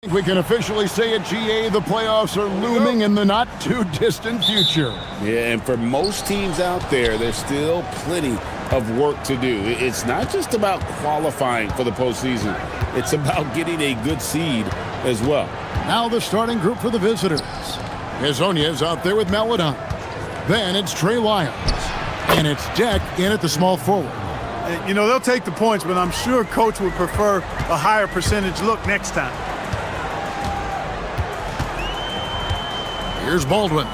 We can officially say at GA the playoffs are looming in the not-too-distant future. Yeah, and for most teams out there, there's still plenty of work to do. It's not just about qualifying for the postseason. It's about getting a good seed as well. Now the starting group for the visitors. Hezonja's out there with Melodon. Then it's Trey Lyons. And it's Deck in at the small forward. You know, they'll take the points, but I'm sure Coach would prefer a higher percentage look next time. Here's Baldwin.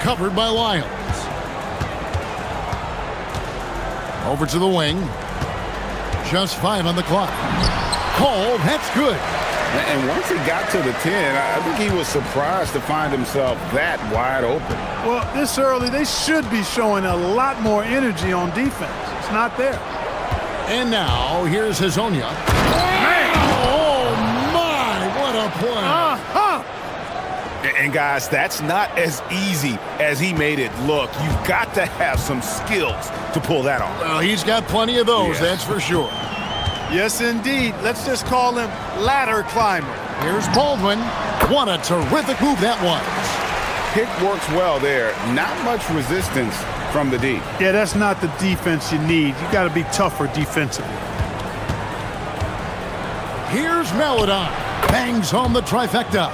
Covered by Lyons. Over to the wing. Just 5 on the clock. Cole, that's good. And once he got to the 10, I think he was surprised to find himself that wide open. Well, this early, they should be showing a lot more energy on defense. It's not there. And now, here's Hezonja. And guys, that's not as easy as he made it look. You've got to have some skills to pull that off. Well, he's got plenty of those, Yeah. that's for sure. Yes, indeed. Let's just call him ladder climber. Here's Baldwin. What a terrific move that was. Pick works well there. Not much resistance from the D. Yeah, that's not the defense you need. You got to be tougher defensively. Here's Melodon. Bangs home the trifecta.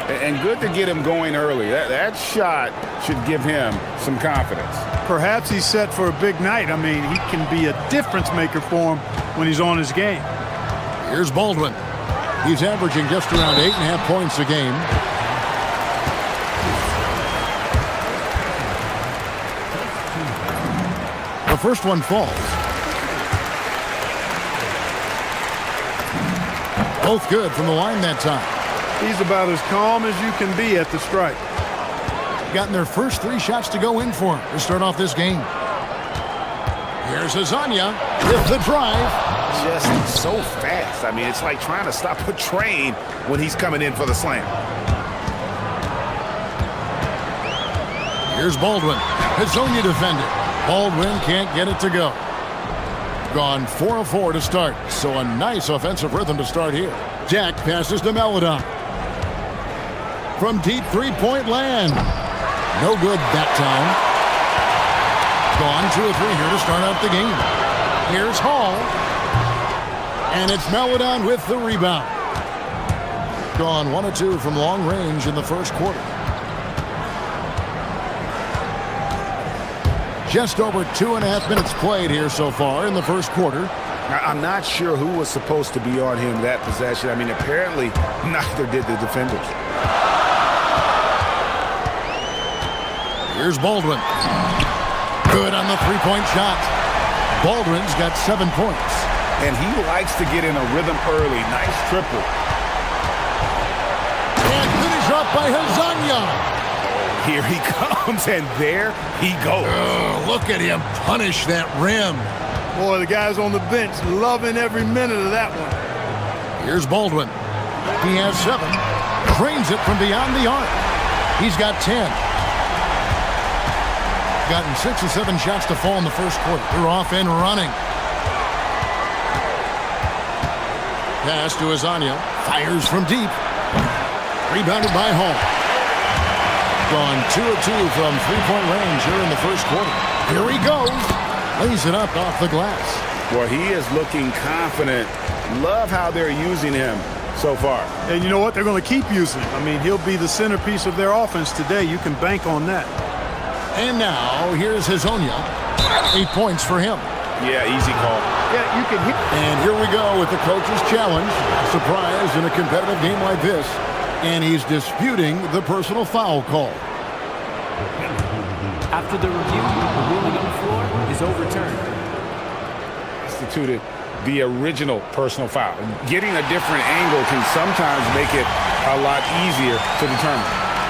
And good to get him going early. That shot should give him some confidence. Perhaps he's set for a big night. I mean, he can be a difference maker for him when he's on his game. Here's Baldwin. He's averaging just around 8.5 points a game. The first one falls. Both good from the line that time. He's about as calm as you can be at the strike. Gotten their first 3 shots to go in for him to start off this game. Here's Hezonja with the drive. Just so fast. I mean, it's like trying to stop a train when he's coming in for the slam. Here's Baldwin. Hezonja defended. Baldwin can't get it to go. Gone 4 of 4 to start, so a nice offensive rhythm to start here. Jack passes to Melodon. From deep three-point land. No good that time. Gone 2 of 3 here to start out the game. Here's Hall. And it's Melodon with the rebound. Gone 1 of 2 from long range in the first quarter. Just over 2.5 minutes played here so far in the first quarter. Now, I'm not sure who was supposed to be on him that possession. I mean, apparently neither did the defenders. Here's Baldwin. Good on the three-point shot. Baldwin's got 7 points. And he likes to get in a rhythm early. Nice triple. And finish up by Hezonja. Here he comes, and there he goes. Oh, look at him punish that rim. Boy, the guys on the bench loving every minute of that one. Here's Baldwin. He has 7. Drains it from beyond the arc. He's got 10. Gotten 6 or 7 shots to fall in the first quarter. They're off and running. Pass to Hezonja. Fires from deep. Rebounded by Hall. Gone 2 of 2 from three-point range here in the first quarter. Here he goes. Lays it up off the glass. Well, he is looking confident. Love how they're using him so far. And you know what? They're going to keep using him. I mean, he'll be the centerpiece of their offense today. You can bank on that. And now, here's Hezonja. 8 points for him. Yeah, easy call. Yeah, you can hit. And here we go with the coach's challenge. Surprise in a competitive game like this. And he's disputing the personal foul call. After the review, the ruling on the floor is overturned. Instituted the original personal foul. Getting a different angle can sometimes make it a lot easier to determine.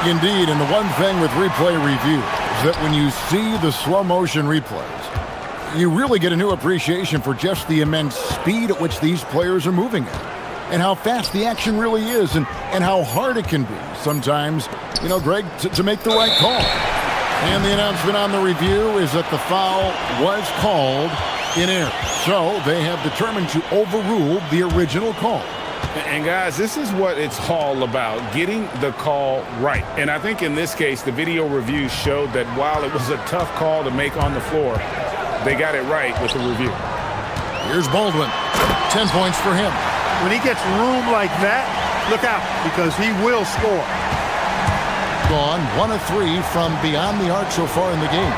Indeed, and the one thing with replay review is that when you see the slow motion replays, you really get a new appreciation for just the immense speed at which these players are moving at. And how fast the action really is, and how hard it can be sometimes, you know, Greg, to make the right call. And the announcement on the review is that the foul was called in air. So they have determined to overrule the original call. And guys, this is what it's all about, getting the call right. And I think in this case, the video review showed that while it was a tough call to make on the floor, they got it right with the review. Here's Baldwin. 10 points for him. When he gets room like that, look out, because he will score. Gone 1 of 3 from beyond the arc so far in the game.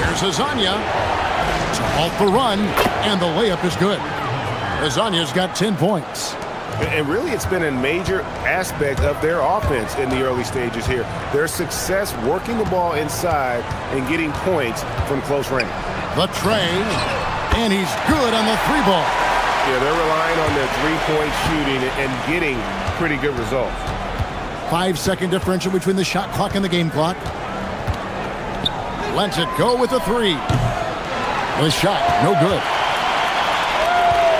Here's Azania to halt the run, and the layup is good. Azania's got 10 points. And really, it's been a major aspect of their offense in the early stages here. Their success working the ball inside and getting points from close range. The tray, and he's good on the 3-ball. Yeah, they're relying on their three-point shooting and getting pretty good results. 5-second differential between the shot clock and the game clock. Lets it go with the 3. The shot, no good.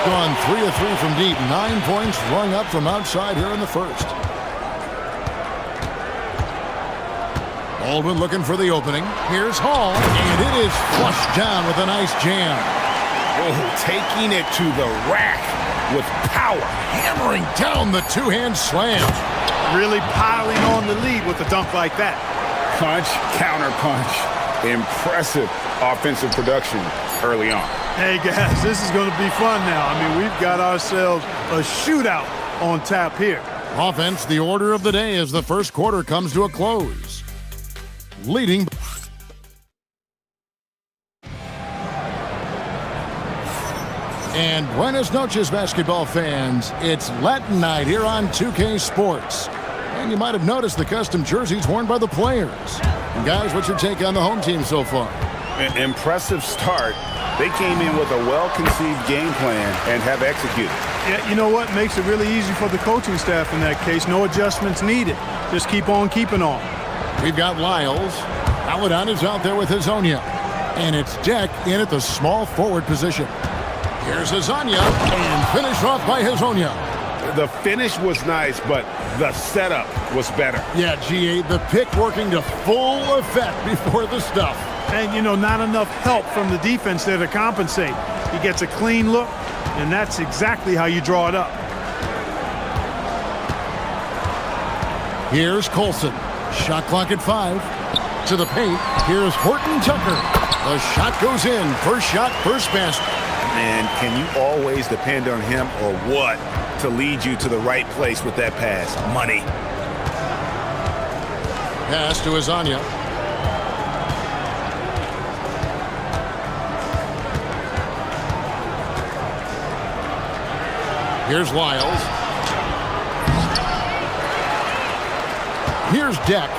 Gone 3 of 3 from deep. 9 points rung up from outside here in the first. Baldwin looking for the opening. Here's Hall, and it is flushed down with a nice jam. Oh, taking it to the rack with power. Hammering down the two-hand slam. Really piling on the lead with a dunk like that. Punch, counter punch. Impressive offensive production early on. Hey, guys, this is going to be fun now. I mean, we've got ourselves a shootout on tap here. Offense, the order of the day as the first quarter comes to a close. Leading. And buenas noches, basketball fans. It's Latin night here on 2K Sports. And you might have noticed the custom jerseys worn by the players. And guys, what's your take on the home team so far? An impressive start. They came in with a well-conceived game plan and have executed. Yeah, you know what? Makes it really easy for the coaching staff in that case. No adjustments needed. Just keep on keeping on. We've got Lyles. Paladon is out there with Hazonia. And it's Deck in at the small forward position. Here's Hazonia, and finished off by Hazonia. The finish was nice, but the setup was better. Yeah, GA, the pick working to full effect before the stuff. And, you know, not enough help from the defense there to compensate. He gets a clean look, and that's exactly how you draw it up. Here's Colson. Shot clock at 5. To the paint. Here's Horton Tucker. The shot goes in. First shot, first basket. And can you always depend on him or what to lead you to the right place with that pass? Money. Pass to Hazonia. Here's Lyles. Here's Deck.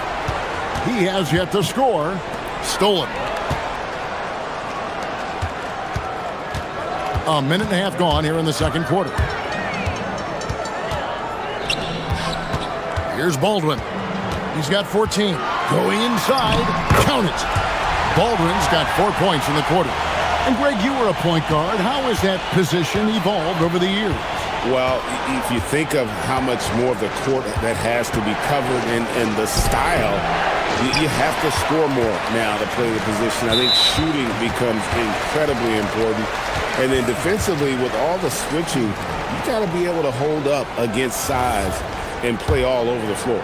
He has yet to score. Stolen. A minute and a half gone here in the second quarter. Here's Baldwin. He's got 14. Going inside. Count it. Baldwin's got 4 points in the quarter. And Greg, you were a point guard. How has that position evolved over the years? Well, if you think of how much more of the court that has to be covered and the style, you have to score more now to play the position. I think shooting becomes incredibly important. And then defensively, with all the switching, you got to be able to hold up against size and play all over the floor.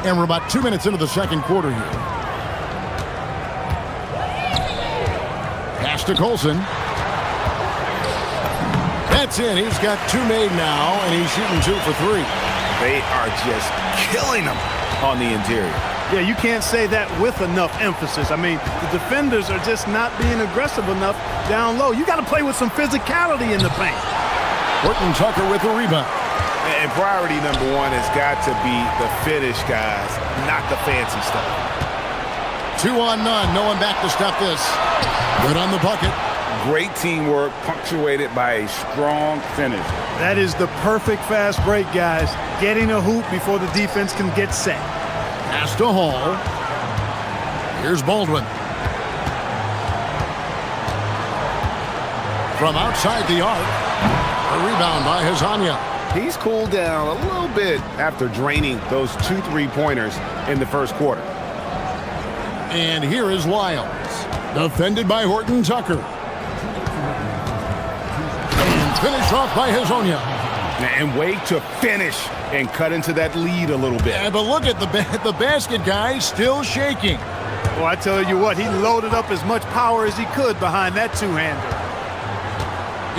And we're about 2 minutes into the second quarter here. Pass to Colson. That's in. He's got 2 made now, and he's shooting 2 for 3. They are just killing them on the interior. Yeah, you can't say that with enough emphasis. I mean, the defenders are just not being aggressive enough down low. You got to play with some physicality in the paint. Horton Tucker with the rebound. And priority number one has got to be the finish, guys, not the fancy stuff. 2 on none. No one back to stop this. Good on the bucket. Great teamwork punctuated by a strong finish. That is the perfect fast break, guys. Getting a hoop before the defense can get set. Pass to Hall. Here's Baldwin. from outside the arc. A rebound by Hazania. He's cooled down a little bit after draining those 2 3-pointers in the first quarter. And here is Lyles. Defended by Horton Tucker. And finished off by Hazonia. And wait to finish and cut into that lead a little bit. Yeah, but look at the basket guy still shaking. Well, I tell you what, he loaded up as much power as he could behind that two-hander.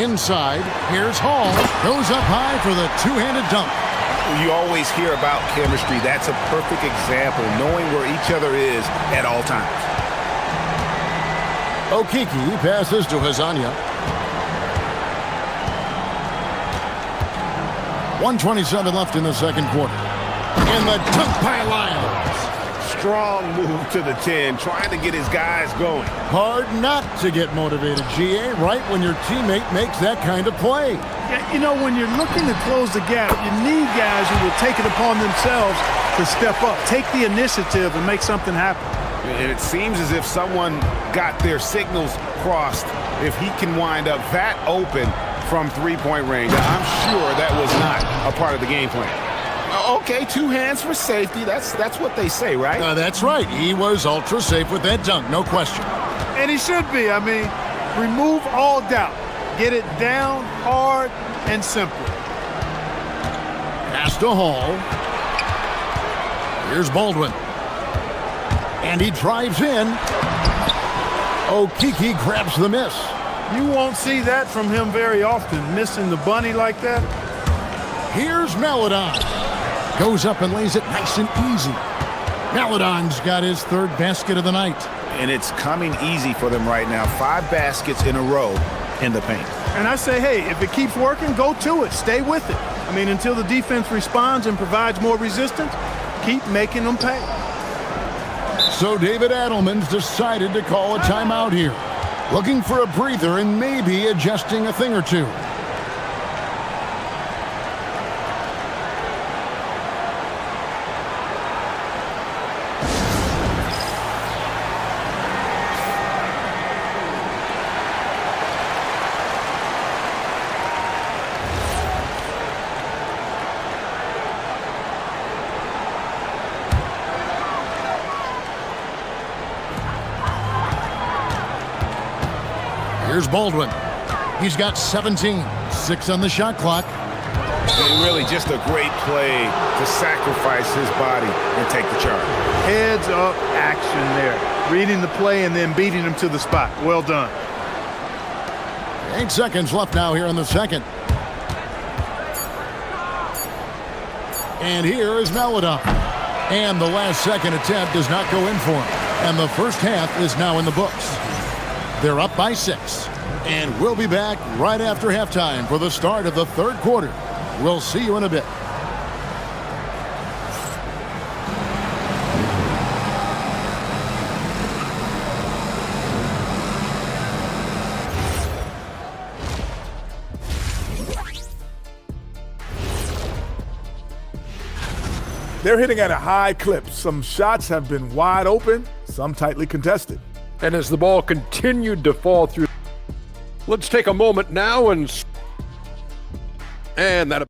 Inside, here's Hall. Goes up high for the two-handed dunk. You always hear about chemistry. That's a perfect example, knowing where each other is at all times. Okiki passes to Hazania. 1:27 left in the second quarter. And the dunk by Lyles. Strong move to the 10, trying to get his guys going. Hard not to get motivated, GA, right when your teammate makes that kind of play. Yeah, you know, when you're looking to close the gap, you need guys who will take it upon themselves to step up, take the initiative, and make something happen. And it seems as if someone got their signals crossed if he can wind up that open from three-point range. I'm sure that was not a part of the game plan. Okay, 2 hands for safety. That's what they say, right? That's right. He was ultra safe with that dunk, no question. And he should be. I mean, remove all doubt. Get it down, hard, and simple. Pass to Hall. Here's Baldwin. And he drives in. Okiki grabs the miss. You won't see that from him very often, missing the bunny like that. Here's Maladon. Goes up and lays it nice and easy. Maladon's got his 3rd basket of the night. And it's coming easy for them right now. 5 baskets in a row in the paint. And I say, hey, if it keeps working, go to it. Stay with it. I mean, until the defense responds and provides more resistance, keep making them pay. So David Adelman's decided to call a timeout here. Looking for a breather and maybe adjusting a thing or two. Here's Baldwin. He's got 17, 6 on the shot clock. And really just a great play to sacrifice his body and take the charge. Heads up action there. Reading the play and then beating him to the spot. Well done. 8 seconds left now here in the second. And here is Maladon. And the last second attempt does not go in for him. And the first half is now in the books. They're up by 6. And we'll be back right after halftime for the start of the 3rd quarter. We'll see you in a bit. They're hitting at a high clip. Some shots have been wide open, some tightly contested. And as the ball continued to fall through, let's take a moment now and that.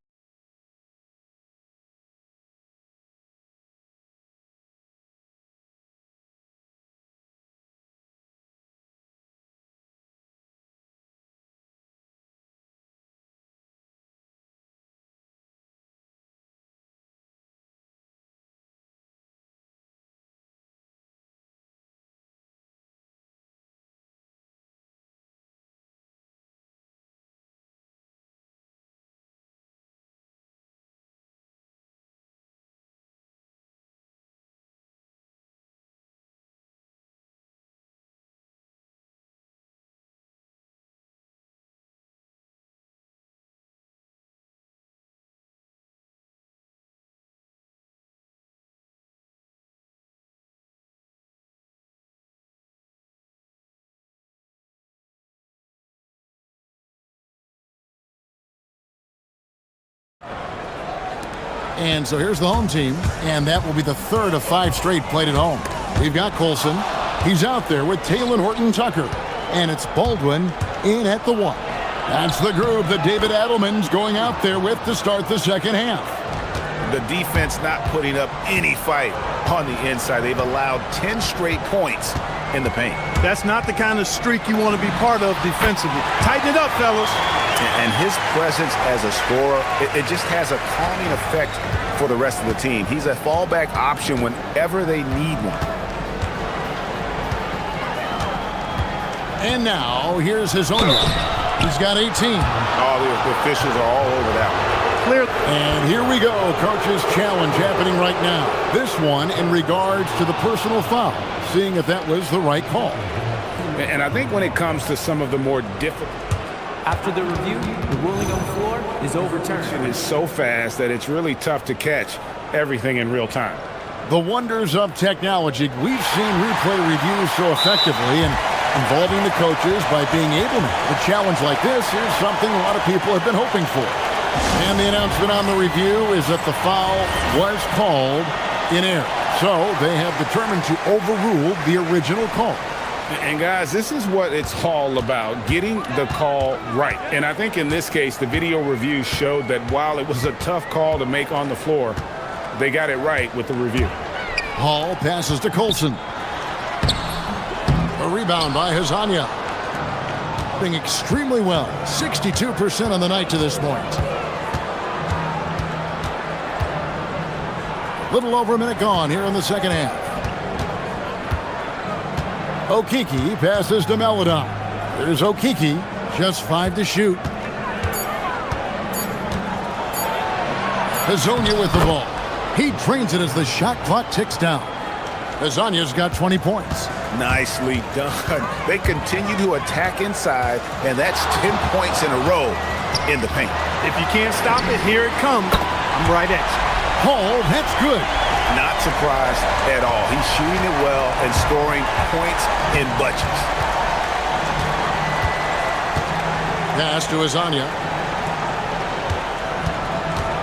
And so here's the home team, and that will be the 3rd of 5 straight played at home. We've got Colson. He's out there with Taylor Horton Tucker. And it's Baldwin in at the 1. That's the group that David Adelman's going out there with to start the second half. The defense not putting up any fight on the inside. They've allowed 10 straight points in the paint. That's not the kind of streak you want to be part of defensively. Tighten it up, fellas. And his presence as a scorer, it just has a calming effect for the rest of the team. He's a fallback option whenever they need one. And now, here's Hazonia. He's got 18. Oh, the officials are all over that one. Clear. And here we go, coach's challenge happening right now. This one in regards to the personal foul, seeing if that was the right call. And I think when it comes to some of the more difficult... After the review, the ruling on the floor is overturned. It's so fast that it's really tough to catch everything in real time. The wonders of technology. We've seen replay reviews so effectively, and involving the coaches by being able to. A challenge like this is something a lot of people have been hoping for. And the announcement on the review is that the foul was called in error. So they have determined to overrule the original call. And guys, this is what it's all about, getting the call right. And I think in this case, the video review showed that while it was a tough call to make on the floor, they got it right with the review. Hall passes to Colson. A rebound by Hazonia. Doing extremely well. 62% on the night to this point. Little over a minute gone here in the second half. Okiki passes to Melodon. There's Okiki, just 5 to shoot. Hazonia with the ball. He drains it as the shot clock ticks down. Hazonia's got 20 points. Nicely done. They continue to attack inside, and that's 10 points in a row in the paint. If you can't stop it, here it comes. I'm right at you. Hall, that's good. Not surprised at all. He's shooting it well and scoring points in bunches. Pass to Hazonia.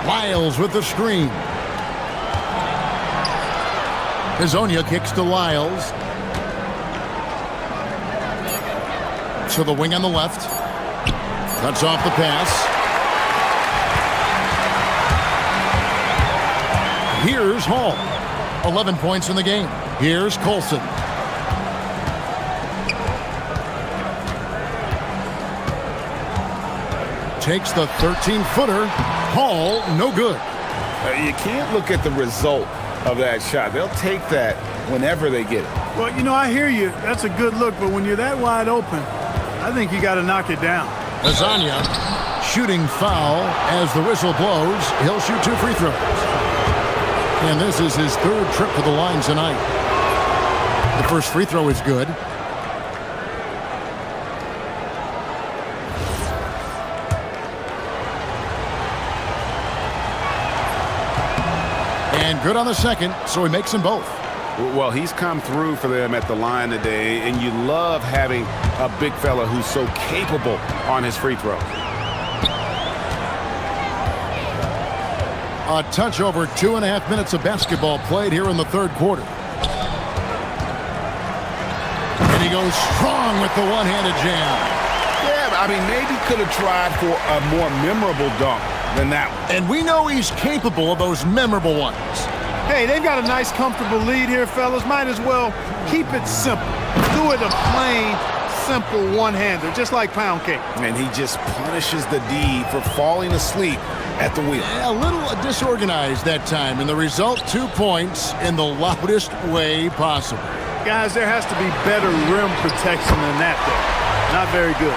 Lyles with the screen. Hazonia kicks to Lyles. To the wing on the left. Cuts off the pass. Here's Hall. 11 points in the game. Here's Colson. Takes the 13-footer. Hall, no good. You can't look at the result of that shot. They'll take that whenever they get it. Well, you know, I hear you. That's a good look, but when you're that wide open, I think you got to knock it down. Hazonia, shooting foul as the whistle blows. He'll shoot 2 free throws. And this is his 3rd trip to the line tonight. The first free throw is good. And good on the second, so he makes them both. Well, he's come through for them at the line today, and you love having a big fella who's so capable on his free throw. A touch over 2.5 minutes of basketball played here in the 3rd quarter. And he goes strong with the one-handed jam. Yeah, I mean, maybe could have tried for a more memorable dunk than that one. And we know he's capable of those memorable ones. Hey, they've got a nice, comfortable lead here, fellas. Might as well keep it simple. Do it a plain, simple one-hander, just like pound cake. And he just punishes the D for falling asleep at the wheel. A little disorganized that time, and the result, 2 points in the loudest way possible. Guys, there has to be better rim protection than that there. Not very good.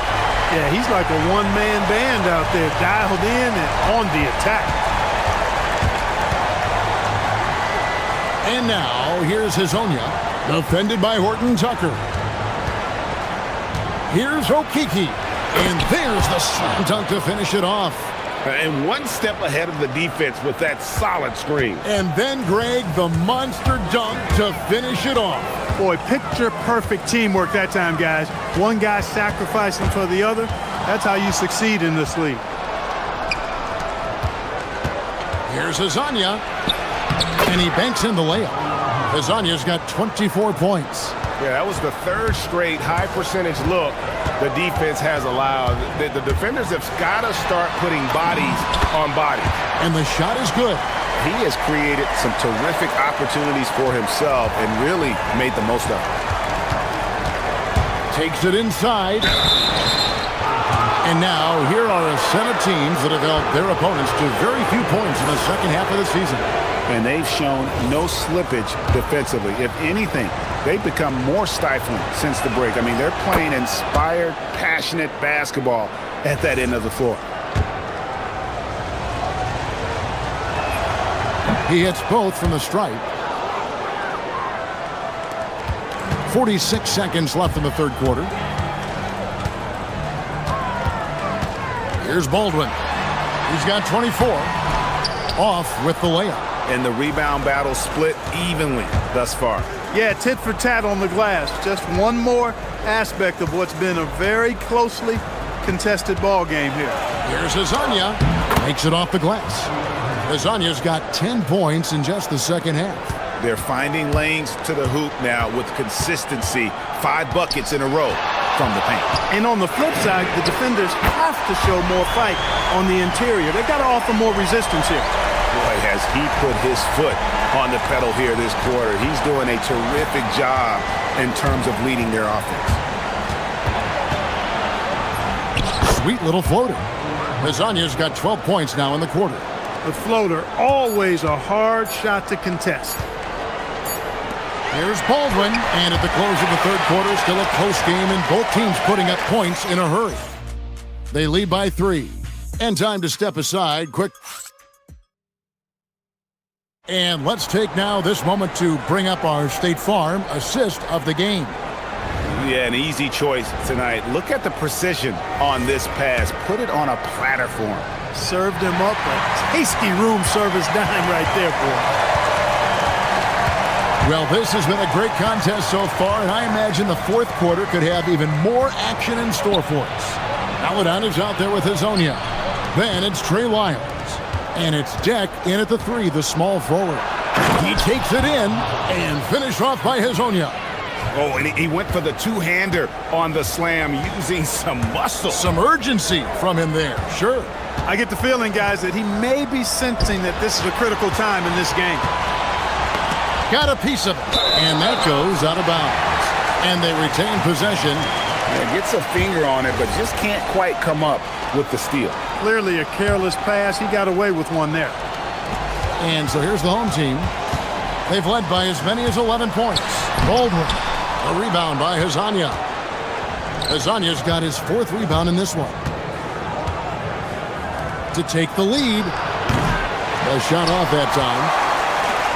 Yeah, he's like a one-man band out there, dialed in and on the attack. And now, here's Hazonia, defended by Horton Tucker. Here's Okiki, and there's the slam dunk to finish it off. And one step ahead of the defense with that solid screen. And then, Greg, the monster dunk to finish it off. Boy, picture-perfect teamwork that time, guys. One guy sacrificing for the other. That's how you succeed in this league. Here's Hazonia, and he banks in the layup. Hazonia's got 24 points. Yeah, that was the third straight high percentage look the defense has allowed. The defenders have got to start putting bodies on bodies. And the shot is good. He has created some terrific opportunities for himself and really made the most of it. Takes it inside. And now here are a set of teams that have held their opponents to very few points in the second half of the season. And they've shown no slippage defensively. If anything, they've become more stifling since the break. I mean, they're playing inspired, passionate basketball at that end of the floor. He hits both from the stripe. 46 seconds left in the third quarter. Here's Baldwin. He's got 24. Off with the layup. And the rebound battle split evenly thus far. Yeah, tit for tat on the glass. Just one more aspect of what's been a very closely contested ball game here. Here's Hezonja. Makes it off the glass. Hezonja's got 10 points in just the second half. They're finding lanes to the hoop now with consistency. 5 buckets in a row from the paint. And on the flip side, the defenders have to show more fight on the interior. They've got to offer more resistance here. Boy, has he put his foot on the pedal here this quarter. He's doing a terrific job in terms of leading their offense. Sweet little floater. Hezonja's got 12 points now in the quarter. The floater, always a hard shot to contest. Here's Baldwin, and at the close of the third quarter, still a close game, and both teams putting up points in a hurry. They lead by 3. And time to step aside. Quick. And let's take now this moment to bring up our State Farm assist of the game. Yeah, an easy choice tonight. Look at the precision on this pass. Put it on a platform. Served him up a tasty room service dime right there, boy. Well, this has been a great contest so far, and I imagine the fourth quarter could have even more action in store for us. Paladin is out there with Hezonja. Then it's Trey Lyles. And it's Jack in at the 3, the small forward. He takes it in and finished off by Hezonja. Oh, and he went for the two-hander on the slam using some muscle. Some urgency from him there, sure. I get the feeling, guys, that he may be sensing that this is a critical time in this game. Got a piece of it, and that goes out of bounds. And they retain possession. Yeah, gets a finger on it, but just can't quite come up with the steal. Clearly a careless pass. He got away with one there. And so here's the home team. They've led by as many as 11 points. Baldwin, a rebound by Hezonja. Hezonja's got his 4th rebound in this one. To take the lead. A shot off that time.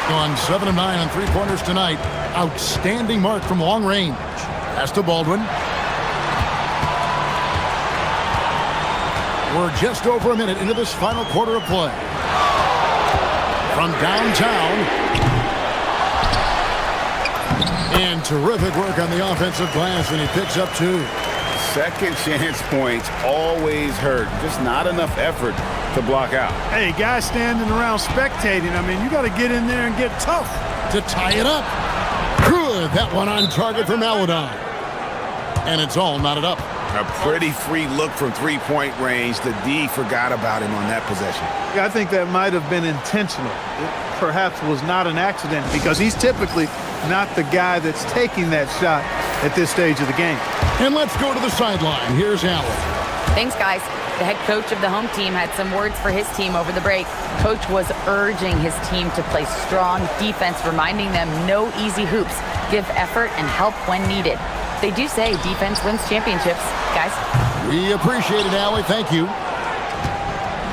Gone 7 of 9 on 3-pointers tonight. Outstanding mark from long range. Pass to Baldwin. We're just over a minute into this final quarter of play. From downtown. And terrific work on the offensive glass, and he picks up 2. Second chance points always hurt. Just not enough effort to block out. Hey, guys standing around spectating. I mean, you got to get in there and get tough. To tie it up. Good. That one on target for Paladin. And it's all knotted up. A pretty free look from 3-point range. The D forgot about him on that possession. Yeah, I think that might have been intentional. It perhaps was not an accident because he's typically not the guy that's taking that shot at this stage of the game. And let's go to the sideline. Here's Allen. Thanks, guys. The head coach of the home team had some words for his team over the break. Coach was urging his team to play strong defense, reminding them no easy hoops, give effort and help when needed. They do say defense wins championships, guys. We appreciate it, Allie. Thank you.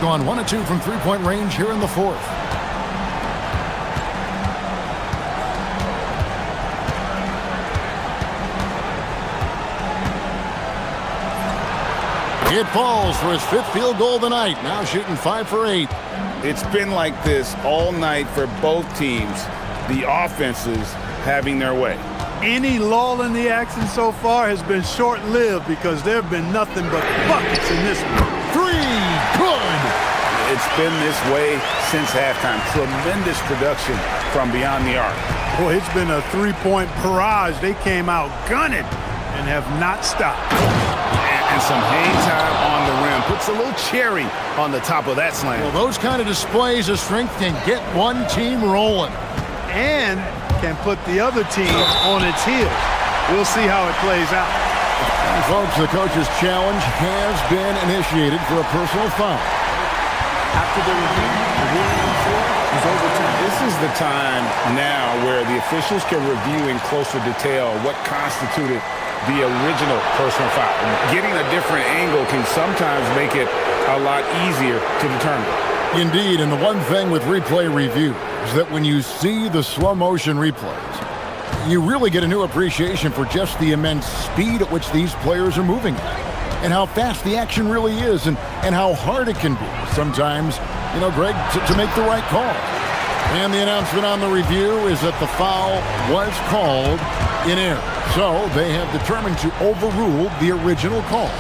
Gone 1 of 2 from 3-point range here in the 4th. It falls for his 5th field goal of the night. Now shooting 5 for 8. It's been like this all night for both teams. The offenses having their way. Any lull in the action so far has been short-lived because there have been nothing but buckets in this one. 3, good. It's been this way since halftime. Tremendous production from beyond the arc. Boy, it's been a three-point barrage. They came out gunning and have not stopped. And some hang time on the rim. Puts a little cherry on the top of that slam. Well, those kind of displays of strength can get one team rolling. And can put the other team on its heels. We'll see how it plays out. And folks, the coach's challenge has been initiated for a personal foul. After the review, the ruling on the floor is overturned. This is the time now where the officials can review in closer detail what constituted the original personal foul. Getting a different angle can sometimes make it a lot easier to determine. Indeed, and the one thing with replay review is that when you see the slow motion replays, you really get a new appreciation for just the immense speed at which these players are moving and how fast the action really is and how hard it can be sometimes, Greg, to make the right call. And the announcement on the review is that the foul was called in error. So they have determined to overrule the original call.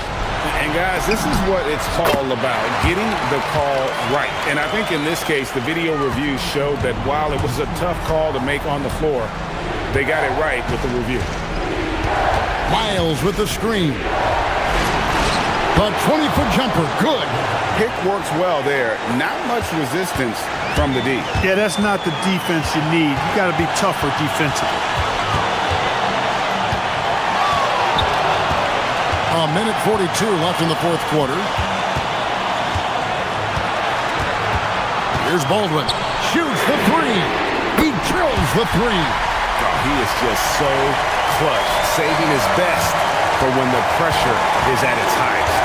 And guys, this is what it's all about, getting the call right. And I think in this case, the video review showed that while it was a tough call to make on the floor, they got it right with the review. Miles with the screen. The 20-foot jumper, good. Pick works well there. Not much resistance from the D. Yeah, that's not the defense you need. You got to be tougher defensively. A minute 42 left in the fourth quarter. Here's Baldwin. Shoots the three. He drills the three. Oh, he is just so clutch, saving his best for when the pressure is at its highest.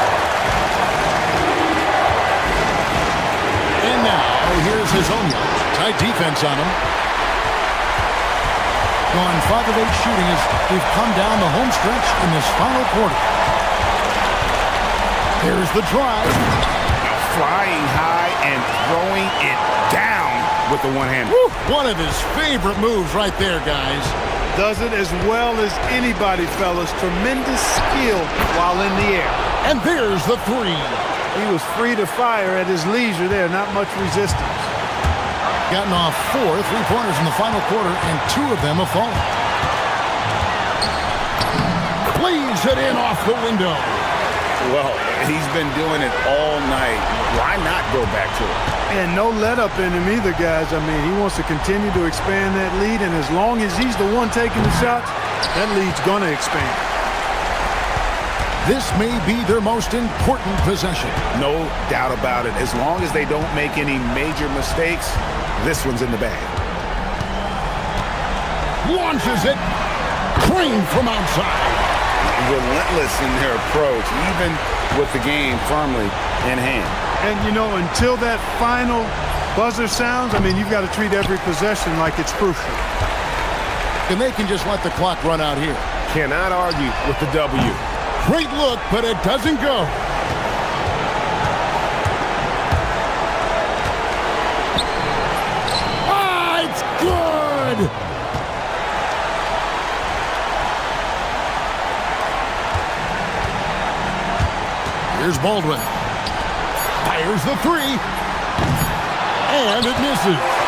And now, here's his own yards. Tight defense on him. Gone 5 of 8 shooting as we've come down the home stretch in this final quarter. Here's the drive. Now flying high and throwing it down with the one hand. One of his favorite moves right there, guys. Does it as well as anybody, fellas. Tremendous skill while in the air. And there's the three. He was free to fire at his leisure there. Not much resistance. Gotten off 4 3-pointers in the final quarter, and 2 of them have fallen. Plays it in off the window. Well, he's been doing it all night. Why not go back to it? And no let up in him either, guys. I mean, he wants to continue to expand that lead, and as long as he's the one taking the shots, that lead's going to expand. This may be their most important possession. No doubt about it. As long as they don't make any major mistakes, this one's in the bag. Launches it. Crane from outside. Relentless in their approach, even with the game firmly in hand. And, until that final buzzer sounds, I mean, you've got to treat every possession like it's crucial. And they can just let the clock run out here. Cannot argue with the W. Great look, but it doesn't go. It's good! Here's Baldwin. Fires the three. And it misses.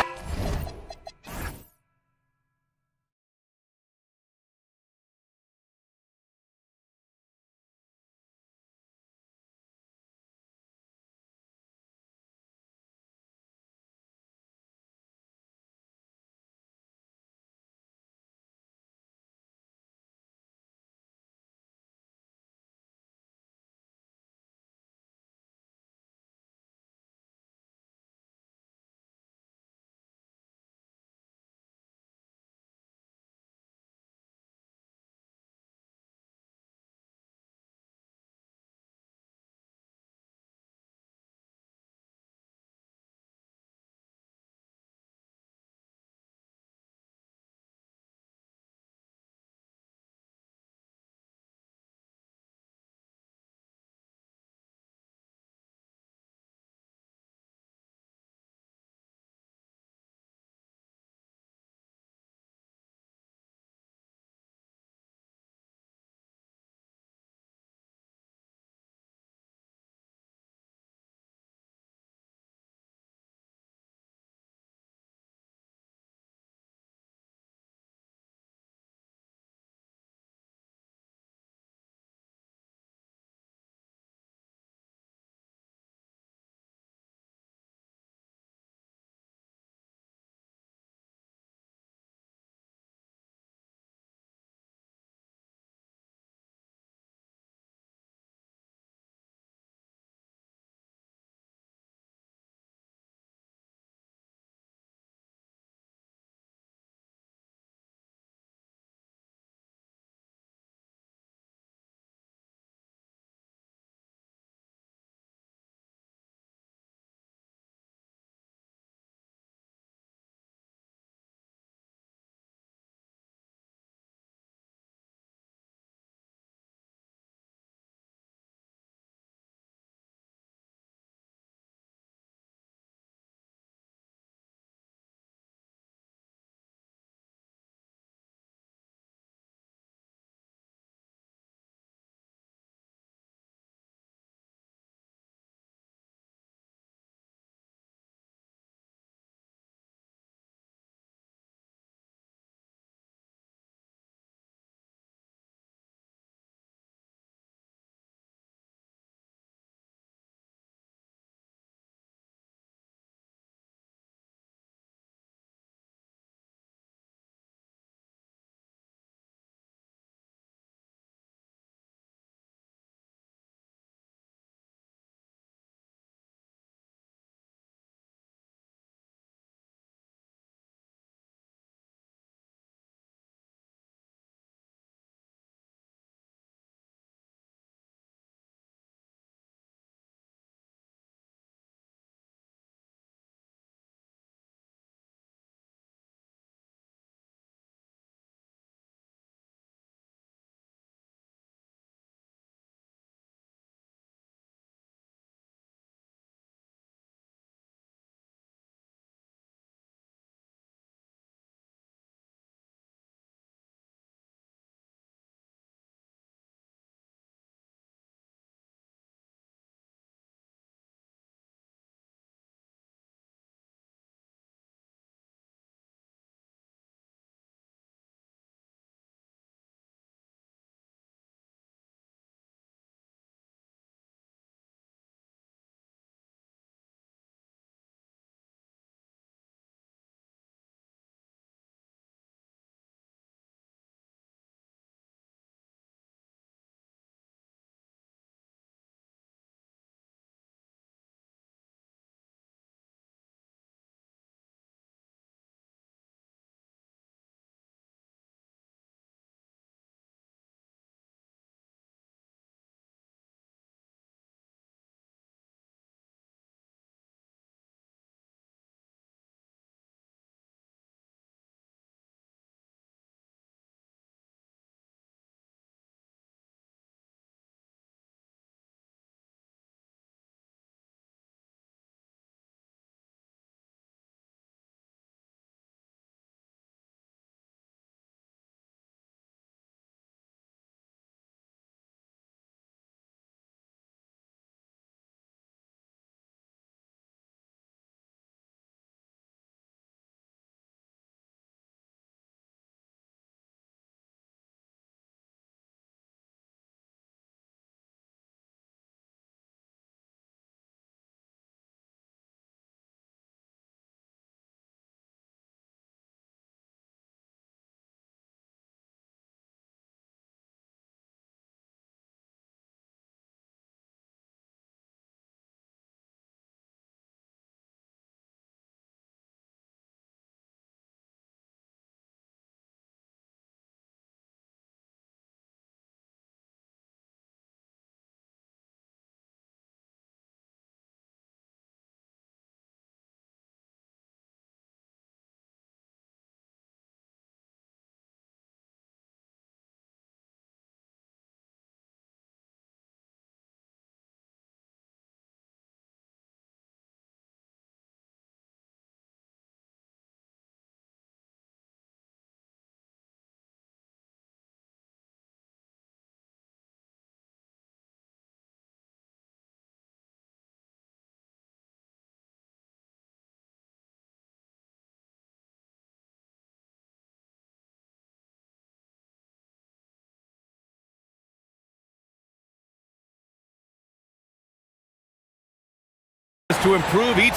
to improve each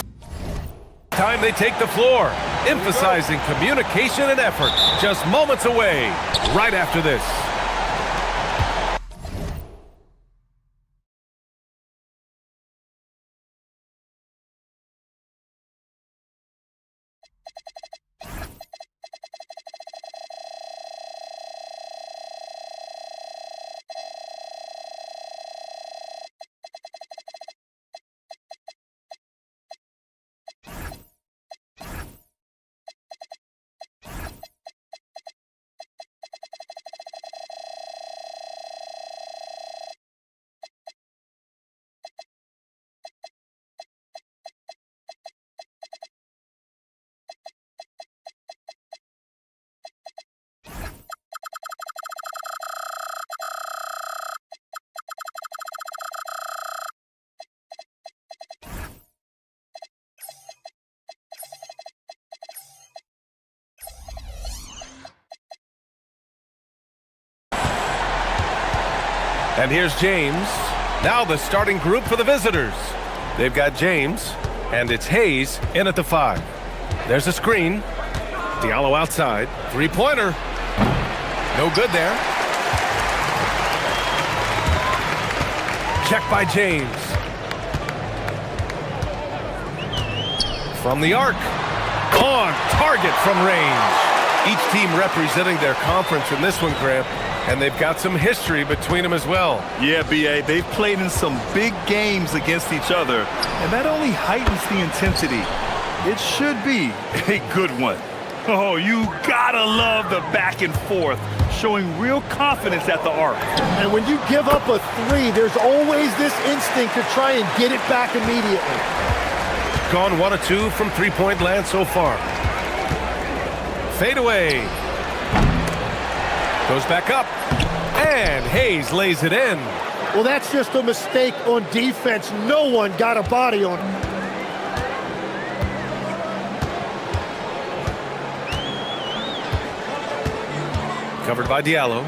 time they take the floor, emphasizing communication and effort. Just moments away, right after this. And here's James. Now the starting group for the visitors. They've got James, and it's Hayes in at the 5. There's a screen. Diallo outside. Three-pointer. No good there. Check by James. From the arc. On target from range. Each team representing their conference in this one, Grant. And they've got some history between them as well. Yeah, B.A., they've played in some big games against each other, and that only heightens the intensity. It should be a good one. Oh, you gotta love the back and forth, showing real confidence at the arc. And when you give up a 3, there's always this instinct to try and get it back immediately. Gone 1 of 2 from three-point land so far. Fade away. Goes back up, and Hayes lays it in. Well, that's just a mistake on defense. No one got a body on him. Covered by Diallo.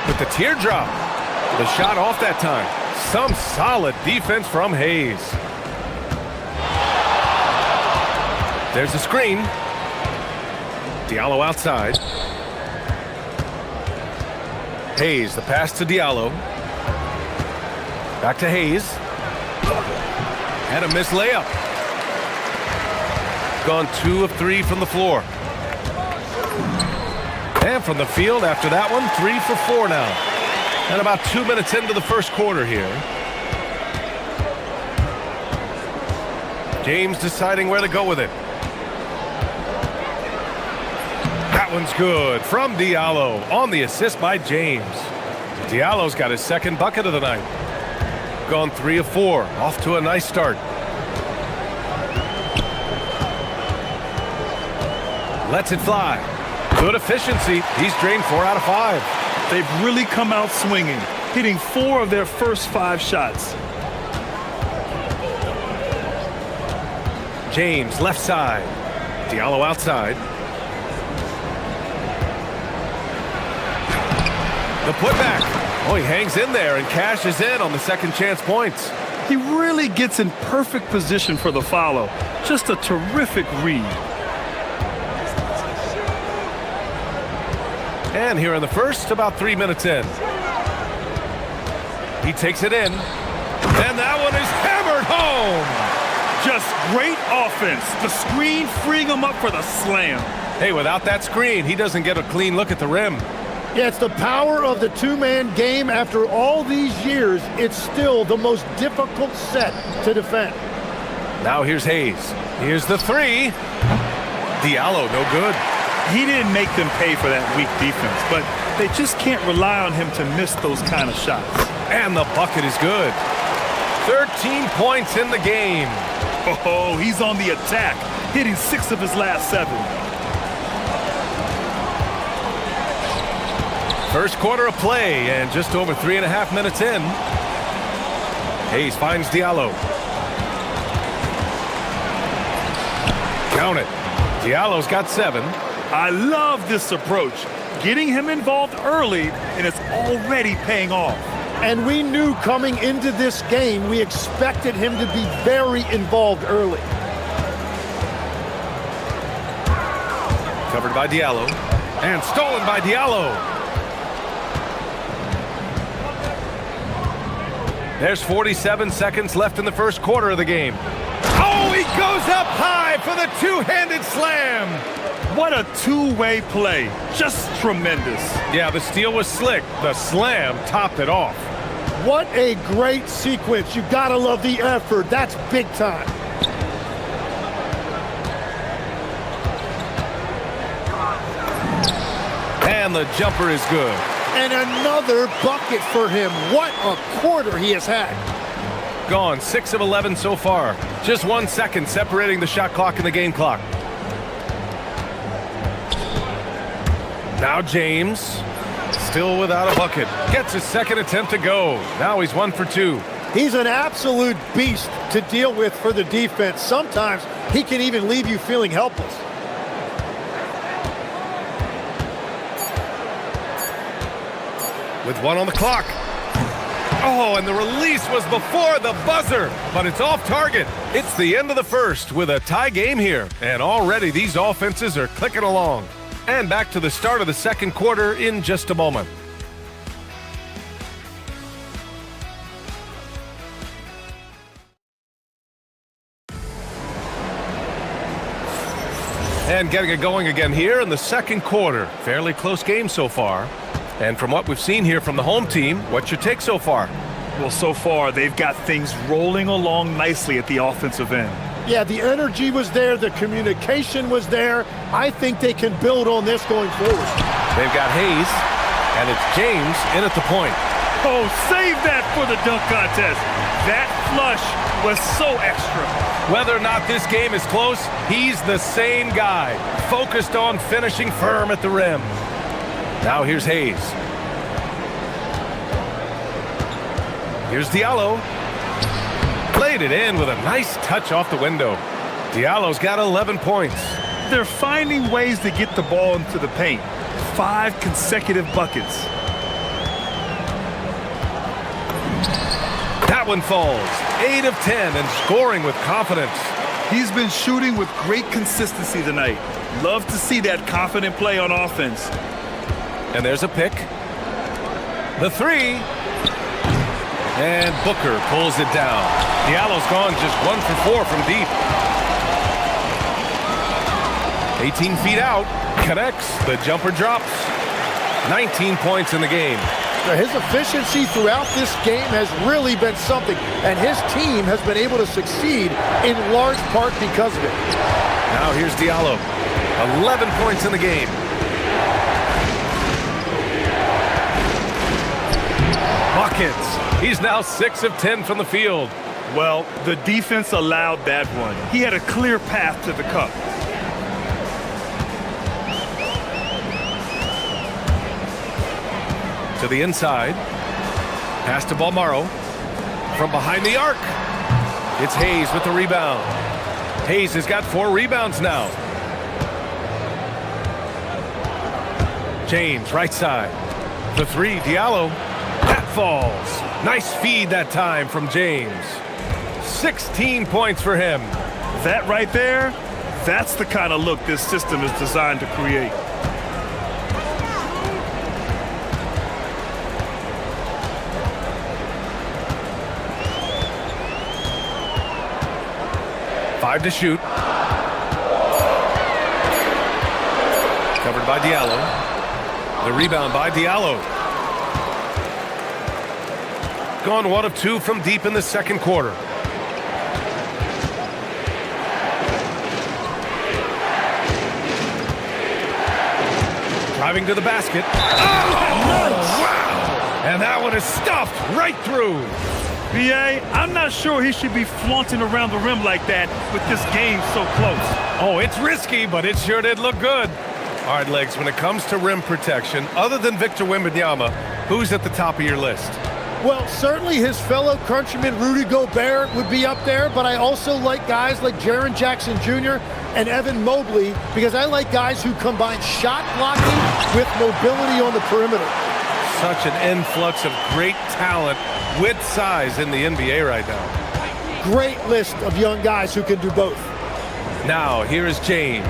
With the teardrop. The shot off that time. Some solid defense from Hayes. There's a screen. Diallo outside. Hayes, the pass to Diallo. Back to Hayes. And a missed layup. Gone 2 of 3 from the floor. And from the field after that one, 3 for 4 now. And about 2 minutes into the first quarter here. James deciding where to go with it. That one's good from Diallo on the assist by James. Diallo's got his second bucket of the night. Gone 3 of 4. Off to a nice start. Lets it fly. Good efficiency. He's drained 4 out of 5. They've really come out swinging, hitting 4 of their first 5 shots. James left side. Diallo outside. The putback. Oh, he hangs in there and cashes in on the second chance points. He really gets in perfect position for the follow. Just a terrific read. And here in the first, about 3 minutes in. He takes it in. And that one is hammered home. Just great offense. The screen freeing him up for the slam. Hey, without that screen, he doesn't get a clean look at the rim. Yeah, it's the power of the two-man game. After all these years, it's still the most difficult set to defend. Now here's Hayes. Here's the 3. Diallo, no good. He didn't make them pay for that weak defense, but they just can't rely on him to miss those kind of shots. And the bucket is good. 13 points in the game. Oh, he's on the attack, hitting 6 of his last 7. First quarter of play, and just over 3.5 minutes in. Hayes finds Diallo. Count it. Diallo's got 7. I love this approach. getting him involved early, and it's already paying off. And we knew coming into this game, we expected him to be very involved early. Covered by Diallo. And stolen by Diallo. There's 47 seconds left in the first quarter of the game. Oh, he goes up high for the two-handed slam. What a two-way play. Just tremendous. Yeah, the steal was slick. The slam topped it off. What a great sequence. You gotta love the effort. That's big time. And the jumper is good. And another bucket for him. What a quarter he has had. Gone 6 of 11 so far. Just 1 second separating the shot clock and the game clock. Now James, still without a bucket. Gets his second attempt to go. Now he's 1 for 2. He's an absolute beast to deal with for the defense. Sometimes he can even leave you feeling helpless. With 1 on the clock. Oh, and the release was before the buzzer, but it's off target. It's the end of the first with a tie game here, and already these offenses are clicking along. And back to the start of the second quarter in just a moment. And getting it going again here in the second quarter. Fairly close game so far. And from what we've seen here from the home team, what's your take so far? Well, so far, they've got things rolling along nicely at the offensive end. Yeah, the energy was there, the communication was there. I think they can build on this going forward. They've got Hayes, and it's James in at the point. Oh, save that for the dunk contest. That flush was so extra. Whether or not this game is close, he's the same guy, focused on finishing firm at the rim. Now here's Hayes. Here's Diallo. Played it in with a nice touch off the window. Diallo's got 11 points. They're finding ways to get the ball into the paint. 5 consecutive buckets. That one falls. 8 of 10 and scoring with confidence. He's been shooting with great consistency tonight. Love to see that confident play on offense. And there's a pick. The 3. And Booker pulls it down. Diallo's gone just 1 for 4 from deep. 18 feet out. Connects. The jumper drops. 19 points in the game. His efficiency throughout this game has really been something, and his team has been able to succeed in large part because of it. Now here's Diallo. 11 points in the game. Buckets. He's now 6 of 10 from the field. Well, the defense allowed that one. He had a clear path to the cup. To the inside. Pass to Balmaro. From behind the arc. It's Hayes with the rebound. Hayes has got 4 rebounds now. James, right side. The 3, Diallo. That falls. Nice feed that time from James. 16 points for him. That right there, that's the kind of look this system is designed to create. Five to shoot. Covered by Diallo. The rebound by Diallo. Gone 1 of 2 from deep in the second quarter. Driving to the basket. Oh, wow! And that one is stuffed right through. B.A., I'm not sure he should be flaunting around the rim like that with this game so close. Oh, it's risky, but it sure did look good. All right, Legs, when it comes to rim protection, other than Victor Wembanyama, who's at the top of your list? Well, certainly his fellow countryman Rudy Gobert would be up there, but I also like guys like Jaren Jackson Jr. and Evan Mobley because I like guys who combine shot blocking with mobility on the perimeter. Such an influx of great talent with size in the NBA right now. Great list of young guys who can do both. Now, here is James.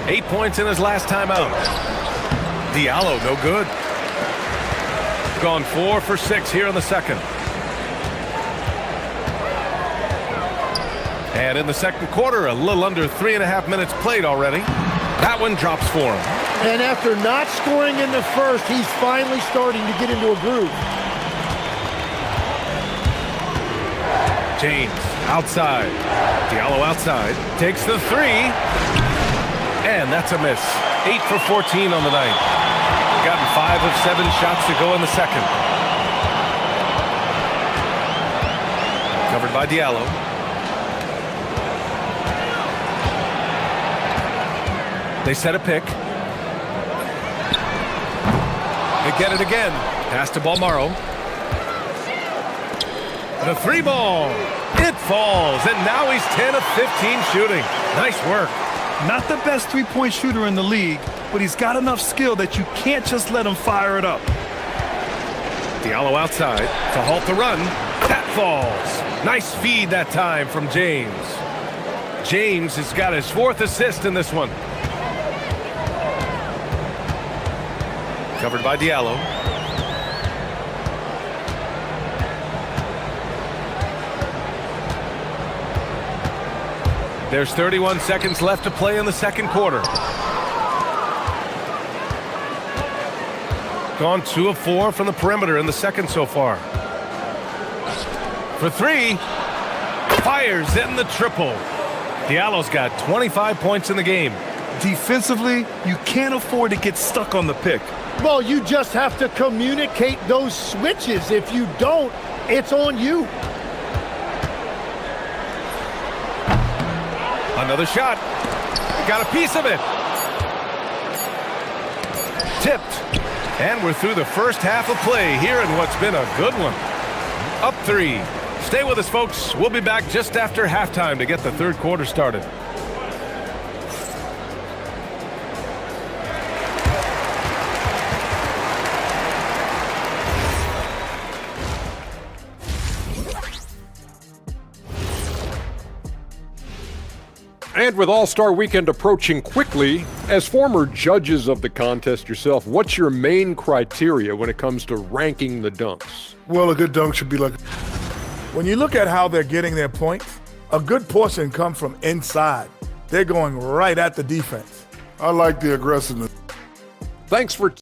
8 points in his last time out. Diallo, no good. Gone 4 for 6 here in the second. And in the second quarter, a little under 3.5 minutes played already. That one drops for him. And after not scoring in the first, he's finally starting to get into a groove. James outside. Diallo outside. Takes the three. And that's a miss. 8 for 14 on the night. Gotten 5 of 7 shots to go in the second. Covered by Diallo. They set a pick. They get it again. Pass to Balmaro. The three ball. It falls, and now he's 10 of 15 shooting. Nice work. Not the best three-point shooter in the league, but he's got enough skill that you can't just let him fire it up. Diallo outside to halt the run. That falls. Nice feed that time from James. James has got his 4th assist in this one. Covered by Diallo. There's 31 seconds left to play in the second quarter. Gone 2 of 4 from the perimeter in the second so far. For 3. Fires in the triple. Diallo's got 25 points in the game. Defensively, you can't afford to get stuck on the pick. Well, you just have to communicate those switches. If you don't, it's on you. Another shot. Got a piece of it. Tipped. And we're through the first half of play here in what's been a good one. Up 3. Stay with us, folks. We'll be back just after halftime to get the third quarter started. And with All-Star Weekend approaching quickly, as former judges of the contest yourself, what's your main criteria when it comes to ranking the dunks? Well, a good dunk should be like, when you look at how they're getting their points, a good portion comes from inside. They're going right at the defense. I like the aggressiveness. Thanks for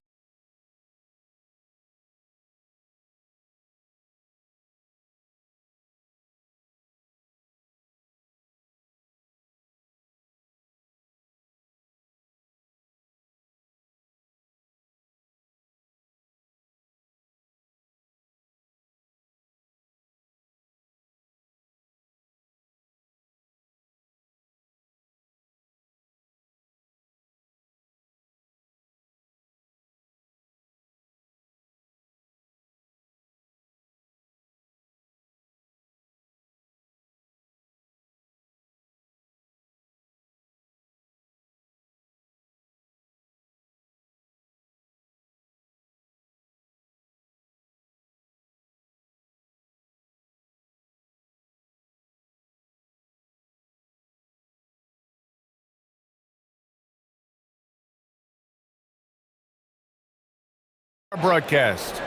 our broadcast.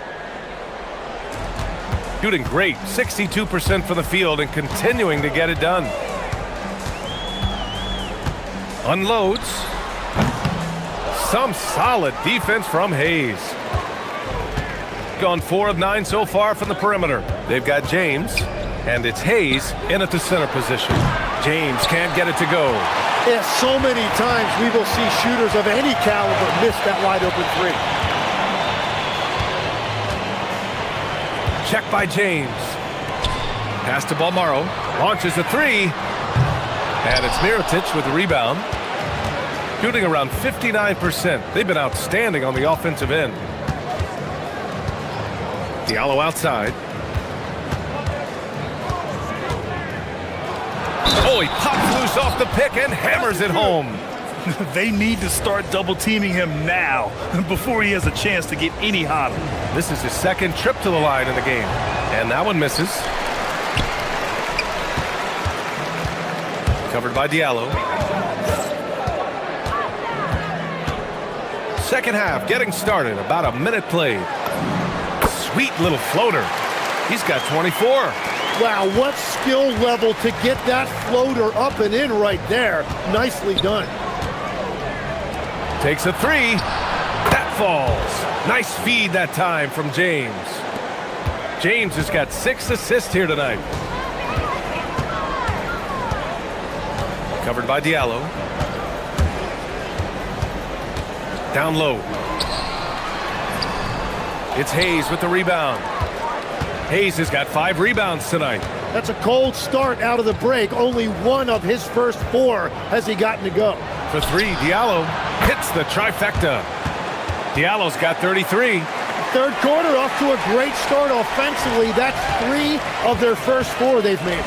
Shooting great, 62% from the field and continuing to get it done. Unloads. Some solid defense from Hayes. Gone 4 of 9 so far from the perimeter. They've got James, and it's Hayes in at the center position. James can't get it to go. Yeah, so many times we will see shooters of any caliber miss that wide open 3. Check by James. Pass to Balmaro. Launches a 3. And it's Mirotic with the rebound. Shooting around 59%. They've been outstanding on the offensive end. Diallo outside. Oh, he pops loose off the pick and hammers it home. They need to start double teaming him now before he has a chance to get any hotter. This is his second trip to the line in the game. And that one misses. Covered by Diallo. Second half getting started. About a minute played. Sweet little floater. He's got 24. Wow, what skill level to get that floater up and in right there. Nicely done. Takes a three. That falls. Nice feed that time from James. James has got 6 assists here tonight. Covered by Diallo. Down low. It's Hayes with the rebound. Hayes has got 5 rebounds tonight. That's a cold start out of the break. Only one of his first 4 has he gotten to go. For 3, Diallo hits the trifecta. Diallo's got 33. Third quarter off to a great start offensively. That's 3 of their first 4 they've made.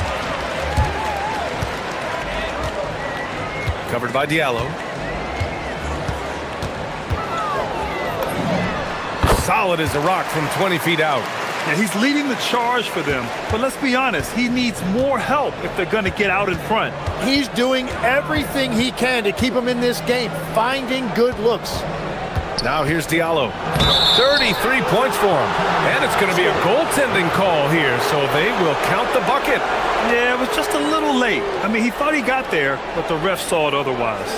Covered by Diallo. Solid as a rock from 20 feet out. Yeah, he's leading the charge for them, but let's be honest, he needs more help if they're going to get out in front. He's doing everything he can to keep him in this game, finding good looks. Now here's Diallo. 33 points for him. And it's going to be a goaltending call here, so they will count the bucket. Yeah, it was just a little late. I mean, he thought he got there, but the ref saw it otherwise.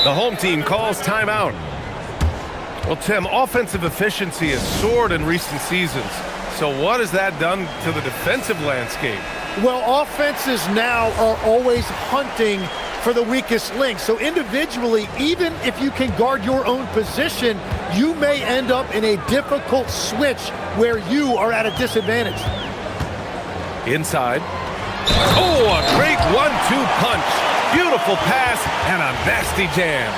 The home team calls timeout. Well, Tim, offensive efficiency has soared in recent seasons. So what has that done to the defensive landscape? Well, offenses now are always hunting for the weakest link. So individually, even if you can guard your own position, you may end up in a difficult switch where you are at a disadvantage. Inside. Oh, a great 1-2 punch. Beautiful pass and a nasty jam.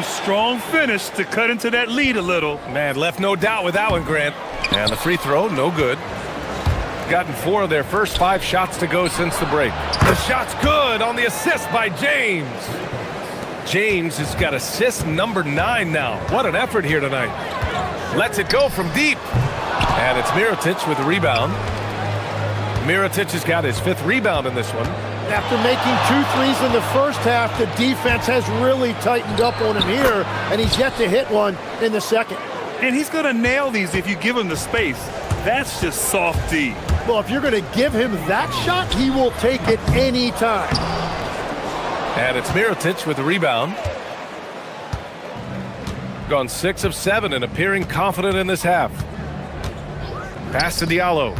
Strong finish to cut into that lead a little. Man, left no doubt with that one, Grant. And the free throw, no good. Gotten 4 of their first 5 shots to go since the break. The shot's good on the assist by James. James has got assist number 9 now. What an effort here tonight. Lets it go from deep. And it's Mirotic with the rebound. Mirotic has got his 5th rebound in this one. After making 2 threes in the first half, the defense has really tightened up on him here, and he's yet to hit one in the second. And he's going to nail these if you give him the space. That's just soft D. Well, if you're going to give him that shot, he will take it any time. And it's Mirotic with the rebound. Gone 6 of 7 and appearing confident in this half. Pass to Diallo.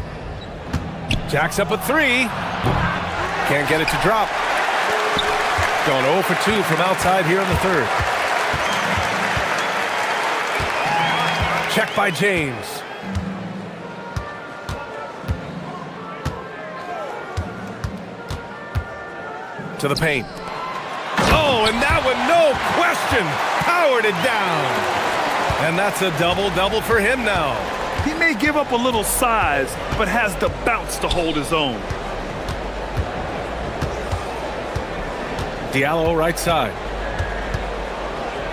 Jacks up a 3. Can't get it to drop. Going 0 for 2 from outside here in the third. Check by James. To the paint. Oh, and that one, no question, powered it down. And that's a double-double for him now. He may give up a little size, but has the bounce to hold his own. Diallo right side.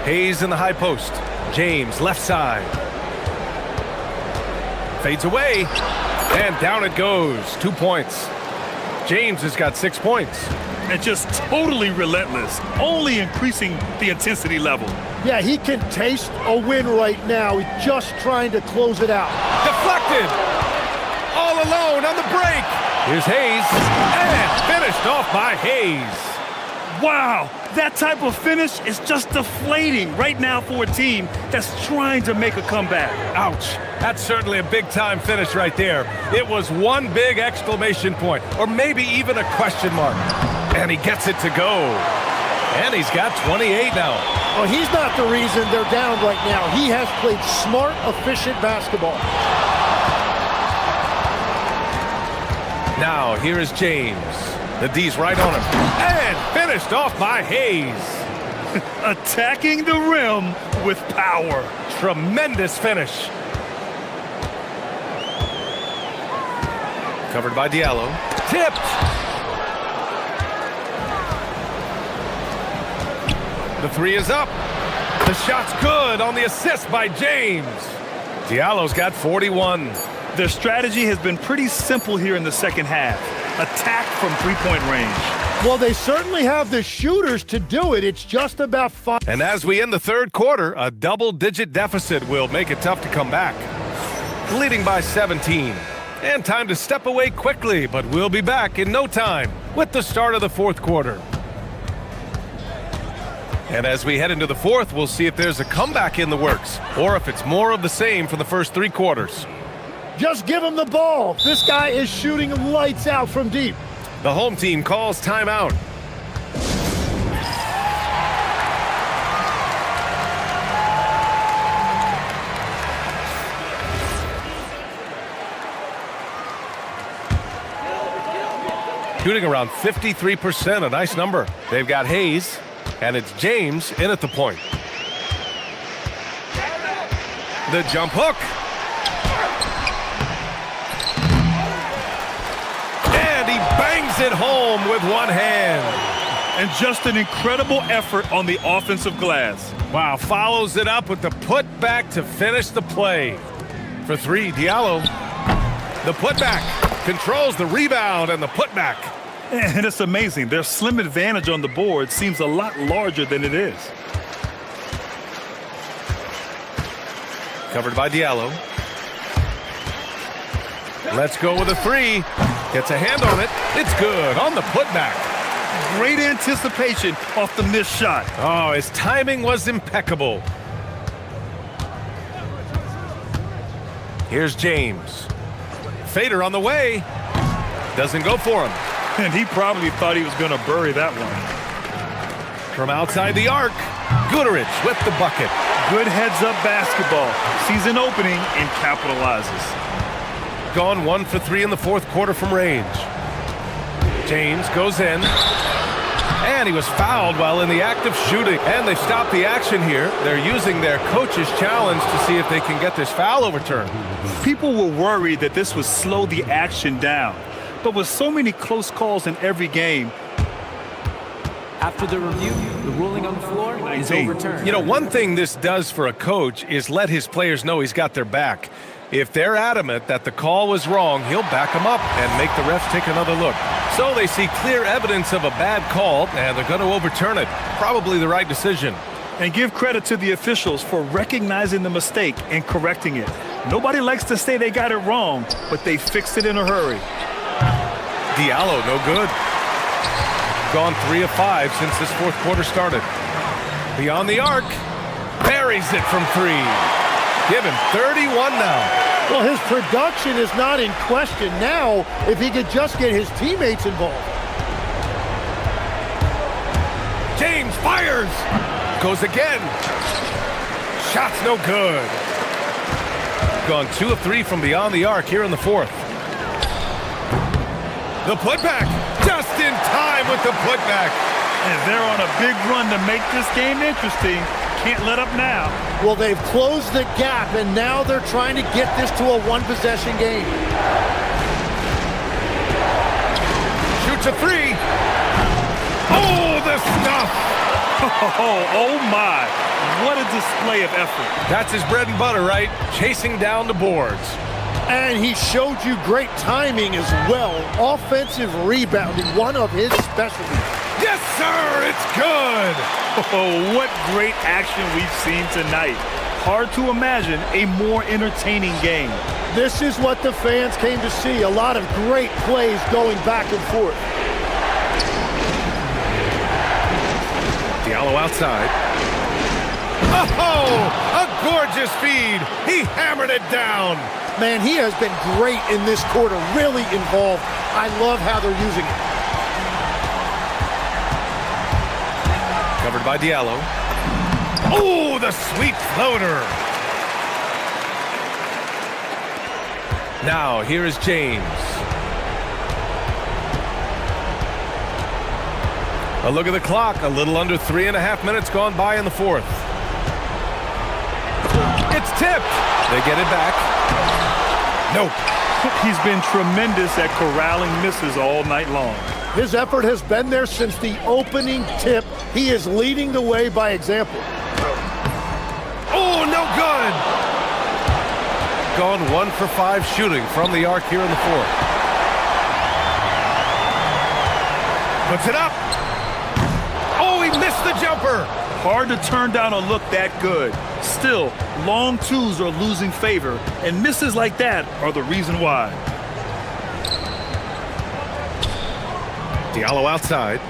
Hayes in the high post. James left side. Fades away. And down it goes. 2 points. James has got 6 points. And just totally relentless. Only increasing the intensity level. Yeah, he can taste a win right now. He's just trying to close it out. Deflected. All alone on the break. Here's Hayes. And finished off by Hayes. Wow, that type of finish is just deflating right now for a team that's trying to make a comeback. Ouch. That's certainly a big-time finish right there. It was one big exclamation point, or maybe even a question mark. And he gets it to go. And he's got 28 now. Well, he's not the reason they're down right now. He has played smart, efficient basketball. Now, here is James. The D's right on him. And finished off by Hayes. Attacking the rim with power. Tremendous finish. Covered by Diallo. Tipped. The three is up. The shot's good on the assist by James. Diallo's got 41. Their strategy has been pretty simple here in the second half. Attack from three-point range. Well, they certainly have the shooters to do it. It's just about fun. And as we end the third quarter, a double-digit deficit will make it tough to come back. Leading by 17. And time to step away quickly, but we'll be back in no time with the start of the fourth quarter. And as we head into the fourth, we'll see if there's a comeback in the works or if it's more of the same for the first three quarters. Just give him the ball. This guy is shooting lights out from deep. The home team calls timeout. Shooting around 53%, a nice number. They've got Hayes, and it's James in at the point. The jump hook. And he bangs it home with one hand. And just an incredible effort on the offensive glass. Wow, follows it up with the putback to finish the play. For three, Diallo. The putback. Controls the rebound and the putback. And it's amazing. Their slim advantage on the board seems a lot larger than it is. Covered by Diallo. Let's go with a three. Gets a hand on it. It's good on the putback. Great anticipation off the missed shot. Oh, his timing was impeccable. Here's James. Fader on the way. Doesn't go for him. And he probably thought he was going to bury that one. From outside the arc, Goodrich with the bucket. Good heads-up basketball. Sees an opening and capitalizes. Gone 1 for 3 in the fourth quarter from range. James goes in. And he was fouled while in the act of shooting. And they stopped the action here. They're using their coach's challenge to see if they can get this foul overturned. People were worried that this would slow the action down. But with so many close calls in every game, after the review, the ruling on the floor is overturned. You know, one thing this does for a coach is let his players know he's got their back. If they're adamant that the call was wrong, he'll back them up and make the refs take another look. So they see clear evidence of a bad call, and they're going to overturn it. Probably the right decision. And give credit to the officials for recognizing the mistake and correcting it. Nobody likes to say they got it wrong, but they fixed it in a hurry. Diallo, no good. Gone 3 of 5 since this fourth quarter started. Beyond the arc, buries it from 3. Give him 31 now. Well, his production is not in question now if he could just get his teammates involved. James fires. Goes again. Shot's no good. Gone 2 of 3 from beyond the arc here in the fourth. The putback, just in time with the putback. And they're on a big run to make this game interesting. Can't let up now. Well, they've closed the gap, and now they're trying to get this to a one-possession game. Shoots a 3. Oh, the stuff. Oh my. What a display of effort. That's his bread and butter, right? Chasing down the boards. And he showed you great timing as well. Offensive rebounding, one of his specialties. Yes, sir, it's good. Oh, what great action we've seen tonight. Hard to imagine a more entertaining game. This is what the fans came to see. A lot of great plays going back and forth. Diallo outside. Oh, a gorgeous feed. He hammered it down. Man, he has been great in this quarter, really involved. I love how they're using it. Covered by Diallo. Oh, the sweet floater. Now, here is James. A look at the clock. A little under 3.5 minutes gone by in the fourth. It's tipped. They get it back. Nope. He's been tremendous at corralling misses all night long. His effort has been there since the opening tip. He is leading the way by example. Oh, no good. Gone 1 for 5 shooting from the arc here in the fourth. Puts it up. Oh, he missed the jumper. Hard to turn down a look that good. Still, long twos are losing favor, and misses like that are the reason why. Diallo outside.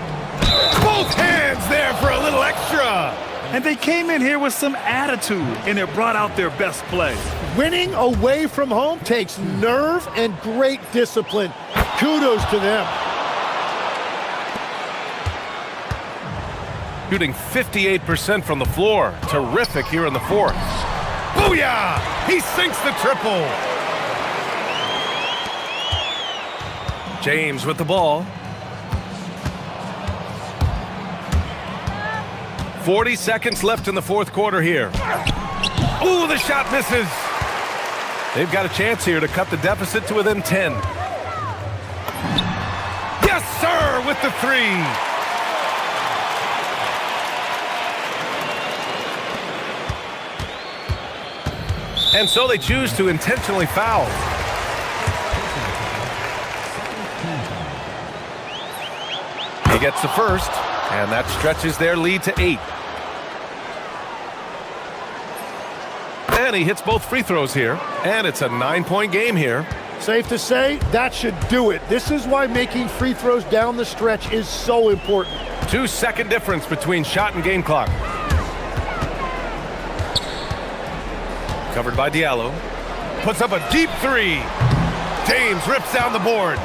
Both hands there for a little extra. And they came in here with some attitude, and it brought out their best play. Winning away from home takes nerve and great discipline. Kudos to them. Shooting 58% from the floor. Terrific here in the fourth. Booyah! He sinks the triple. James with the ball. 40 seconds left in the fourth quarter here. Ooh, the shot misses. They've got a chance here to cut the deficit to within 10. Yes, sir, with the three. And so they choose to intentionally foul. He gets the first, and that stretches their lead to 8. And he hits both free throws here, and it's a 9-point game here. Safe to say, that should do it. This is why making free throws down the stretch is so important. 2-second difference between shot and game clock. Covered by Diallo. Puts up a deep three. James rips down the board.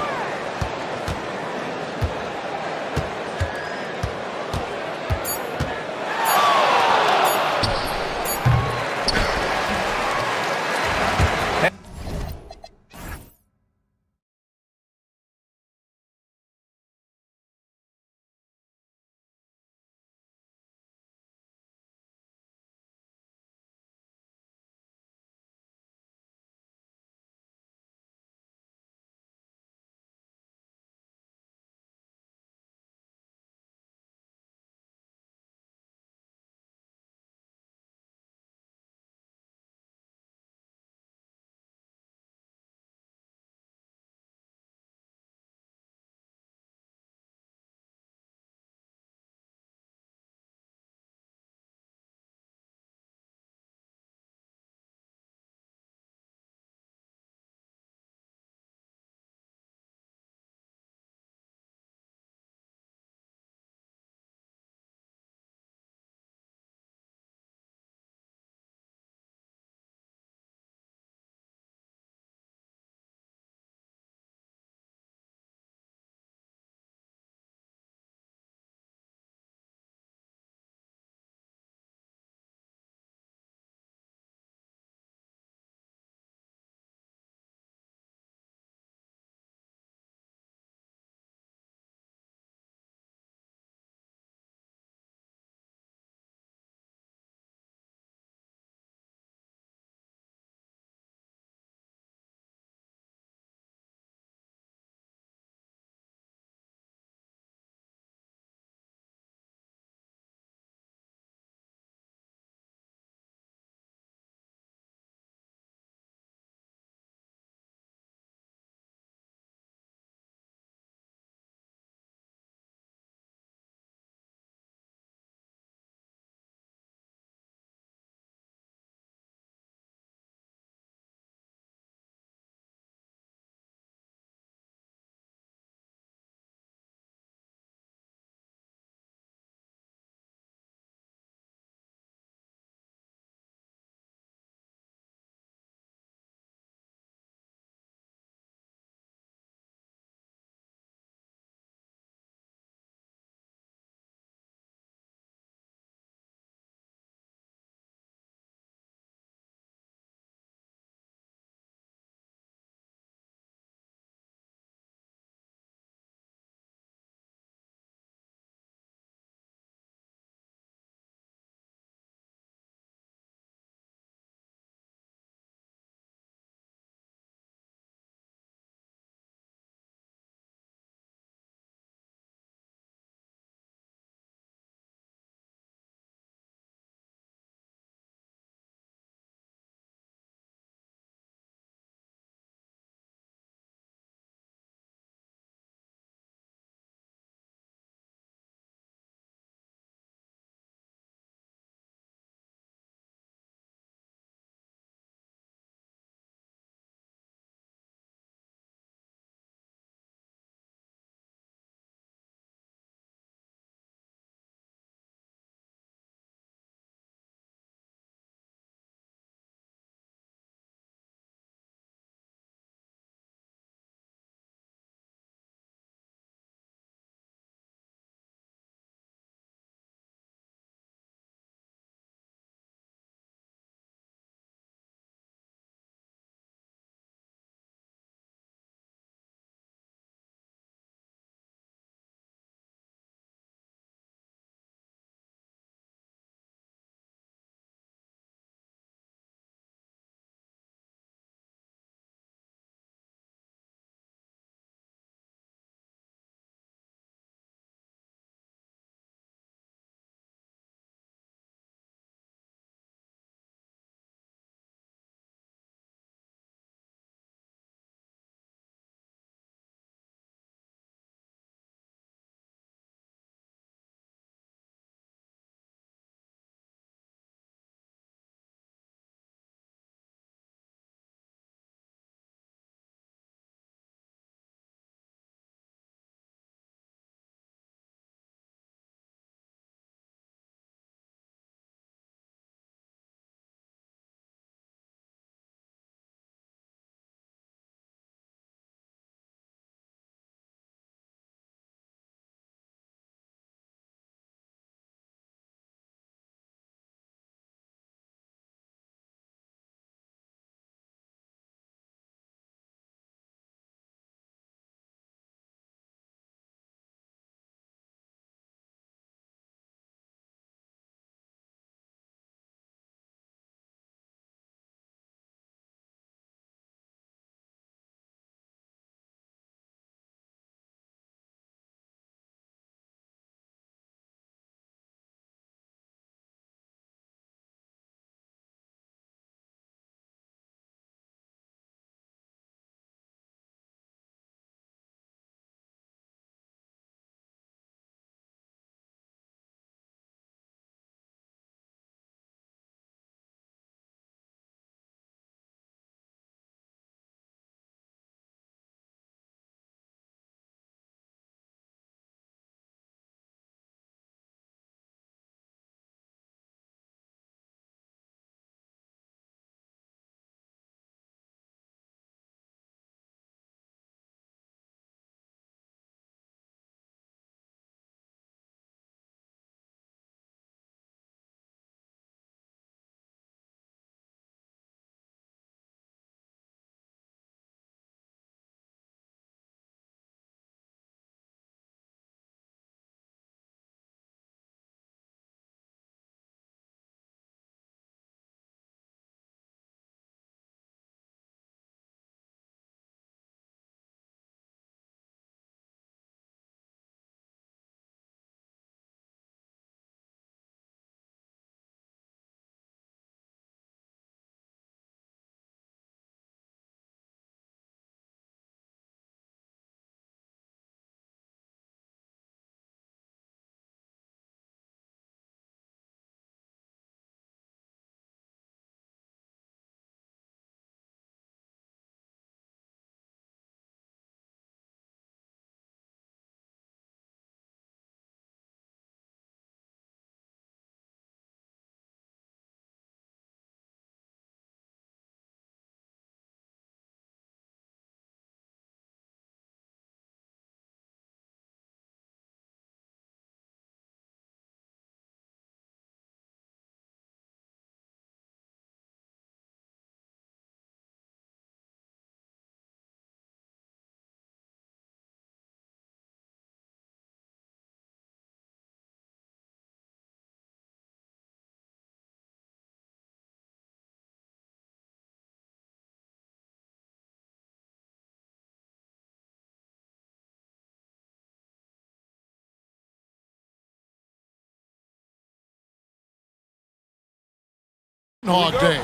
Hog Day.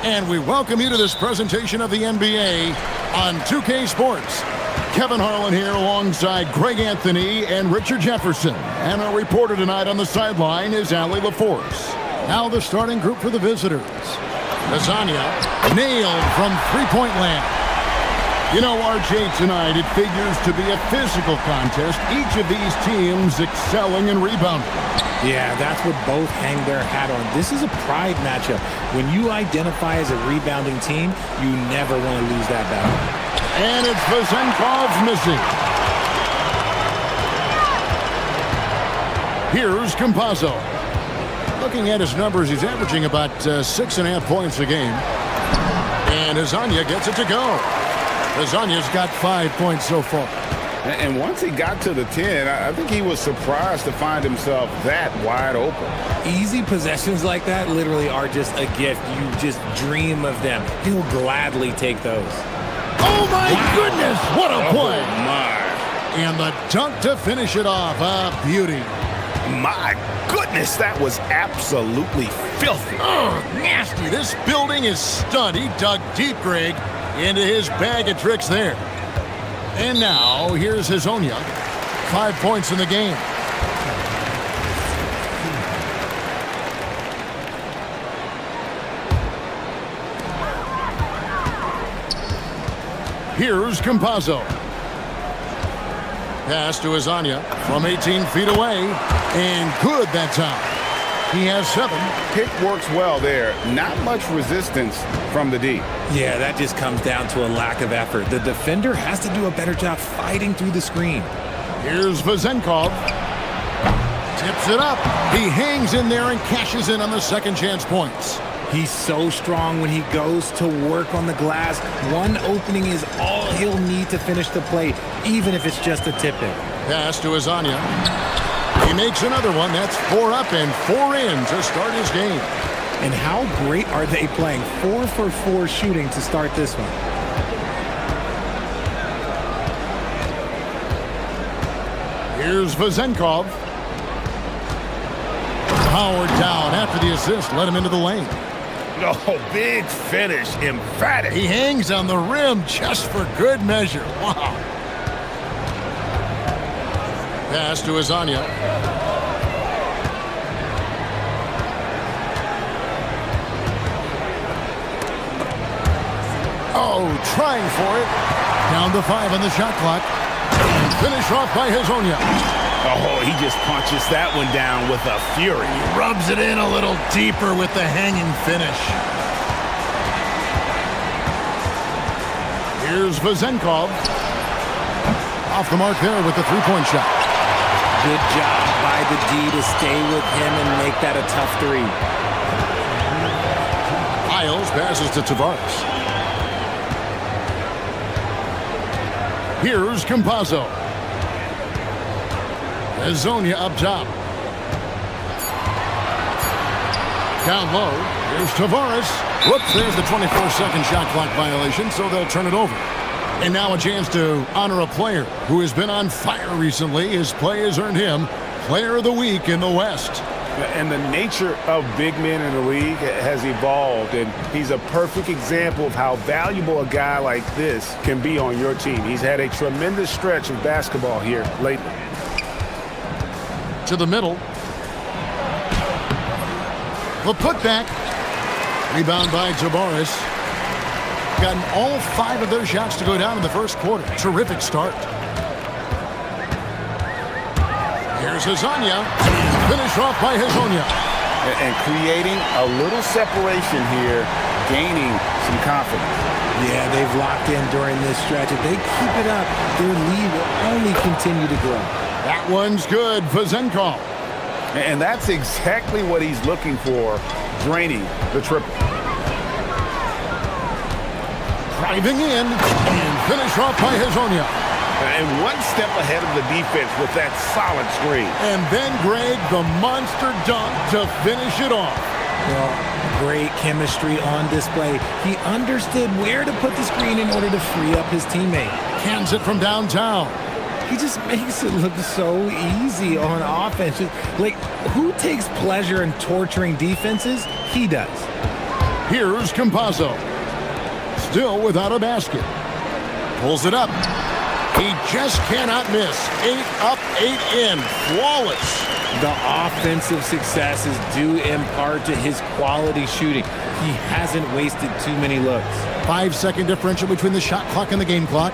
And we welcome you to this presentation of the NBA on 2K Sports. Kevin Harlan here alongside Greg Anthony and Richard Jefferson. And our reporter tonight on the sideline is Allie LaForce. Now the starting group for the visitors. Lasagna nailed from three-point land. You know, RJ, tonight it figures to be a physical contest. Each of these teams excelling in rebounding. Yeah, that's what both hang their hat on. This is a pride matchup. When you identify as a rebounding team, you never want to lose that battle. And it's Vazenkov's missing. Here's Campazzo. Looking at his numbers, he's averaging about 6.5 points a game. And Lasagna gets it to go. Lasagna's got 5 points so far. And once he got to the 10, I think he was surprised to find himself that wide open. Easy possessions like that literally are just a gift. You just dream of them. He'll gladly take those. Oh, my goodness. What a play. Oh, my. And the dunk to finish it off. A beauty. My goodness, that was absolutely filthy. Oh, nasty. This building is stunned. He dug deep, Greg, into his bag of tricks there. And now, here's Hezonja. 5 points in the game. Here's Campazzo. Pass to Lasagna from 18 feet away. And good that time. He has 7. Pick works well there. Not much resistance from the D. Yeah, that just comes down to a lack of effort. The defender has to do a better job fighting through the screen. Here's Vazenkov. Tips it up. He hangs in there and cashes in on the second chance points. He's so strong when he goes to work on the glass. One opening is all he'll need to finish the play, even if it's just a tip-in. Pass to Lasagna. He makes another one. That's 4 up and 4 in to start his game. And how great are they playing? 4 for 4 shooting to start this one. Here's Vazenkov. Powered down after the assist. Let him into the lane. Oh, big finish. Emphatic. He hangs on the rim just for good measure. Wow. Pass to Lasagna. Oh, trying for it. Down to 5 on the shot clock. Finish off by Hezonja. Oh, he just punches that one down with a fury. He rubs it in a little deeper with the hanging finish. Here's Vazenkov. Off the mark there with the three-point shot. Good job by the D to stay with him and make that a tough 3. Isles passes to Tavares. Here's Campazzo. Hezonja up top. Down low. Here's Tavares. Whoops, there's the 24-second shot clock violation, so they'll turn it over. And now a chance to honor a player who has been on fire recently. His play has earned him Player of the Week in the West. And the nature of big men in the league has evolved, and he's a perfect example of how valuable a guy like this can be on your team. He's had a tremendous stretch of basketball here lately. To the middle. The putback. Rebound by Tavares. Gotten all 5 of those shots to go down in the first quarter. Terrific start. Here's Lasagna. Finish off by Hezonja. And creating a little separation here, gaining some confidence. Yeah, they've locked in during this stretch. If they keep it up, their lead will only continue to grow. That one's good. Vazenkov. And that's exactly what he's looking for, draining the triple. Driving in and finish off by Hezonja. And one step ahead of the defense with that solid screen. And then, Greg, the monster dunk to finish it off. Well, great chemistry on display. He understood where to put the screen in order to free up his teammate. Cans it from downtown. He just makes it look so easy on offense. Like, who takes pleasure in torturing defenses? He does. Here's Campazzo. Still without a basket. Pulls it up. He just cannot miss. 8 up, 8 in. Flawless. The offensive success is due in part to his quality shooting. He hasn't wasted too many looks. 5-second differential between the shot clock and the game clock.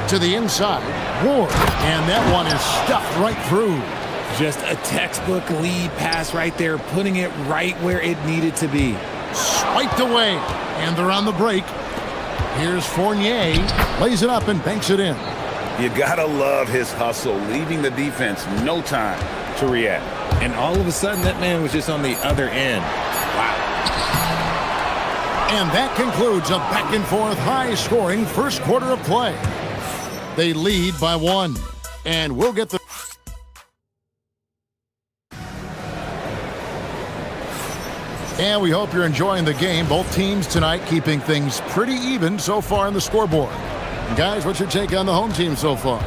To the inside. Ward. And that one is stuffed right through. Just a textbook lead pass right there, putting it right where it needed to be. Swiped away. And they're on the break. Here's Fournier. Lays it up and banks it in. You gotta love his hustle, leaving the defense no time to react. And all of a sudden, that man was just on the other end. Wow. And that concludes a back-and-forth, high-scoring first quarter of play. They lead by 1. And we'll get the... And we hope you're enjoying the game. Both teams tonight keeping things pretty even so far in the scoreboard. Guys, what's your take on the home team so far?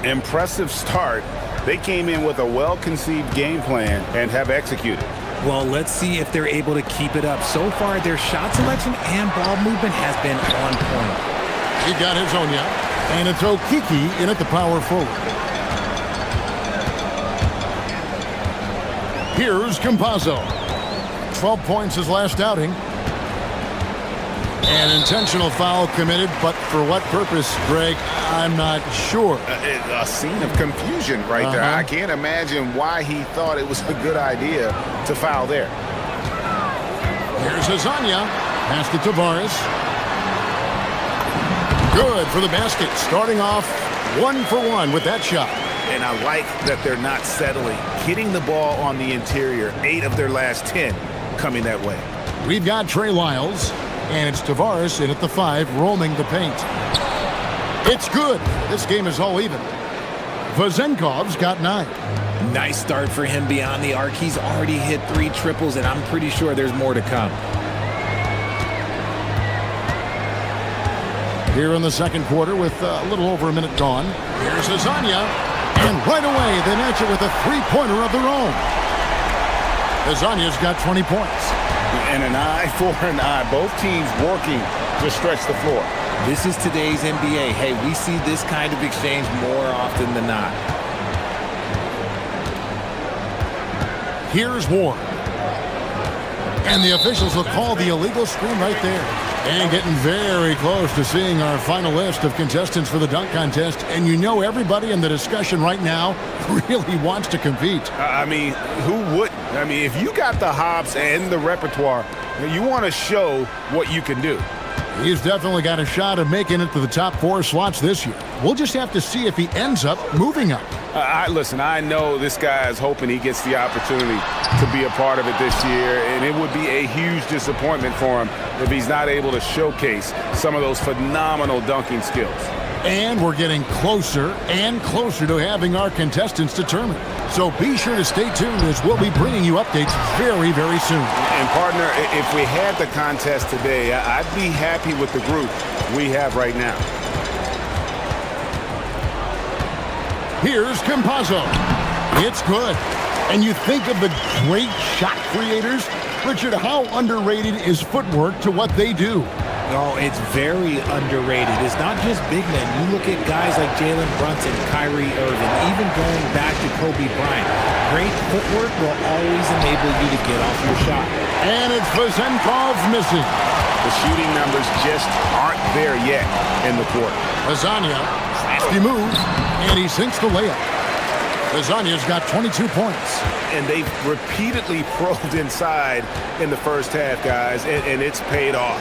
Impressive start. They came in with a well-conceived game plan and have executed. Well, let's see if they're able to keep it up. So far, their shot selection and ball movement has been on point. He got his own, and it's Okiki in at the power forward. Here's Campazzo. 12 points his last outing. An intentional foul committed, but for what purpose, Greg, I'm not sure. A scene of confusion right there. I can't imagine why he thought it was a good idea to foul there. Here's Hazanya. Pass to Tavares. Good for the basket. Starting off 1 for 1 with that shot. And I like that they're not settling. Hitting the ball on the interior. 8 of their last 10 coming that way. We've got Trey Lyles. And it's Tavares in at the 5, roaming the paint. It's good. This game is all even. Vazenkov's got 9. Nice start for him beyond the arc. He's already hit 3 triples, and I'm pretty sure there's more to come. Here in the second quarter with a little over a minute gone. Here's Hazanya. And right away, they match it with a 3-pointer of their own. Hazanya's got 20 points. And an eye for an eye. Both teams working to stretch the floor. This is today's NBA. Hey, we see this kind of exchange more often than not. Here's Ward. And the officials will call the illegal screen right there. And getting very close to seeing our final list of contestants for the dunk contest. And you know everybody in the discussion right now really wants to compete. I mean, who wouldn't? I mean, if you got the hops and the repertoire, you want to show what you can do. He's definitely got a shot of making it to the top 4 slots this year. We'll just have to see if he ends up moving up. Listen, I know this guy is hoping he gets the opportunity to be a part of it this year, and it would be a huge disappointment for him if he's not able to showcase some of those phenomenal dunking skills. And we're getting closer and closer to having our contestants determined. So be sure to stay tuned as we'll be bringing you updates very, very soon. And partner, if we had the contest today, I'd be happy with the group we have right now. Here's Campazzo. It's good. And you think of the great shot creators? Richard, how underrated is footwork to what they do? No, it's very underrated. It's not just big men. You look at guys like Jalen Brunson, Kyrie Irving, even going back to Kobe Bryant. Great footwork will always enable you to get off your shot. And it's Vazenkov missing. The shooting numbers just aren't there yet in the quarter. Lasagna, crafty move, and he sinks the layup. Lasagna's got 22 points. And they've repeatedly probed inside in the first half, guys, and it's paid off.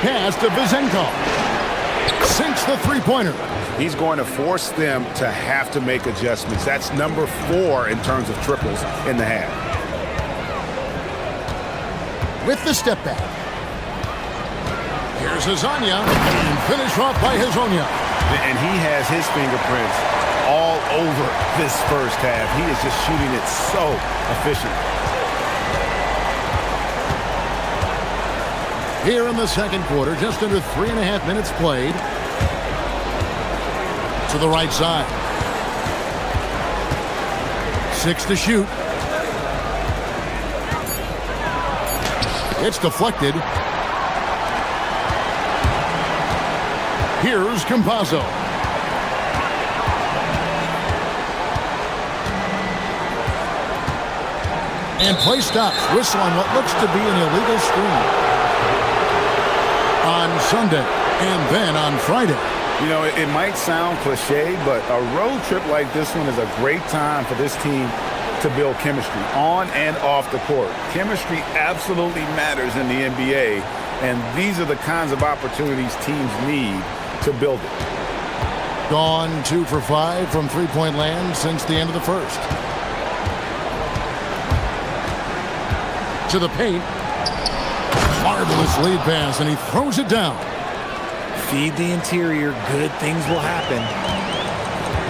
Pass to Vazenkov. Sinks the three-pointer. He's going to force them to have to make adjustments. That's number 4 in terms of triples in the half. With the step back. Here's Hazanya, and finish off by Hazonia. And he has his fingerprints all over this first half. He is just shooting it so efficiently. Here in the second quarter, just under 3.5 minutes played. To the right side. 6 to shoot. It's deflected. Here's Campazzo. And play stops. Whistle on what looks to be an illegal screen. On Sunday and then on Friday. You know, it might sound cliche, but a road trip like this one is a great time for this team to build chemistry on and off the court. Chemistry absolutely matters in the NBA, and these are the kinds of opportunities teams need to build it. Gone 2 for 5 from three-point land since the end of the first. To the paint. Marvelous lead pass, and he throws it down. Feed the interior, good things will happen.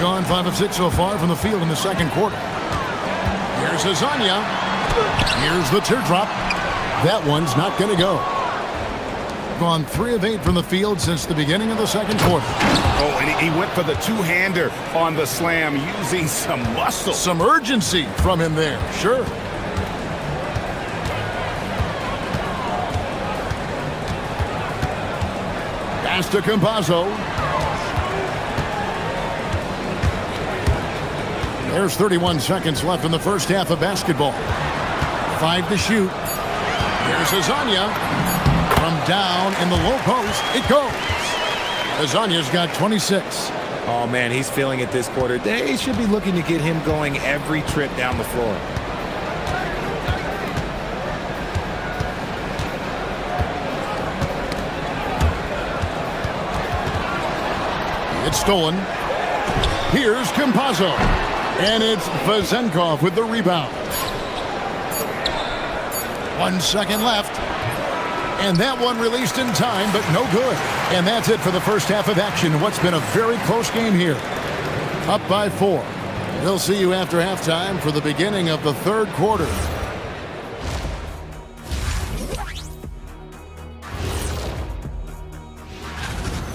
Gone 5 of 6 so far from the field in the second quarter. Here's Azania. Here's the teardrop. That one's not going to go. Gone 3 of 8 from the field since the beginning of the second quarter. Oh, and he went for the two-hander on the slam using some muscle. Some urgency from him there, sure. Pass to Campazzo. There's 31 seconds left in the first half of basketball. 5 to shoot. Here's Azania. From down in the low post, it goes. Azania's got 26. Oh, man, he's feeling it this quarter. They should be looking to get him going every trip down the floor. It's stolen. Here's Campazzo. And it's Vezenkov with the rebound. 1 second left. And that one released in time, but no good. And that's it for the first half of action. What's been a very close game here. Up by 4. We'll see you after halftime for the beginning of the third quarter.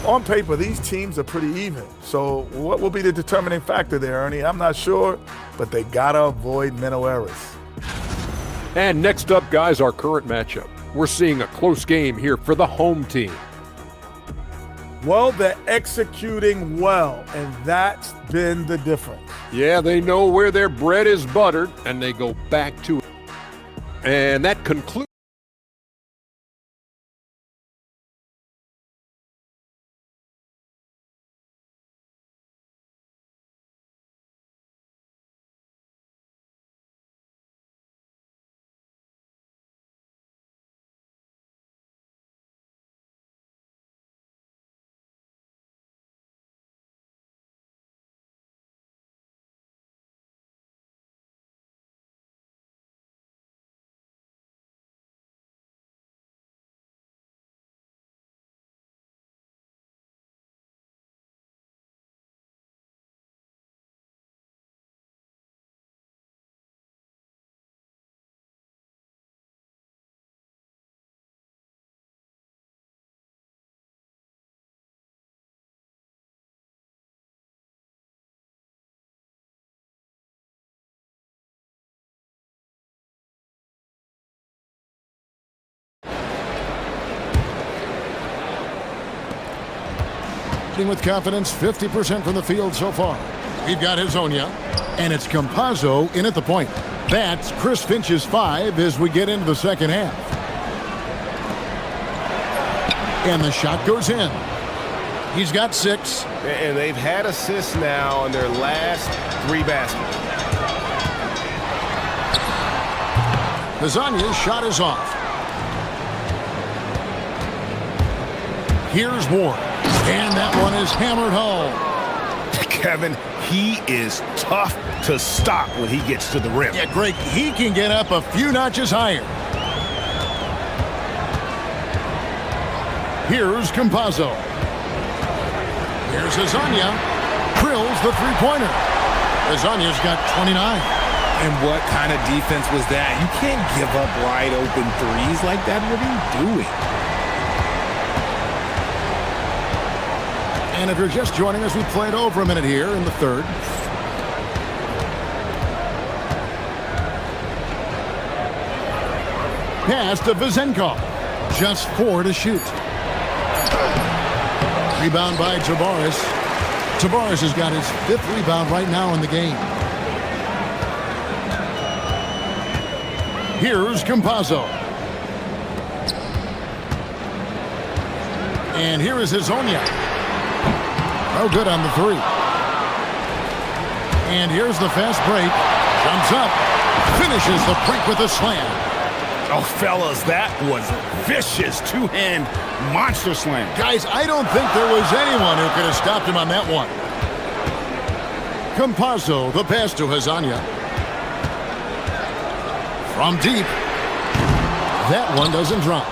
On paper, these teams are pretty even. So what will be the determining factor there, Ernie? I'm not sure, but they gotta avoid mental errors. And next up, guys, our current matchup. We're seeing a close game here for the home team. Well, they're executing well, and that's been the difference. Yeah, they know where their bread is buttered, and they go back to it. And that concludes. With confidence, 50% from the field so far. We've got Hazonia, and it's Campazzo in at the point. That's Chris Finch's 5 as we get into the second half. And the shot goes in. He's got 6. And they've had assists now on their last 3 baskets. Hazania's shot is off. Here's Ward. And that one is hammered home. Kevin, he is tough to stop when he gets to the rim. Yeah, Greg, he can get up a few notches higher. Here's Campazzo. Here's Azania. Drills the three-pointer. Azania's got 29. And what kind of defense was that? You can't give up wide open threes like that. What are you doing? And if you're just joining us, we played over a minute here in the third. Pass to Vezenkov. Just 4 to shoot. Rebound by Tavares. Tavares has got his 5th rebound right now in the game. Here's Campazzo. And here is Hezonja. No good on the 3. And here's the fast break. Jumps up. Finishes the break with a slam. Oh, fellas, that was a vicious two-hand monster slam. Guys, I don't think there was anyone who could have stopped him on that one. Campazzo, the pass to Hezonja. From deep. That one doesn't drop.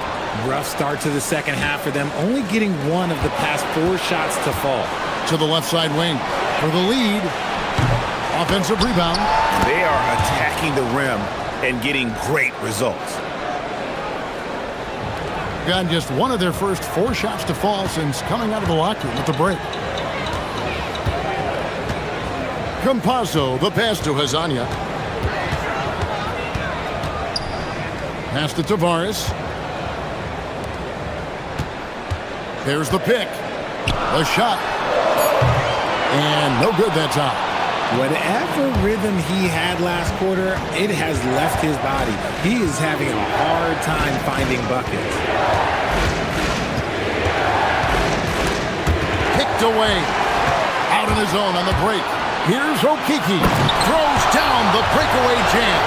Rough start to the second half for them, only getting one of the past 4 shots to fall. To the left side wing for the lead. Offensive rebound. They are attacking the rim and getting great results. Got just one of their first 4 shots to fall since coming out of the locker room at the break. Campazzo, the pass to Hezonja. Pass to Tavares. There's the pick. The shot. And no good that time. Whatever rhythm he had last quarter, it has left his body. He is having a hard time finding buckets. Picked away. Out in his own on the break. Here's Okiki. Throws down the breakaway jam.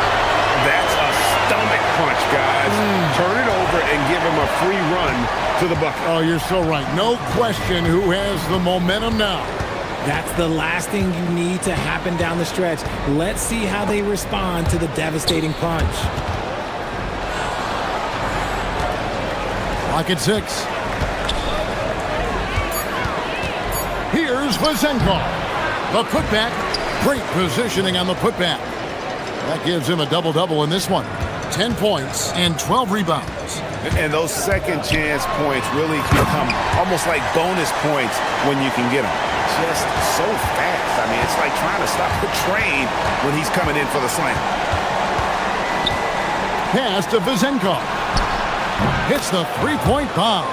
That's a stomach punch, guys. Turn it over and give him a free run to the bucket. Oh, you're so right. No question who has the momentum now. That's the last thing you need to happen down the stretch. Let's see how they respond to the devastating punch. Clock at 6. Here's Vezenkov. The putback. Great positioning on the putback. That gives him a double-double in this one. 10 points and 12 rebounds. And those second chance points really become almost like bonus points when you can get them. Just so fast. I mean, it's like trying to stop a train when he's coming in for the slam. Pass to Vezenkov. Hits the 3-point bomb.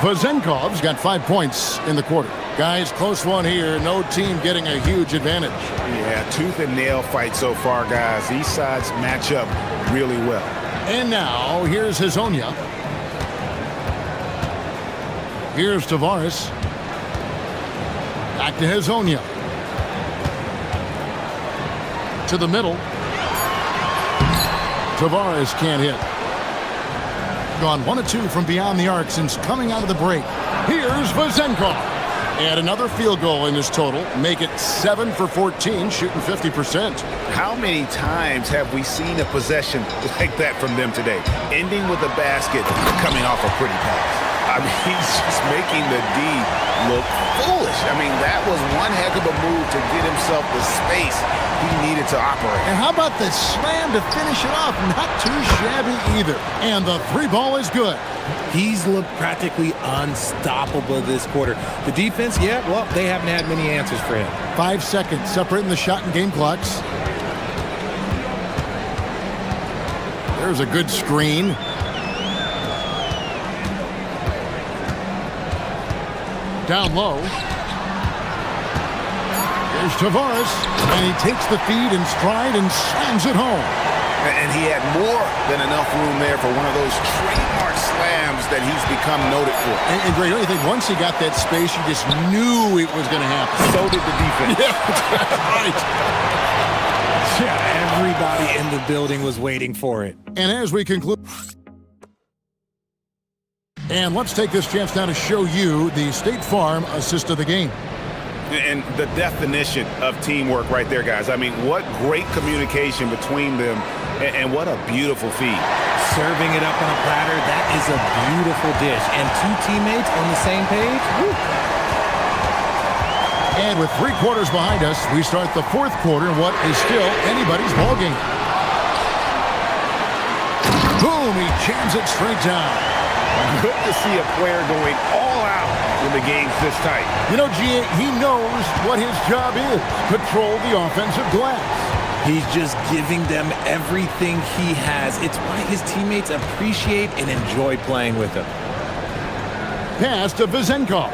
Vezenkov's got 5 points in the quarter. Guys, close one here. No team getting a huge advantage. Yeah, tooth and nail fight so far, guys. These sides match up really well. And now, here's Hezonja. Here's Tavares. Back to Hezonja. To the middle. Tavares can't hit. Gone 1 of 2 from beyond the arc since coming out of the break. Here's Vezenkov. And another field goal in his total. Make it 7 for 14, shooting 50%. How many times have we seen a possession like that from them today? Ending with a basket, coming off a pretty pass. I mean, he's just making the D look foolish. I mean, that was one heck of a move to get himself the space he needed to operate. And how about the slam to finish it off? Not too shabby either. And the 3-ball is good. He's looked practically unstoppable this quarter. The defense, yeah, well, they haven't had many answers for him. 5 seconds separating the shot and game clocks. There's a good screen. Down low. Here's Tavares, and he takes the feed in stride and slams it home. And he had more than enough room there for one of those trademark slams that he's become noted for. And Greg, I think once he got that space, you just knew it was going to happen. So did the defense. Yeah, right. Yeah, everybody in the building was waiting for it. And as we conclude... And let's take this chance now to show you the State Farm assist of the game. And the definition of teamwork right there, guys. I mean, what great communication between them, and what a beautiful feed. Serving it up on a platter, that is a beautiful dish. And 2 teammates on the same page. Woo. And with 3 quarters behind us, we start the 4th quarter in what is still anybody's ballgame. Boom, he jams it straight down. Good to see a player going all out when the game's this tight. You know, G.A., he knows what his job is. Control the offensive glass. He's just giving them everything he has. It's why his teammates appreciate and enjoy playing with him. Pass to Vezenkov.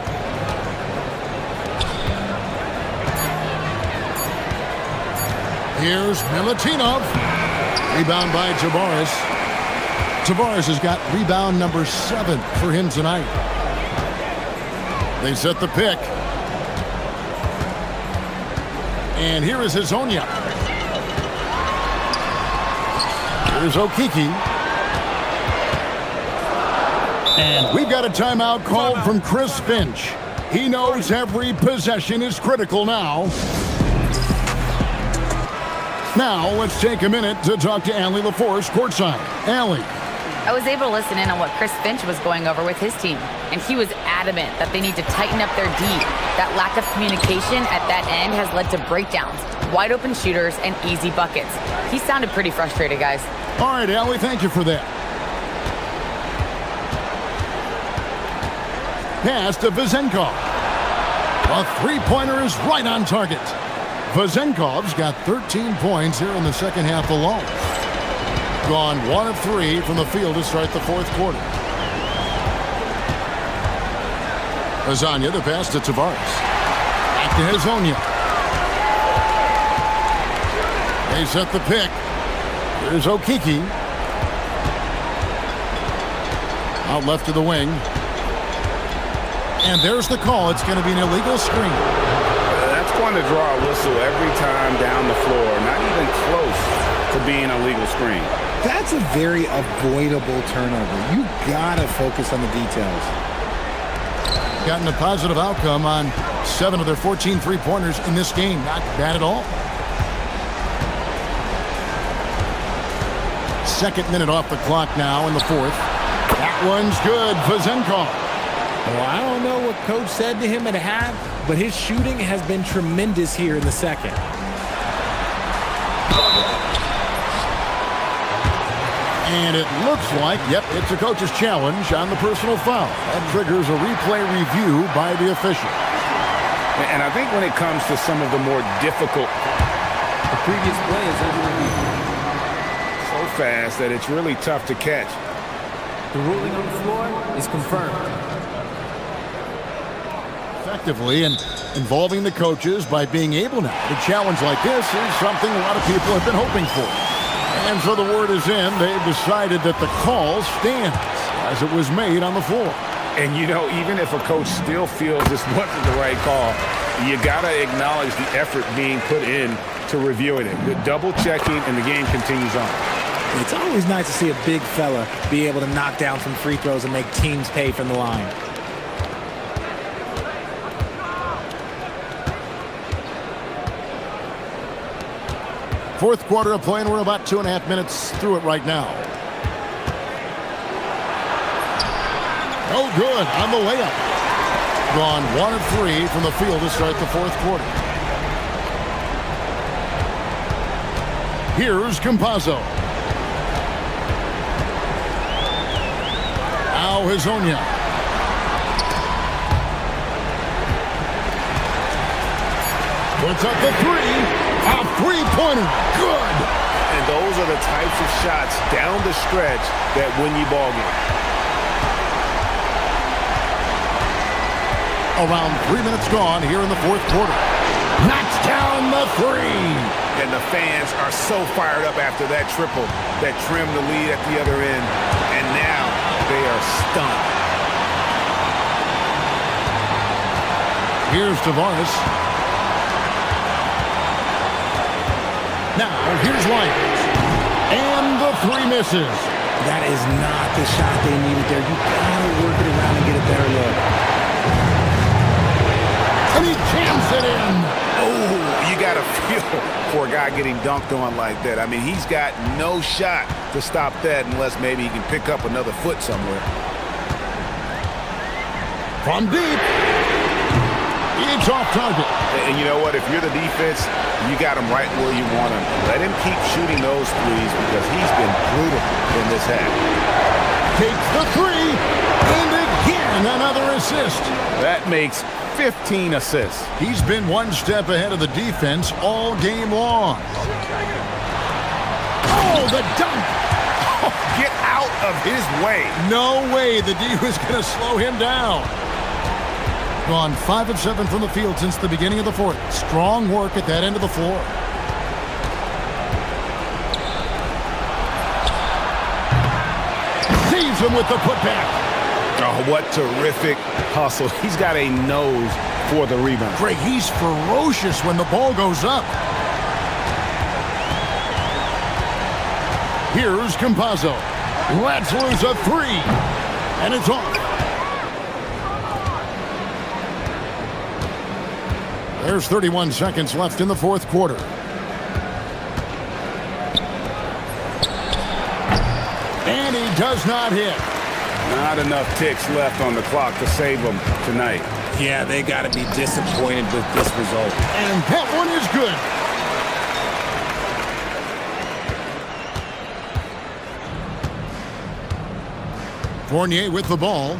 Here's Milutinov. Rebound by Tavares. Tavares has got rebound number 7 for him tonight. They set the pick. And here is Hazonia. Here's Okiki. And we've got a timeout called from Chris Finch. He knows every possession is critical now. Now, let's take a minute to talk to Allie LaForce courtside. Allie. I was able to listen in on what Chris Finch was going over with his team, and he was adamant that they need to tighten up their D. That lack of communication at that end has led to breakdowns, wide open shooters, and easy buckets. He sounded pretty frustrated, guys. All right, Allie, thank you for that. Pass to Vezenkov. A three-pointer is right on target. Vezenkov's got 13 points here in the second half alone. Gone 1 of 3 from the field to start the fourth quarter. Hazonia, the pass to Tavares. Back to Hazonia. They set the pick. There's Okiki. Out left to the wing. And there's the call. It's going to be an illegal screen. That's going to draw a whistle every time down the floor. Not even close to being a legal screen. That's a very avoidable turnover. You gotta focus on the details. Gotten a positive outcome on 7 of their 14 three-pointers in this game. Not bad at all. Second minute off the clock now in the fourth. That one's good. Vezenkov. Well, I don't know what coach said to him at half, but his shooting has been tremendous here in the second. And it looks like, yep, it's a coach's challenge on the personal foul. That triggers a replay review by the official. And I think when it comes to some of the more difficult, The previous play is under review. so fast that it's really tough to catch. The ruling on the floor is confirmed. Effectively and involving the coaches by being able now to challenge like this is something a lot of people have been hoping for. And so the word is in, they've decided that the call stands as it was made on the floor. And you know, even if a coach still feels this wasn't the right call, you gotta acknowledge the effort being put in to reviewing it. The double checking and the game continues on. It's always nice to see a big fella be able to knock down some free throws and make teams pay from the line. Fourth quarter of play, and we're about 2.5 minutes through it right now. Oh, good on the layup. Gone 1 of 3 from the field to start the fourth quarter. Here's Campazzo. Now Hazonia. Puts up the 3. A three-pointer. Good. And those are the types of shots down the stretch that win you ball game. Around 3 minutes gone here in the fourth quarter. Knocks down the 3. And the fans are so fired up after that triple that trimmed the lead at the other end. And now they are stunned. Here's Tavares. Now, here's Lyons. And the 3 misses. That is not the shot they needed there. You gotta work it around and get a better look. And he jams it in. Oh, you gotta feel for a guy getting dunked on like that. I mean, he's got no shot to stop that unless maybe he can pick up another foot somewhere. From deep. It's off target. And you know what? If you're the defense, you got him right where you want him. Let him keep shooting those threes because he's been brutal in this half. Takes the 3. And again, another assist. That makes 15 assists. He's been one step ahead of the defense all game long. Oh, the dunk! Get out of his way. No way the D was going to slow him down. Gone 5 of 7 from the field since the beginning of the fourth. Strong work at that end of the floor. Saves him with the putback. Oh, what terrific hustle. He's got a nose for the rebound. Greg, he's ferocious when the ball goes up. Here's Campazzo. Let's lose a 3. And it's off. There's 31 seconds left in the fourth quarter. And he does not hit. Not enough ticks left on the clock to save them tonight. Yeah, they got to be disappointed with this result. And that one is good. Fournier with the ball.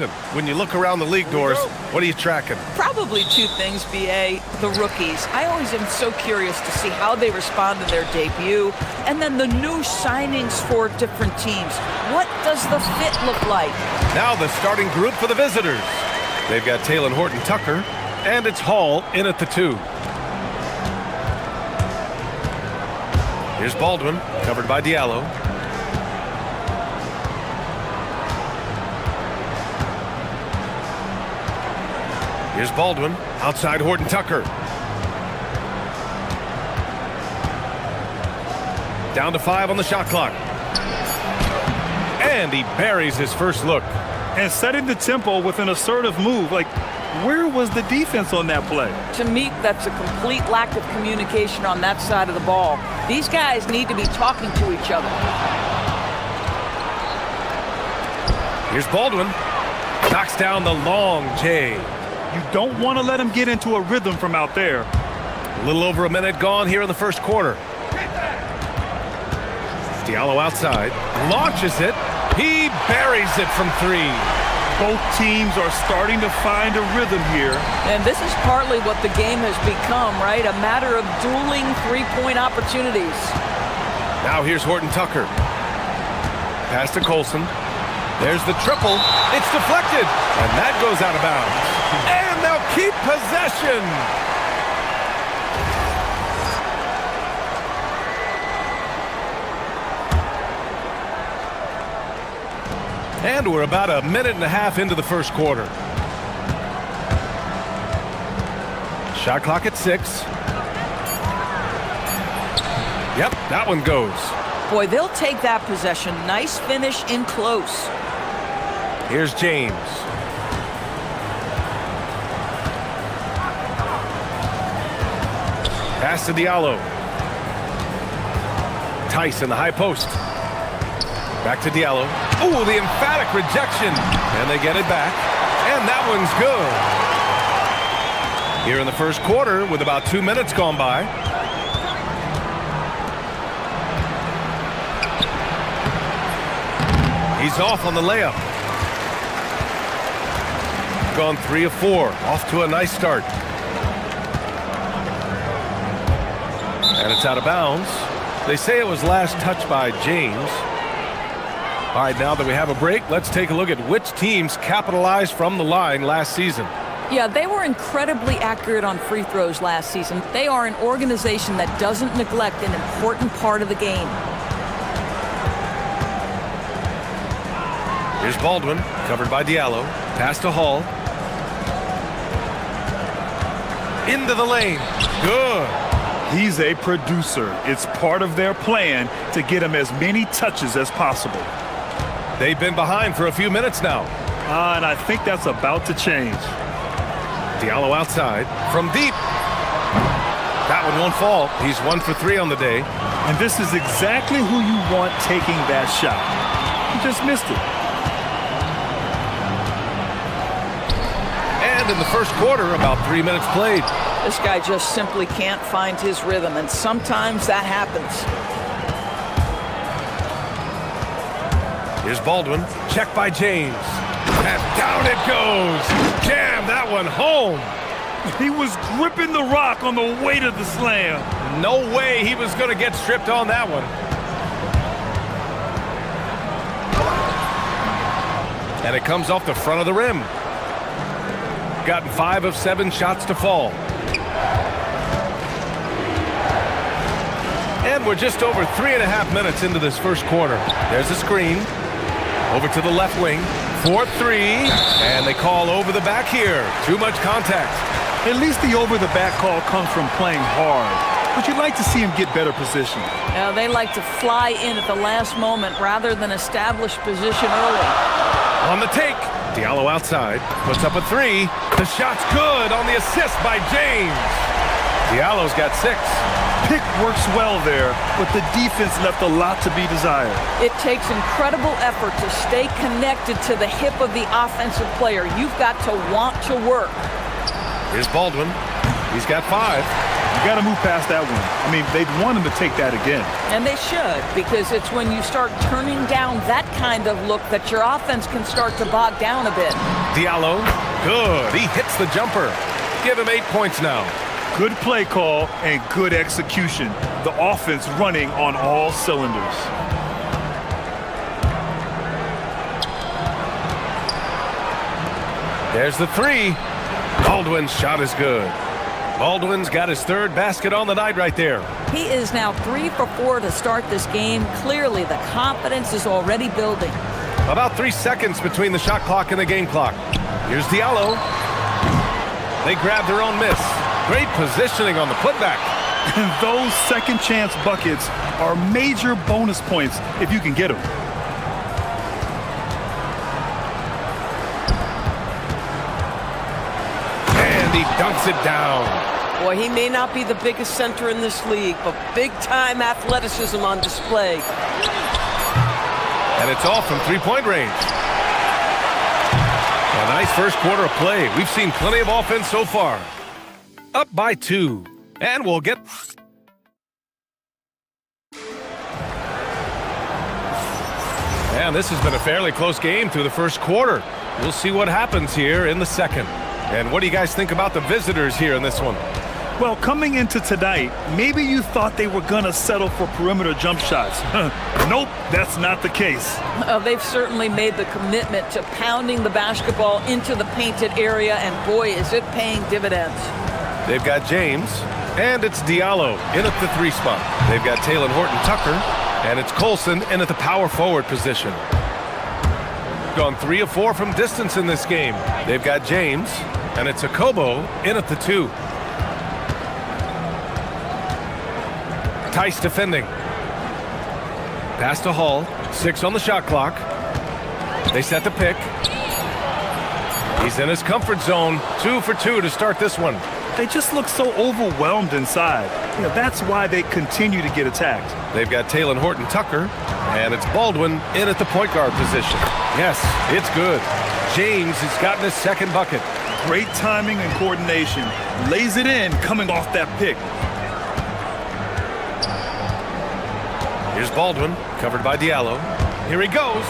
When you look around the league doors, what are you tracking? Probably two things, B.A. The rookies. I always am so curious to see how they respond to their debut. And then the new signings for different teams. What does the fit look like? Now the starting group for the visitors. They've got Taylor Horton-Tucker, and it's Hall in at the 2. Here's Baldwin, covered by Diallo. Here's Baldwin, outside Horton-Tucker. Down to 5 on the shot clock. And he buries his first look. And setting the tempo with an assertive move. Like, where was the defense on that play? To me, that's a complete lack of communication on that side of the ball. These guys need to be talking to each other. Here's Baldwin. Knocks down the long J. You don't want to let him get into a rhythm from out there. A little over a minute gone here in the first quarter. Diallo outside. Launches it. He buries it from 3. Both teams are starting to find a rhythm here. And this is partly what the game has become, right? A matter of dueling three-point opportunities. Now here's Horton-Tucker. Pass to Colson. There's the triple. It's deflected. And that goes out of bounds. And they'll keep possession. And we're about a minute and a half into the first quarter. Shot clock at 6. Yep, that one goes. Boy, they'll take that possession. Nice finish in close. Here's James. Pass to Diallo. Tice in the high post. Back to Diallo. Ooh, the emphatic rejection. And they get it back. And that one's good. Here in the first quarter with about 2 minutes gone by. He's off on the layup. Gone 3 of 4. Off to a nice start. And it's out of bounds. They say it was last touched by James. All right, now that we have a break, let's take a look at which teams capitalized from the line last season. Yeah, they were incredibly accurate on free throws last season. They are an organization that doesn't neglect an important part of the game. Here's Baldwin, covered by Diallo. Pass to Hall. Into the lane. Good. He's a producer. It's part of their plan to get him as many touches as possible. They've been behind for a few minutes now. And I think that's about to change. Diallo outside. From deep. That one won't fall. He's 1 for 3 on the day. And this is exactly who you want taking that shot. He just missed it. And in the first quarter, about 3 minutes played. This guy just simply can't find his rhythm, and sometimes that happens. Here's Baldwin, checked by James. And down it goes. Jam that one home. He was gripping the rock on the weight of the slam. No way he was going to get stripped on that one. And it comes off the front of the rim. Gotten 5 of 7 shots to fall. And we're just over 3.5 minutes into this first quarter. There's a screen. Over to the left wing. 4-3. And they call over the back here. Too much contact. At least the over-the-back call comes from playing hard. But you'd like to see him get better position. Yeah, they like to fly in at the last moment rather than establish position early. On the take. Diallo outside. Puts up a 3. The shot's good on the assist by James. Diallo's got 6. Pick works well there, but the defense left a lot to be desired. It takes incredible effort to stay connected to the hip of the offensive player. You've got to want to work. Here's Baldwin. He's got 5. You got to move past that one. I mean, they'd want him to take that again. And they should, because it's when you start turning down that kind of look that your offense can start to bog down a bit. Diallo, good. He hits the jumper. Give him 8 points now. Good play call and good execution. The offense running on all cylinders. There's the three. Baldwin's shot is good. Baldwin's got his third basket on the night right there. He is now 3 for 4 to start this game. Clearly, the confidence is already building. About 3 seconds between the shot clock and the game clock. Here's Diallo. They grab their own miss. Great positioning on the putback. Those second chance buckets are major bonus points if you can get them. And he dunks it down. Boy, he may not be the biggest center in this league, but big-time athleticism on display. And it's off from three-point range. A nice first quarter of play. We've seen plenty of offense so far. Up by 2. And we'll get... And this has been a fairly close game through the first quarter. We'll see what happens here in the second. And what do you guys think about the visitors here in this one? Well, coming into tonight, maybe you thought they were going to settle for perimeter jump shots. Nope, that's not the case. They've certainly made the commitment to pounding the basketball into the painted area, and boy, is it paying dividends. They've got James, and it's Diallo in at the 3 spot. They've got Taylor Horton-Tucker, and it's Colson in at the power forward position. Gone 3 of 4 from distance in this game. They've got James, and it's Akobo in at the 2. Tice defending. Pass to Hall. 6 on the shot clock. They set the pick. He's in his comfort zone. 2 for 2 to start this one. They just look so overwhelmed inside. You know, that's why they continue to get attacked. They've got Taylor Horton-Tucker, and it's Baldwin in at the point guard position. Yes, it's good. James has gotten his second bucket. Great timing and coordination. Lays it in coming off that pick. Here's Baldwin, covered by Diallo. Here he goes.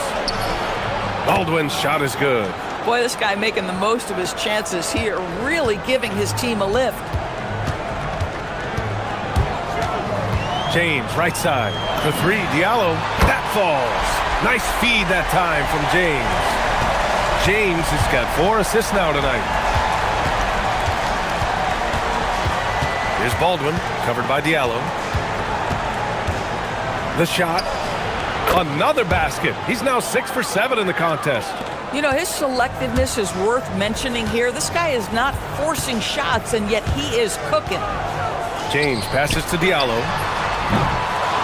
Baldwin's shot is good. Boy, this guy making the most of his chances here, really giving his team a lift. James, right side. The 3, Diallo. That falls. Nice feed that time from James. James has got 4 assists now tonight. Here's Baldwin, covered by Diallo. The shot. Another basket. He's now 6 for 7 in the contest. You know, his selectiveness is worth mentioning here. This guy is not forcing shots, and yet he is cooking. James passes to Diallo.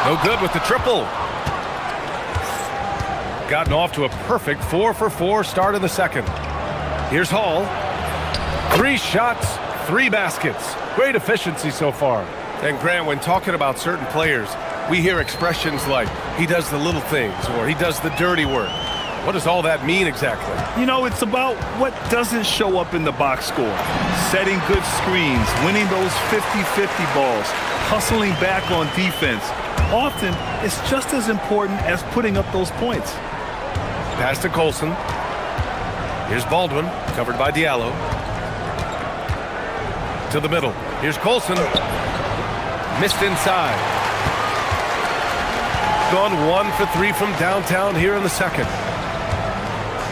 No good with the triple. Gotten off to a perfect 4 for 4 start in the second. Here's Hall. 3 shots, 3 baskets. Great efficiency so far. And Grant, when talking about certain players, we hear expressions like, he does the little things, or he does the dirty work. What does all that mean exactly? You know, it's about what doesn't show up in the box score. Setting good screens, winning those 50-50 balls, hustling back on defense. Often, it's just as important as putting up those points. Pass to Colson. Here's Baldwin, covered by Diallo. To the middle. Here's Colson. Missed inside. Gone 1 for 3 from downtown here in the second.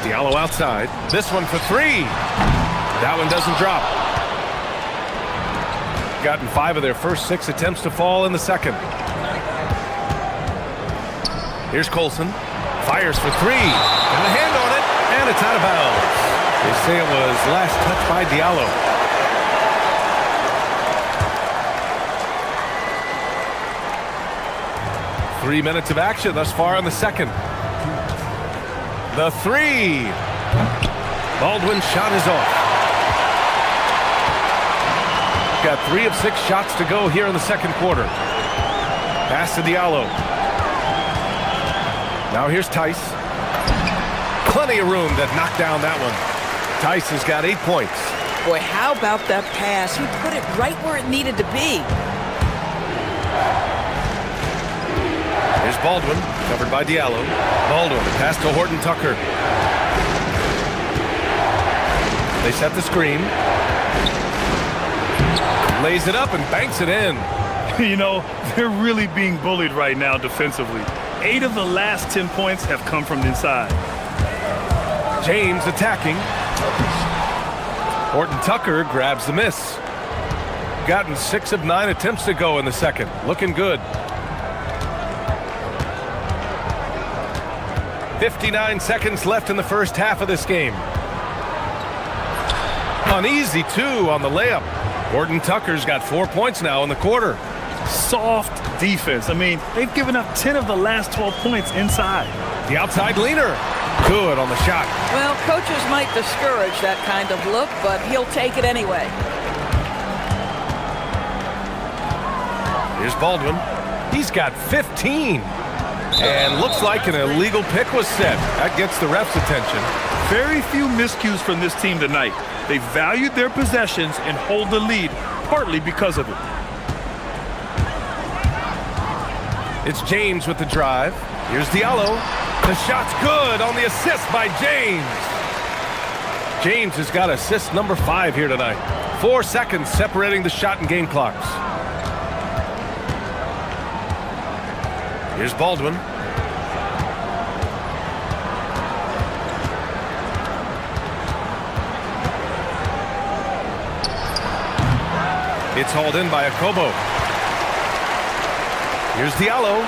Diallo outside. This one for 3. That one doesn't drop. Gotten 5 of their first 6 attempts to fall in the second. Here's Colson. Fires for 3. And a hand on it. And it's out of bounds. They say it was last touched by Diallo. Three minutes of action thus far in the second. The 3. Baldwin's shot is off. Got 3 of 6 shots to go here in the second quarter. Pass to Diallo. Now here's Tice. Plenty of room to knock down that one. Tice has got 8 points. Boy, how about that pass? He put it right where it needed to be. Here's Baldwin, covered by Diallo. Baldwin, pass to Horton Tucker. They set the screen. Lays it up and banks it in. You know, they're really being bullied right now defensively. 8 of the last 10 points have come from inside. James attacking. Horton Tucker grabs the miss. Gotten 6 of 9 attempts to go in the second. Looking good. 59 seconds left in the first half of this game. Uneasy, too, on the layup. Horton Tucker's got 4 points now in the quarter. Soft defense. I mean, they've given up 10 of the last 12 points inside. The outside leaner. Good on the shot. Well, coaches might discourage that kind of look, but he'll take it anyway. Here's Baldwin. He's got 15. And looks like an illegal pick was set. That gets the ref's attention. Very few miscues from this team tonight. They valued their possessions and hold the lead, partly because of it. It's James with the drive. Here's Diallo. The shot's good on the assist by James. James has got assist number 5 here tonight. 4 seconds separating the shot and game clocks. Here's Baldwin. It's hauled in by Akobo. Here's Diallo.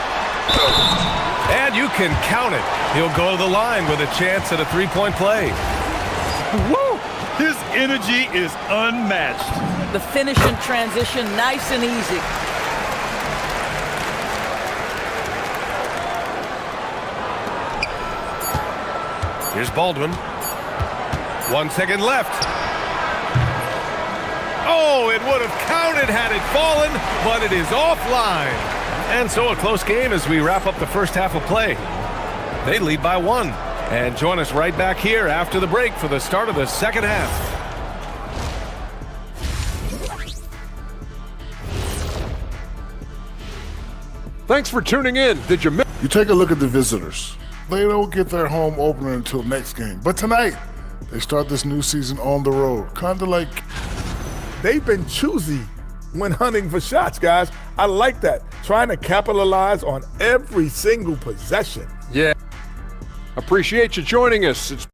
And you can count it. He'll go to the line with a chance at a 3-point play. Woo! His energy is unmatched. The finish in transition, nice and easy. Here's Baldwin. 1 second left. Oh, it would have counted had it fallen, but it is offline. And so a close game as we wrap up the first half of play. They lead by 1. And join us right back here after the break for the start of the second half. Thanks for tuning in. Did you miss? You take a look at the visitors. They don't get their home opener until next game. But tonight, they start this new season on the road. Kind of like... They've been choosy when hunting for shots, guys. I like that. Trying to capitalize on every single possession. Yeah. Appreciate you joining us. It's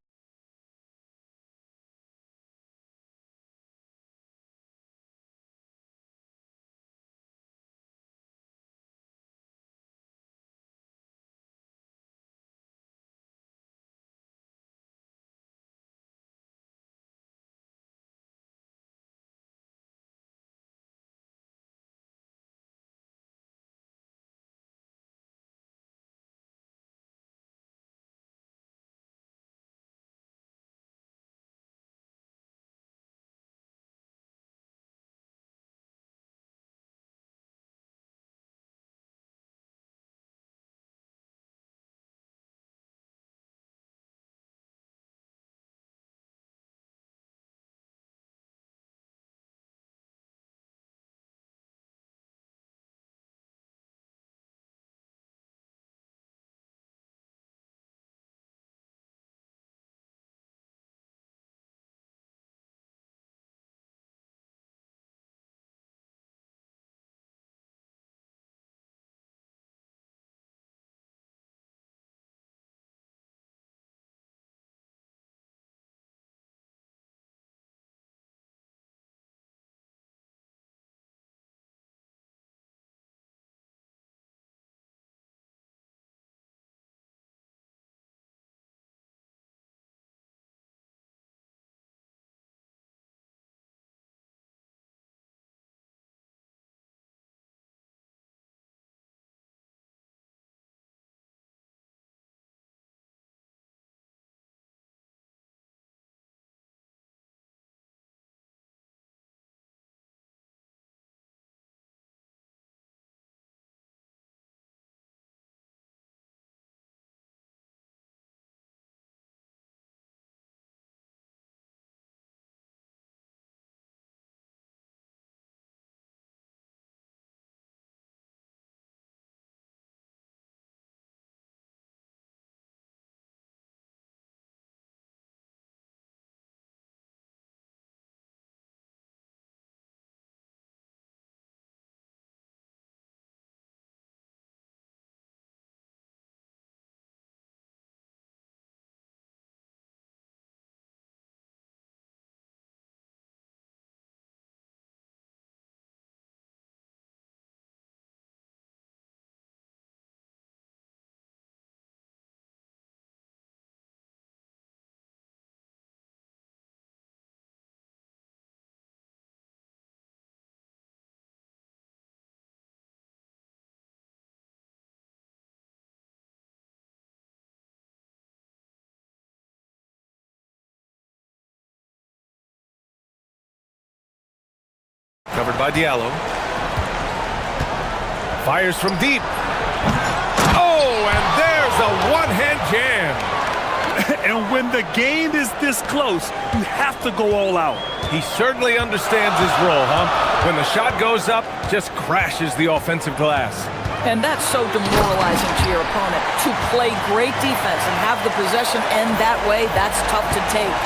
Covered by Diallo. Fires from deep. Oh, and there's a one-hand jam. And when the game is this close, you have to go all out. He certainly understands his role, huh? When the shot goes up, just crashes the offensive glass. And that's so demoralizing to your opponent. To play great defense and have the possession end that way, that's tough to take.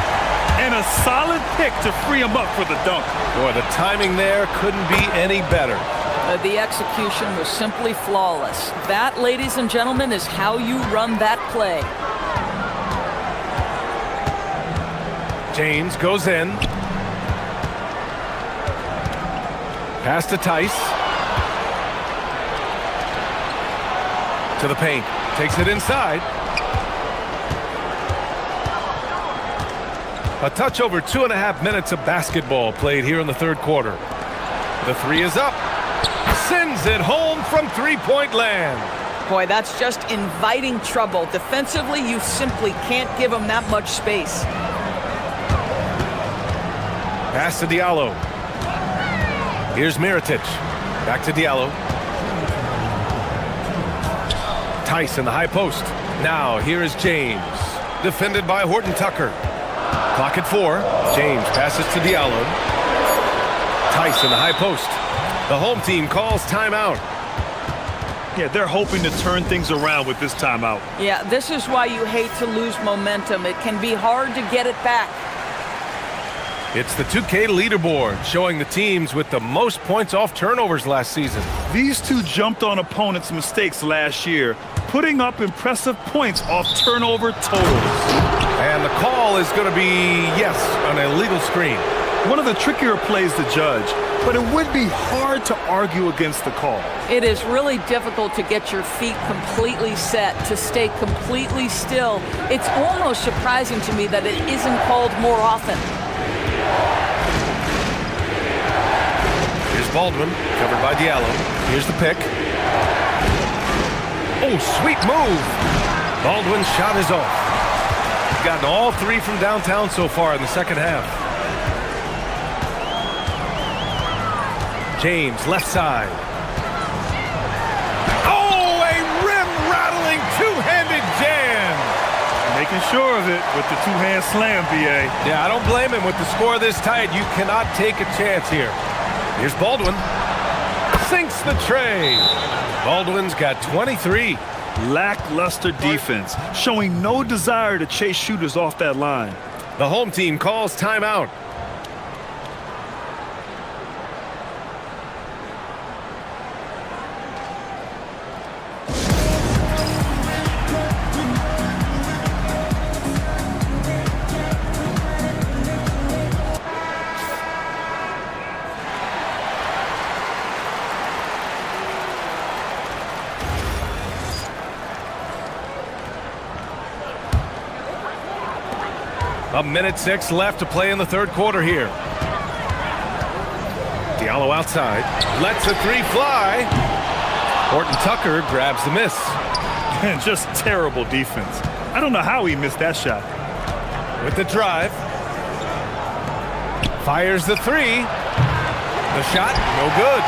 And a solid pick to free him up for the dunk. Boy, the timing there couldn't be any better. The execution was simply flawless. That, ladies and gentlemen, is how you run that play. James goes in. Pass to Tice. To the paint. Takes it inside. A touch over 2.5 minutes of basketball played here in the third quarter. The three is up. Sends it home from three-point land. Boy, that's just inviting trouble. Defensively, you simply can't give him that much space. Pass to Diallo. Here's Mirotic. Back to Diallo. Tice in the high post. Now, here is James. Defended by Horton Tucker. Clock at 4. James passes to Diallo. Tice in the high post. The home team calls timeout. Yeah, they're hoping to turn things around with this timeout. Yeah, this is why you hate to lose momentum. It can be hard to get it back. It's the 2K leaderboard showing the teams with the most points off turnovers last season. These two jumped on opponents' mistakes last year, putting up impressive points off turnover totals. And the call is going to be, yes, an illegal screen. One of the trickier plays to judge, but it would be hard to argue against the call. It is really difficult to get your feet completely set, to stay completely still. It's almost surprising to me that it isn't called more often. Here's Baldwin, covered by Diallo. Here's the pick. Oh, sweet move. Baldwin's shot is off. He's gotten all three from downtown so far in the second half. James, left side. Oh, a rim-rattling two-handed jam. Making sure of it with the two-hand slam, BA. Yeah, I don't blame him. With the score this tight, you cannot take a chance here. Here's Baldwin. Sinks the tray. Baldwin's got 23. Lackluster defense, showing no desire to chase shooters off that line. The home team calls timeout. A minute 6 left to play in the third quarter here. Diallo outside. Lets a three fly. Horton Tucker grabs the miss. And just terrible defense. I don't know how he missed that shot. With the drive. Fires the three. The shot, no good.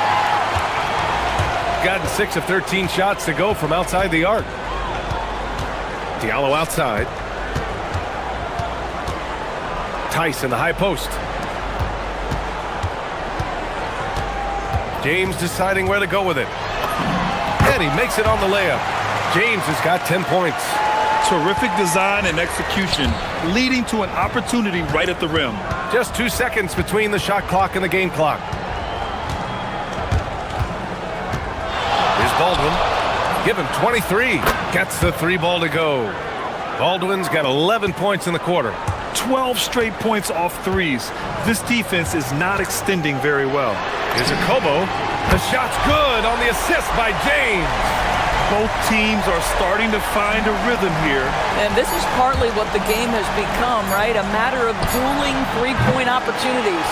Gotten 6 of 13 shots to go from outside the arc. Diallo outside. Tice in the high post. James deciding where to go with it. And he makes it on the layup. James has got 10 points. Terrific design and execution, leading to an opportunity right at the rim. Just 2 seconds between the shot clock and the game clock. Here's Baldwin. Give him 23. Gets the three ball to go. Baldwin's got 11 points in the quarter. 12 straight points off threes. This defense is not extending very well. Here's a Kobo. The shot's good on the assist by James. Both teams are starting to find a rhythm here. And this is partly what the game has become, right? A matter of dueling three-point opportunities.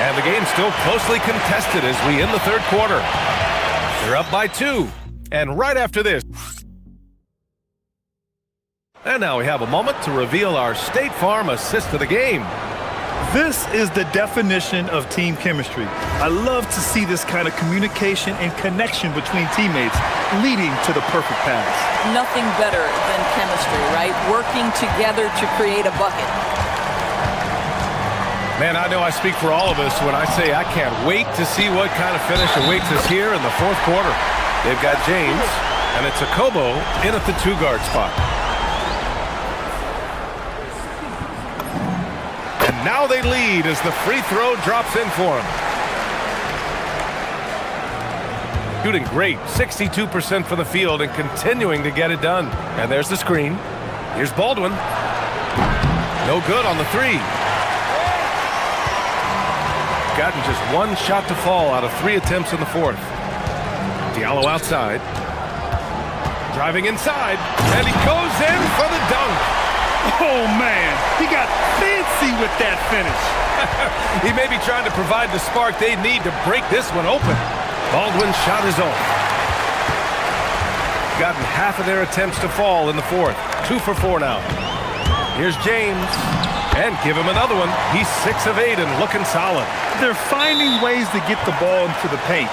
And the game's still closely contested as we end the third quarter. They're up by 2. And right after this. And now we have a moment to reveal our State Farm assist of the game. This is the definition of team chemistry. I love to see this kind of communication and connection between teammates leading to the perfect pass. Nothing better than chemistry, right? Working together to create a bucket. Man, I know I speak for all of us when I say I can't wait to see what kind of finish awaits us here in the fourth quarter. They've got James, and it's a Kobo in at the 2-guard spot. And now they lead as the free throw drops in for him. Shooting great, 62% from the field and continuing to get it done. And there's the screen. Here's Baldwin. No good on the 3. Gotten just 1 shot to fall out of 3 attempts in the fourth. Diallo outside. Driving inside, and he goes in for the dunk. Oh, man, he got fancy with that finish. He may be trying to provide the spark they need to break this one open. Baldwin's shot is off. Gotten half of their attempts to fall in the fourth. 2 for 4 now. Here's James. And give him another one. He's 6 of 8 and looking solid. They're finding ways to get the ball into the paint.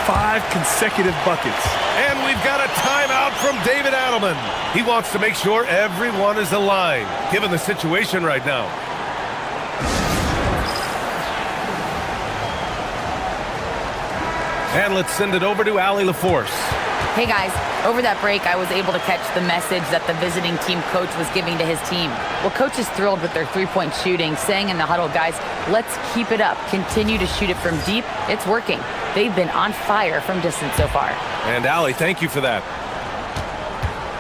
5 consecutive buckets. And we've got a timeout from David Adelman. He wants to make sure everyone is aligned, given the situation right now. And let's send it over to Allie LaForce. Hey guys, over that break, I was able to catch the message that the visiting team coach was giving to his team. Well, coach is thrilled with their three-point shooting, saying in the huddle, guys, let's keep it up. Continue to shoot it from deep. It's working. They've been on fire from distance so far. And Allie, thank you for that.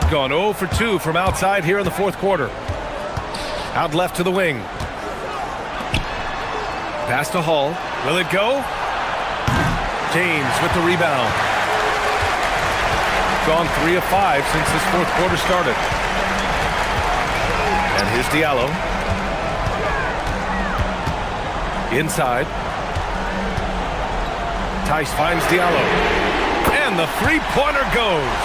Gone 0 for 2 from outside here in the fourth quarter. Out left to the wing. Pass to Hall. Will it go? James with the rebound. Gone 3 of 5 since this fourth quarter started. And here's Diallo. Inside. Tice finds Diallo. And the three-pointer goes.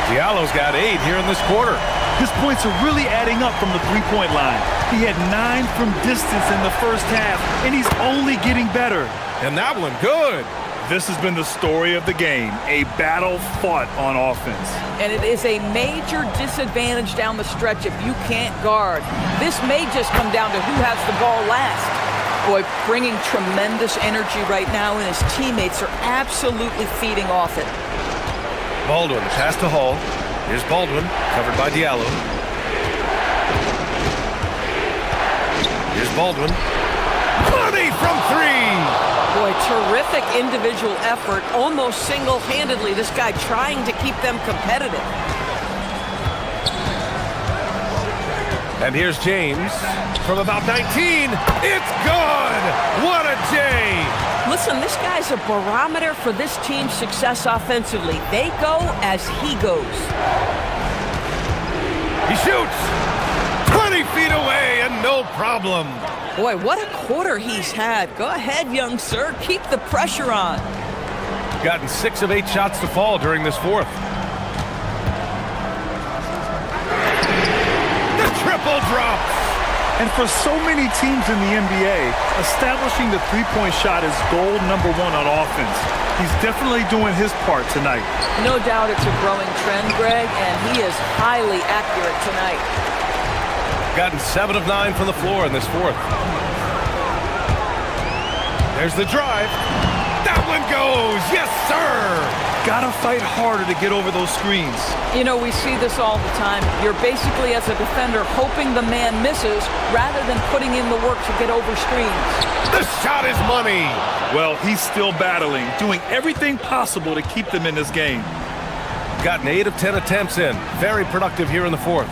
Diallo's got 8 here in this quarter. His points are really adding up from the three-point line. He had 9 from distance in the first half, and he's only getting better. And that one good. This has been the story of the game, a battle fought on offense. And it is a major disadvantage down the stretch if you can't guard. This may just come down to who has the ball last. Boy, bringing tremendous energy right now, and his teammates are absolutely feeding off it. Baldwin, pass to Hall. Here's Baldwin, covered by Diallo. Here's Baldwin. Money from 3! Boy, terrific individual effort, almost single-handedly. This guy trying to keep them competitive. And here's James from about 19. It's good! What a J! Listen, this guy's a barometer for this team's success offensively. They go as he goes. He shoots! 20 feet away and no problem. Boy, what a quarter he's had. Go ahead, young sir. Keep the pressure on. Gotten 6 of 8 shots to fall during this fourth. The triple drops. And for so many teams in the NBA, establishing the three-point shot is goal number 1 on offense. He's definitely doing his part tonight. No doubt it's a growing trend, Greg, and he is highly accurate tonight. Gotten 7 of 9 from the floor in this fourth. There's the drive. That one goes. Yes, sir. Gotta fight harder to get over those screens. You know, we see this all the time. You're basically, as a defender, hoping the man misses rather than putting in the work to get over screens. The shot is money. Well, he's still battling, doing everything possible to keep them in this game. Gotten 8 of 10 attempts in. Very productive here in the fourth.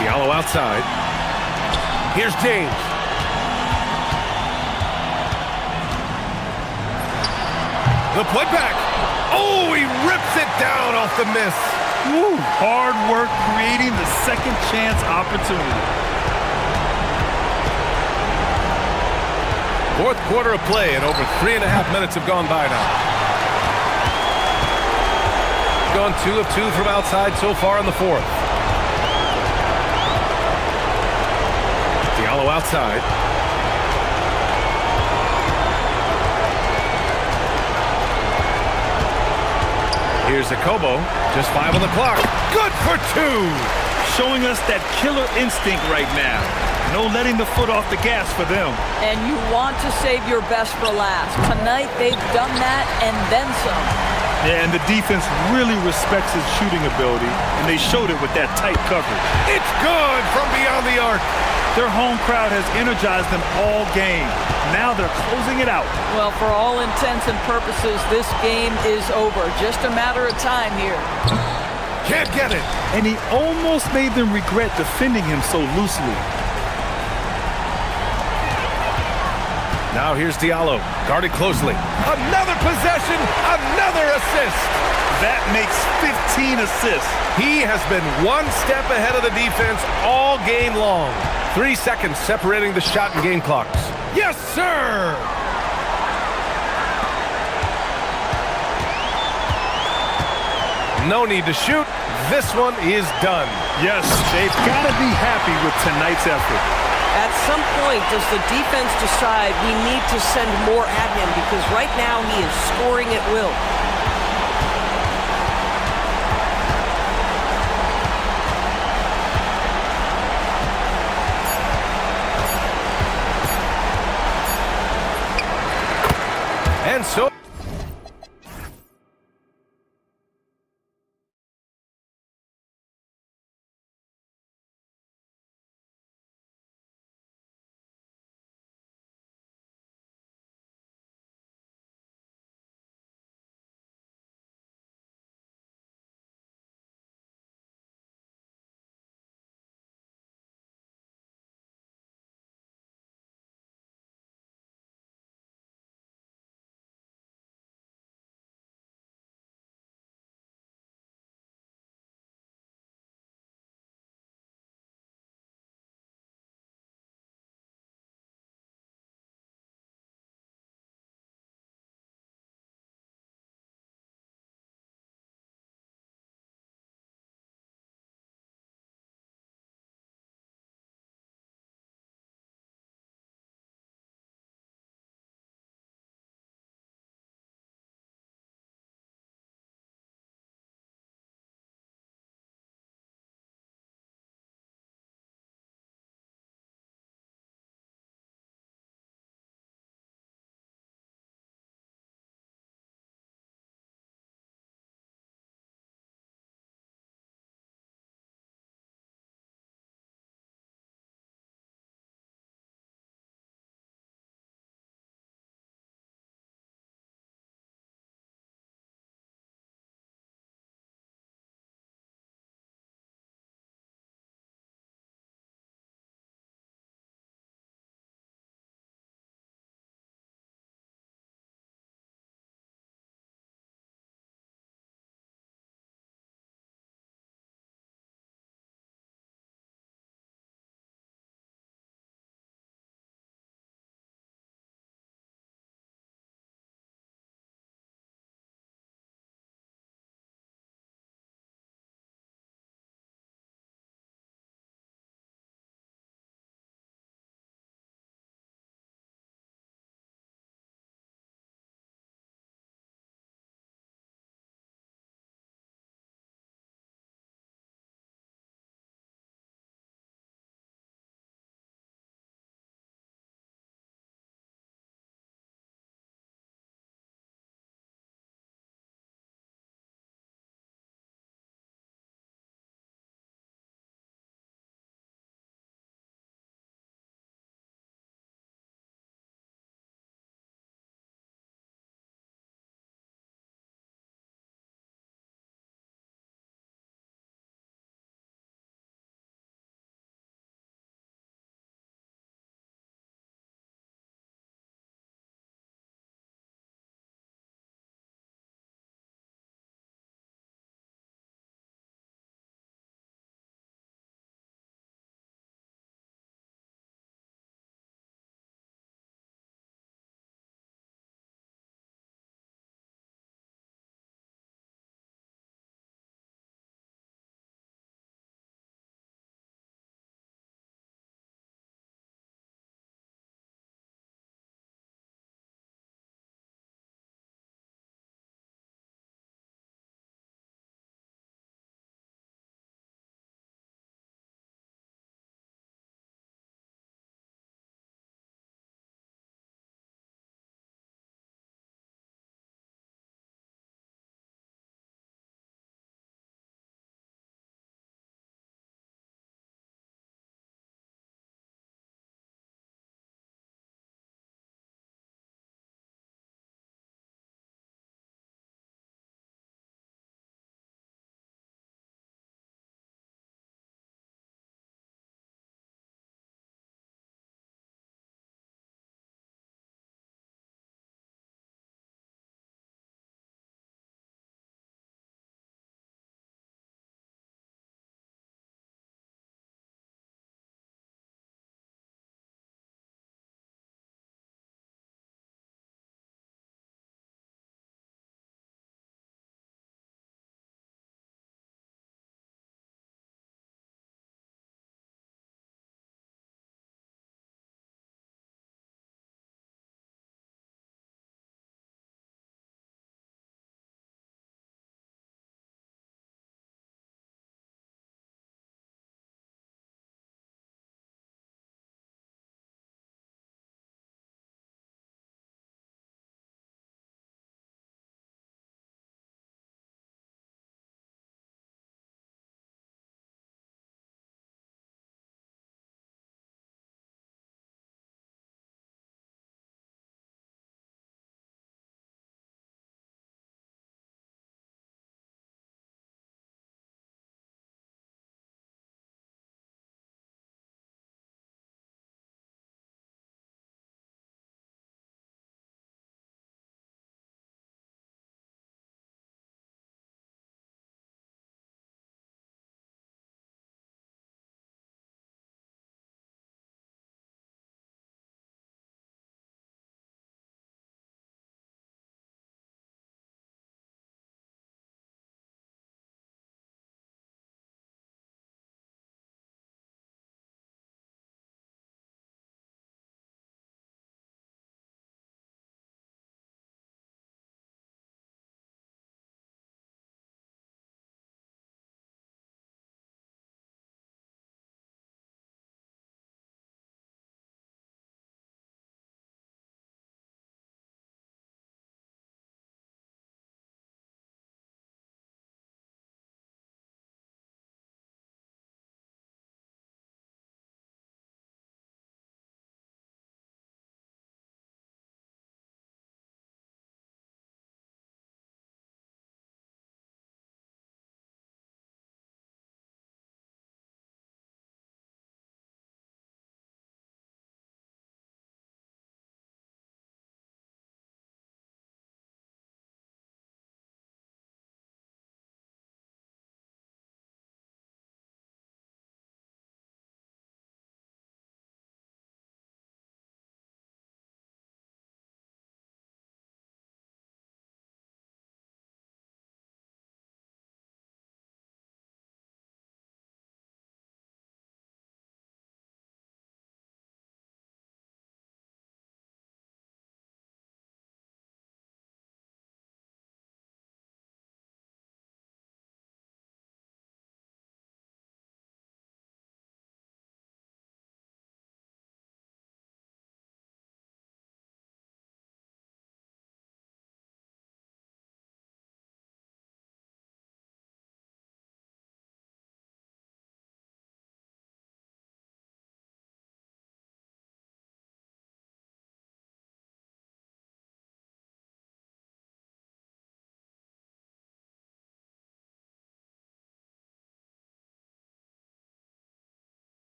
Diallo outside. Here's James. The putback. Oh, he rips it down off the miss. Woo, hard work creating the second chance opportunity. Fourth quarter of play, and over 3.5 minutes have gone by now. Gone 2 of 2 from outside so far in the fourth. Diallo outside. Here's Akobo. Just 5 on the clock. Good for 2. Showing us that killer instinct right now. No letting the foot off the gas for them. And you want to save your best for last. Tonight, they've done that and then some. Yeah, and the defense really respects his shooting ability, and they showed it with that tight coverage. It's good from beyond the arc. Their home crowd has energized them all game. Now they're closing it out. Well, for all intents and purposes, this game is over. Just a matter of time here. Can't get it. And he almost made them regret defending him so loosely. Now here's Diallo, guarded closely. Another possession, another assist. That makes 15 assists. He has been one step ahead of the defense all game long. 3 seconds separating the shot and game clocks. Yes, sir! No need to shoot. This one is done. Yes, they've got to be happy with tonight's effort. At some point, does the defense decide we need to send more at him? Because right now he is scoring at will. And so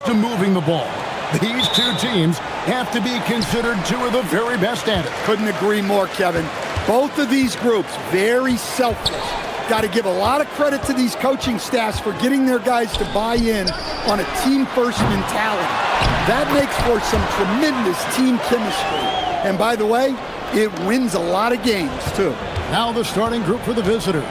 to moving the ball. These two teams have to be considered two of the very best at it. Couldn't agree more, Kevin. Both of these groups, very selfless. Got to give a lot of credit to these coaching staffs for getting their guys to buy in on a team-first mentality. That makes for some tremendous team chemistry. And by the way, it wins a lot of games, too. Now the starting group for the visitors.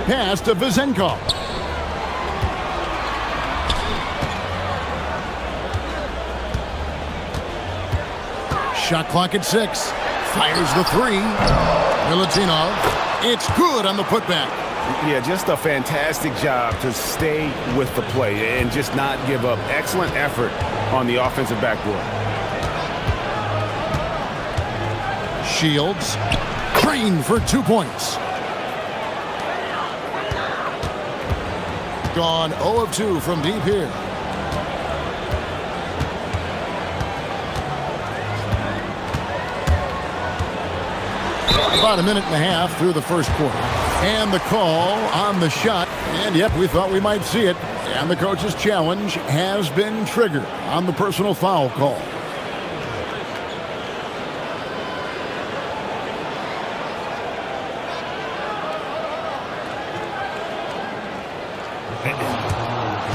Pass to Vizenkov. Shot clock at 6. Fires the 3. Milutinov. It's good on the putback. Yeah, just a fantastic job to stay with the play and just not give up. Excellent effort on the offensive backboard. Shields. Trained for 2 points. Gone 0 of 2 from deep here. About a minute and a half through the first quarter. And the call on the shot. And yep, we thought we might see it. And the coach's challenge has been triggered on the personal foul call.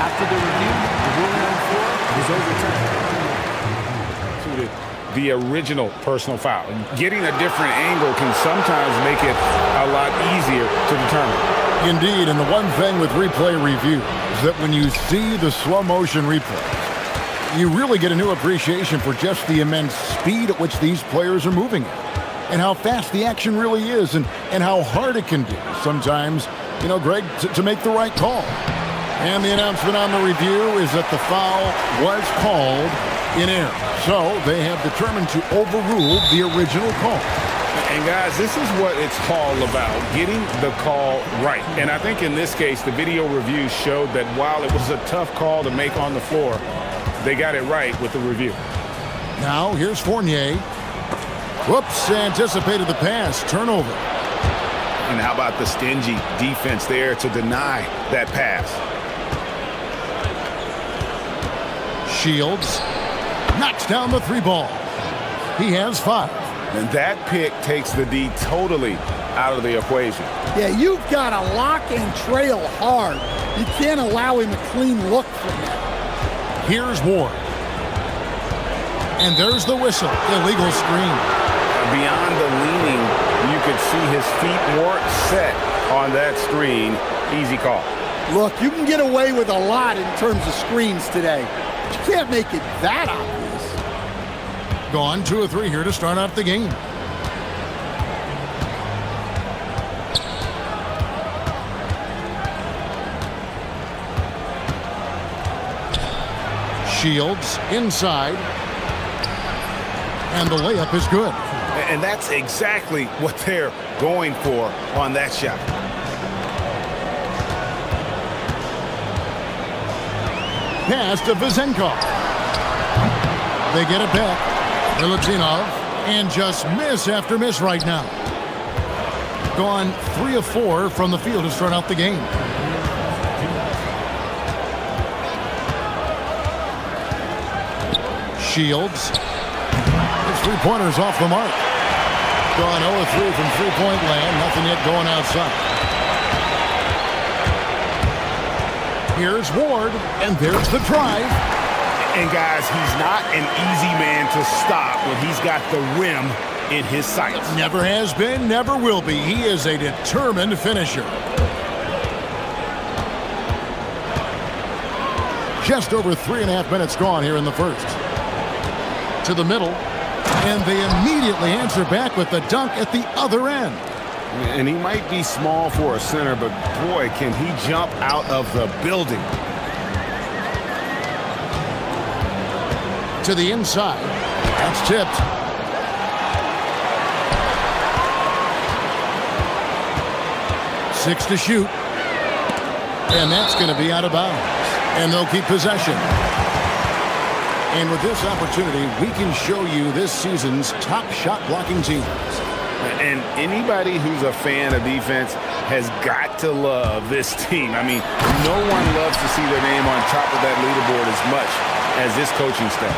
After the review, the ruling on the floor is overturned. The original personal foul. Getting a different angle can sometimes make it a lot easier to determine. Indeed, and the one thing with replay review is that when you see the slow motion replay, you really get a new appreciation for just the immense speed at which these players are moving and how fast the action really is and how hard it can be sometimes, you know, Greg, to make the right call. And the announcement on the review is that the foul was called in error. So they have determined to overrule the original call. And guys, this is what it's all about, getting the call right. And I think in this case, the video review showed that while it was a tough call to make on the floor, they got it right with the review. Now here's Fournier. Whoops, anticipated the pass. Turnover. And how about the stingy defense there to deny that pass? Shields knocks down the 3 ball. He has 5. And that pick takes the D totally out of the equation. Yeah, you've got to lock and trail hard. You can't allow him a clean look from that. Here's Ward. And there's the whistle. Illegal screen. Beyond the leaning, you could see his feet weren't set on that screen. Easy call. Look, you can get away with a lot in terms of screens today. You can't make it that obvious. Gone 2 of 3 here to start out the game. Shields inside. And the layup is good. And that's exactly what they're going for on that shot. Pass to Vizenkov. They get it back. Milutinov, and just miss after miss right now. Gone 3 of 4 from the field to start out the game. Shields. His 3-pointers off the mark. Gone 0 of 3 from 3-point land. Nothing yet going outside. Here's Ward, and there's the drive. And guys, he's not an easy man to stop when he's got the rim in his sights. Never has been, never will be. He is a determined finisher. Just over 3.5 minutes gone here in the first. To the middle, and they immediately answer back with the dunk at the other end. And he might be small for a center, but boy, can he jump out of the building. To the inside. That's tipped. Six to shoot. And that's going to be out of bounds. And they'll keep possession. And with this opportunity, we can show you this season's top shot blocking teams. And anybody who's a fan of defense has got to love this team. I mean, no one loves to see their name on top of that leaderboard as much as this coaching staff.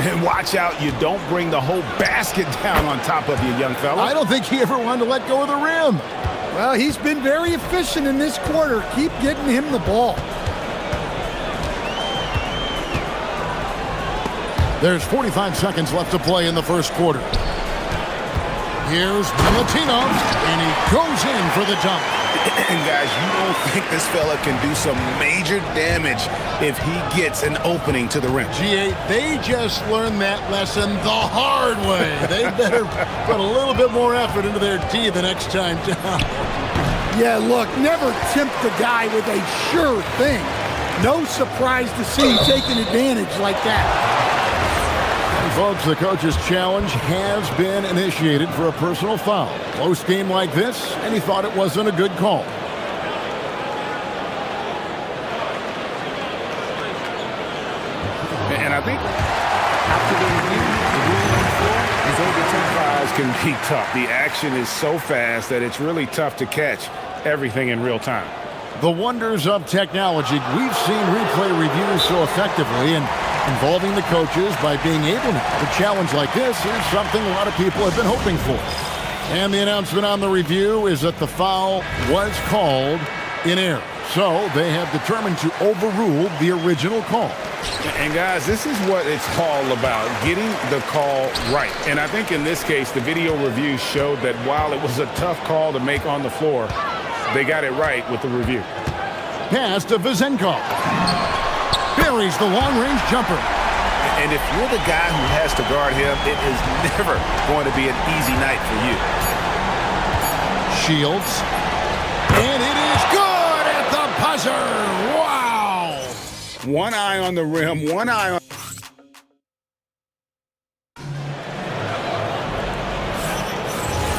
And watch out, you don't bring the whole basket down on top of you, young fella. I don't think he ever wanted to let go of the rim. Well, he's been very efficient in this quarter. Keep getting him the ball. There's 45 seconds left to play in the first quarter. Here's Milutinov, and he goes in for the dunk. And guys, you don't think this fella can do some major damage if he gets an opening to the rim. G8, they just learned that lesson the hard way. They better put a little bit more effort into their tee the next time down. Yeah, look, never tempt a guy with a sure thing. No surprise to see him taking advantage like that. Folks, the coach's challenge has been initiated for a personal foul. Close game like this, and he thought it wasn't a good call. And I think after the review, the can be tough. The action is so fast that it's really tough to catch everything in real time. The wonders of technology. We've seen replay reviews so effectively, and involving the coaches by being able to challenge like this is something a lot of people have been hoping for. And the announcement on the review is that the foul was called in error. So they have determined to overrule the original call. And guys, this is what it's all about, getting the call right. And I think in this case, the video review showed that while it was a tough call to make on the floor, they got it right with the review. Pass to Vezenkov. Buries the long-range jumper. And if you're the guy who has to guard him, it is never going to be an easy night for you. Shields. And it is good at the buzzer. Wow! One eye on the rim, one eye on...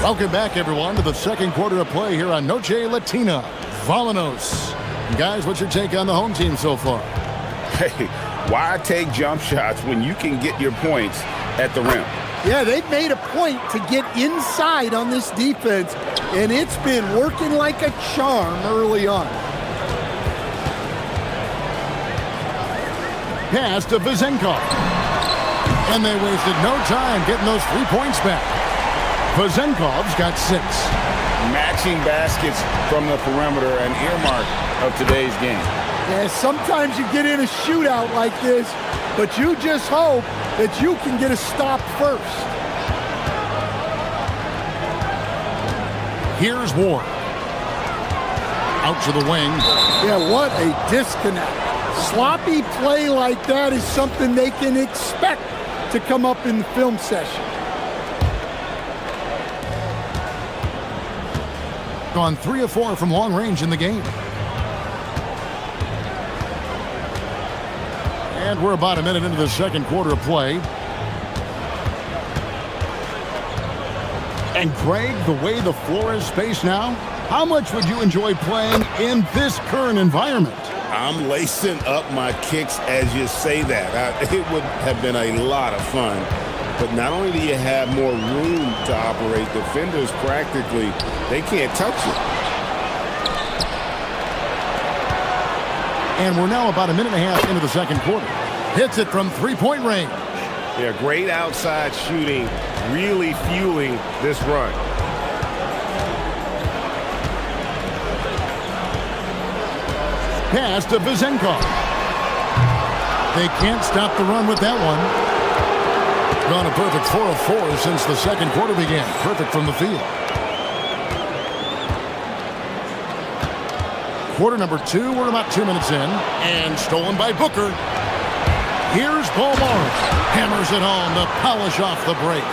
Welcome back, everyone, to the second quarter of play here on Noche Latina. Volanos. Guys, what's your take on the home team so far? Hey, why take jump shots when you can get your points at the rim? Yeah, they've made a point to get inside on this defense, and it's been working like a charm early on. Pass to Vezenkov. And they wasted no time getting those 3 points back. Vezenkov's got 6. Matching baskets from the perimeter, an earmark of today's game. Yeah, sometimes you get in a shootout like this, but you just hope that you can get a stop first. Here's Ward. Out to the wing. Yeah, what a disconnect. Sloppy play like that is something they can expect to come up in the film session. Gone 3 of 4 from long range in the game. And we're about a minute into the second quarter of play. And Greg, the way the floor is spaced now, how much would you enjoy playing in this current environment? I'm lacing up my kicks as you say that. It would have been a lot of fun. But not only do you have more room to operate, defenders practically, they can't touch you. And we're now about a minute and a half into the second quarter. Hits it from 3-point range. Yeah, great outside shooting, really fueling this run. Pass to Vezenkov. They can't stop the run with that one. Gone a perfect 4 of 4 since the second quarter began. Perfect from the field. Quarter number 2, we're about 2 minutes in. And stolen by Booker. Here's Paul Morris. Hammers it home to polish off the break.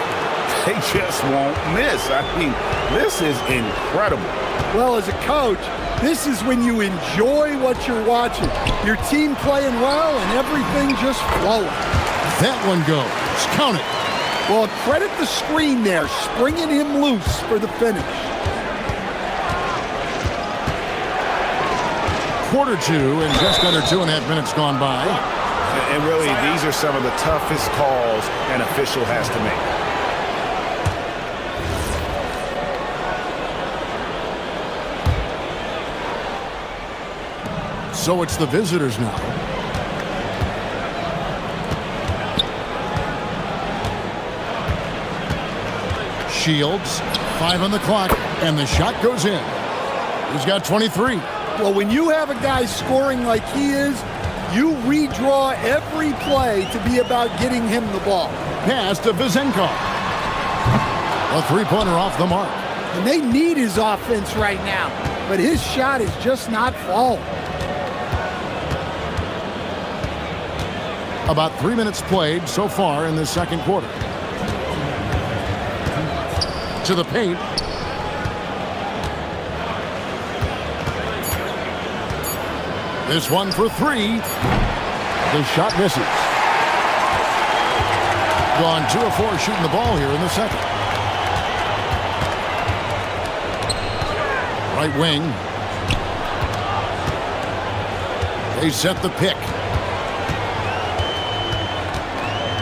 They just won't miss. I mean, this is incredible. Well, as a coach, this is when you enjoy what you're watching. Your team playing well and everything just flowing. That one goes. Count it. Well, credit the screen there, springing him loose for the finish. Quarter two and just under 2.5 minutes gone by. And really, these are some of the toughest calls an official has to make. So it's the visitors now. Shields, 5 on the clock, and the shot goes in. He's got 23. Well, when you have a guy scoring like he is, you redraw every play to be about getting him the ball. Pass to Vizenkov. A three-pointer off the mark. And they need his offense right now, but his shot is just not falling. About 3 minutes played so far in the second quarter. To the paint. This one for three. The shot misses. Gone 2 of 4 shooting the ball here in the second. Right wing. They set the pick.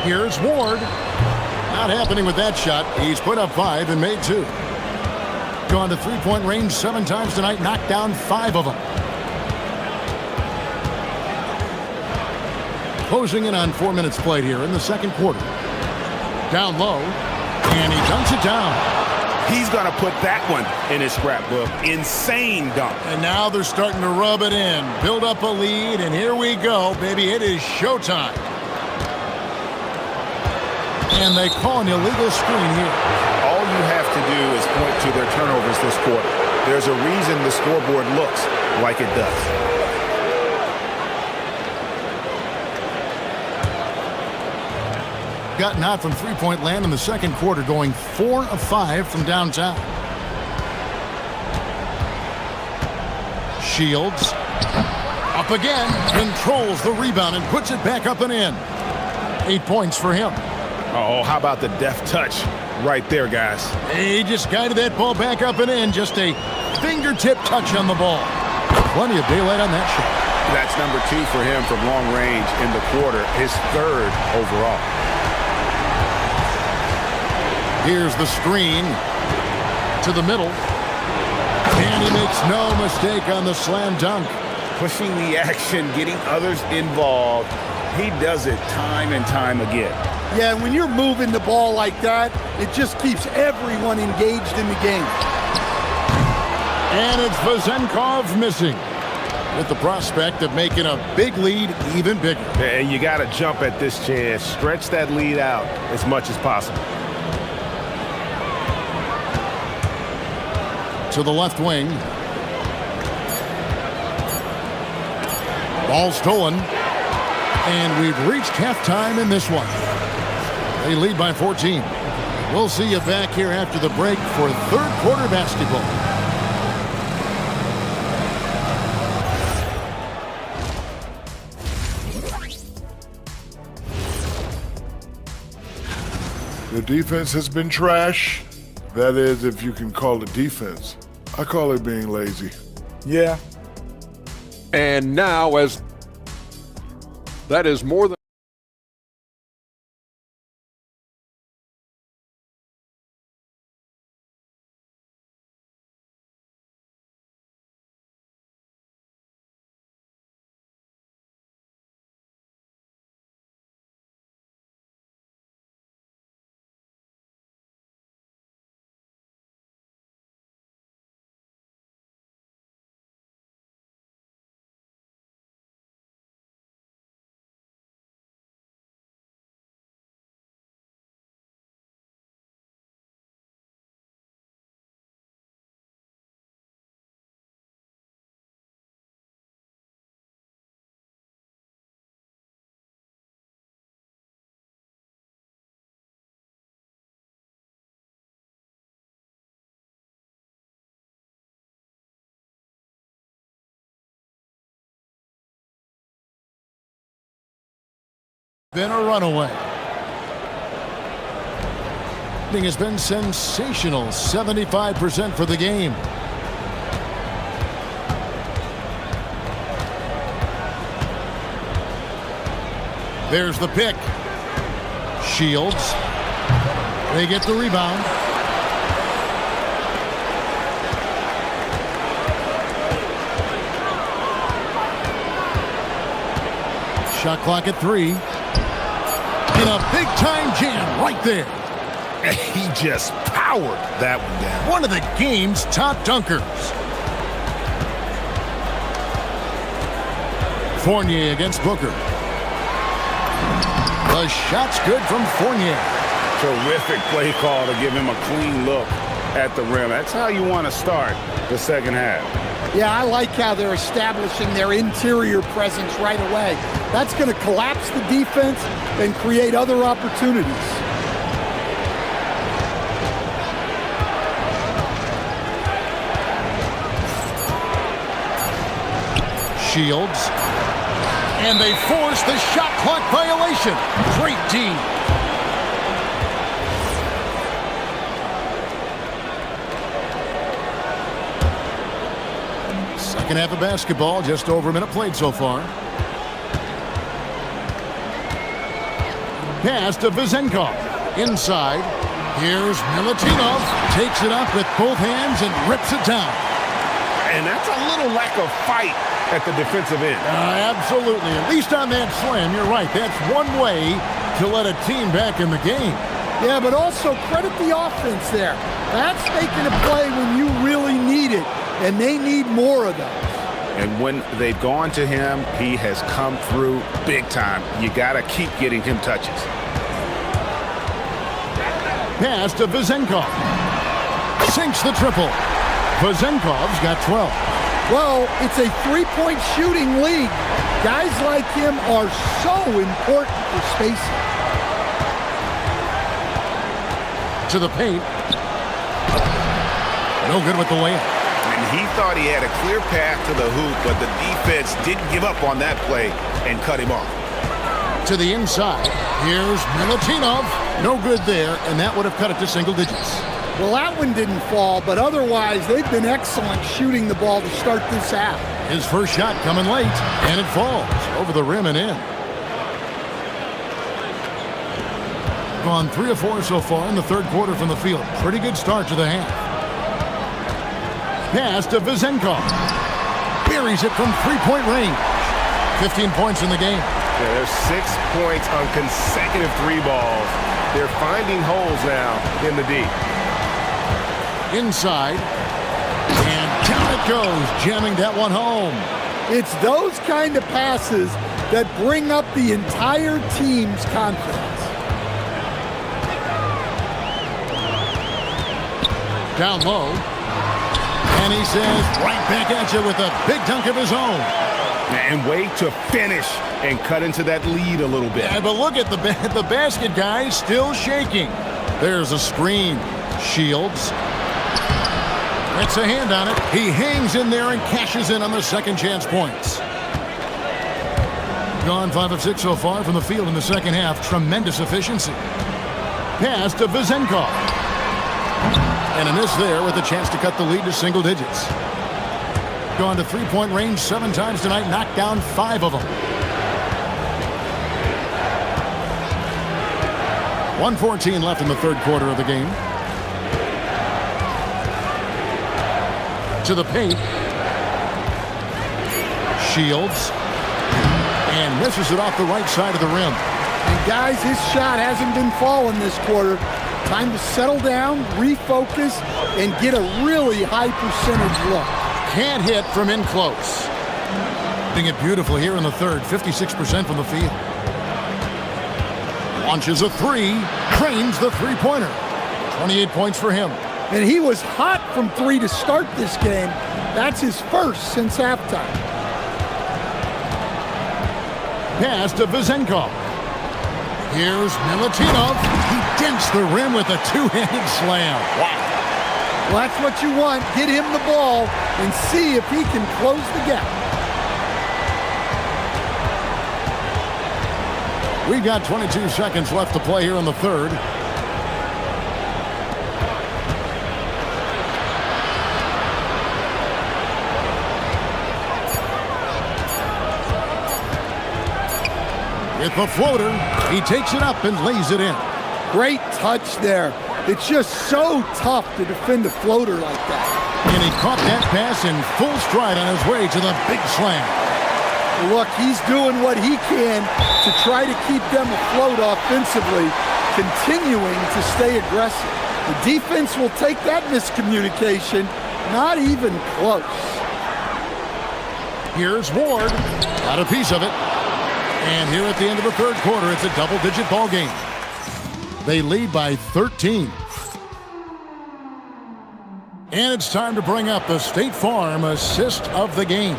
Here's Ward. Not happening with that shot. He's put up 5 and made 2. Gone to three-point range 7 times tonight, knocked down 5 of them. Closing in on 4 minutes played here in the second quarter. Down low, and he dunks it down. He's going to put that one in his scrapbook. Insane dunk. And now they're starting to rub it in, build up a lead, and here we go, baby. It is showtime. And they call an illegal screen here. All you have to do is point to their turnovers this quarter. There's a reason the scoreboard looks like it does. Gotten out from three-point land in the second quarter, going 4 of 5 from downtown. Shields up again, controls the rebound and puts it back up and in. 8 points for him. Oh, how about the deft touch right there, guys? He just guided that ball back up and in. Just a fingertip touch on the ball. Plenty of daylight on that shot. That's number 2 for him from long range in the quarter, his 3rd overall. Here's the screen to the middle. And he makes no mistake on the slam dunk. Pushing the action, getting others involved. He does it time and time again. Yeah, when you're moving the ball like that, it just keeps everyone engaged in the game. And it's Vizenkov missing, with the prospect of making a big lead even bigger. And you got to jump at this chance. Stretch that lead out as much as possible. To the left wing. Ball stolen. And we've reached halftime in this one. They lead by 14. We'll see you back here after the break for third quarter basketball. The defense has been trash. That is, if you can call it defense. I call it being lazy. Yeah. And now, as that is more than Been a runaway. It has been sensational. 75% for the game. There's the pick. Shields. They get the rebound. Shot clock at 3. In a big-time jam right there. He just powered that one down. One of the game's top dunkers. Fournier against Booker. The shot's good from Fournier. Terrific play call to give him a clean look at the rim. That's how you want to start the second half. Yeah, I like how they're establishing their interior presence right away. That's going to collapse the defense and create other opportunities. Shields. And they force the shot clock violation. Great D. Second half of basketball, just over a minute played so far. Pass to Vezenkov. Inside. Here's Milutinov. Takes it up with both hands and rips it down. And that's a little lack of fight at the defensive end. Absolutely. At least on that slam, you're right. That's one way to let a team back in the game. Yeah, but also credit the offense there. That's making a play when you really need it, and they need more of those. And when they've gone to him, he has come through big time. You got to keep getting him touches. Pass to Vezenkov. Sinks the triple. Vezenkov's got 12. Well, it's a three-point shooting league. Guys like him are so important for spacing. To the paint. No good with the layup. And he thought he had a clear path to the hoop, but the defense didn't give up on that play and cut him off. To the inside. Here's Milutinov. No good there, and that would have cut it to single digits. Well, that one didn't fall, but otherwise they've been excellent shooting the ball to start this half. His first shot coming late, and it falls over the rim and in. Gone 3 of 4 so far in the third quarter from the field. Pretty good start to the half. Pass to Vezenkov. Buries it from three-point range. 15 points in the game. Yeah, there's 6 points on consecutive 3 balls. They're finding holes now in the D. Inside. And down it goes, jamming that one home. It's those kind of passes that bring up the entire team's confidence. Down low. And he says, right back at you with a big dunk of his own. And wait to finish and cut into that lead a little bit. Yeah, but look at the basket, guys, still shaking. There's a screen. Shields. Gets a hand on it. He hangs in there and cashes in on the second chance points. Gone 5 of 6 so far from the field in the second half. Tremendous efficiency. Pass to Vezenkov. And a miss there with a chance to cut the lead to single digits. Gone to three-point range 7 times tonight, knocked down 5 of them. 1:14 left in the third quarter of the game. To the paint. Shields. And misses it off the right side of the rim. And guys, his shot hasn't been falling this quarter. Time to settle down, refocus, and get a really high percentage look. Can't hit from in close. Doing it beautifully here in the third, 56% from the field. Launches a 3, trains the three-pointer. 28 points for him. And he was hot from 3 to start this game. That's his first since halftime. Pass to Vezenkov. Here's Milutinov. He dents the rim with a two-handed slam. Wow. Well, that's what you want. Get him the ball and see if he can close the gap. We've got 22 seconds left to play here in the third. With the floater, he takes it up and lays it in. Great touch there. It's just so tough to defend a floater like that. And he caught that pass in full stride on his way to the big slam. Look, he's doing what he can to try to keep them afloat offensively, continuing to stay aggressive. The defense will take that miscommunication, not even close. Here's Ward, got a piece of it. And here at the end of the third quarter, it's a double-digit ball game. They lead by 13. And it's time to bring up the State Farm assist of the game.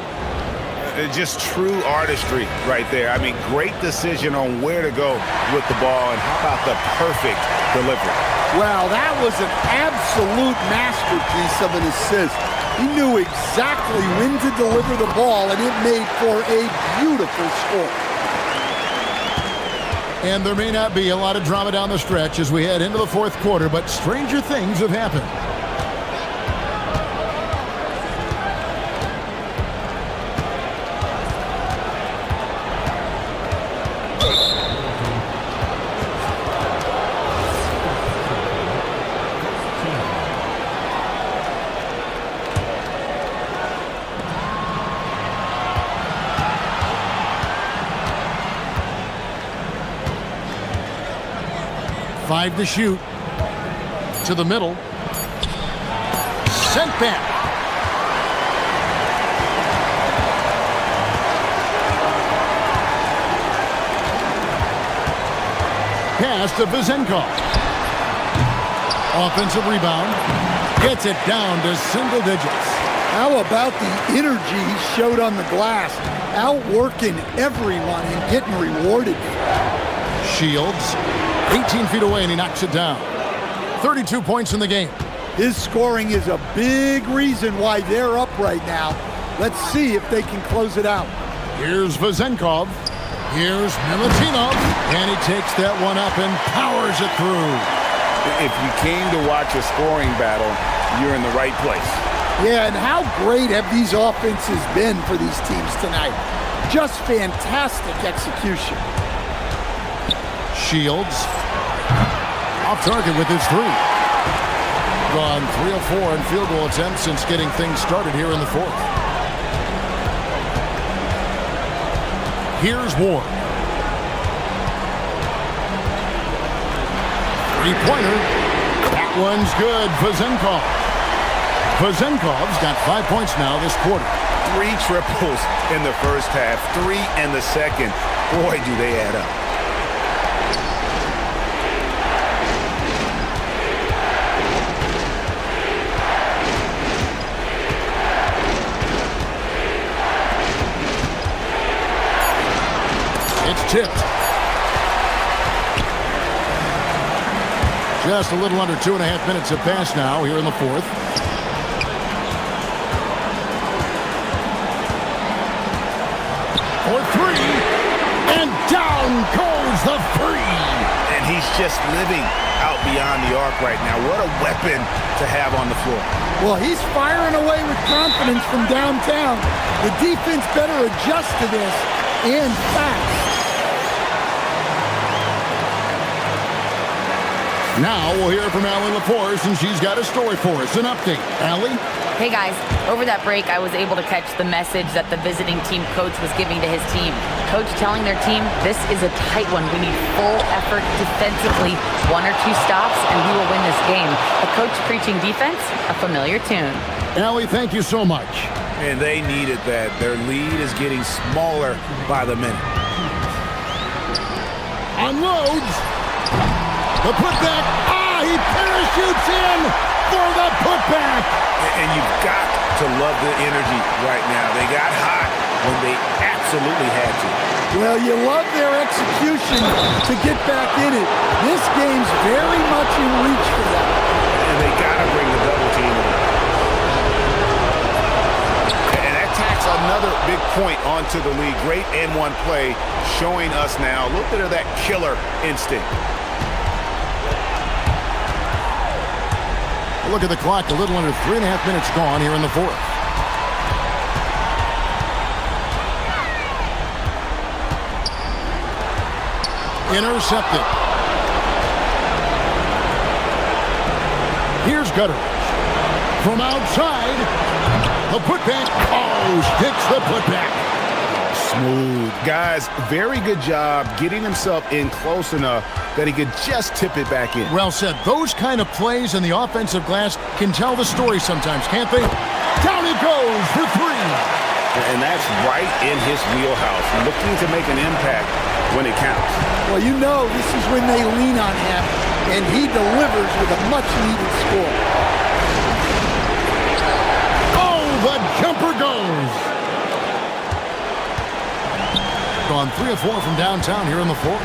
Just true artistry right there. I mean, great decision on where to go with the ball, and how about the perfect delivery? Wow, that was an absolute masterpiece of an assist. He knew exactly when to deliver the ball, and it made for a beautiful score. And there may not be a lot of drama down the stretch as we head into the fourth quarter, but stranger things have happened. Five to shoot. To the middle. Sent back. Pass to Vezenkov. Offensive rebound. Gets it down to single digits. How about the energy he showed on the glass? Outworking everyone and getting rewarded. Shields. 18 feet away, and he knocks it down. 32 points in the game. His scoring is a big reason why they're up right now. Let's see if they can close it out. Here's Vezenkov. Here's Milutinov. And he takes that one up and powers it through. If you came to watch a scoring battle, you're in the right place. Yeah, and how great have these offenses been for these teams tonight? Just fantastic execution. Shields. Off target with his three. Gone 3 of 4 in field goal attempts since getting things started here in the fourth. Here's Ward. Three-pointer. That one's good. Vezenkov. Vezenkov's got 5 points now this quarter. 3 triples in the first half, 3 in the second. Boy, do they add up. Tipped. Just a little under 2.5 minutes have passed now here in the fourth. For three, and down goes the three. And he's just living out beyond the arc right now. What a weapon to have on the floor. Well, he's firing away with confidence from downtown. The defense better adjust to this, and fast. Now we'll hear from Allie LaForce, and she's got a story for us. An update. Allie? Hey guys, over that break, I was able to catch the message that the visiting team coach was giving to his team. Coach telling their team, this is a tight one. We need full effort defensively. 1 or 2 stops, and we will win this game. A coach preaching defense, a familiar tune. Allie, thank you so much. And they needed that. Their lead is getting smaller by the minute. Unloads. The putback. He parachutes in for the putback. And you've got to love the energy right now. They got hot when they absolutely had to. Well, you love their execution to get back in it. This game's very much in reach for them. And they got to bring the double team in. And that tacks another big point onto the lead. Great and one play showing us now a little bit of that killer instinct. Look at the clock, a little under 3.5 minutes gone here in the fourth. Intercepted. Here's Gutter. From outside, the putback. Oh, sticks the putback. Smooth. Guys, very good job getting himself in close enough that he could just tip it back in. Well said. Those kind of plays in the offensive glass can tell the story sometimes, can't they? Down he goes for three. And that's right in his wheelhouse, looking to make an impact when it counts. Well, you know this is when they lean on him, and he delivers with a much-needed score. Oh, the jumper goes. Gone 3 of 4 from downtown here in the fourth.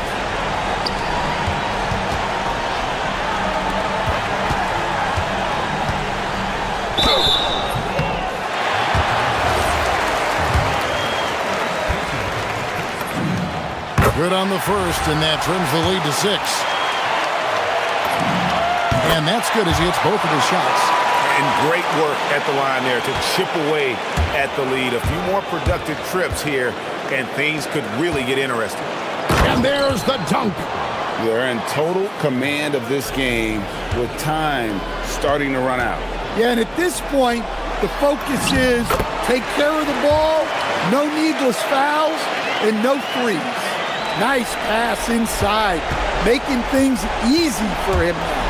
Good on the first, and that trims the lead to 6. And that's good as he hits both of his shots. And great work at the line there to chip away at the lead. A few more productive trips here, and things could really get interesting. And there's the dunk. They're in total command of this game with time starting to run out. Yeah, and at this point, the focus is take care of the ball, no needless fouls, and no threes. Nice pass inside, making things easy for him now.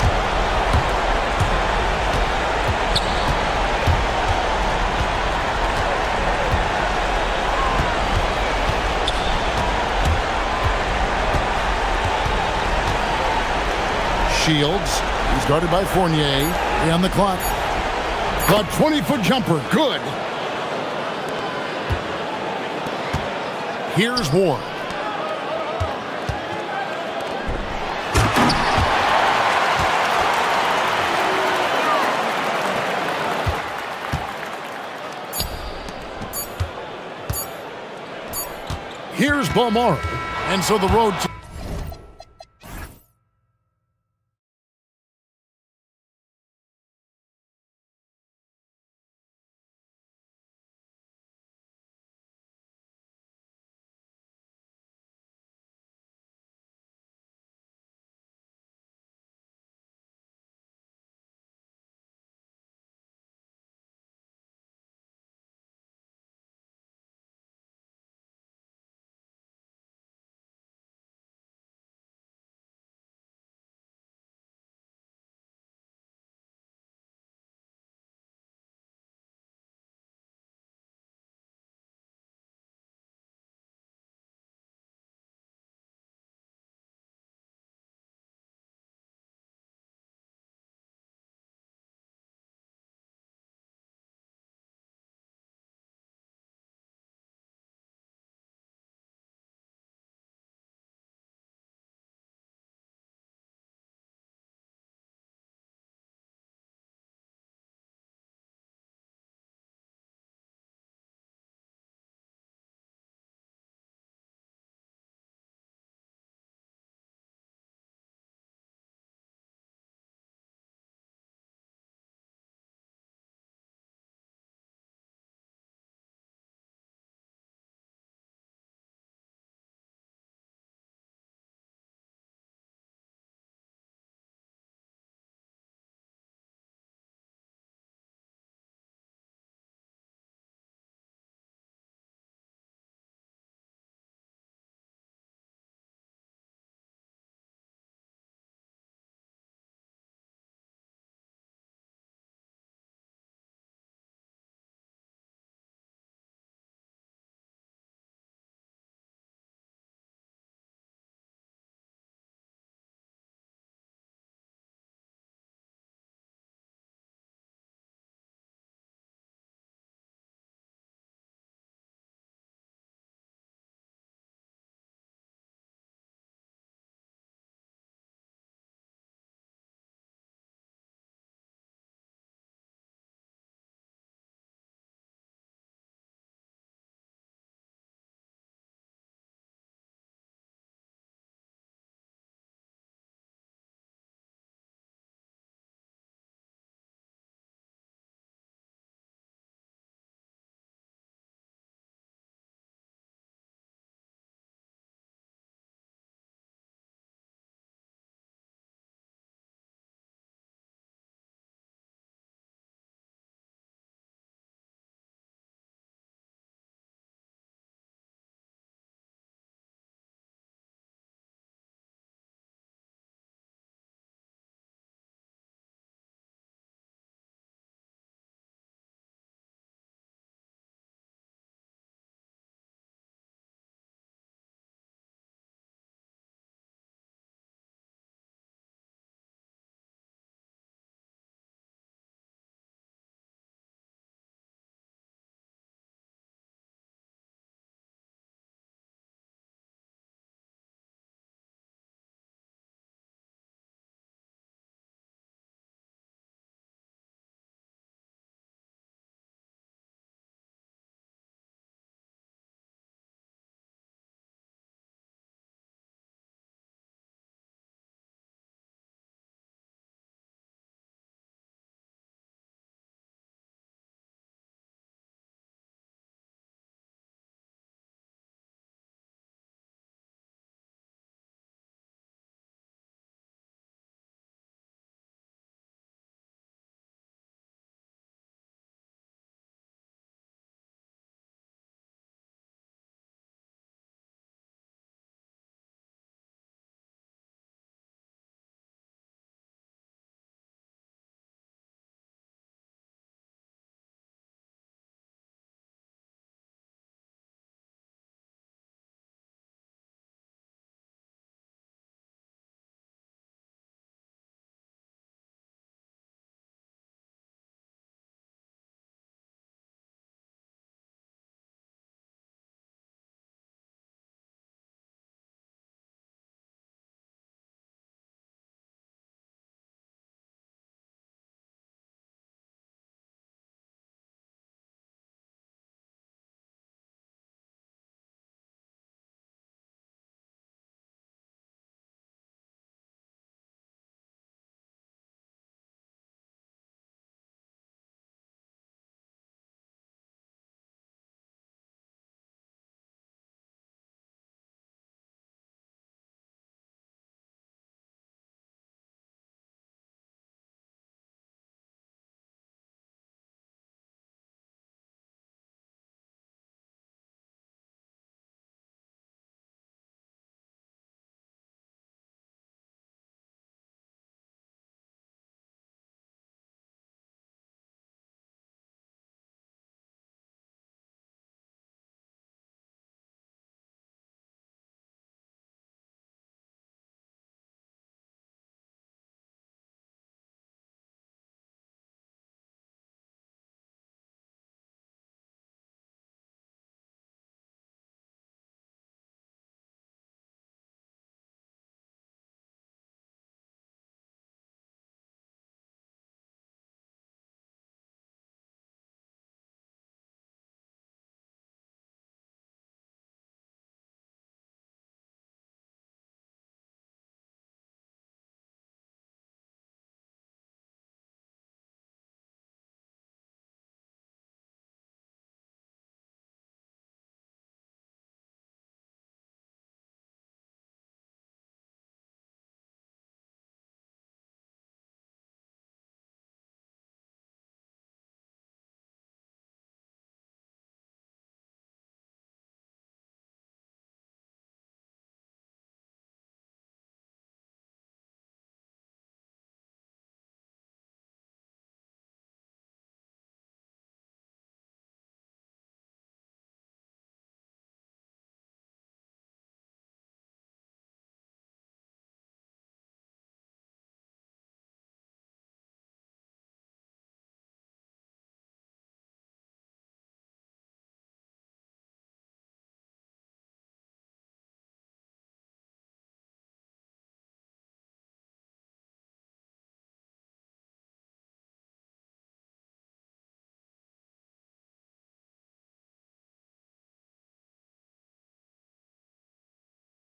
Shields, he's guarded by Fournier. And the clock. The 20-foot jumper, good. Here's Ward. Here's Balmora. And so the road to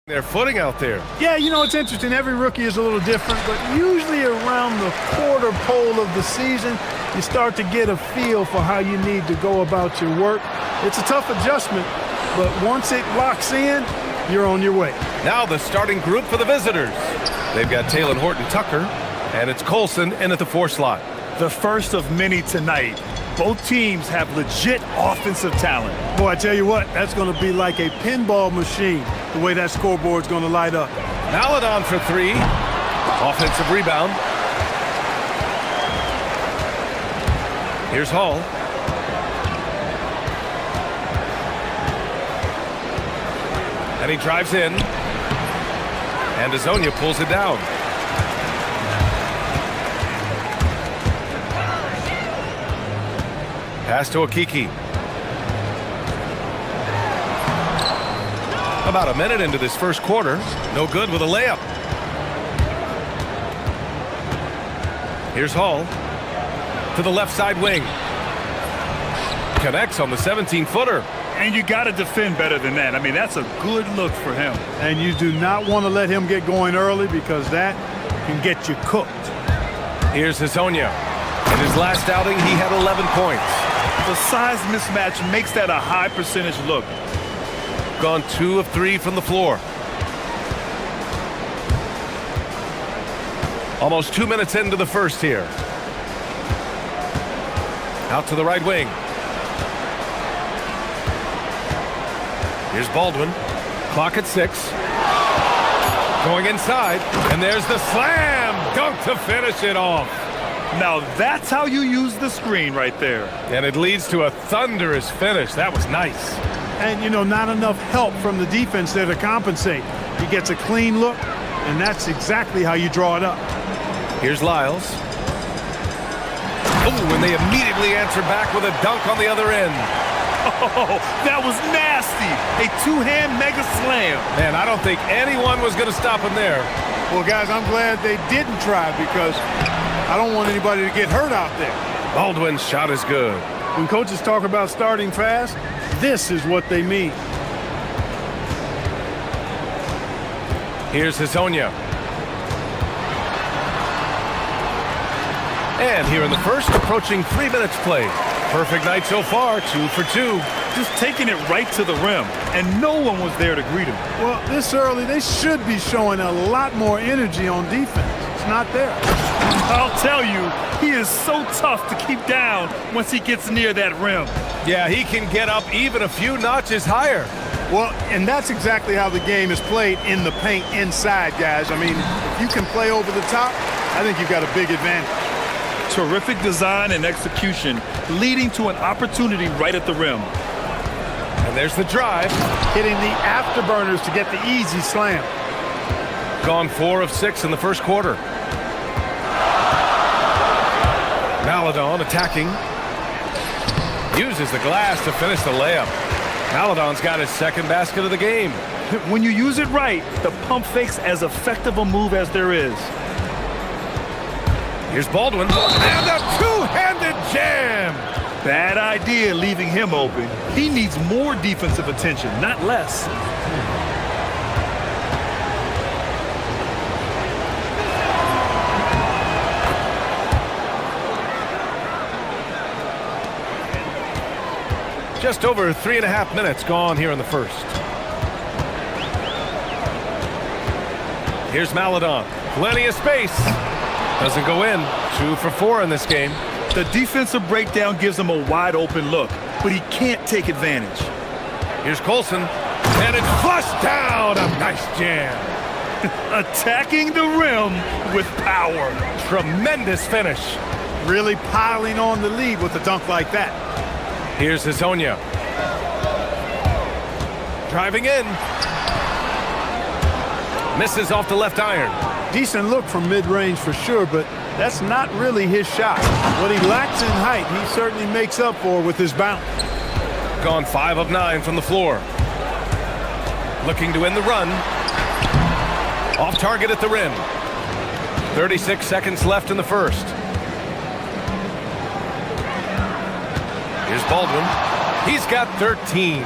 their footing out there. Yeah, you know, it's interesting. Every rookie is a little different, but usually around the quarter pole of the season, you start to get a feel for how you need to go about your work. It's a tough adjustment, but once it locks in, you're on your way. Now the starting group for the visitors. They've got Taylor Horton-Tucker, and it's Colson in at the 4 slot. The first of many tonight. Both teams have legit offensive talent. Boy, I tell you what, that's going to be like a pinball machine, the way that scoreboard's going to light up. Maladon for 3. Offensive rebound. Here's Hall. And he drives in. And Azonia pulls it down. Pass to Akiki. About a minute into this first quarter. No good with a layup. Here's Hall. To the left side wing. Connects on the 17-footer. And you got to defend better than that. I mean, that's a good look for him. And you do not want to let him get going early because that can get you cooked. Here's Hazonia. In his last outing, he had 11 points. The size mismatch makes that a high percentage look. Gone 2 of 3 from the floor. Almost 2 minutes into the first here. Out to the right wing. Here's Baldwin. Clock at 6. Going inside. And there's the slam dunk to finish it off. Now that's how you use the screen right there. And it leads to a thunderous finish. That was nice. And, you know, not enough help from the defense there to compensate. He gets a clean look, and that's exactly how you draw it up. Here's Lyles. Oh, and they immediately answer back with a dunk on the other end. Oh, that was nasty. A 2-hand mega slam. Man, I don't think anyone was going to stop him there. Well, guys, I'm glad they didn't try because I don't want anybody to get hurt out there. Baldwin's shot is good. When coaches talk about starting fast, this is what they mean. Here's Hazonia. And here in the first, approaching 3 minutes played. Perfect night so far, 2 for 2. Just taking it right to the rim, and no one was there to greet him. Well, this early, they should be showing a lot more energy on defense. It's not there. I'll tell you, he is so tough to keep down once he gets near that rim. Yeah, he can get up even a few notches higher. Well, and that's exactly how the game is played in the paint inside, guys. I mean, if you can play over the top, I think you've got a big advantage. Terrific design and execution, leading to an opportunity right at the rim. And there's the drive. Hitting the afterburners to get the easy slam. Gone 4 of 6 in the first quarter. Maladon attacking. Uses the glass to finish the layup. Maladon's got his second basket of the game. When you use it right, the pump fake's as effective a move as there is. Here's Baldwin. And a two-handed jam. Bad idea leaving him open. He needs more defensive attention, not less. Just over 3.5 minutes gone here in the first. Here's Maladon. Plenty of space. Doesn't go in. 2 for 4 in this game. The defensive breakdown gives him a wide open look, but he can't take advantage. Here's Colson. And it's flushed down. A nice jam. Attacking the rim with power. Tremendous finish. Really piling on the lead with a dunk like that. Here's Hazonia. Driving in. Misses off the left iron. Decent look from mid-range for sure, but that's not really his shot. What he lacks in height, he certainly makes up for with his bounce. Gone 5 of 9 from the floor. Looking to win the run. Off target at the rim. 36 seconds left in the first. Here's Baldwin. He's got 13.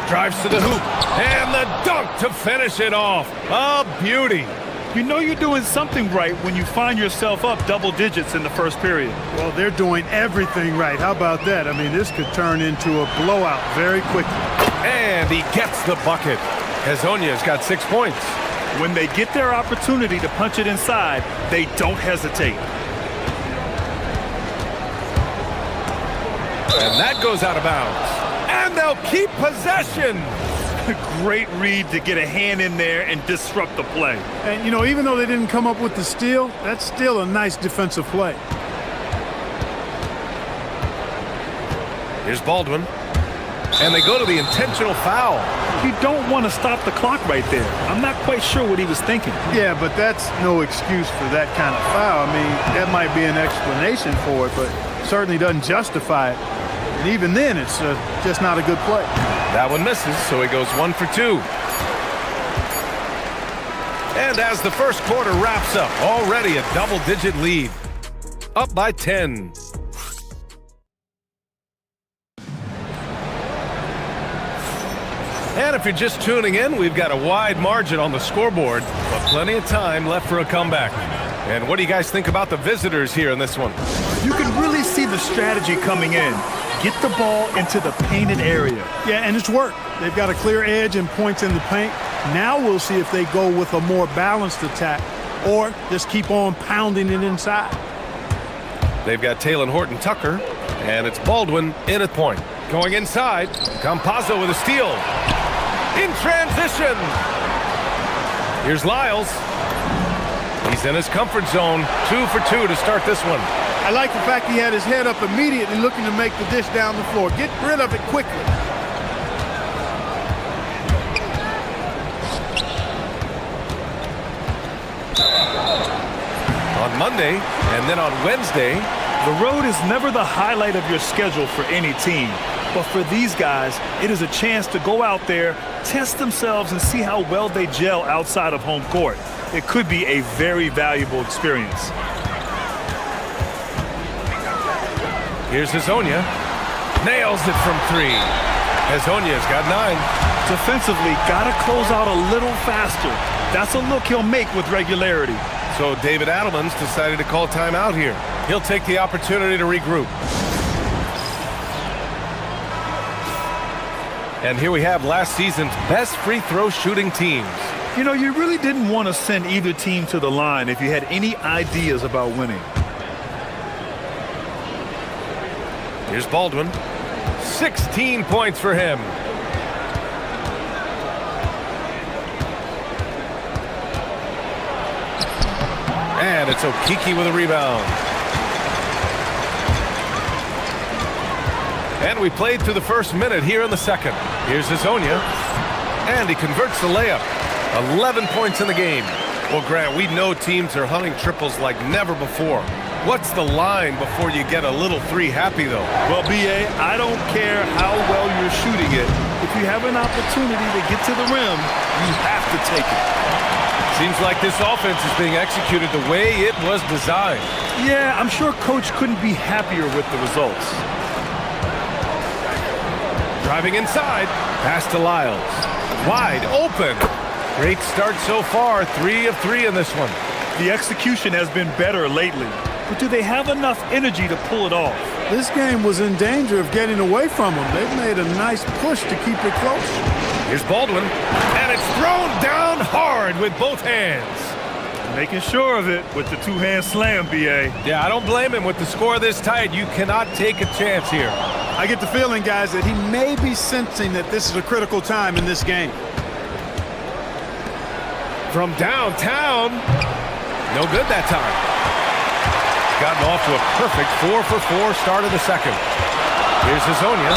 Drives to the hoop. And the dunk to finish it off. A beauty. You know you're doing something right when you find yourself up double digits in the first period. Well, they're doing everything right. How about that? I mean, this could turn into a blowout very quickly. And he gets the bucket. Hezonja's got 6 points. When they get their opportunity to punch it inside, they don't hesitate. And that goes out of bounds. And they'll keep possession. Great read to get a hand in there and disrupt the play. And, you know, even though they didn't come up with the steal, that's still a nice defensive play. Here's Baldwin. And they go to the intentional foul. You don't want to stop the clock right there. I'm not quite sure what he was thinking. Yeah, but that's no excuse for that kind of foul. I mean, that might be an explanation for it, but certainly doesn't justify it. And even then, it's just not a good play. That one misses, so he goes 1 for 2. And as the first quarter wraps up, already a double-digit lead. Up by 10. And if you're just tuning in, we've got a wide margin on the scoreboard, but plenty of time left for a comeback. And what do you guys think about the visitors here in this one? You can really see the strategy coming in. Get the ball into the painted area. Yeah, and it's worked. They've got a clear edge and points in the paint. Now we'll see if they go with a more balanced attack or just keep on pounding it inside. They've got Talen Horton-Tucker, and it's Baldwin in at point. Going inside, Campazzo with a steal. In transition. Here's Lyles. He's in his comfort zone. 2 for 2 to start this one. I like the fact he had his head up immediately looking to make the dish down the floor. Get rid of it quickly. On Monday and then on Wednesday. The road is never the highlight of your schedule for any team. But for these guys, it is a chance to go out there, test themselves, and see how well they gel outside of home court. It could be a very valuable experience. Here's Hezonja. Nails it from 3. Hezonja's got 9. Defensively, got to close out a little faster. That's a look he'll make with regularity. So David Adelman's decided to call timeout here. He'll take the opportunity to regroup. And here we have last season's best free throw shooting teams. You know, you really didn't want to send either team to the line if you had any ideas about winning. Here's Baldwin. 16 points for him. And it's Okeke with a rebound. And we played through the first minute here in the second. Here's Hezonja. And he converts the layup. 11 points in the game. Well, Grant, we know teams are hunting triples like never before. What's the line before you get a little 3 happy, though? Well, B.A., I don't care how well you're shooting it. If you have an opportunity to get to the rim, you have to take it. Seems like this offense is being executed the way it was designed. Yeah, I'm sure Coach couldn't be happier with the results. Driving inside, pass to Lyles. Wide open. Great start so far, 3 of 3 in this one. The execution has been better lately, but do they have enough energy to pull it off? This game was in danger of getting away from them. They've made a nice push to keep it close. Here's Baldwin, and it's thrown down hard with both hands. Making sure of it with the 2-hand slam, B.A. Yeah, I don't blame him. With the score this tight, you cannot take a chance here. I get the feeling, guys, that he may be sensing that this is a critical time in this game. From downtown, no good that time. Gotten off to a perfect 4 for 4 start of the second. Here's Hezonja.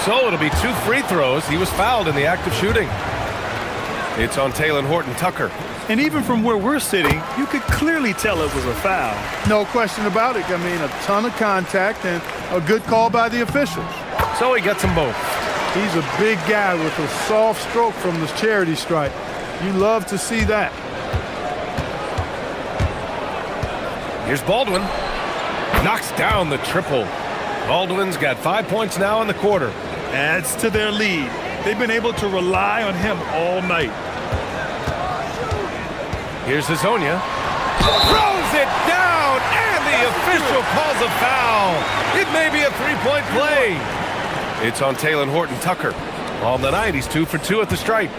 So it'll be 2 free throws. He was fouled in the act of shooting. It's on Talen Horton-Tucker. And even from where we're sitting, you could clearly tell it was a foul. No question about it. I mean, a ton of contact and a good call by the officials. So he gets them both. He's a big guy with a soft stroke from this charity stripe. You love to see that. Here's Baldwin. Knocks down the triple. Baldwin's got 5 points now in the quarter. adds to their lead. They've been able to rely on him all night. Here's Hazonia. Throws it down, and the official calls a foul. It may be a three-point play. It's on Taylor Horton Tucker. On the night, he's 2 for 2 at the stripe.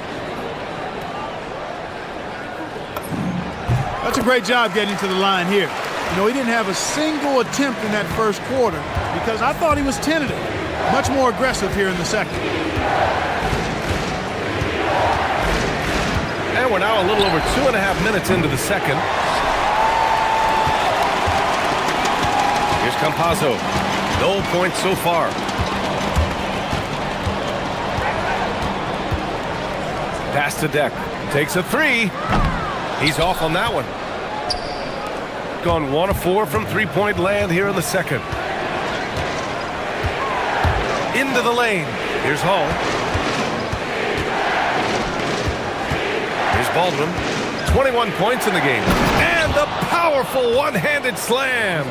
That's a great job getting to the line here. You know, he didn't have a single attempt in that first quarter because I thought he was tentative. Much more aggressive here in the second. And we're now a little over 2.5 minutes into the second. Here's Campazzo. No points so far. Pass to Deck. Takes a three. He's off on that one. Gone 1 of 4 from three-point land here in the second. Into the lane. Here's Hall. Here's Baldwin. 21 points in the game. And the powerful one-handed slam.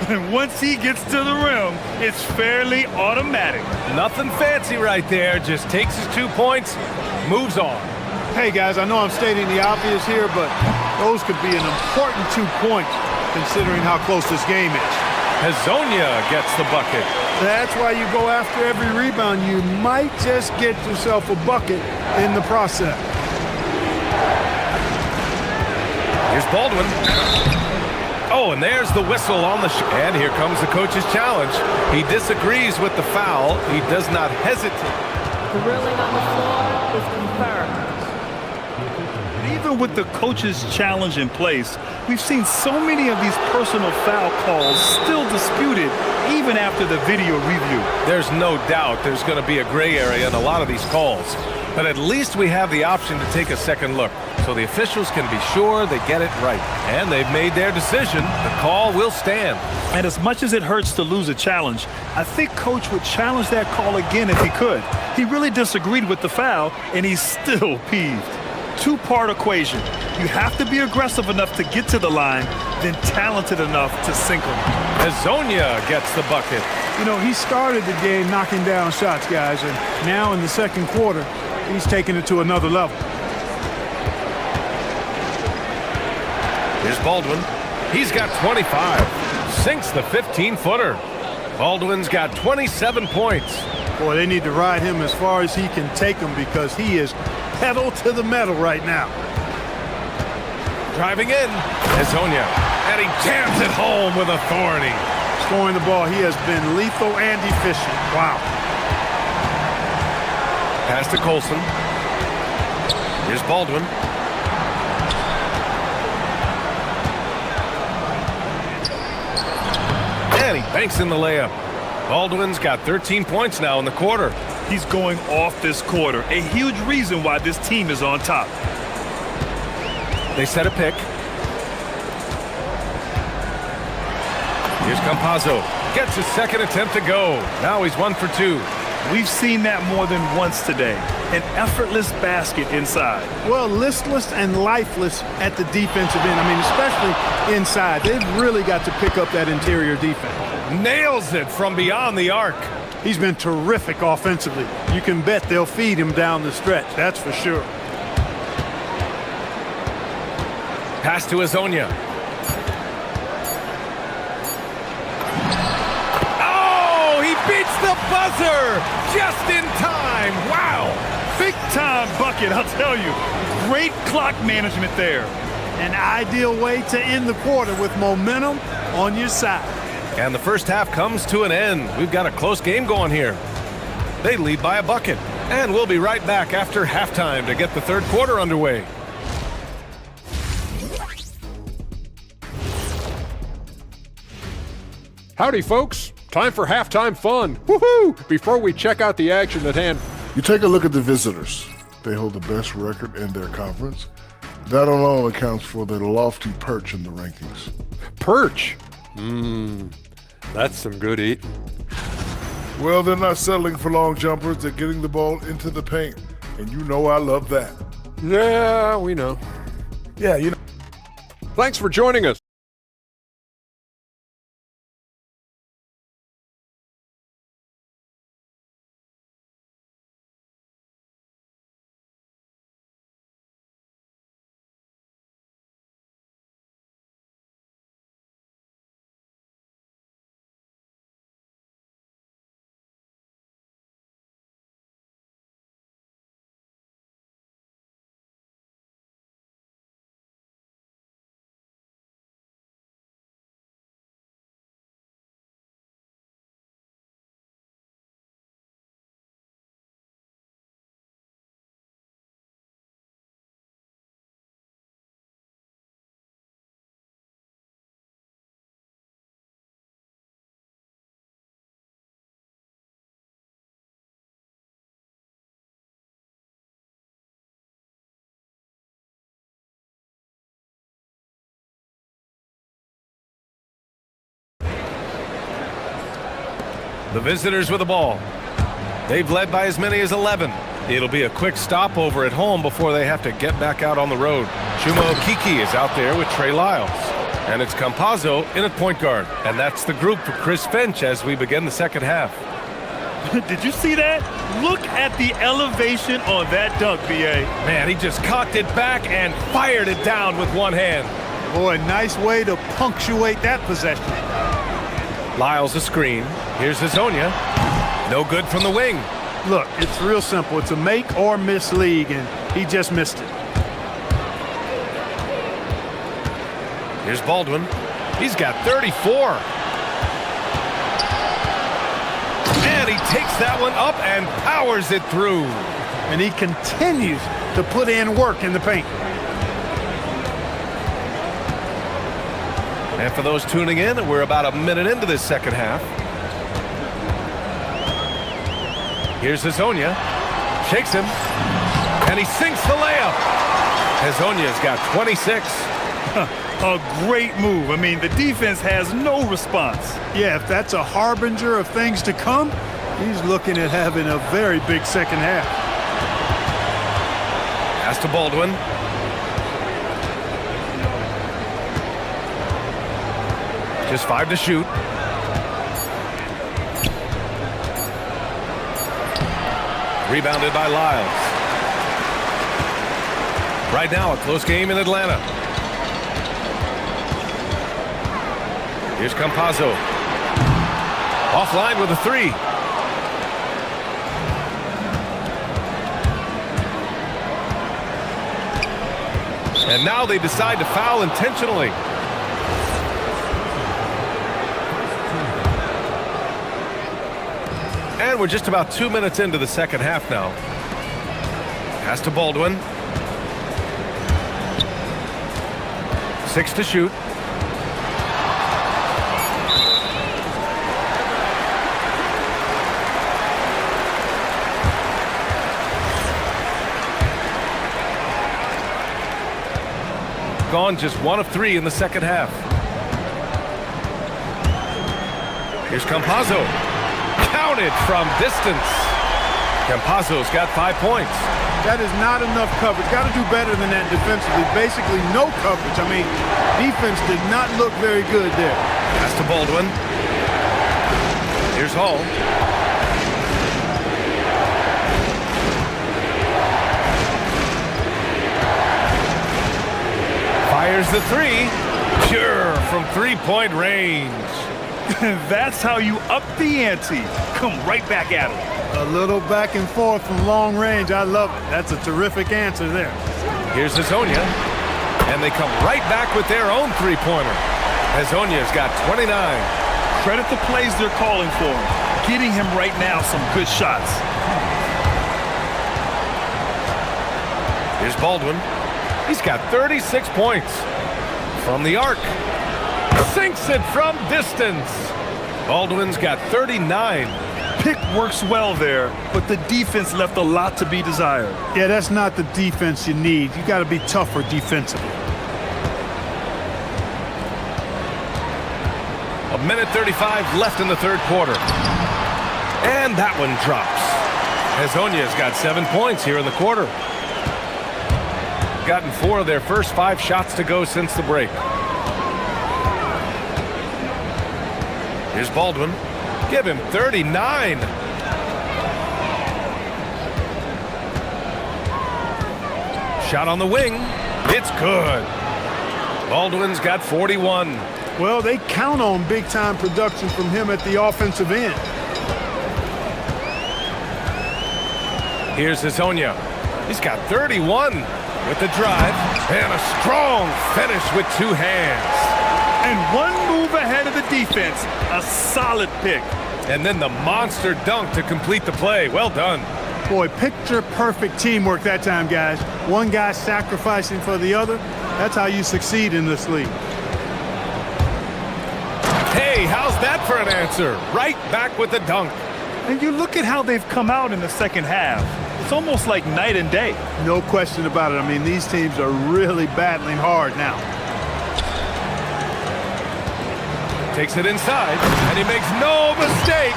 And once he gets to the rim, it's fairly automatic. Nothing fancy right there. Just takes his 2 points, moves on. Hey, guys, I know I'm stating the obvious here, but those could be an important 2 points considering how close this game is. Hazonia gets the bucket. That's why you go after every rebound. You might just get yourself a bucket in the process. Here's Baldwin. Oh, and there's the whistle on the and here comes the coach's challenge. He disagrees with the foul. He does not hesitate. Drilling on the floor is confirmed. Even with the coach's challenge in place, we've seen so many of these personal foul calls still disputed even after the video review. There's no doubt there's going to be a gray area in a lot of these calls. But at least we have the option to take a second look, so the officials can be sure they get it right. And they've made their decision. The call will stand. And as much as it hurts to lose a challenge, I think Coach would challenge that call again if he could. He really disagreed with the foul, and he's still peeved. Two-part equation. You have to be aggressive enough to get to the line, then talented enough to sink them. Hazonia gets the bucket. You know, he started the game knocking down shots, guys, and now in the second quarter, he's taking it to another level. Here's Baldwin. He's got 25. Sinks the 15-footer. Baldwin's got 27 points. Boy, they need to ride him as far as he can take them because he is pedal to the metal right now. Driving in, Hazonia, and he jams it home with authority. Scoring the ball, he has been lethal and efficient. Wow. Pass to Colson. Here's Baldwin. And he banks in the layup. Baldwin's got 13 points now in the quarter. He's going off this quarter, a huge reason why this team is on top. They set a pick. Here's Campazzo. Gets his second attempt to go. Now he's 1 for 2. We've seen that more than once today. An effortless basket inside. Well, listless and lifeless at the defensive end. I mean, especially inside. They've really got to pick up that interior defense. Nails it from beyond the arc. He's been terrific offensively. You can bet they'll feed him down the stretch. That's for sure. Pass to Hazonia. Oh, he beats the buzzer just in time. Wow. Big time bucket, I'll tell you. Great clock management there. An ideal way to end the quarter with momentum on your side. And the first half comes to an end. We've got a close game going here. They lead by a bucket. And we'll be right back after halftime to get the third quarter underway. Howdy, folks. Time for halftime fun. Woohoo! Before we check out the action at hand. You take a look at the visitors. They hold the best record in their conference. That alone accounts for their lofty perch in the rankings. Perch? That's some good eating. Well, they're not settling for long jumpers. They're getting the ball into the paint. And you know I love that. Yeah, we know. Yeah, you know. Thanks for joining us. The visitors with the ball. They've led by as many as 11. It'll be a quick stopover at home before they have to get back out on the road. Chuma Okiki is out there with Trey Lyles. And it's Campazzo in at point guard. And that's the group for Chris Finch as we begin the second half. Did you see that? Look at the elevation on that dunk, B.A. Man, he just cocked it back and fired it down with one hand. Boy, nice way to punctuate that possession. Lyles a screen. Here's Hazonia. No good from the wing. Look, it's real simple. It's a make or miss league, and he just missed it. Here's Baldwin. He's got 34. And he takes that one up and powers it through. And he continues to put in work in the paint. And for those tuning in, we're about a minute into this second half. Here's Hazonia. Shakes him. And he sinks the layup. Hazonia's got 26. A great move. I mean, the defense has no response. Yeah, if that's a harbinger of things to come, he's looking at having a very big second half. Pass to Baldwin. Just 5 to shoot. Rebounded by Lyles. Right now, a close game in Atlanta. Here's Campazzo. Offline with a 3. And now they decide to foul intentionally. And we're just about 2 minutes into the second half now. Pass to Baldwin. 6 to shoot. Gone just 1 of 3 in the second half. Here's Campazzo. Counted from distance. Campazzo's got 5 points. That is not enough coverage. Got to do better than that defensively. Basically no coverage. I mean, defense did not look very good there. Pass to Baldwin. Here's Hall. Fires the 3. Pure from 3-point range. That's how you up the ante. Come right back at him. A little back and forth from long range. I love it. That's a terrific answer there. Here's Hazonia. And they come right back with their own 3-pointer. Hazonia's got 29. Credit the plays they're calling for him. Getting him right now some good shots. Here's Baldwin. He's got 36 points. From the arc. Sinks it from distance. Baldwin's got 39. Pick works well there, but the defense left a lot to be desired. Yeah, that's not the defense you need. You got to be tougher defensively. A minute 35 left in the third quarter. And that one drops. Hazonia's got 7 points here in the quarter. Gotten 4 of their first 5 shots to go since the break. Here's Baldwin. Give him 39. Shot on the wing. It's good. Baldwin's got 41. Well, they count on big-time production from him at the offensive end. Here's Hazonia. He's got 31 with the drive. And a strong finish with 2 hands. And 1 move ahead of the defense. A solid pick. And then the monster dunk to complete the play. Well done. Boy, picture-perfect teamwork that time, guys. One guy sacrificing for the other. That's how you succeed in this league. Hey, how's that for an answer? Right back with the dunk. And you look at how they've come out in the second half. It's almost like night and day. No question about it. I mean, these teams are really battling hard now. Takes it inside, and he makes no mistake.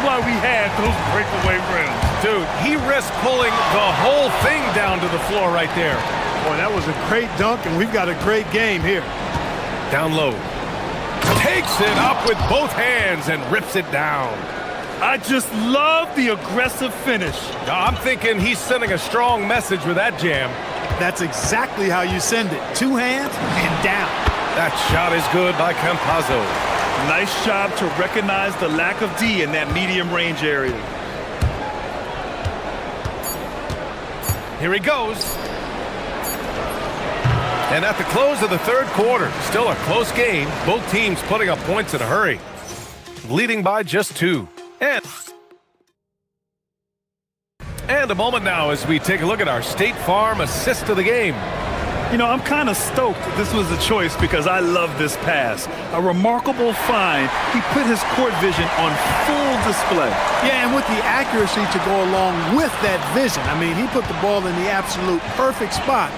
why we had those breakaway rims. Dude, he risked pulling the whole thing down to the floor right there. Boy, that was a great dunk, and we've got a great game here. Down low. Takes it up with both hands and rips it down. I just love the aggressive finish. I'm thinking he's sending a strong message with that jam. That's exactly how you send it. Two hands and down. That shot is good by Campazzo. Nice job to recognize the lack of D in that medium range area. Here he goes. And at the close of the third quarter, still a close game. Both teams putting up points in a hurry. Leading by just 2. And a moment now as we take a look at our State Farm assist of the game. You know, I'm kind of stoked that this was a choice because I love this pass. A remarkable find. He put his court vision on full display. Yeah, and with the accuracy to go along with that vision. I mean, he put the ball in the absolute perfect spot.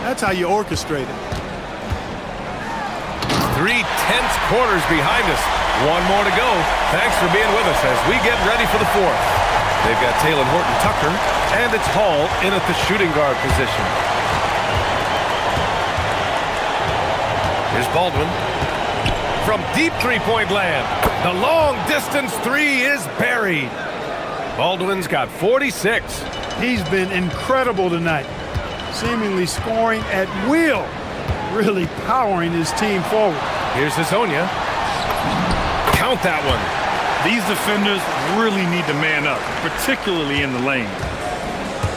That's how you orchestrate it. 3 tense quarters behind us. One more to go. Thanks for being with us as we get ready for the fourth. They've got Taylor Horton-Tucker, and it's Hall in at the shooting guard position. Here's Baldwin. From deep three-point land, the long-distance three is buried. Baldwin's got 46. He's been incredible tonight, seemingly scoring at will, really powering his team forward. Here's Hazonia. Count that one. These defenders really need to man up, particularly in the lane.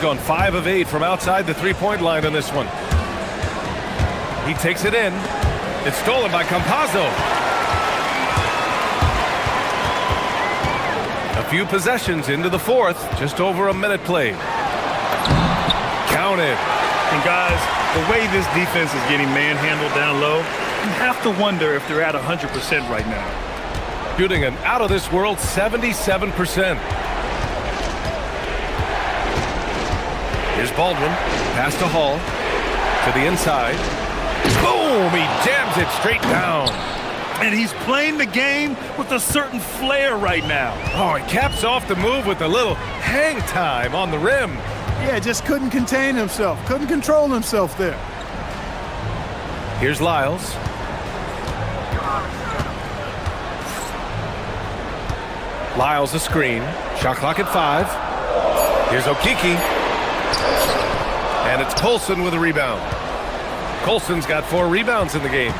Gone 5 of 8 from outside the three-point line on this one. He takes it in. It's stolen by Campazzo. A few possessions into the fourth, just over a minute played. Counted. And guys, the way this defense is getting manhandled down low, you have to wonder if they're at 100% right now. Shooting an out-of-this-world 77%. Here's Baldwin. Pass to Hall. To the inside. Boom! He jams it straight down. And he's playing the game with a certain flair right now. Oh, he caps off the move with a little hang time on the rim. Yeah, just couldn't contain himself. Couldn't control himself there. Here's Lyles. Lyles a screen. Shot clock at 5. Here's Okiki. And it's Colson with a rebound. Colson's got 4 rebounds in the game.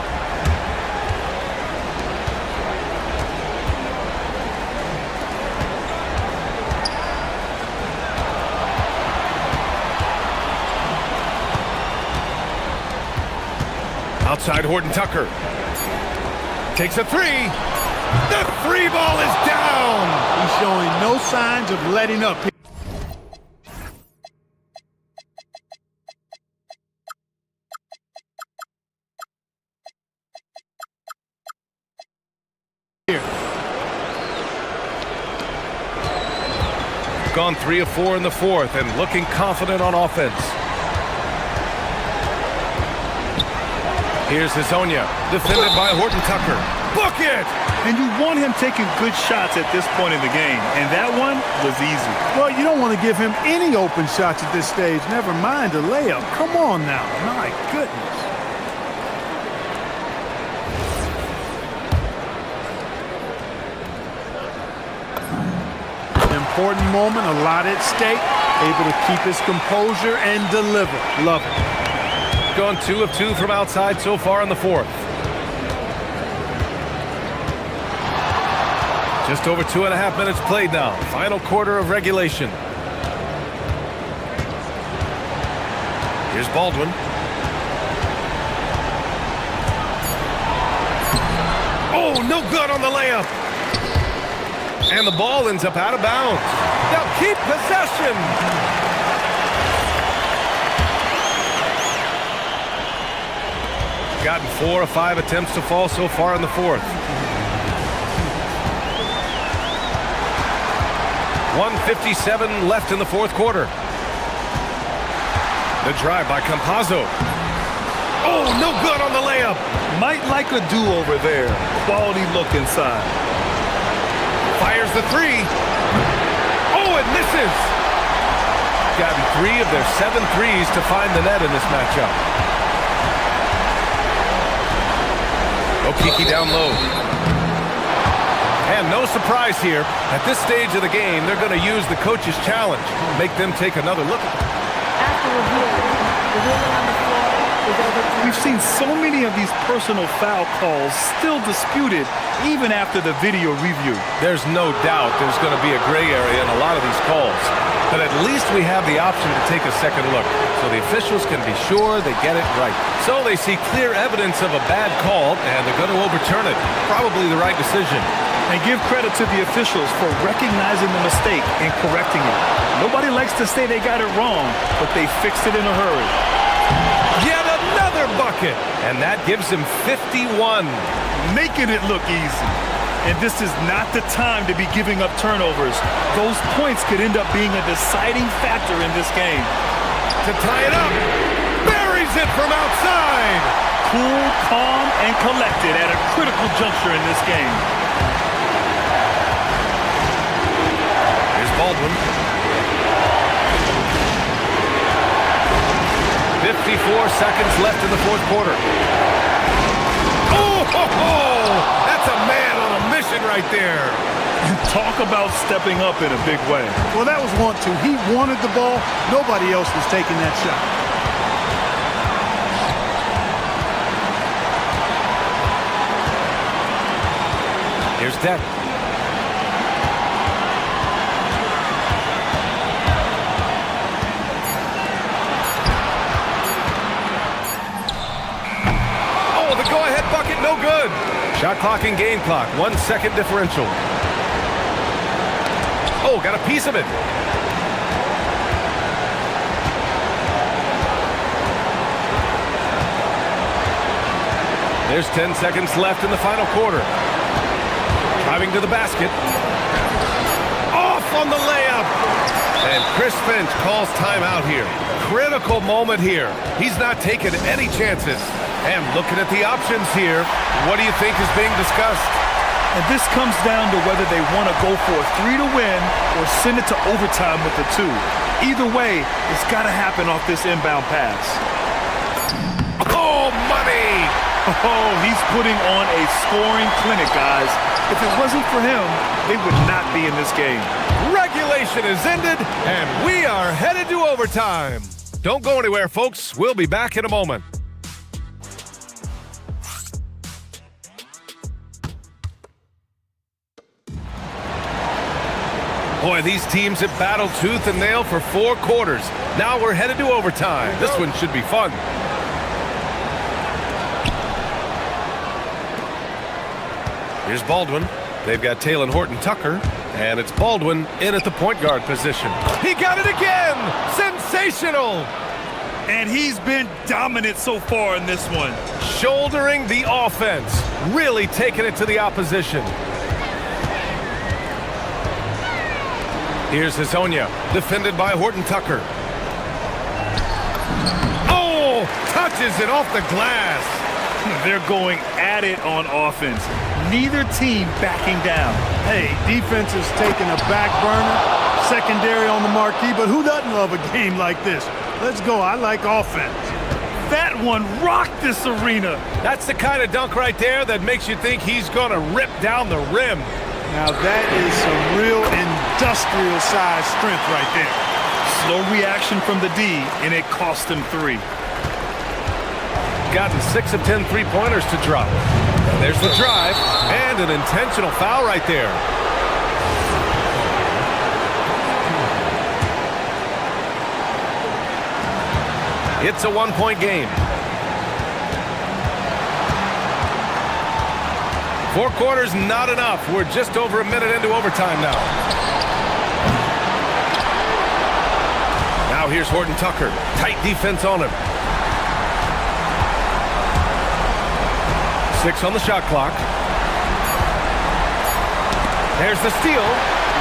Outside Horton-Tucker. Takes a 3. The 3 ball is down. He's showing no signs of letting up. Gone 3 of 4 in the fourth and looking confident on offense. Here's Hazonia, defended by Horton-Tucker. Book it! And you want him taking good shots at this point in the game, and that one was easy. Well, you don't want to give him any open shots at this stage, never mind a layup. Come on now, my goodness. An important moment, a lot at stake, able to keep his composure and deliver. Love it. Gone 2 of 2 from outside so far in the fourth. Just over 2.5 minutes played now. Final quarter of regulation. Here's Baldwin. Oh, no good on the layup. And the ball ends up out of bounds. Now keep possession. Gotten 4 of 5 attempts to fall so far in the fourth. 1:57 left in the fourth quarter. The drive by Campazzo. Oh, no good on the layup. Might like a do-over there. Quality look inside. Fires the three. Oh, it misses. Gotten 3 of their 7 threes to find the net in this matchup. Okiki down low. And no surprise here. At this stage of the game, they're going to use the coach's challenge. Make them take another look. After review, the ruling on the floor is overturned. We've seen so many of these personal foul calls still disputed even after the video review. There's no doubt there's going to be a gray area in a lot of these calls. But at least we have the option to take a second look, so the officials can be sure they get it right. So they see clear evidence of a bad call, and they're going to overturn it. Probably the right decision. And give credit to the officials for recognizing the mistake and correcting it. Nobody likes to say they got it wrong, but they fixed it in a hurry. Yet another bucket, and that gives him 51. Making it look easy. And this is not the time to be giving up turnovers. Those points could end up being a deciding factor in this game. To tie it up, buries it from outside. Cool, calm, and collected at a critical juncture in this game. Here's Baldwin. 54 seconds left in the fourth quarter. Oh, ho, ho! That's a man on a mission right there. Talk about stepping up in a big way. Well, that was want to. He wanted the ball. Nobody else was taking that shot. Here's Deck. Oh, the go-ahead bucket, no good. Shot clock and game clock, 1 second differential. Oh, got a piece of it. There's 10 seconds left in the final quarter. Driving to the basket. Off on the layup. And Chris Finch calls timeout here. Critical moment here. He's not taking any chances. And looking at the options here, what do you think is being discussed? And this comes down to whether they want to go for a 3 to win or send it to overtime with the 2. Either way, it's got to happen off this inbound pass. Oh, money! Oh, he's putting on a scoring clinic, guys. If it wasn't for him, they would not be in this game. Regulation is ended, and we are headed to overtime. Don't go anywhere, folks. We'll be back in a moment. Boy, these teams have battled tooth and nail for 4 quarters. Now we're headed to overtime. This one should be fun. Here's Baldwin. They've got Taylor Horton-Tucker, and it's Baldwin in at the point guard position. He got it again! Sensational! And he's been dominant so far in this one. Shouldering the offense, really taking it to the opposition. Here's Hazonia, defended by Horton-Tucker. Oh, touches it off the glass. They're going at it on offense. Neither team backing down. Hey, defense is taking a back burner, secondary on the marquee, but who doesn't love a game like this? Let's go. I like offense. That one rocked this arena. That's the kind of dunk right there that makes you think he's going to rip down the rim. Now that is some real industrial size strength right there. Slow reaction from the D, and it cost him 3. Gotten 6 of 10 three-pointers to drop. There's the drive, and an intentional foul right there. It's a 1-point game. 4 quarters, not enough. We're just over a minute into overtime now. Now here's Horton-Tucker. Tight defense on him. 6 on the shot clock. There's the steal.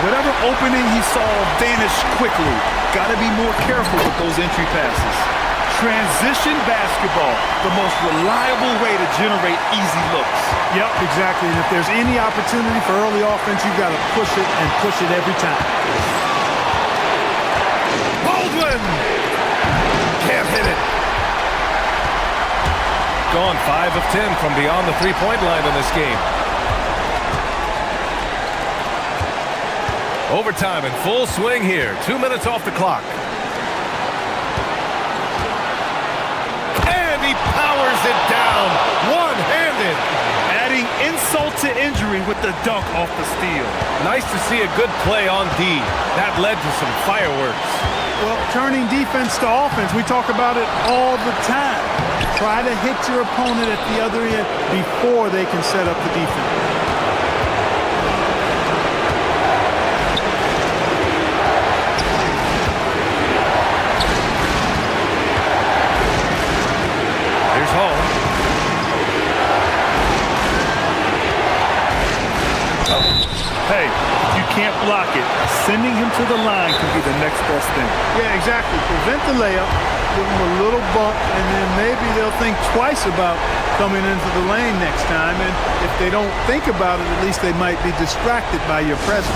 Whatever opening he saw vanished quickly. Got to be more careful with those entry passes. Transition basketball, the most reliable way to generate easy looks. Yep, exactly. And if there's any opportunity for early offense, you've got to push it and push it every time. Baldwin! Can't hit it. Gone 5 of 10 from beyond the three-point line in this game. Overtime in full swing here. 2 minutes off the clock. And he powers it down, one-handed. Adding insult to injury with the dunk off the steal. Nice to see a good play on D. That led to some fireworks. Well, turning defense to offense, we talk about it all the time. Try to hit your opponent at the other end before they can set up the defense. Here's Hall. Hey, if you can't block it, sending him to the line can be the next best thing. Yeah, exactly. Prevent the layup, give them a little bump, and then maybe they'll think twice about coming into the lane next time. And if they don't think about it, at least they might be distracted by your presence.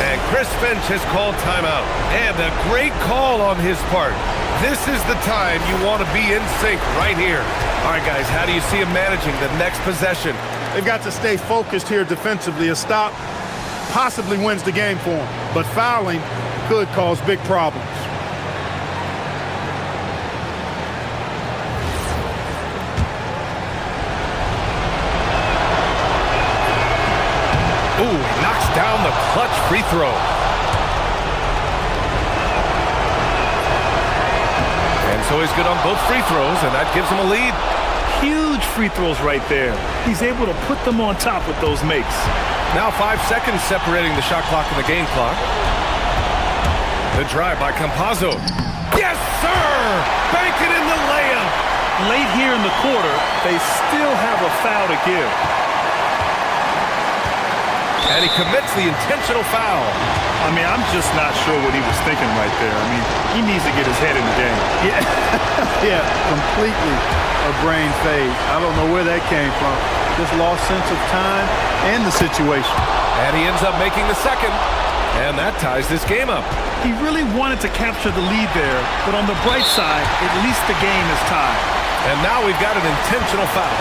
And Chris Finch has called timeout. And a great call on his part. This is the time you want to be in sync right here. All right, guys, how do you see him managing the next possession? They've got to stay focused here defensively. A stop possibly wins the game for them, but fouling could cause big problems. Ooh, knocks down the clutch free throw. And so he's good on both free throws, and that gives him a lead. Huge free throws right there. He's able to put them on top with those makes. Now 5 seconds separating the shot clock and the game clock. The drive by Campazzo. Yes, sir! Bank it in the layup. Late here in the quarter, they still have a foul to give. And he commits the intentional foul. I mean, I'm just not sure what he was thinking right there. I mean, he needs to get his head in the game. Yeah, completely a brain fade. I don't know where that came from. Just lost sense of time and the situation. And he ends up making the second. And that ties this game up. He really wanted to capture the lead there, but on the bright side, at least the game is tied. And now we've got an intentional foul.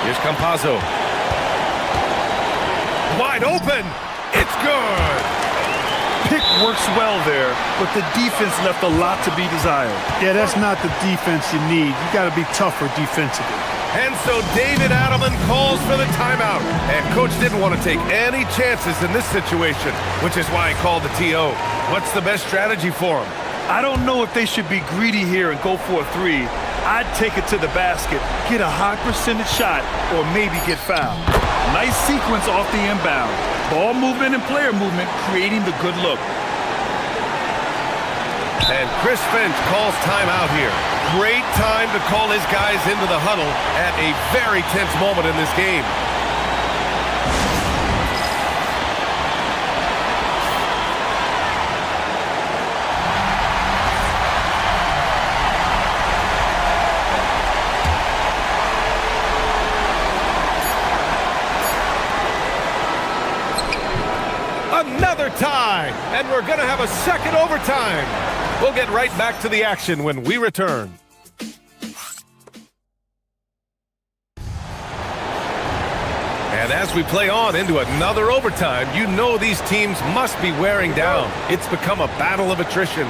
Here's Campazzo. Wide open. It's good. Pick works well there, but the defense left a lot to be desired. Yeah, that's not the defense you need. You got to be tougher defensively. And so David Adelman calls for the timeout. And Coach didn't want to take any chances in this situation, which is why he called the TO. What's the best strategy for him? I don't know if they should be greedy here and go for a three. I'd take it to the basket, get a high percentage shot, or maybe get fouled. Nice sequence off the inbound. Ball movement and player movement creating the good look. And Chris Finch calls timeout here. Great time to call his guys into the huddle at a very tense moment in this game. Another tie, and we're going to have a second overtime. We'll get right back to the action when we return. And as we play on into another overtime, you know these teams must be wearing down. It's become a battle of attrition.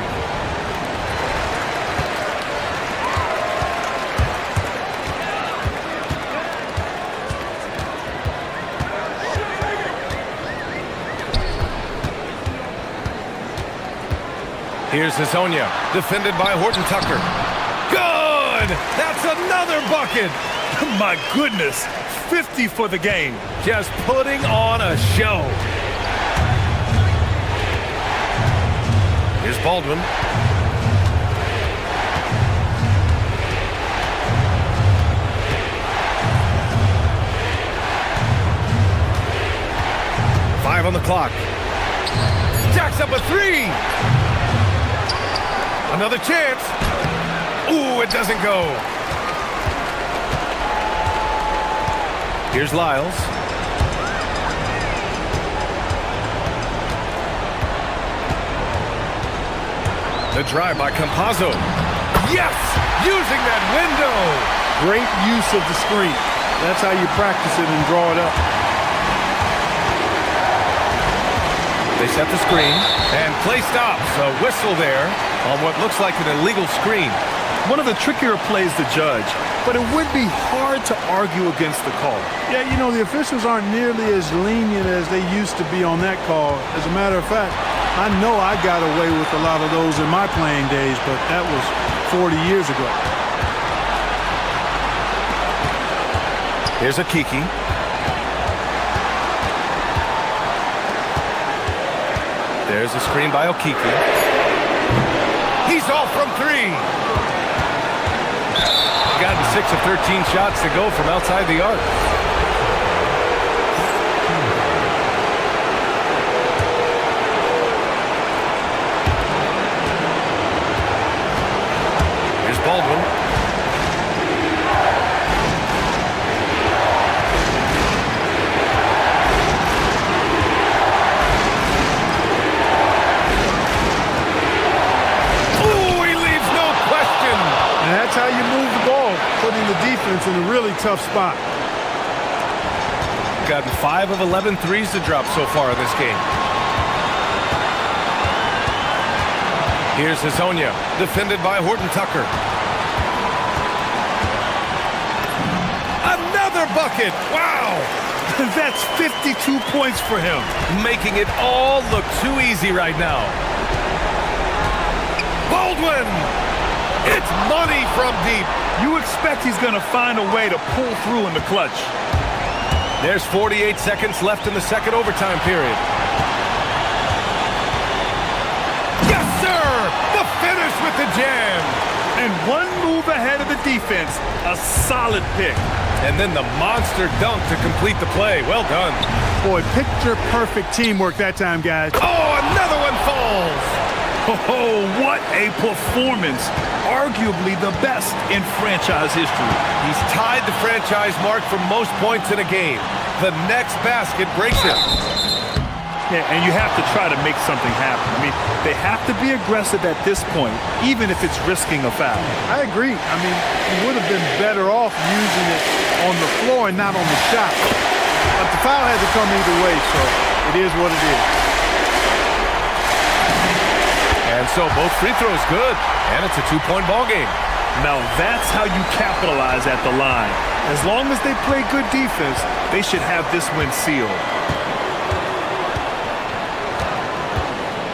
Here's Hazonia, defended by Horton Tucker. Good! That's another bucket! My goodness, 50 for the game. Just putting on a show. Here's Baldwin. on the clock. Jacks up a three. Another chance. Ooh, it doesn't go. Here's Lyles. The drive by Campazzo. Yes! Using that window! Great use of the screen. That's how you practice it and draw it up. They set the screen, and play stops. A whistle there on what looks like an illegal screen. One of the trickier plays to judge, but it would be hard to argue against the call. Yeah, you know, the officials aren't nearly as lenient as they used to be on that call. As a matter of fact, I know I got away with a lot of those in my playing days, but that was 40 years ago. Here's a Kiki. There's a screen by Okiki. He's off from three. Gotten 6 of 13 shots to go from outside the arc. Here's Baldwin. That's how you move the ball, putting the defense in a really tough spot. Gotten 5 of 11 threes to drop so far in this game. Here's Hazonia, defended by Horton Tucker. Another bucket! Wow! That's 52 points for him. Making it all look too easy right now. Baldwin! It's money from deep. You expect he's going to find a way to pull through in the clutch. There's 48 seconds left in the second overtime period. Yes, sir! The finish with the jam. And one move ahead of the defense. A solid pick. And then the monster dunk to complete the play. Well done. Boy, picture-perfect teamwork that time, guys. Oh, another one falls. Oh, what a performance. Arguably the best in franchise history. He's tied the franchise mark for most points in a game. The next basket breaks it. Yeah, and you have to try to make something happen. I mean, they have to be aggressive at this point, even if it's risking a foul. I agree. I mean, you would have been better off using it on the floor and not on the shot. But the foul had to come either way, so it is what it is. And so both free throws good, and it's a two-point ball game. Now that's how you capitalize at the line. As long as they play good defense, they should have this win sealed.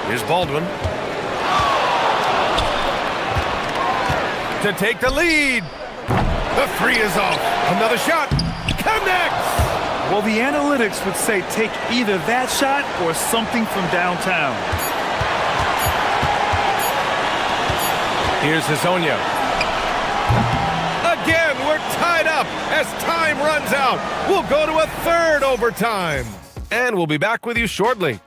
Here's Baldwin. To take the lead. The three is off. Another shot. Connects. Well, the analytics would say take either that shot or something from downtown. Here's Hazonia. Again, we're tied up as time runs out. We'll go to a third overtime. And we'll be back with you shortly.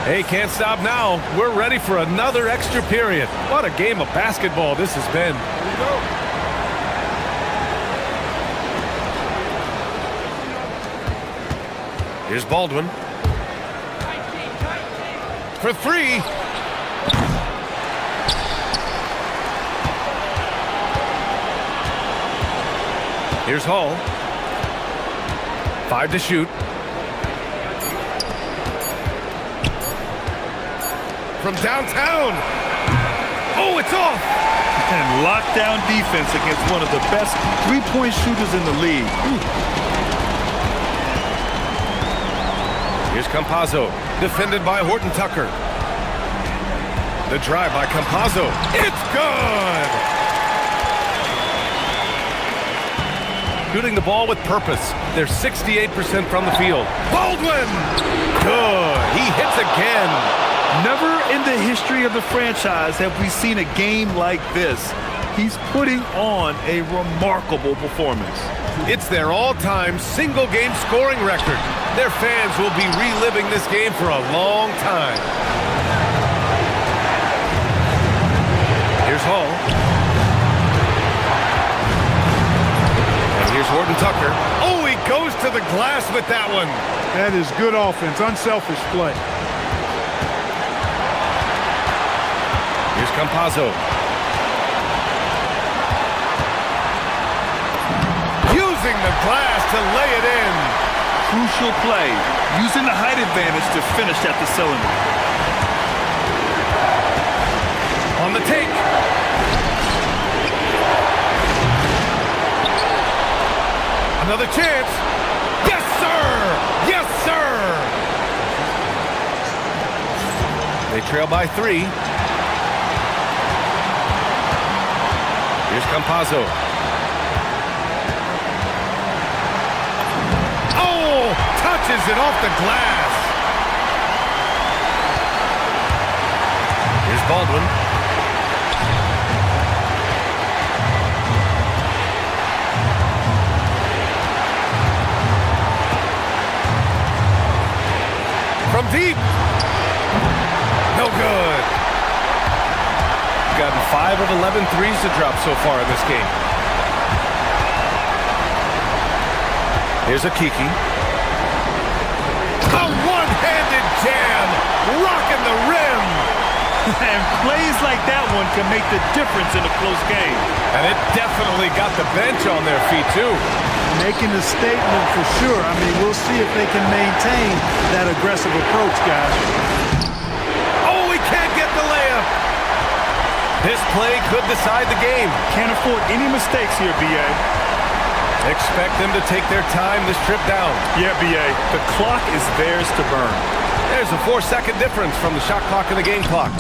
Hey, can't stop now. We're ready for another extra period. What a game of basketball this has been. Here we go. Here's Baldwin. For three. Here's Hall. 5 to shoot. From downtown. Oh, it's off. And lockdown defense against one of the best three-point shooters in the league. Here's Campazzo, defended by Horton Tucker. The drive by Campazzo. It's good! Shooting the ball with purpose. They're 68% from the field. Baldwin! Good. He hits again. Never in the history of the franchise have we seen a game like this. He's putting on a remarkable performance. It's their all-time single-game scoring record. Their fans will be reliving this game for a long time. Here's Hall. And here's Horton Tucker. Oh, he goes to the glass with that one. That is good offense, unselfish play. Here's Campazzo. Using the glass to lay it in. Crucial play, using the height advantage to finish at the cylinder. On the take. Another chance. Yes, sir! Yes, sir! They trail by 3. Here's Campazzo. Oh! Touches it off the glass. Here's Baldwin. From deep. No good. Gotten 5 of 11 threes to drop so far in this game. Here's a Kiki. A one-handed jam. Rocking the rim. And plays like that one can make the difference in a close game. And it definitely got the bench on their feet, too. Making a statement for sure. I mean, we'll see if they can maintain that aggressive approach, guys. Oh, he can't get the layup. This play could decide the game. Can't afford any mistakes here, B.A. Expect them to take their time this trip down. Yeah, B.A. The clock is theirs to burn. There's a 4-second difference from the shot clock and the game clock.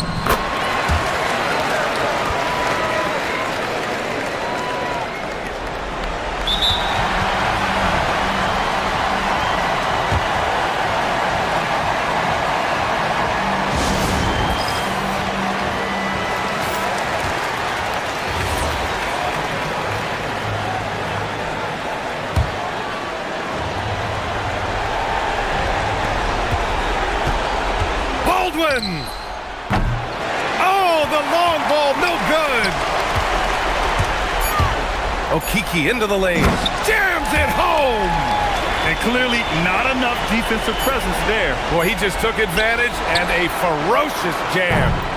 Oh, the long ball, no good. Okiki into the lane, jams it home. And clearly not enough defensive presence there. Boy, he just took advantage and a ferocious jam.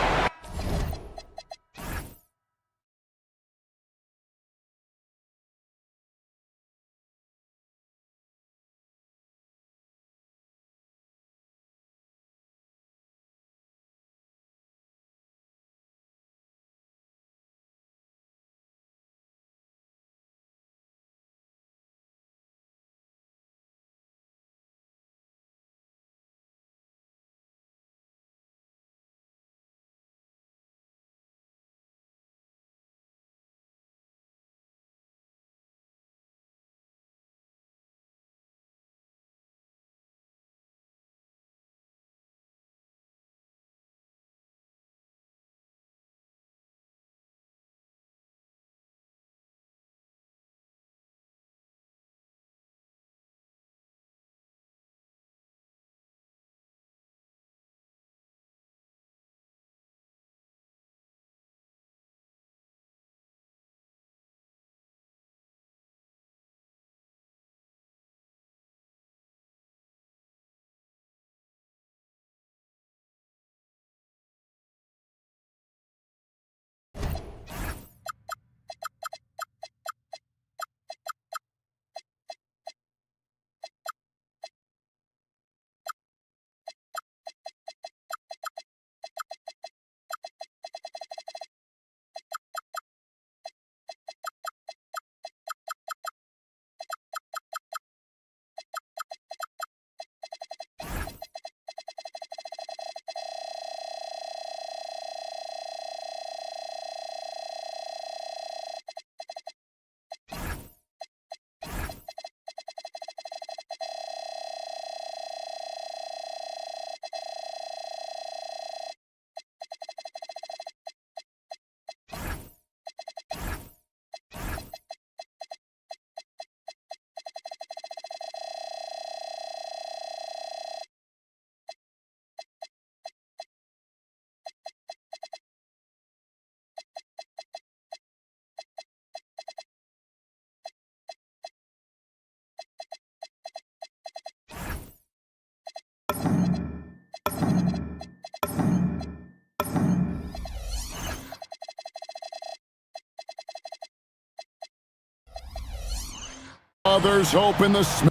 Others open the smell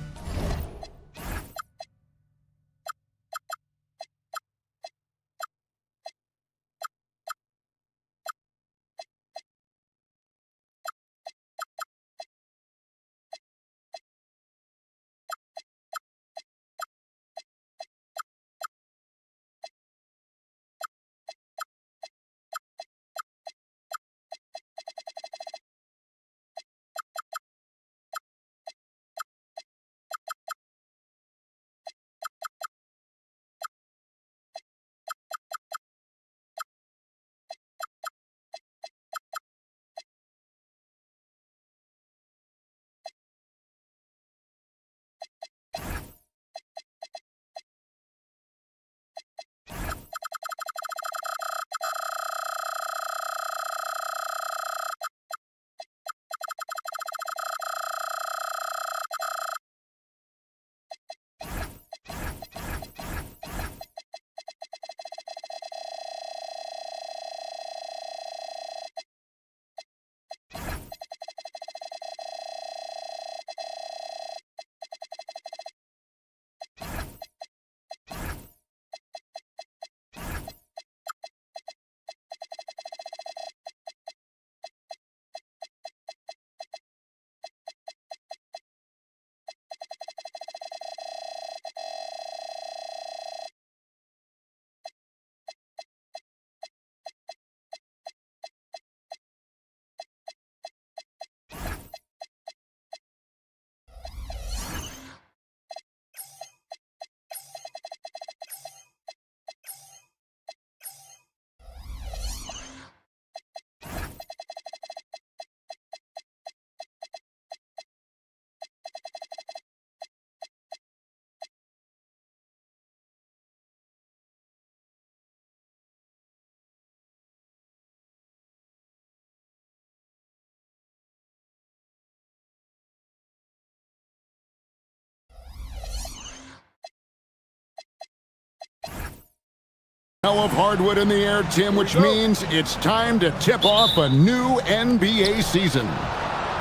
of hardwood in the air, Tim, which means it's time to tip off a new NBA season.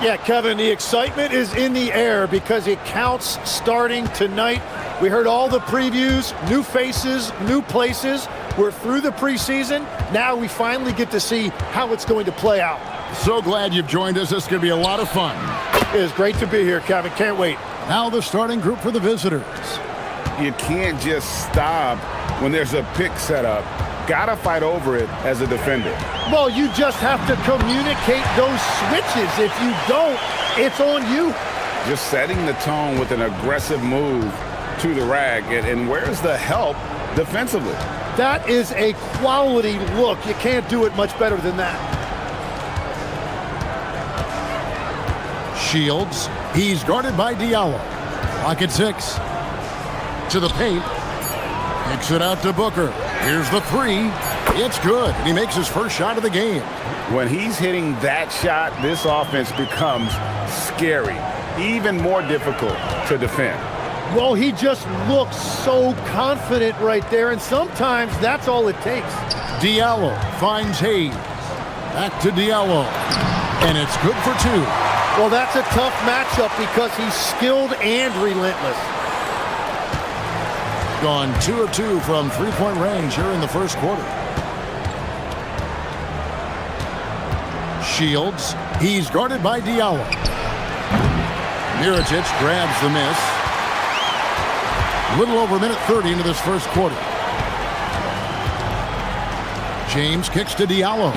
Yeah, Kevin, the excitement is in the air because it counts starting tonight. We heard all the previews, new faces, new places. We're through the preseason. Now we finally get to see how it's going to play out. So glad you've joined us. This is going to be a lot of fun. It is great to be here, Kevin. Can't wait. Now the starting group for the visitors. You can't just stop when there's a pick set up. Gotta fight over it as a defender. Well, you just have to communicate those switches. If you don't, it's on you. Just setting the tone with an aggressive move to the rack. And where's the help defensively? That is a quality look. You can't do it much better than that. Shields. He's guarded by Diallo. Clock at 6. To the paint. Kicks it out to Booker. Here's the three. It's good. And he makes his first shot of the game. When he's hitting that shot, this offense becomes scary. Even more difficult to defend. Well, he just looks so confident right there, and sometimes that's all it takes. Diallo finds Hayes. Back to Diallo. And it's good for 2. Well, that's a tough matchup because he's skilled and relentless. Gone 2 of 2 from three-point range here in the first quarter. Shields. He's guarded by Diallo. Mirotic grabs the miss. A little over a minute 30 into this first quarter. James kicks to Diallo.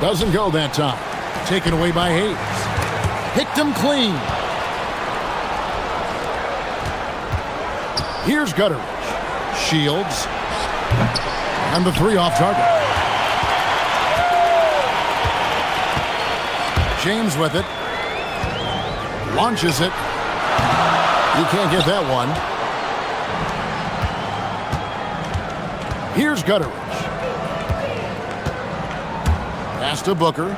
Doesn't go that time. Taken away by Hayes. Picked him clean. Here's Gutteridge. Shields. And the three off target. James with it. Launches it. He can't get that one. Here's Gutteridge. Pass to Booker.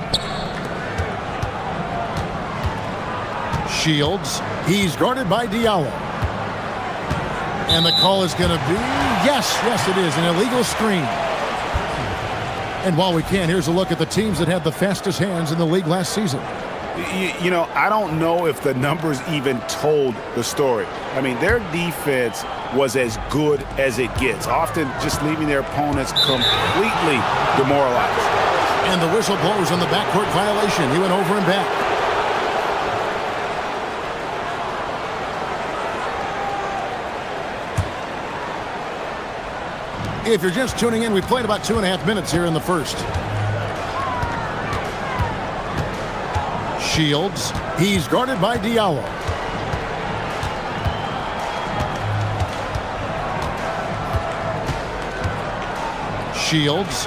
Shields. He's guarded by Diallo. And the call is going to be, yes, it is, an illegal screen. And while we can, here's a look at the teams that had the fastest hands in the league last season. You know, I don't know if the numbers even told the story. I mean, their defense was as good as it gets, often just leaving their opponents completely demoralized. And the whistle blows on the backcourt violation. He went over and back. If you're just tuning in, we played about 2.5 minutes here in the first. Shields, he's guarded by Diallo. Shields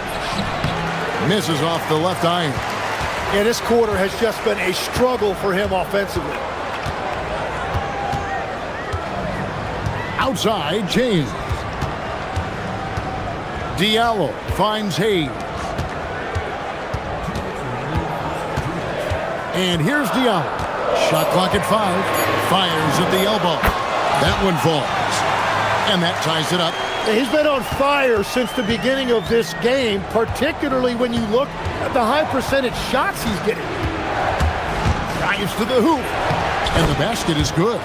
misses off the left iron. Yeah, this quarter has just been a struggle for him offensively. Outside, James. Diallo finds Hayes. And here's Diallo. Shot clock at 5. Fires at the elbow. That one falls. And that ties it up. He's been on fire since the beginning of this game, particularly when you look at the high percentage shots he's getting. Drives to the hoop. And the basket is good.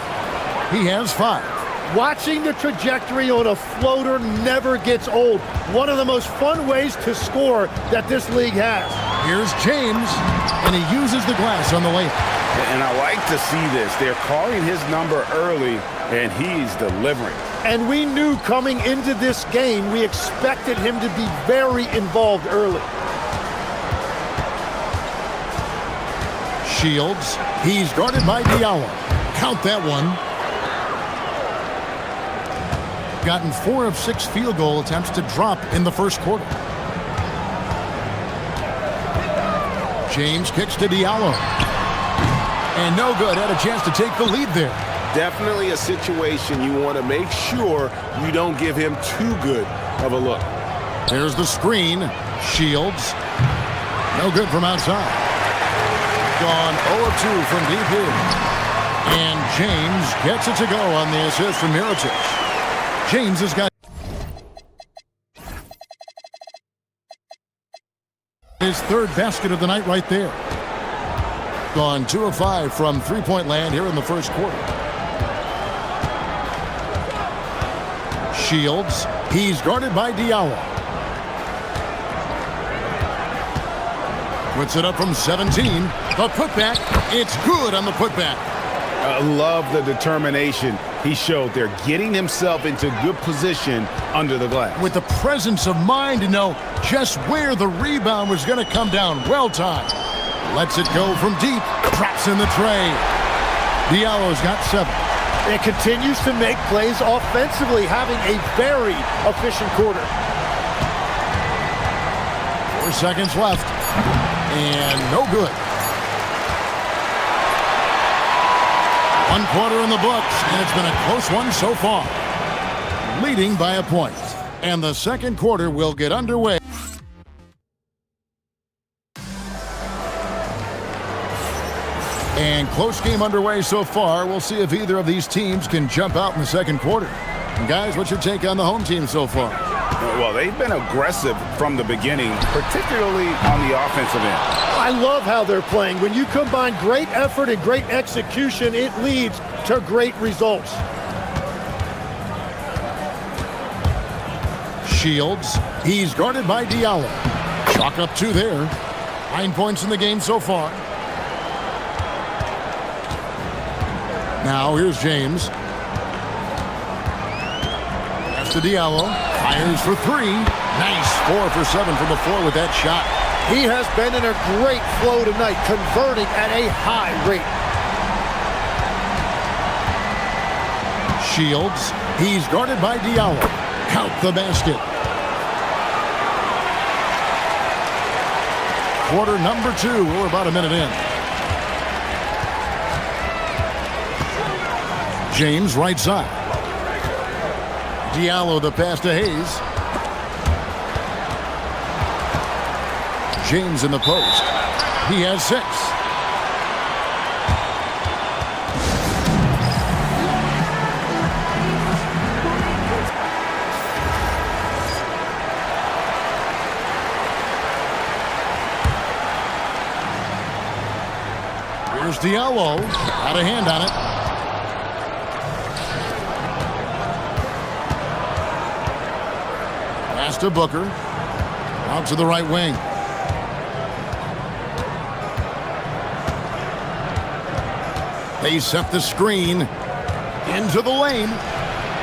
He has 5. Watching the trajectory on a floater never gets old. One of the most fun ways to score that this league has. Here's James, and he uses the glass on the layup. And I like to see this. They're calling his number early, and he's delivering. And we knew coming into this game, we expected him to be very involved early. Shields, he's guarded by Diallo. Count that one. Gotten 4 of 6 field goal attempts to drop in the first quarter. James kicks to Diallo. And no good. Had a chance to take the lead there. Definitely a situation you want to make sure you don't give him too good of a look. There's the screen. Shields. No good from outside. Gone 0 of 2 from deep here. And James gets it to go on the assist from Mirotic. James has got his 3rd basket of the night right there. Gone 2 of 5 from three-point land here in the first quarter. Shields, he's guarded by Diallo. Puts it up from 17. The putback, it's good on the putback. I love the determination he showed there, getting himself into good position under the glass. With the presence of mind to know just where the rebound was going to come down. Well timed. Lets it go from deep. Traps in the tray. Diallo's got 7. It continues to make plays offensively, having a very efficient quarter. 4 seconds left. And no good. 1 quarter in the books, and it's been a close one so far. Leading by a point. And the second quarter will get underway. And close game underway so far. We'll see if either of these teams can jump out in the second quarter. And guys, what's your take on the home team so far? Well, they've been aggressive from the beginning, particularly on the offensive end. I love how they're playing. When you combine great effort and great execution, it leads to great results. Shields, he's guarded by Diallo. Chalk up 2 there. 9 points in the game so far. Now here's James. Pass to Diallo. Fires for 3. Nice. 4 for 7 from the floor with that shot. He has been in a great flow tonight, converting at a high rate. Shields, he's guarded by Diallo. Count the basket. Quarter number 2. We're about a minute in. James right side. Diallo the pass to Hayes. James in the post. He has 6. Diallo had a hand on it. Pass to Booker. Out to the right wing. They set the screen into the lane.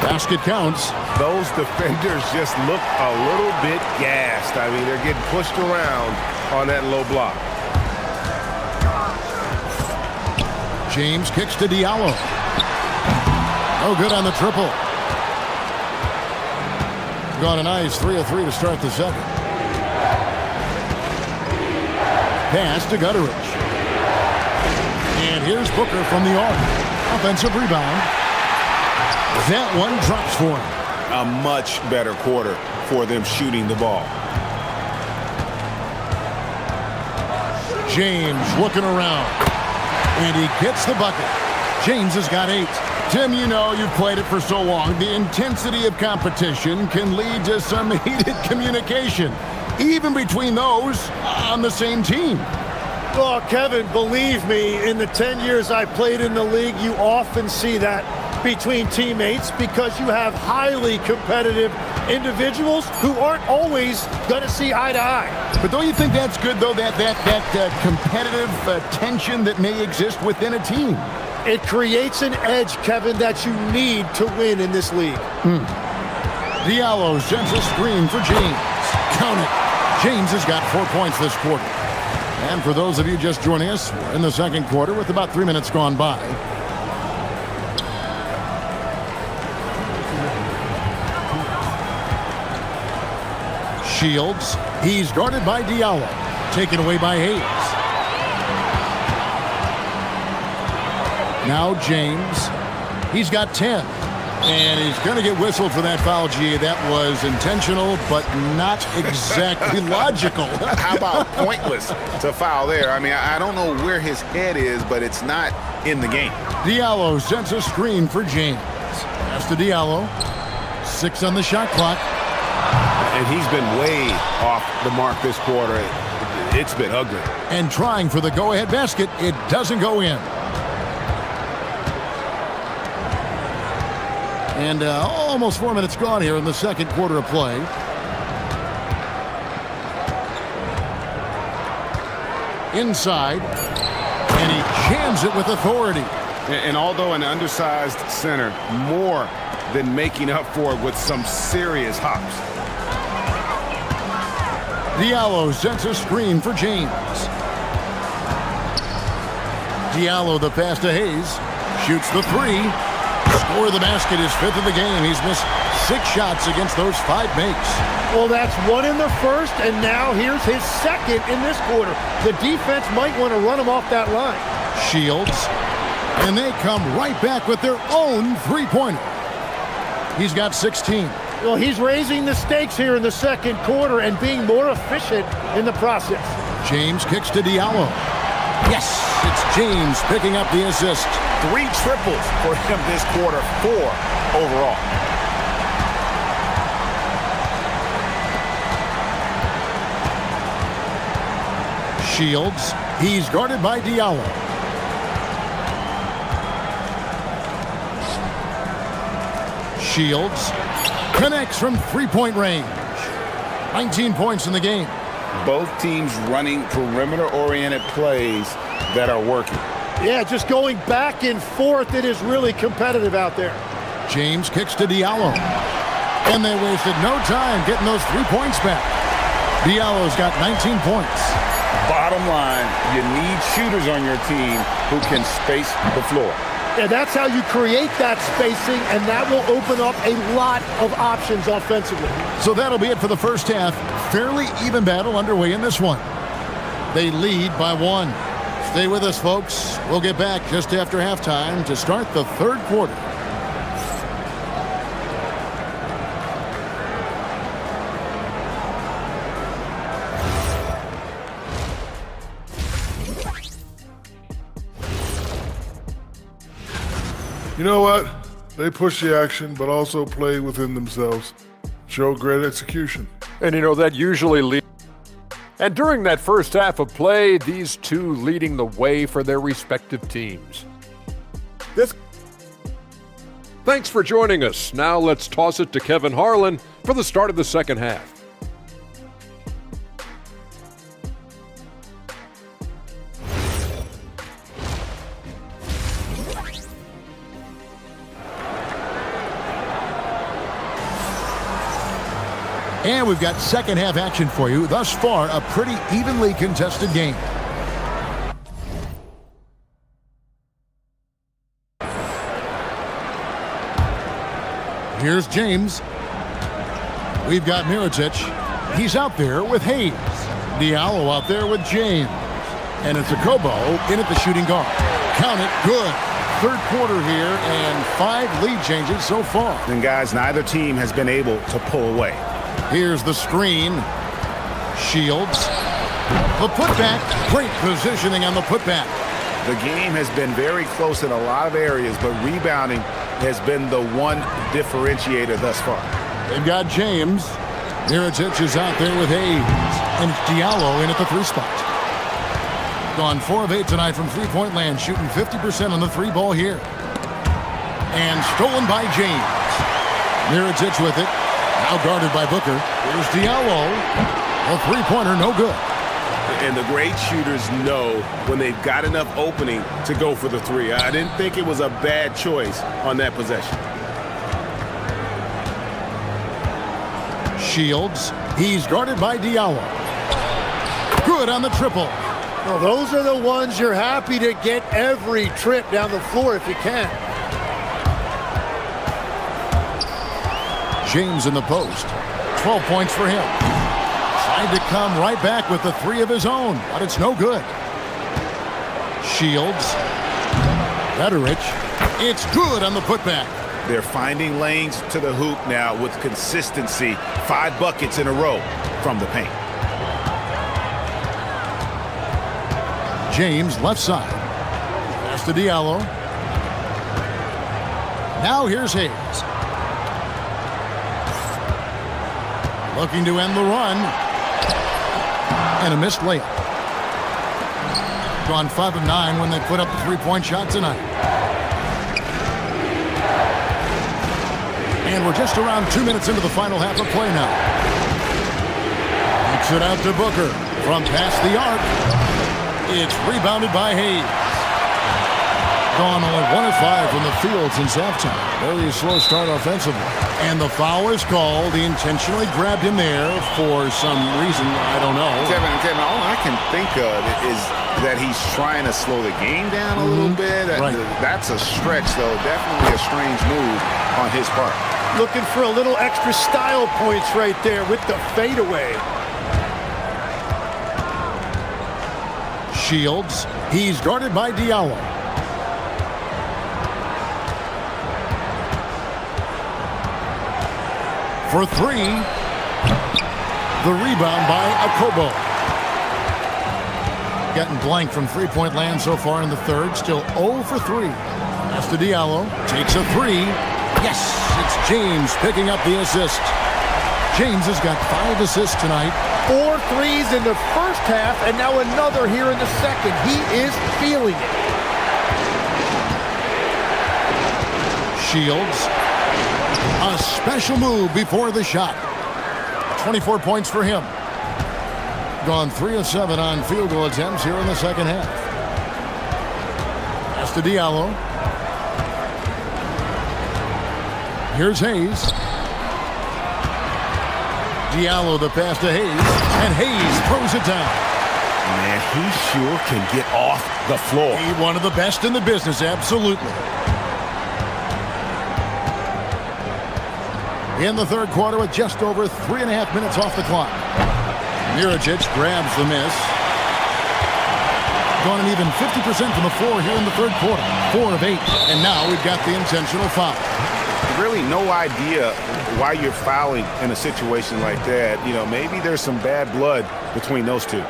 Basket counts. Those defenders just look a little bit gassed. I mean, they're getting pushed around on that low block. James kicks to Diallo. No good on the triple. Gone a nice 3 of 3 to start the second. Pass to Gutteridge. And here's Booker from the arc. Offensive rebound. That one drops for him. A much better quarter for them shooting the ball. James looking around. And he gets the bucket. James has got 8. Tim, you know, you've played it for so long. The intensity of competition can lead to some heated communication, even between those on the same team. Oh, Kevin, believe me, in the 10 years I played in the league, you often see that between teammates because you have highly competitive individuals who aren't always going to see eye to eye. But don't you think that's good, though, that competitive tension that may exist within a team? It creates an edge, Kevin, that you need to win in this league. Diallo sends a screen for James. Count it. James has got 4 points this quarter. And for those of you just joining us, we're in the second quarter with about 3 minutes gone by. Shields. He's guarded by Diallo. Taken away by Hayes. Now James. He's got 10. And he's going to get whistled for that foul, G. That was intentional, but not exactly logical. How about pointless to foul there? I mean, I don't know where his head is, but it's not in the game. Diallo sends a screen for James. Pass to Diallo. 6 on the shot clock. And he's been way off the mark this quarter. It's been ugly. And trying for the go-ahead basket, it doesn't go in. And almost 4 minutes gone here in the second quarter of play. Inside. And he jams it with authority. And although an undersized center, more than making up for it with some serious hops. Diallo sends a screen for James. Diallo the pass to Hayes. Shoots the 3. Score of the basket is 5th of the game. He's missed 6 shots against those 5 makes. Well, that's 1 in the first, and now here's his 2nd in this quarter. The defense might want to run him off that line. Shields. And they come right back with their own 3-pointer. He's got 16. Well, he's raising the stakes here in the second quarter and being more efficient in the process. James kicks to Diallo. Yes, it's James picking up the assist. 3 triples for him this quarter, 4 overall. Shields. He's guarded by Diallo. Shields connects from 3-point range. 19 points in the game. Both teams running perimeter-oriented plays that are working. Yeah, just going back and forth. It is really competitive out there. James kicks to Diallo. And they wasted no time getting those 3 points back. Diallo's got 19 points. Bottom line, you need shooters on your team who can space the floor. Yeah, that's how you create that spacing, and that will open up a lot of options offensively. So that'll be it for the first half. Fairly even battle underway in this one. They lead by 1. Stay with us, folks. We'll get back just after halftime to start the third quarter. You know what? They push the action, but also play within themselves. Show great execution. And you know, that usually leads. And during that first half of play, these two leading the way for their respective teams. Thanks for joining us. Now let's toss it to Kevin Harlan for the start of the second half. And we've got second half action for you. Thus far, a pretty evenly contested game. Here's James. We've got Mirotic. He's out there with Hayes. Diallo out there with James. And it's a Kobo in at the shooting guard. Count it, good. Third quarter here and 5 lead changes so far. And guys, neither team has been able to pull away. Here's the screen. Shields. The putback. Great positioning on the putback. The game has been very close in a lot of areas, but rebounding has been the one differentiator thus far. They've got James. Mirotic is out there with Hayes. And it's Diallo in at the 3 spot. Gone 4 of 8 tonight from three-point land, shooting 50% on the 3 ball here. And stolen by James. Mirotic with it. Now guarded by Booker. Here's Diallo. A 3-pointer, no good. And the great shooters know when they've got enough opening to go for the 3. I didn't think it was a bad choice on that possession. Shields. He's guarded by Diallo. Good on the triple. Well, those are the ones you're happy to get every trip down the floor if you can. James in the post. 12 points for him. Tried to come right back with the 3 of his own, but it's no good. Shields. Veterich. It's good on the putback. They're finding lanes to the hoop now with consistency. 5 buckets in a row from the paint. James left side. Pass to Diallo. Now here's Hayes. Looking to end the run. And a missed layup. Gone 5 of 9 when they put up the 3-point shot tonight. And we're just around 2 minutes into the final half of play now. Kicks it out to Booker from past the arc. It's rebounded by Hayes. Gone only 1 of 5 from the field since halftime. Very slow start offensively. And the foul is called. He intentionally grabbed him there for some reason. I don't know. Kevin, all I can think of is that he's trying to slow the game down a little bit. Right. That's a stretch, though. Definitely a strange move on his part. Looking for a little extra style points right there with the fadeaway. Shields. He's guarded by Diallo. For 3. The rebound by Akobo. Getting blank from 3-point land so far in the third. Still 0 for 3. Pass to Diallo. Takes a 3. Yes, it's James picking up the assist. James has got 5 assists tonight. 4 threes in the first half, and now another here in the second. He is feeling it. Shields. A special move before the shot. 24 points for him. Gone 3 of 7 on field goal attempts here in the second half. Pass to Diallo. Here's Hayes. Diallo the pass to Hayes. And Hayes throws it down. Man, he sure can get off the floor. He's one of the best in the business, absolutely. In the third quarter with just over 3.5 minutes off the clock. Mirotic grabs the miss. Gone an even 50% from the floor here in the third quarter. 4 of 8. And now we've got the intentional foul. Really no idea why you're fouling in a situation like that. You know, maybe there's some bad blood between those two.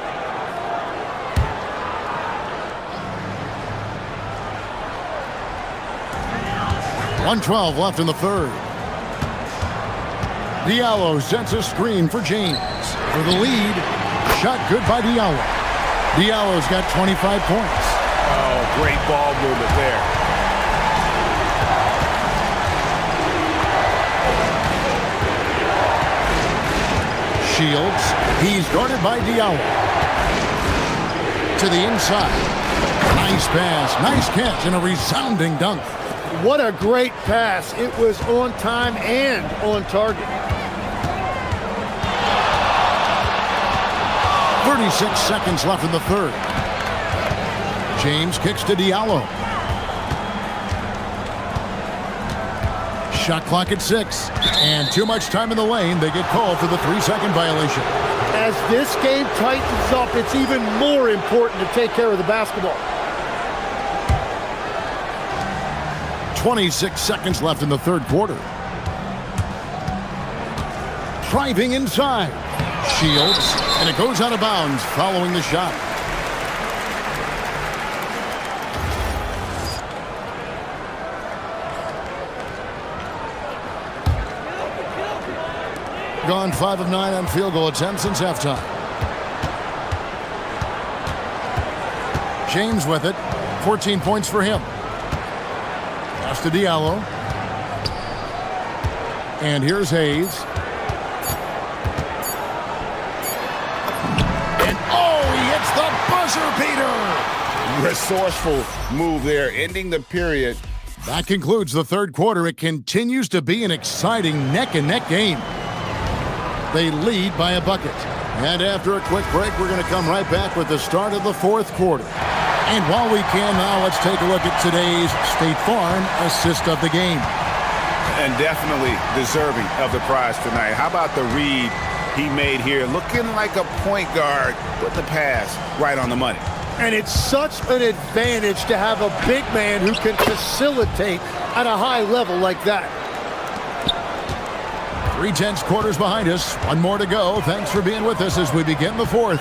.112 left in the third. Diallo sets a screen for James. For the lead, shot good by Diallo. Diallo's got 25 points. Oh, great ball movement there. Shields. He's guarded by Diallo. To the inside. Nice pass. Nice catch and a resounding dunk. What a great pass. It was on time and on target. 36 seconds left in the third. James kicks to Diallo. Shot clock at 6. And too much time in the lane. They get called for the 3-second violation. As this game tightens up, it's even more important to take care of the basketball. 26 seconds left in the third quarter. Driving inside. Shields. And it goes out of bounds following the shot. Gone 5 of 9 on field goal attempts since halftime. James with it. 14 points for him. Pass to Diallo. And here's Hayes. And oh, he hits the buzzer beater! Resourceful move there, ending the period. That concludes the third quarter. It continues to be an exciting neck-and-neck game. They lead by a bucket. And after a quick break, we're going to come right back with the start of the fourth quarter. And while we can now, let's take a look at today's State Farm assist of the game. And definitely deserving of the prize tonight. How about the read he made here? Looking like a point guard, put the pass right on the money. And it's such an advantage to have a big man who can facilitate at a high level like that. 3/10 quarters behind us. One more to go. Thanks for being with us as we begin the fourth.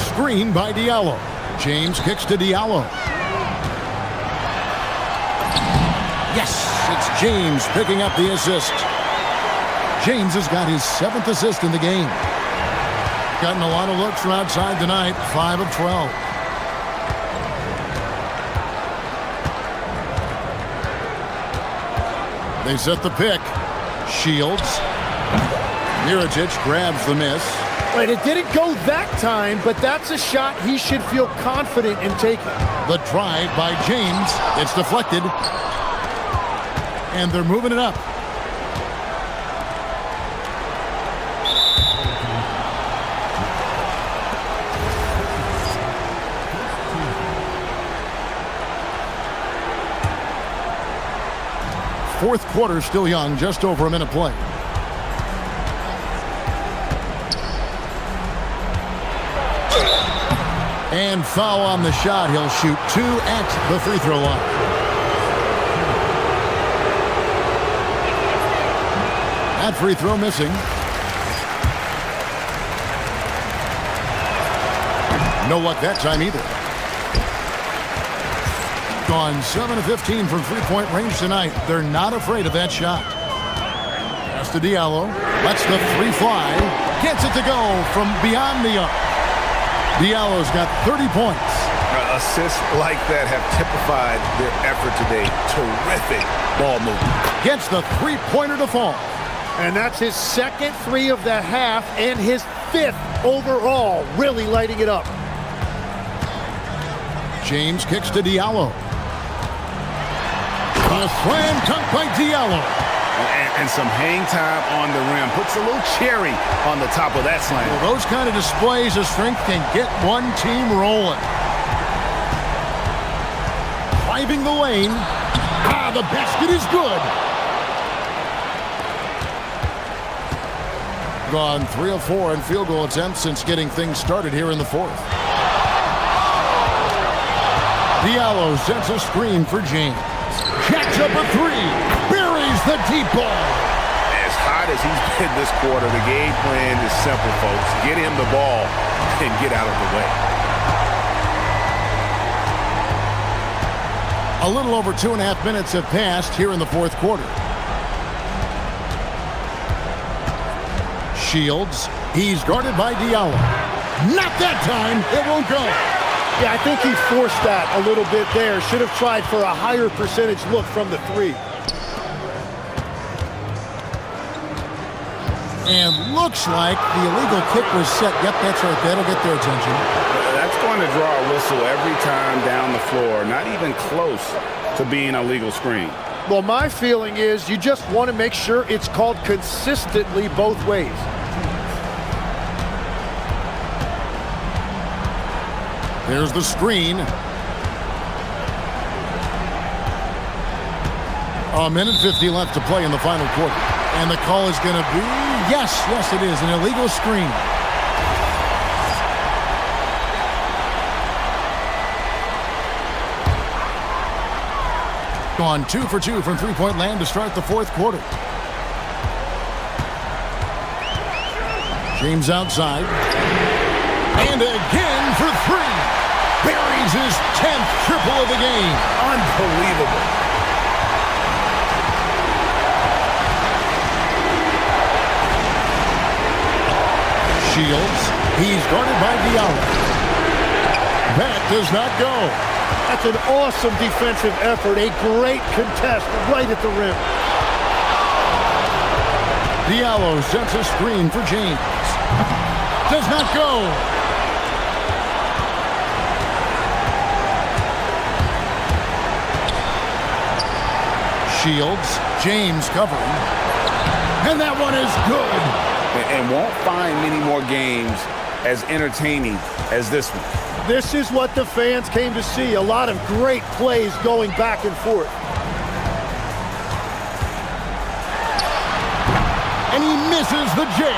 Screen by Diallo. James kicks to Diallo. Yes, it's James picking up the assist. James has got his 7th assist in the game. Gotten a lot of looks from outside tonight. 5 of 12. They set the pick. Shields. Miričić grabs the miss. Right, it didn't go that time, but that's a shot he should feel confident in taking. The drive by James. It's deflected. And they're moving it up. Fourth quarter still young, just over a minute play. And foul on the shot. He'll shoot 2 at the free throw line. That free throw missing. No luck that time either. Gone 7 of 15 from three-point range tonight. They're not afraid of that shot. Pass to Diallo. Lets the 3 fly. Gets it to go from beyond the arc. Diallo's got 30 points. Assists like that have typified their effort today. Terrific ball movement. Gets the 3-pointer to fall. And that's his 2nd 3 of the half and his 5th overall. Really lighting it up. James kicks to Diallo. A slam dunk by Diallo. And some hang time on the rim. Puts a little cherry on the top of that slam. Well, those kind of displays of strength can get one team rolling. Driving the lane. The basket is good. Gone 3 of 4 in field goal attempts since getting things started here in the fourth. Diallo sets a screen for James. Jacks up a 3. Buries the deep ball. As hot as he's been this quarter, the game plan is simple, folks. Get him the ball and get out of the way. A little over 2.5 minutes have passed here in the fourth quarter. Shields. He's guarded by Diallo. Not that time. It won't go. Yeah, I think he forced that a little bit there. Should have tried for a higher percentage look from the three. And looks like the illegal kick was set. Yep, that's right. That'll get their attention. That's going to draw a whistle every time down the floor. Not even close to being a legal screen. Well, my feeling is you just want to make sure it's called consistently both ways. There's the screen. A minute 50 left to play in the final quarter. And the call is going to be, yes, it is, an illegal screen. Gone 2 for 2 from three-point land to start the fourth quarter. James outside. And again for three. Buries his 10th triple of the game. Unbelievable. Shields. He's guarded by Diallo. That does not go. That's an awesome defensive effort. A great contest right at the rim. Diallo sets a screen for James. Does not go. Shields. James covering. And that one is good. And won't find many more games as entertaining as this one. This is what the fans came to see. A lot of great plays going back and forth. And he misses the J.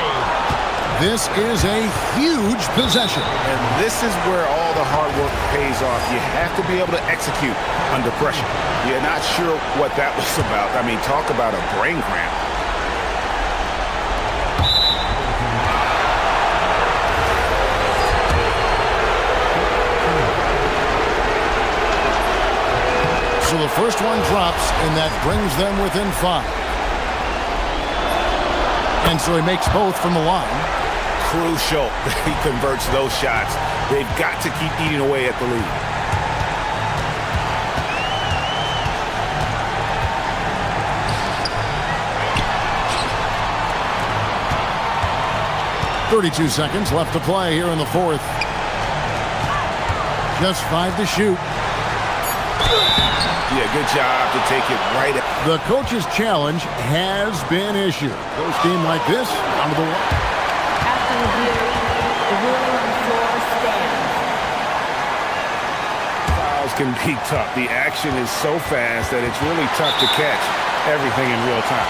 This is a huge possession. And this is where all the hard work pays off. You have to be able to execute under pressure. You're not sure what that was about. I mean, talk about a brain cramp. So the first one drops, and that brings them within 5. And so he makes both from the line. Crucial that he converts those shots. They've got to keep eating away at the lead. .32 seconds left to play here in the fourth. Just 5 to shoot. Yeah, good job to take it right at. The coach's challenge has been issued. Close game like this, on to the line. After review, the ruling on the floor stands. Fouls can be tough. The action is so fast that it's really tough to catch everything in real time.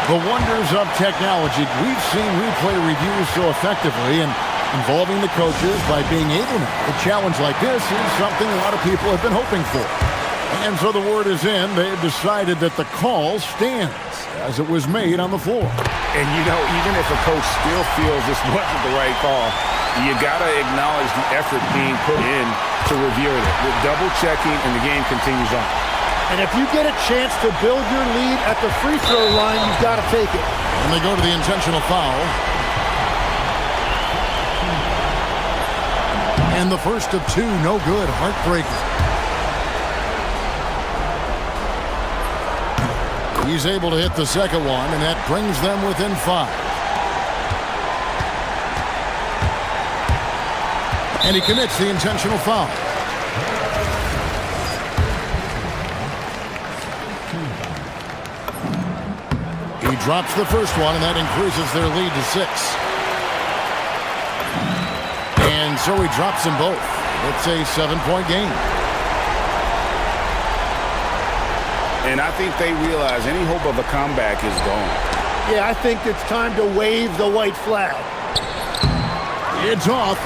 The wonders of technology. We've seen replay reviews so effectively and involving the coaches by being able to. A challenge like this is something a lot of people have been hoping for. And so the word is in. They've decided that the call stands as it was made on the floor. And, you know, even if a coach still feels this wasn't the right call, you got to acknowledge the effort being put in to reviewing it. With double-checking, and the game continues on. And if you get a chance to build your lead at the free throw line, you've got to take it. And they go to the intentional foul. And the first of 2, no good. Heartbreaking. He's able to hit the second one, and that brings them within 5. And he commits the intentional foul. He drops the first one, and that increases their lead to 6. And so he drops them both. It's a 7-point game. And I think they realize any hope of a comeback is gone. Yeah, I think it's time to wave the white flag. It's off.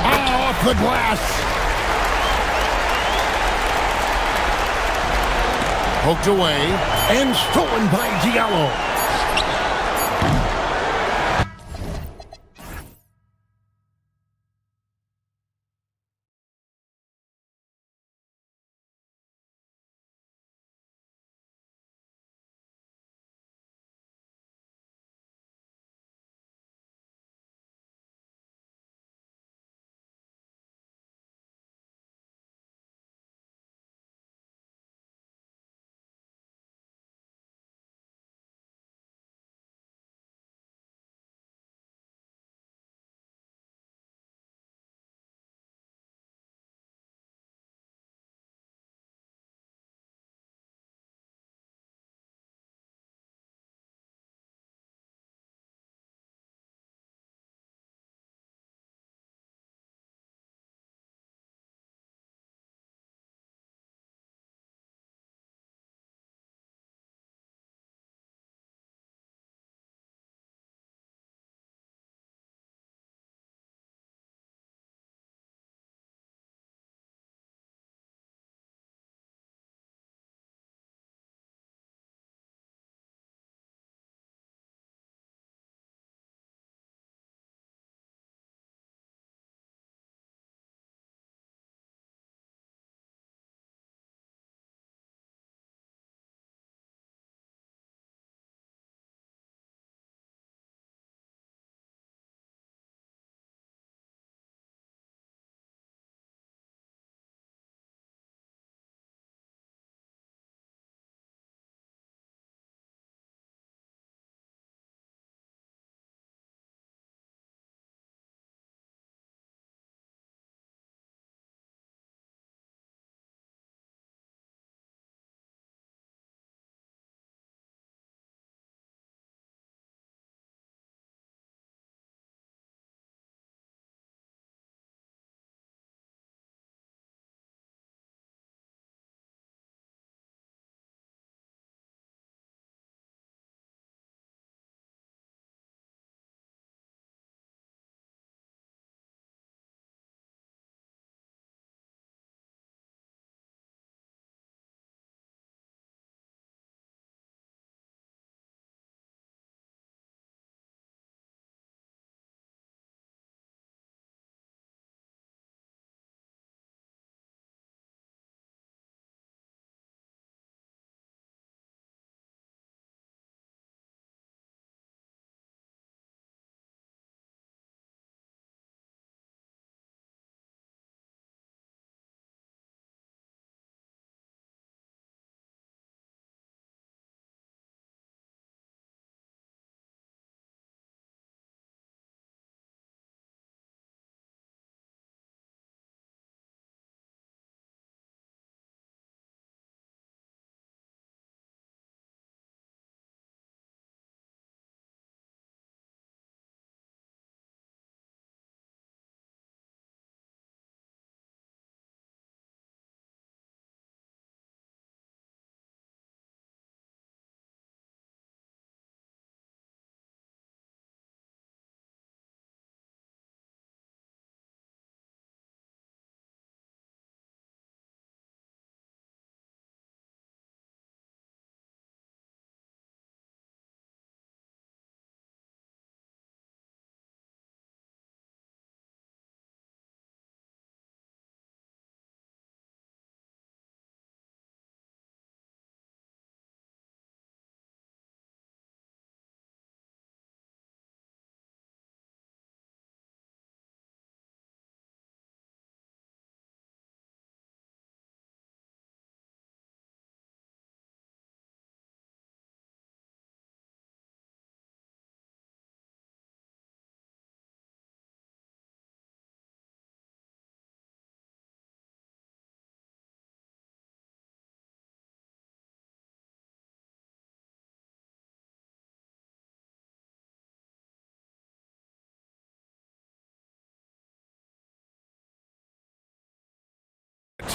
Off the glass. Poked away and stolen by Diallo.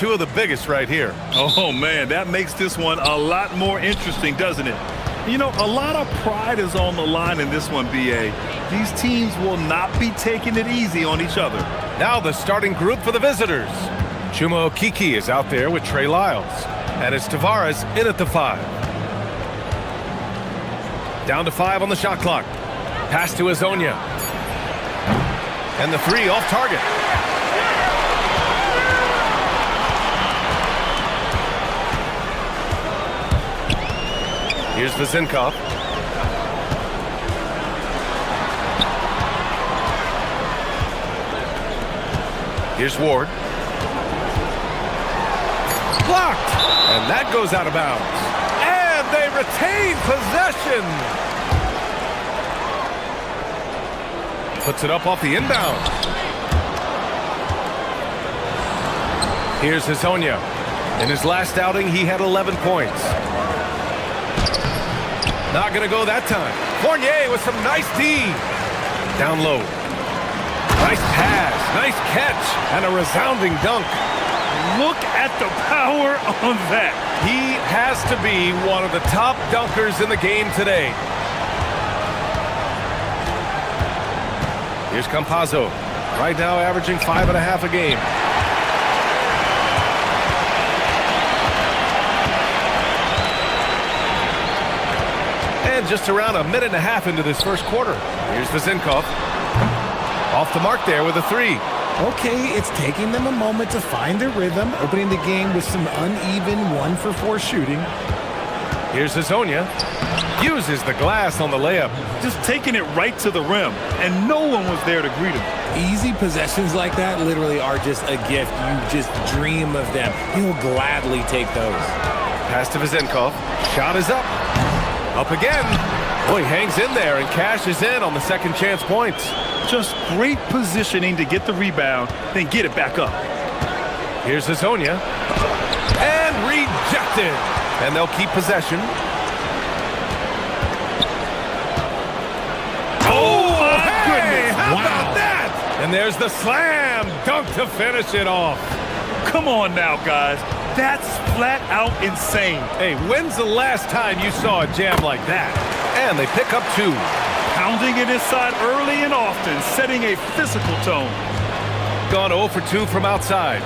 two of the biggest right here. Oh, man, that makes this one a lot more interesting, doesn't it? You know, a lot of pride is on the line in this one, B.A. These teams will not be taking it easy on each other. Now the starting group for the visitors. Chuma Okiki is out there with Trey Lyles. And it's Tavares in at the 5. Down to 5 on the shot clock. Pass to Azonia. And the 3 off target. Here's Vezinkov. Here's Ward. Blocked! And that goes out of bounds. And they retain possession. Puts it up off the inbound. Here's Hazonia. In his last outing, he had 11 points. Not going to go that time. Fournier with some nice D. Down low. Nice pass, nice catch, and a resounding dunk. Look at the power on that. He has to be one of the top dunkers in the game today. Here's Campazzo. Right now averaging 5.5 a game. And just around a minute and a half into this first quarter. Here's Vezinkov. Off the mark there with a 3. Okay, it's taking them a moment to find their rhythm, opening the game with some uneven 1-for-4 shooting. Here's Hazonia. Uses the glass on the layup. Just taking it right to the rim, and no one was there to greet him. Easy possessions like that literally are just a gift. You just dream of them. He'll gladly take those. Pass to Vezinkov. Shot is up. Up again. Oh, he hangs in there and cashes in on the second chance points. Just great positioning to get the rebound, then get it back up. Here's Hazonia. And rejected. And they'll keep possession. Oh, my goodness. How about that? And there's the slam dunk to finish it off. Come on now, guys. That's flat out insane. Hey, when's the last time you saw a jam like that? And they pick up 2. Pounding it inside early and often, setting a physical tone. Gone 0 for 2 from outside.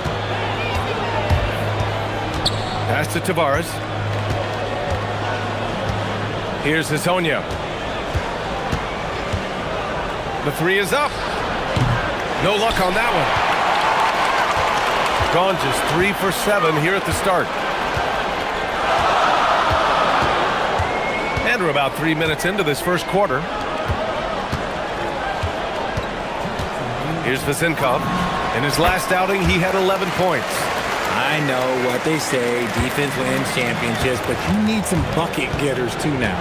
Pass to Tavares. Here's Hazonia. The 3 is up. No luck on that one. Gone just 3 for 7 here at the start. And we're about 3 minutes into this first quarter. Here's Vezinkov. In his last outing, he had 11 points. I know what they say, defense wins championships, but you need some bucket getters too now.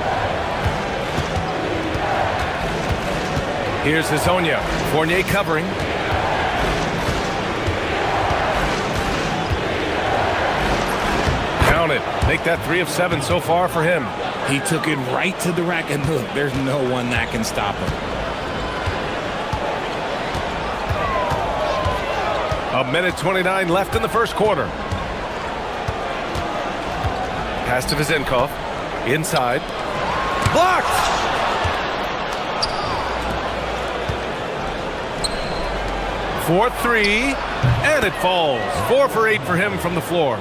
Here's Hazonia. Fournier covering. Count it. Make that 3 of 7 so far for him. He took it right to the rack, and look, there's no one that can stop him. A minute 29 left in the first quarter. Pass to Vezinkov. Inside. Blocked! For 3, and it falls. 4 for 8 for him from the floor.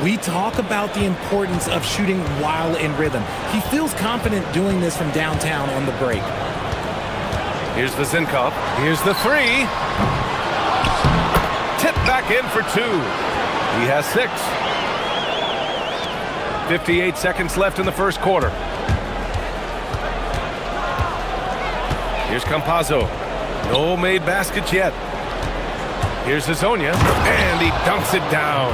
We talk about the importance of shooting while in rhythm. He feels confident doing this from downtown on the break. Here's Vezinkov. Here's the 3. Tip back in for 2. He has 6. 58 seconds left in the first quarter. Here's Campazzo. No made baskets yet. Here's Hazonia, and he dunks it down.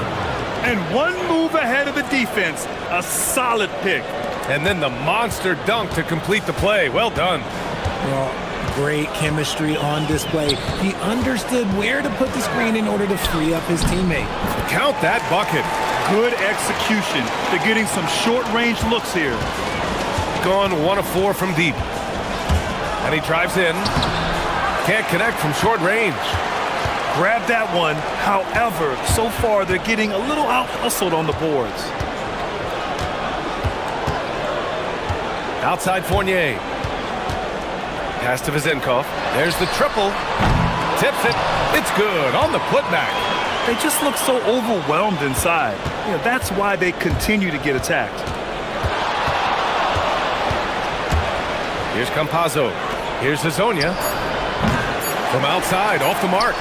And one move ahead of the defense. A solid pick. And then the monster dunk to complete the play. Well done. Well, great chemistry on display. He understood where to put the screen in order to free up his teammate. Count that bucket. Good execution. They're getting some short-range looks here. Gone 1 of 4 from deep. And he drives in. Can't connect from short range. grabbed that one. However, so far they're getting a little out-hustled on the boards. Outside Fournier. Pass to Vezenkov. There's the triple. Tips it. It's good on the putback. They just look so overwhelmed inside. You know, that's why they continue to get attacked. Here's Campazzo. Here's Hazonia. From outside, off the mark.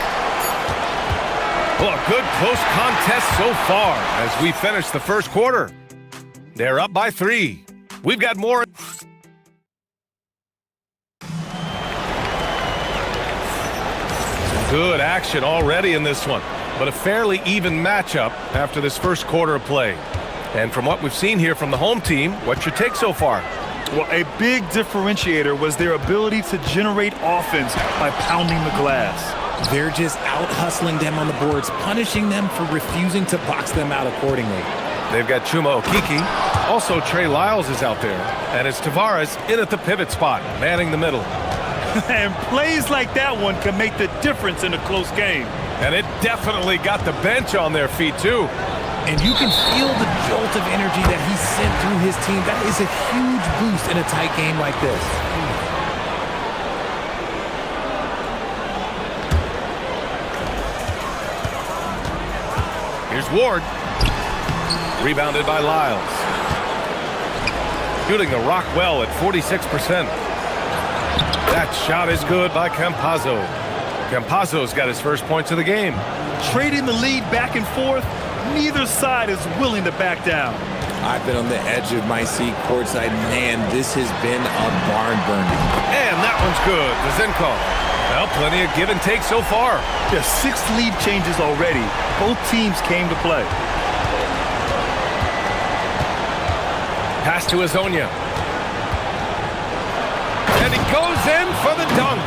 Well, a good close contest so far as we finish the first quarter. They're up by 3. We've got more. Good action already in this one, but a fairly even matchup after this first quarter of play. And from what we've seen here from the home team, what's your take so far? Well, a big differentiator was their ability to generate offense by pounding the glass. They're just out-hustling them on the boards, punishing them for refusing to box them out accordingly. They've got Chuma Okiki. Also, Trey Lyles is out there. And it's Tavares in at the pivot spot, manning the middle. And plays like that one can make the difference in a close game. And it definitely got the bench on their feet, too. And you can feel the jolt of energy that he sent through his team. That is a huge boost in a tight game like this. Here's Ward. Rebounded by Lyles. Shooting the rock well at 46%. That shot is good by Campazzo. Campazzo's got his first points of the game. Trading the lead back and forth, neither side is willing to back down. I've been on the edge of my seat courtside. Man, this has been a barn burner. And that one's good. Vezenkov. Well, plenty of give and take so far. There's 6 lead changes already. Both teams came to play. Pass to Hazonia. And he goes in for the dunk.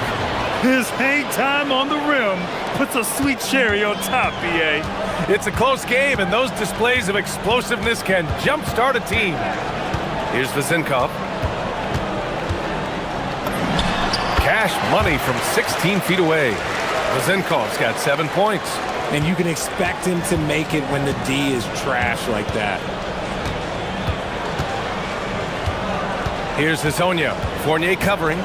His hang time on the rim puts a sweet cherry on top, BA. It's a close game, and those displays of explosiveness can jumpstart a team. Here's Vezenkov. Cash money from 16 feet away. Vezenkov's got 7 points. And you can expect him to make it when the D is trash like that. Here's Hazonia. Fournier covering.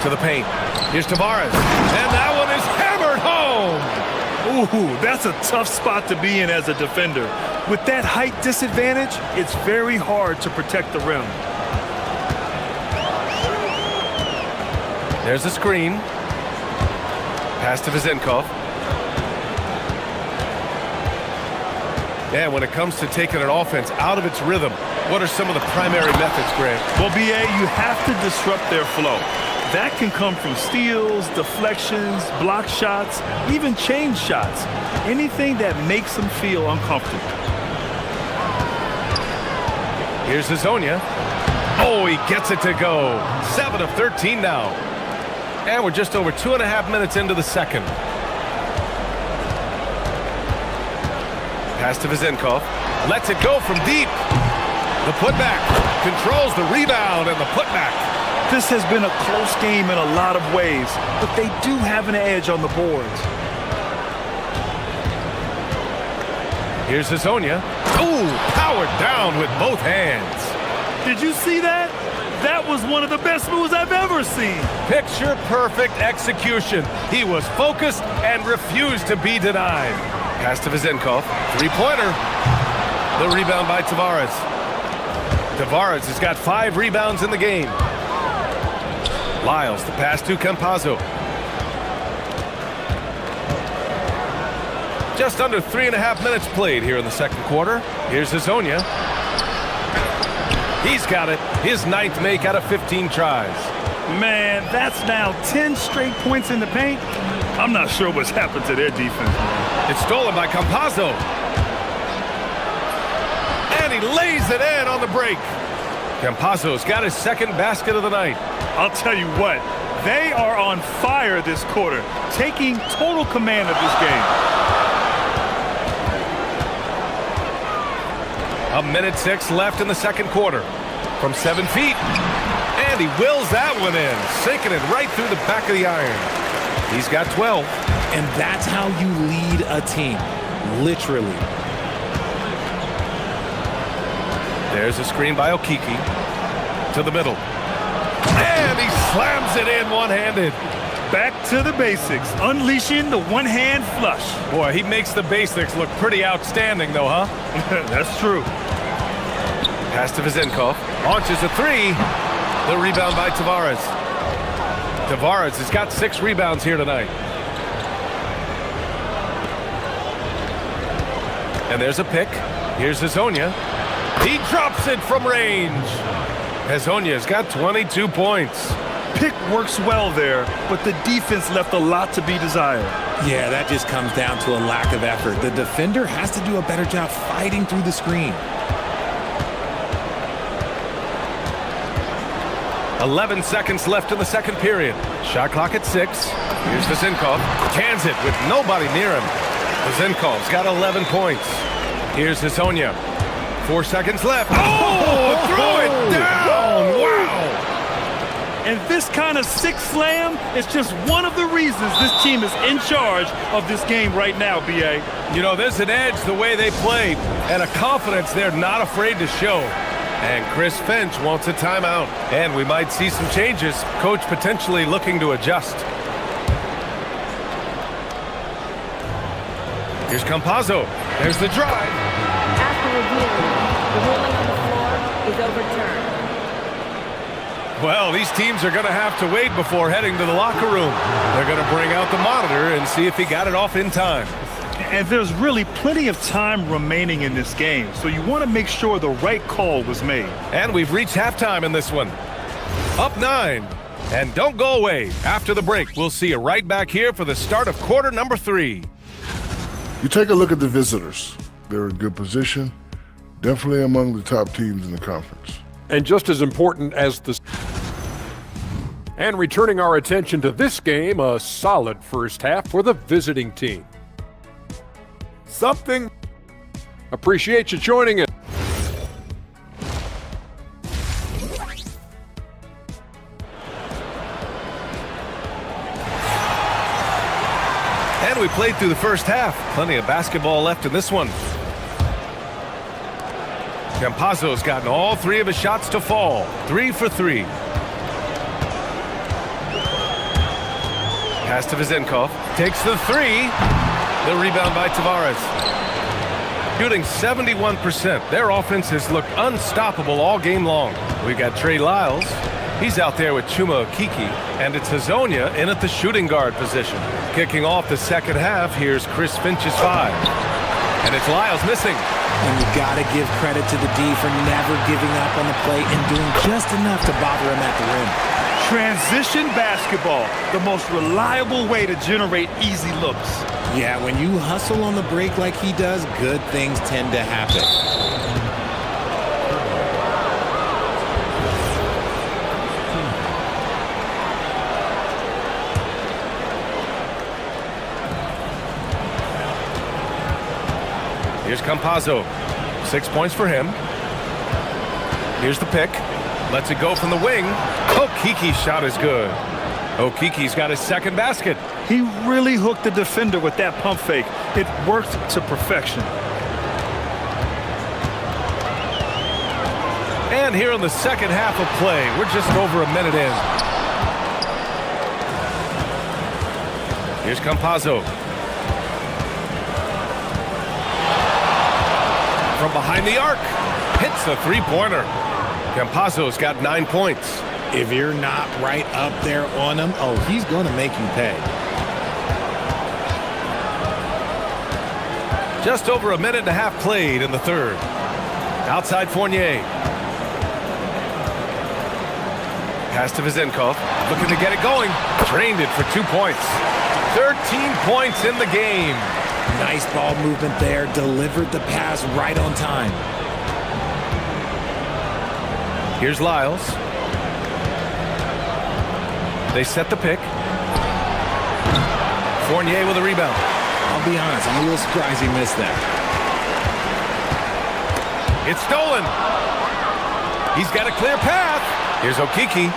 To the paint. Here's Tavares. And that one is hammered home. Ooh, that's a tough spot to be in as a defender. With that height disadvantage, it's very hard to protect the rim. There's a screen. Pass to Vezenkov. And when it comes to taking an offense out of its rhythm, what are some of the primary methods, Grant? Well, BA, you have to disrupt their flow. That can come from steals, deflections, block shots, even change shots. Anything that makes them feel uncomfortable. Here's Hazonia. Oh, he gets it to go. 7 of 13 now. And we're just over 2.5 minutes into the second. Pass to Vezenkov. Lets it go from deep. The putback. Controls the rebound and the putback. This has been a close game in a lot of ways, but they do have an edge on the boards. Here's Hazonia. Ooh, powered down with both hands. Did you see that? That was one of the best moves I've ever seen. Picture perfect execution. He was focused and refused to be denied. Pass to Vezenkov. 3-pointer. The rebound by Tavares. Tavares has got 5 rebounds in the game. Lyles, the pass to Campazzo. Just under 3.5 minutes played here in the second quarter. Here's Hazonia. He's got it. His 9th make out of 15 tries. Man, that's now 10 straight points in the paint. I'm not sure what's happened to their defense. It's stolen by Campazzo. And he lays it in on the break. Campazzo's got his 2nd basket of the night. I'll tell you what, they are on fire this quarter, taking total command of this game. 1:06 left in the second quarter. From 7 feet. And he wills that one in, sinking it right through the back of the iron. He's got 12. And that's how you lead a team, literally. There's a screen by Okiki to the middle. And he slams it in one-handed. Back to the basics, unleashing the one-hand flush. Boy, he makes the basics look pretty outstanding, though, huh? That's true. Pass to Vizenkov. Launches a three. The rebound by Tavares. Tavares has got 6 rebounds here tonight. And there's a pick. Here's Hazonia. He drops it from range. Hazonia's got 22 points. Pick works well there, but the defense left a lot to be desired. Yeah, that just comes down to a lack of effort. The defender has to do a better job fighting through the screen. 11 seconds left in the second period. Shot clock at 6. Here's Vizenkov. Cans it with nobody near him. Vizenkov's got 11 points. Here's Hazonia. 4 seconds left. Oh, throw it down. Wow. And this kind of six slam is just one of the reasons this team is in charge of this game right now, B.A. You know, there's an edge the way they play and a confidence they're not afraid to show. And Chris Finch wants a timeout. And we might see some changes. Coach potentially looking to adjust. Here's Campazzo. There's the drive. After review, the ruling on the floor is overturned. Well, these teams are going to have to wait before heading to the locker room. They're going to bring out the monitor and see if he got it off in time. And there's really plenty of time remaining in this game, so you want to make sure the right call was made. And we've reached halftime in this one. Up 9. And don't go away. After the break, we'll see you right back here for the start of quarter number 3. You take a look at the visitors. They're in good position, definitely among the top teams in the conference. And just as important as the... And returning our attention to this game, a solid first half for the visiting team. Something. Appreciate you joining us. And we played through the first half. Plenty of basketball left in this one. Campazzo's gotten all 3 of his shots to fall. 3 for 3. Pass to Vizenkov. Takes the 3. The rebound by Tavares. Shooting 71%. Their offense has looked unstoppable all game long. We've got Trey Lyles. He's out there with Chuma Okiki. And it's Hazonia in at the shooting guard position. Kicking off the second half, here's Chris Finch's 5. And it's Lyles missing. And you got to give credit to the D for never giving up on the play and doing just enough to bother him at the rim. Transition basketball, the most reliable way to generate easy looks. Yeah, when you hustle on the break like he does, good things tend to happen. Here's Campazzo. 6 points for him. Here's the pick. Lets it go from the wing. Okiki's shot is good. Okiki's got his second basket. He really hooked the defender with that pump fake. It worked to perfection. And here in the second half of play, we're just over a minute in. Here's Campazzo. From behind the arc, hits a three-pointer. Campazzo's got 9 points. If you're not right up there on him, oh, he's going to make you pay. Just over a minute and a half played in the third. Outside Fournier. Pass to Vizenkov. Looking to get it going. Drained it for 2 points. 13 points in the game. Nice ball movement there. Delivered the pass right on time. Here's Lyles. They set the pick. Fournier with a rebound. I'll be honest, I'm a little surprised he missed that. It's stolen. He's got a clear path. Here's Okiki.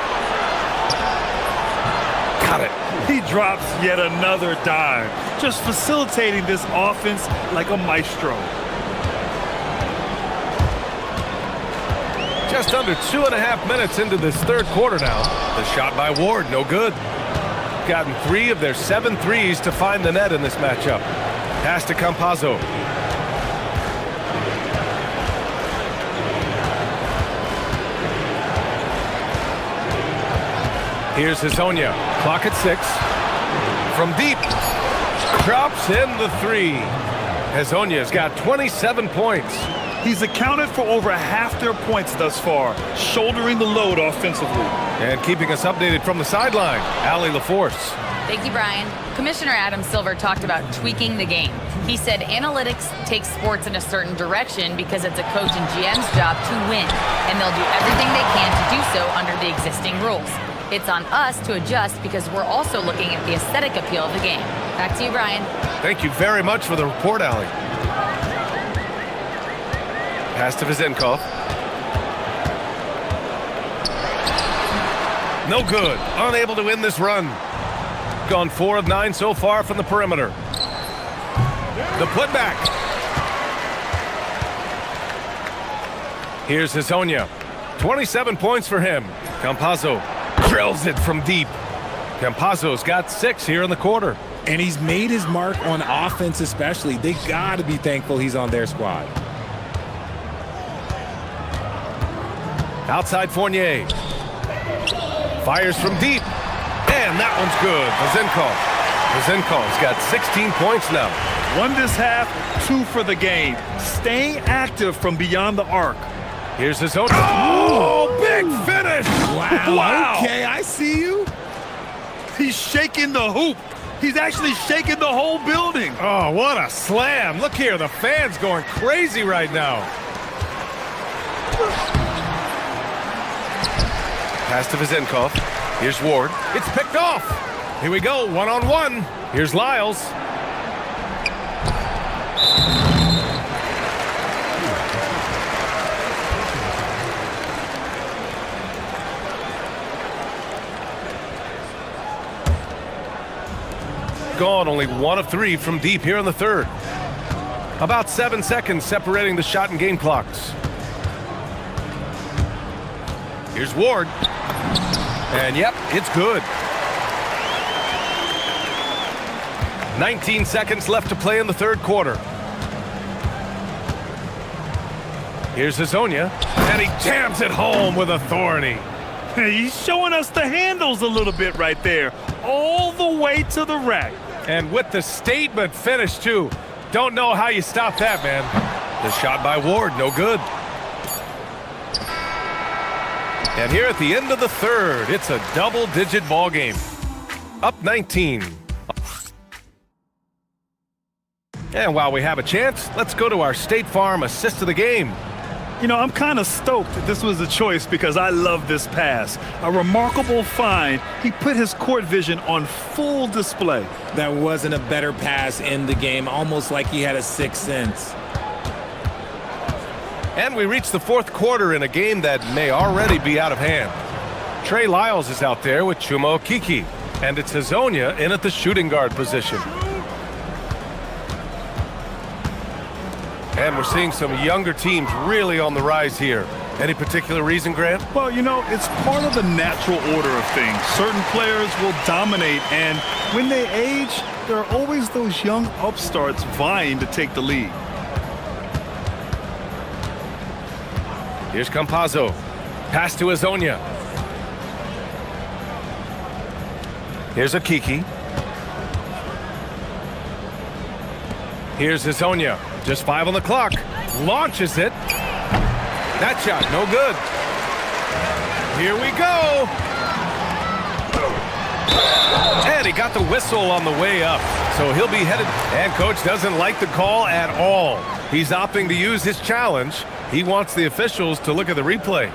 Got it. He drops yet another dime, just facilitating this offense like a maestro. Just under 2.5 minutes into this third quarter now. The shot by Ward, no good. Gotten 3 of their 7 threes to find the net in this matchup. Pass to Campazzo. Here's Hezonja. Clock at 6. From deep. Drops in the 3. Hezonja's got 27 points. He's accounted for over half their points thus far, shouldering the load offensively. And keeping us updated from the sideline, Allie LaForce. Thank you, Brian. Commissioner Adam Silver talked about tweaking the game. He said analytics takes sports in a certain direction because it's a coach and GM's job to win, and they'll do everything they can to do so under the existing rules. It's on us to adjust because we're also looking at the aesthetic appeal of the game. Back to you, Brian. Thank you very much for the report, Allie. Pass to Vezenkov. No good. Unable to win this run. Gone 4 of 9 so far from the perimeter. The putback. Here's Hezonja. 27 points for him. Campazzo drills it from deep. Campazzo's got 6 here in the quarter. And he's made his mark on offense especially. They got to be thankful he's on their squad. Outside Fournier. Fires from deep. And that one's good. Vezenkov's got 16 points now. 1 this half, 2 for the game. Staying active from beyond the arc. Here's his own. Oh, big finish! Wow. Okay, I see you. He's shaking the hoop. He's actually shaking the whole building. Oh, what a slam. Look here, the fans going crazy right now. Pass to Vezenkov. Here's Ward. It's picked off. Here we go, 1-on-1. Here's Lyles. Gone, only 1 of 3 from deep here in the third. About 7 seconds separating the shot and game clocks. Here's Ward. And yep, it's good. 19 seconds left to play in the third quarter. Here's Hezonja. And he jams it home with authority. He's showing us the handles a little bit right there. All the way to the rack. And with the statement finish, too. Don't know how you stop that, man. The shot by Ward, no good. And here at the end of the third, it's a double-digit ball game. Up 19. And while we have a chance, let's go to our State Farm assist of the game. You know, I'm kind of stoked that this was a choice because I love this pass. A remarkable find. He put his court vision on full display. That wasn't a better pass in the game, almost like he had a sixth sense. And we reach the fourth quarter in a game that may already be out of hand. Trey Lyles is out there with Chuma Okiki, and it's Hezonja in at the shooting guard position. And we're seeing some younger teams really on the rise here. Any particular reason, Grant? Well, you know, it's part of the natural order of things. Certain players will dominate, and when they age, there are always those young upstarts vying to take the lead. Here's Campazzo. Pass to Hezonja. Here's Okiki. Here's Hezonja. Just 5 on the clock. Launches it. That shot, no good. Here we go. And he got the whistle on the way up. So he'll be headed. And coach doesn't like the call at all. He's opting to use his challenge. He wants the officials to look at the replay.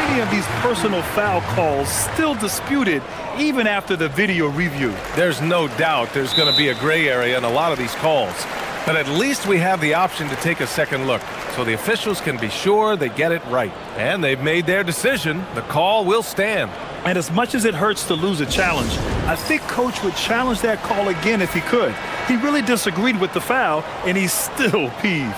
Many of these personal foul calls still disputed even after the video review. There's no doubt there's going to be a gray area in a lot of these calls. But at least we have the option to take a second look, so the officials can be sure they get it right. And they've made their decision. The call will stand. And as much as it hurts to lose a challenge, I think Coach would challenge that call again if he could. He really disagreed with the foul, and he's still peeved.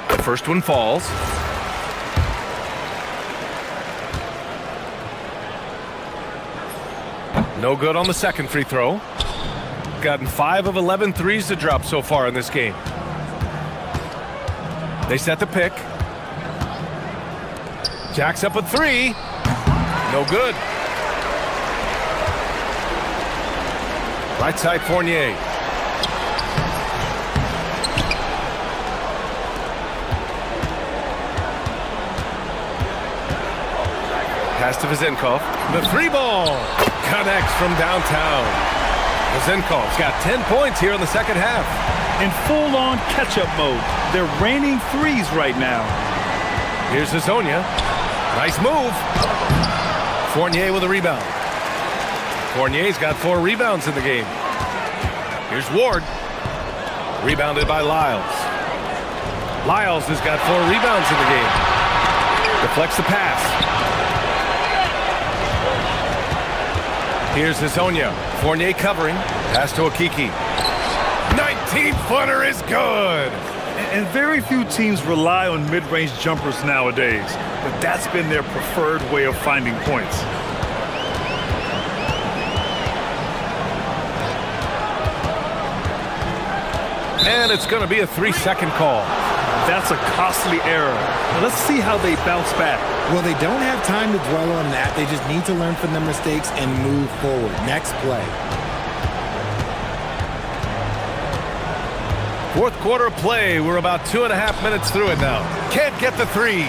The first one falls. No good on the second free throw. Gotten 5 of 11 threes to drop so far in this game. They set the pick. Jacks up a 3. No good. Right side Fournier. Pass to Vezenkov. The 3-ball connects from downtown. Vezenkov's got 10 points here in the second half. In full-on catch-up mode. They're raining threes right now. Here's Hazonia. Nice move. Fournier with a rebound. Fournier's got 4 rebounds in the game. Here's Ward. Rebounded by Lyles. Lyles has got 4 rebounds in the game. Deflects the pass. Here's Hazonia. Fournier covering. Pass to Okiki. 19-footer is good. And very few teams rely on mid-range jumpers nowadays, but that's been their preferred way of finding points. And it's going to be a 3-second call. That's a costly error. Now let's see how they bounce back. Well, they don't have time to dwell on that. They just need to learn from their mistakes and move forward. Next play. Fourth quarter play. We're about 2.5 minutes through it now. Can't get the 3.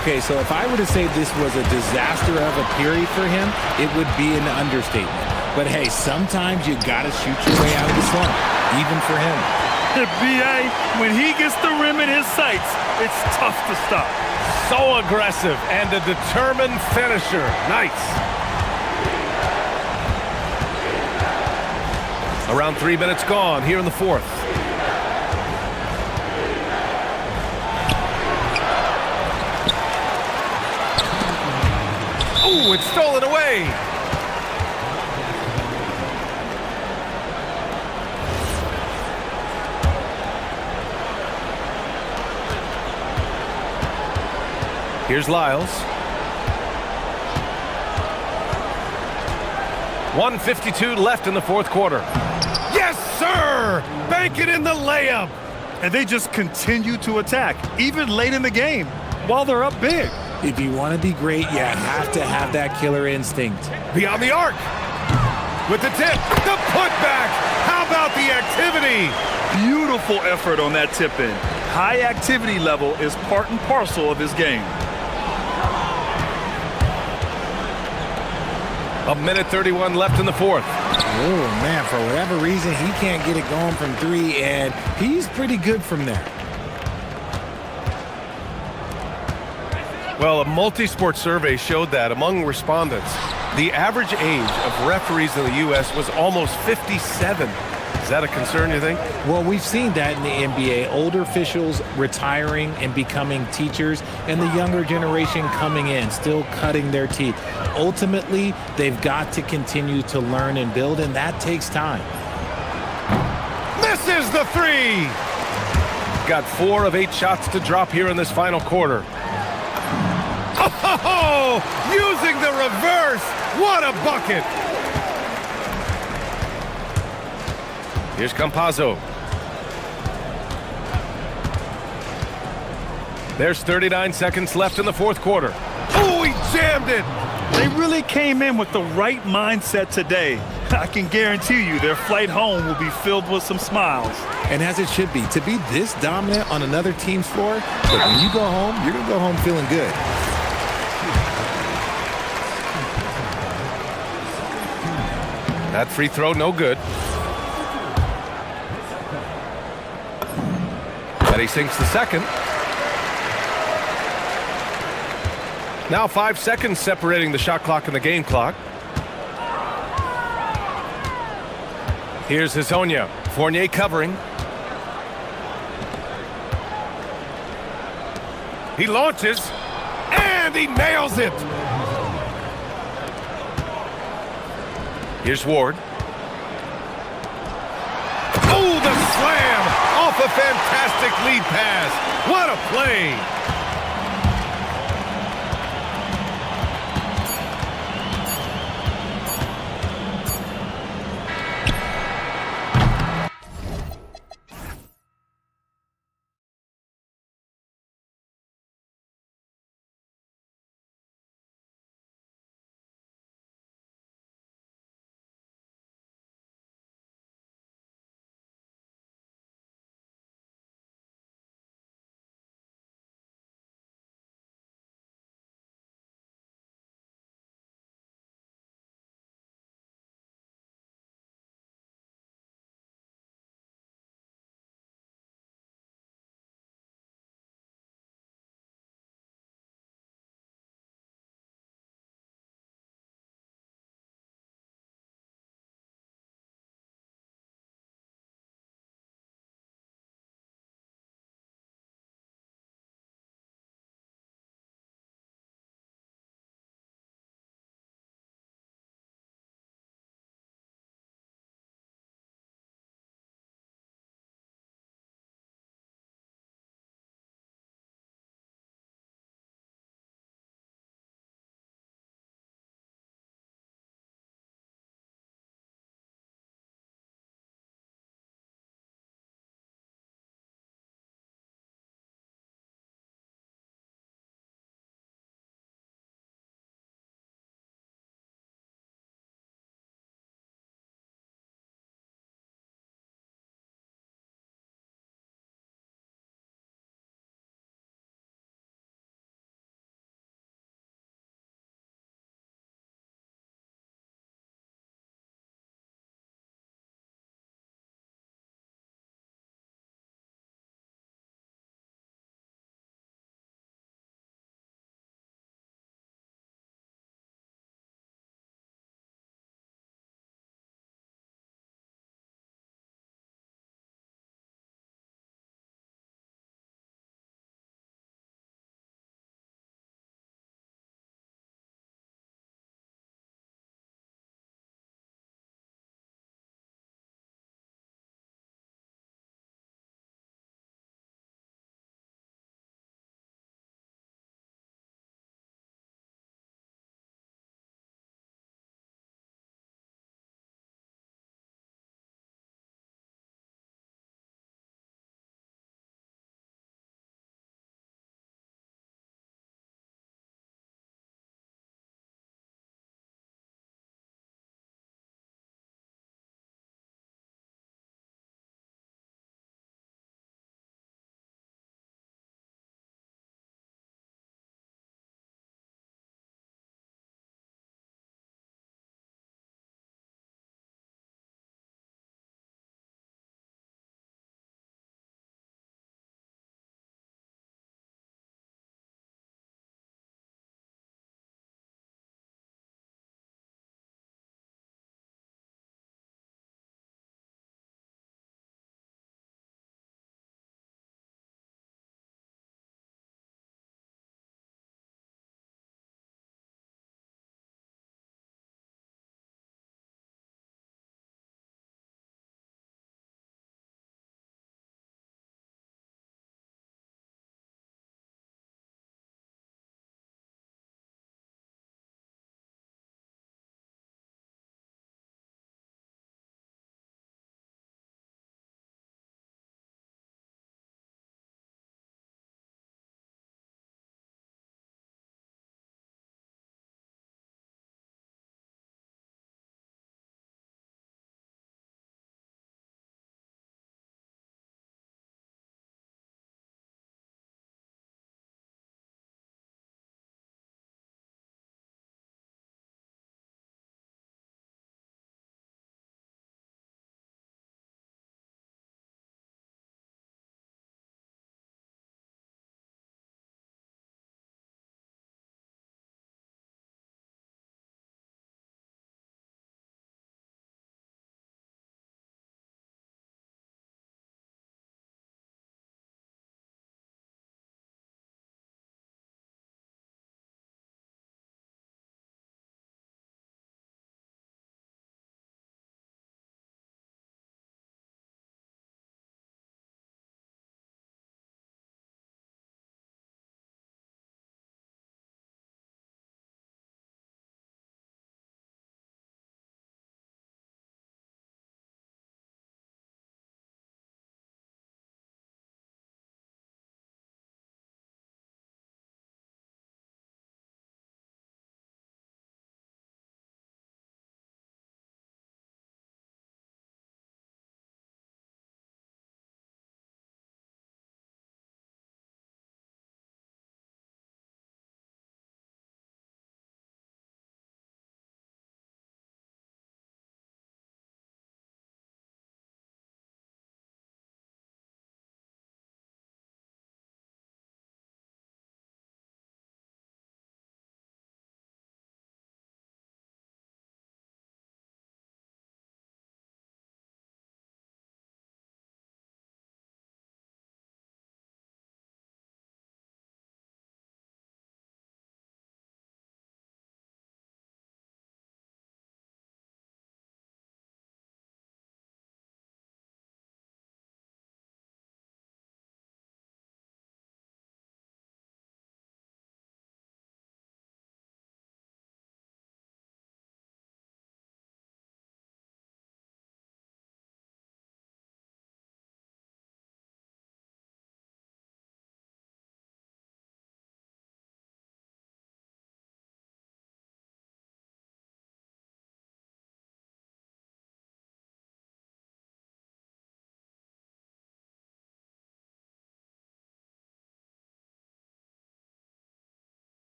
Okay, so if I were to say this was a disaster of a period for him, it would be an understatement. But hey, sometimes you gotta shoot your way out of the slump, even for him. B.A., when he gets the rim in his sights, it's tough to stop. So aggressive and a determined finisher. Nice. Around 3 minutes gone here in the fourth. Ooh, it's stolen away. Here's Lyles. 1:52 left in the fourth quarter. Yes, sir! Bank it in the layup. And they just continue to attack, even late in the game, while they're up big. If you want to be great, you have to have that killer instinct. Beyond the arc. With the tip, the putback. How about the activity? Beautiful effort on that tip-in. High activity level is part and parcel of his game. 1:31 left in the fourth. Oh, man, for whatever reason, he can't get it going from 3, and he's pretty good from there. Well, a multi-sport survey showed that among respondents, the average age of referees in the U.S. was almost 57. Is that a concern, you think? Well, we've seen that in the NBA. Older officials retiring and becoming teachers, and the younger generation coming in, still cutting their teeth. Ultimately, they've got to continue to learn and build, and that takes time. Misses the 3! Got 4 of 8 shots to drop here in this final quarter. Oh, using the reverse. What a bucket. Here's Campazzo. There's 39 seconds left in the fourth quarter. Oh, he jammed it. They really came in with the right mindset today. I can guarantee you their flight home will be filled with some smiles. And as it should be, to be this dominant on another team's floor, but when you go home, you're going to go home feeling good. That free throw, no good. And he sinks the second. Now 5 seconds separating the shot clock and the game clock. Here's Hezonja. Fournier covering. He launches, and he nails it. Here's Ward. Oh, the slam off a fantastic lead pass. What a play.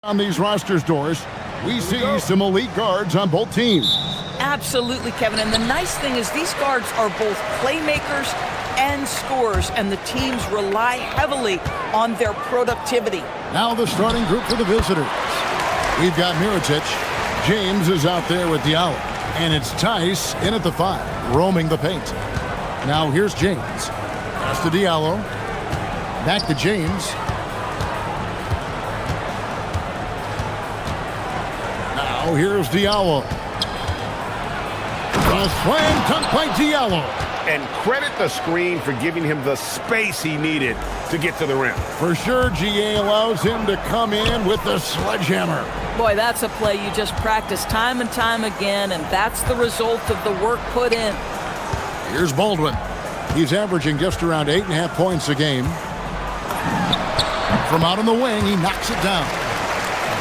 On these rosters, Doris, we see some elite guards on both teams. Absolutely, Kevin. And the nice thing is these guards are both playmakers and scorers, and the teams rely heavily on their productivity. Now the starting group for the visitors. We've got Mirotic. James is out there with Diallo. And it's Tice in at the 5, roaming the paint. Now here's James. Pass to Diallo. Back to James. Now here's Diallo. A slam dunk by Diallo. And credit the screen for giving him the space he needed to get to the rim. For sure, GA allows him to come in with the sledgehammer. Boy, that's a play you just practice time and time again, and that's the result of the work put in. Here's Baldwin. He's averaging just around 8.5 points a game. From out on the wing, he knocks it down.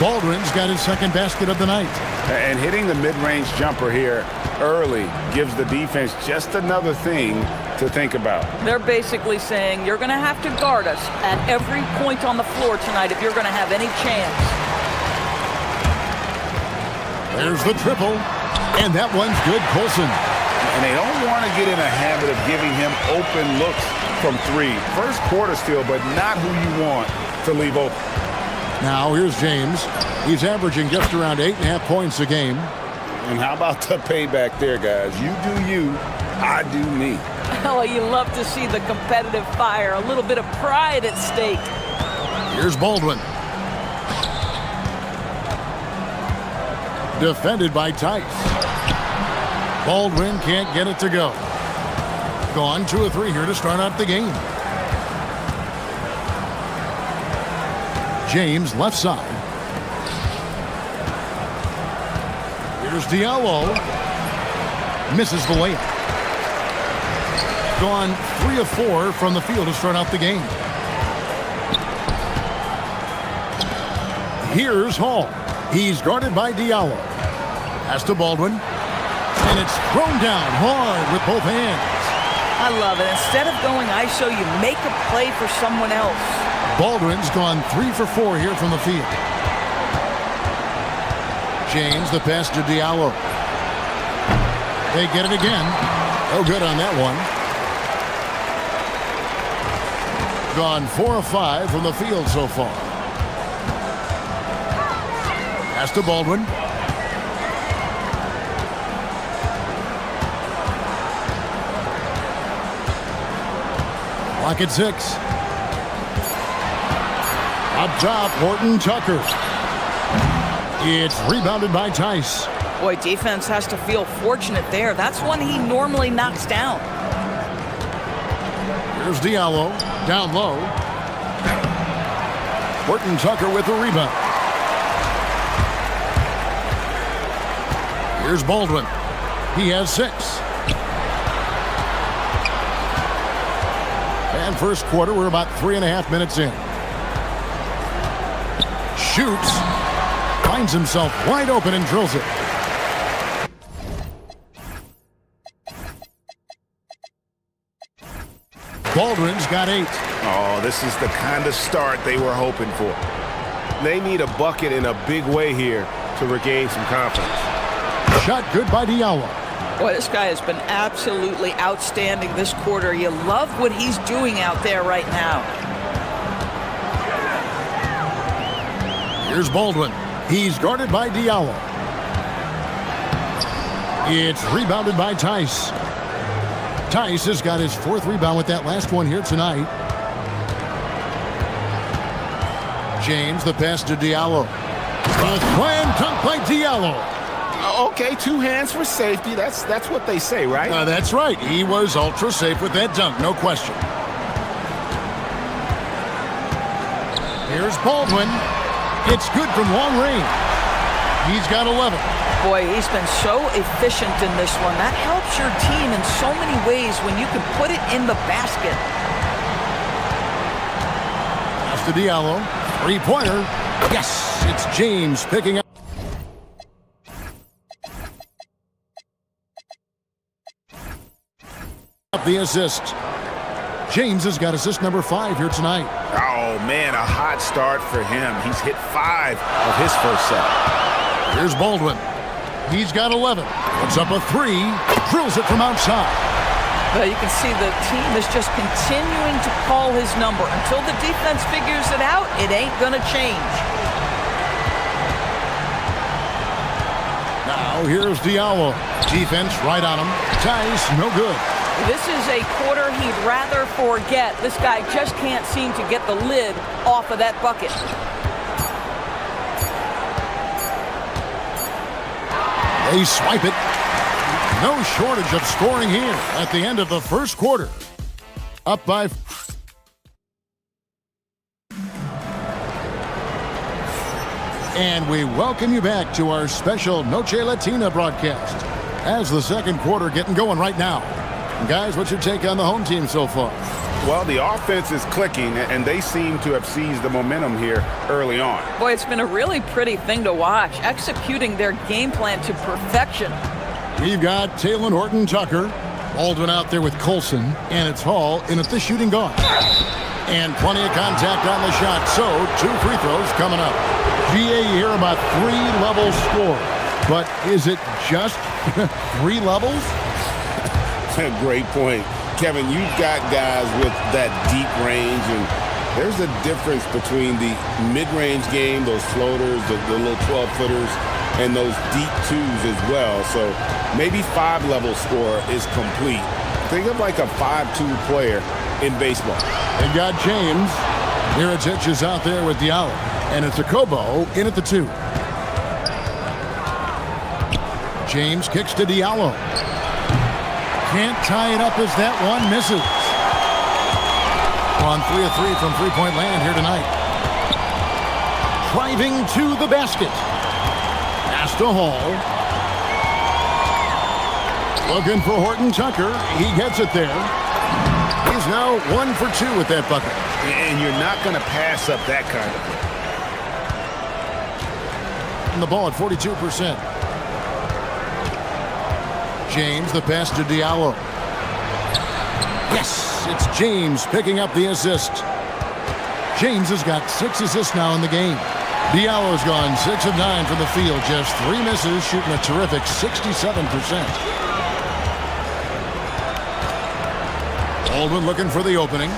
Baldwin's got his second basket of the night. And hitting the mid-range jumper here early gives the defense just another thing to think about. They're basically saying you're going to have to guard us at every point on the floor tonight if you're going to have any chance. There's the triple, and that one's good, Colson. And they don't want to get in a habit of giving him open looks from 3. First quarter still, but not who you want to leave open. Now here's James. He's averaging just around 8.5 points a game. And how about the payback there, guys? You do you, I do me. Oh, you love to see the competitive fire, a little bit of pride at stake. Here's Baldwin. Defended by Tice. Baldwin can't get it to go. Gone 2 of 3 here to start out the game. James left side. Here's Diallo. Misses the layup. Gone 3 of 4 from the field to start out the game. Here's Hall. He's guarded by Diallo. Pass to Baldwin. And it's thrown down hard with both hands. I love it. Instead of going ISO, you make a play for someone else. Baldwin's gone 3 for 4 here from the field. James, the pass to Diallo. They get it again. No good on that one. Gone 4 of 5 from the field so far. Pass to Baldwin. Clock at 6. Up top, Horton Tucker. It's rebounded by Tice. Boy, defense has to feel fortunate there. That's one he normally knocks down. Here's Diallo, down low. Horton Tucker with the rebound. Here's Baldwin. He has 6. And first quarter, we're about 3.5 minutes in. Shoots. Finds himself wide open and drills it. Baldwin's got 8. Oh, this is the kind of start they were hoping for. They need a bucket in a big way here to regain some confidence. Shot good by Diallo. Boy, this guy has been absolutely outstanding this quarter. You love what he's doing out there right now. Here's Baldwin. He's guarded by Diallo. It's rebounded by Tice. Tice has got his 4th rebound with that last one here tonight. James, the pass to Diallo. A slam dunk by Diallo. Okay, 2 hands for safety. That's what they say, right? That's right. He was ultra safe with that dunk, no question. Here's Baldwin. It's good from long range. He's got 11. Boy, he's been so efficient in this one. That helps your team in so many ways when you can put it in the basket. Pass to Diallo. 3-pointer. Yes, it's James picking up the assist. James has got assist number 5 here tonight. Oh, man, a hot start for him. He's hit 5 of his first set. Here's Baldwin. He's got 11. Puts up a 3. Drills it from outside. Well, you can see the team is just continuing to call his number. Until the defense figures it out, it ain't going to change. Now here's Diallo. Defense right on him. Tice, no good. This is a quarter he'd rather forget. This guy just can't seem to get the lid off of that bucket. They swipe it. No shortage of scoring here at the end of the first quarter. Up by... And we welcome you back to our special Noche Latina broadcast as the second quarter getting going right now. Guys, what's your take on the home team so far? Well, the offense is clicking, and they seem to have seized the momentum here early on. Boy, it's been a really pretty thing to watch, executing their game plan to perfection. We've got Taylor Horton-Tucker, Baldwin out there with Colson, and it's Hall in at the shooting guard. And plenty of contact on the shot, so 2 free throws coming up. GA here about 3-level score, but is it just 3 levels? Great point. Kevin, you've got guys with that deep range, and there's a difference between the mid-range game, those floaters, the little 12-footers, and those deep 2s as well. So maybe 5-level score is complete. Think of like a 5-2 player in baseball. They got James. Mirotic is out there with Diallo, and it's a Kobo in at the 2. James kicks to Diallo. Can't tie it up as that one misses. On 3 of 3 from three-point land here tonight. Driving to the basket. Pass to Hall. Looking for Horton-Tucker. He gets it there. He's now 1 for 2 with that bucket. And you're not going to pass up that kind of thing. And the ball at 42%. James, the pass to Diallo. Yes, it's James picking up the assist. James has got 6 assists now in the game. Diallo's gone 6 of 9 from the field, just 3 misses, shooting a terrific 67%. Baldwin looking for the opening.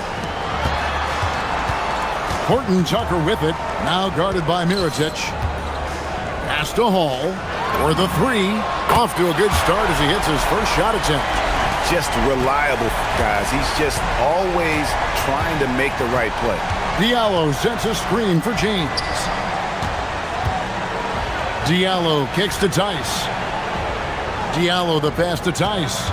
Horton-Tucker with it, now guarded by Mirotic. Pass to Hall for the 3. Off to a good start as he hits his first shot attempt. Just reliable, guys. He's just always trying to make the right play. Diallo sets a screen for James. Diallo kicks to Tice. Diallo the pass to Tice.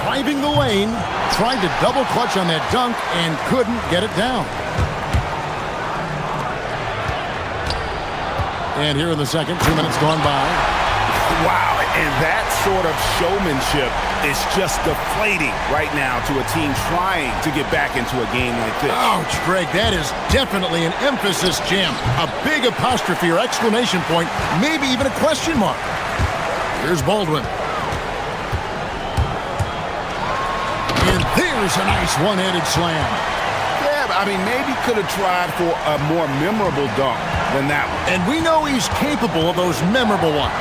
Driving the lane, tried to double clutch on that dunk and couldn't get it down. And here in the second, 2 minutes gone by. Wow, and that sort of showmanship is just deflating right now to a team trying to get back into a game like this. Ouch, Greg, that is definitely an emphasis jam. A big apostrophe or exclamation point, maybe even a question mark. Here's Baldwin. And there's a nice one-handed slam. I mean, maybe could have tried for a more memorable dunk than that one. And we know he's capable of those memorable ones.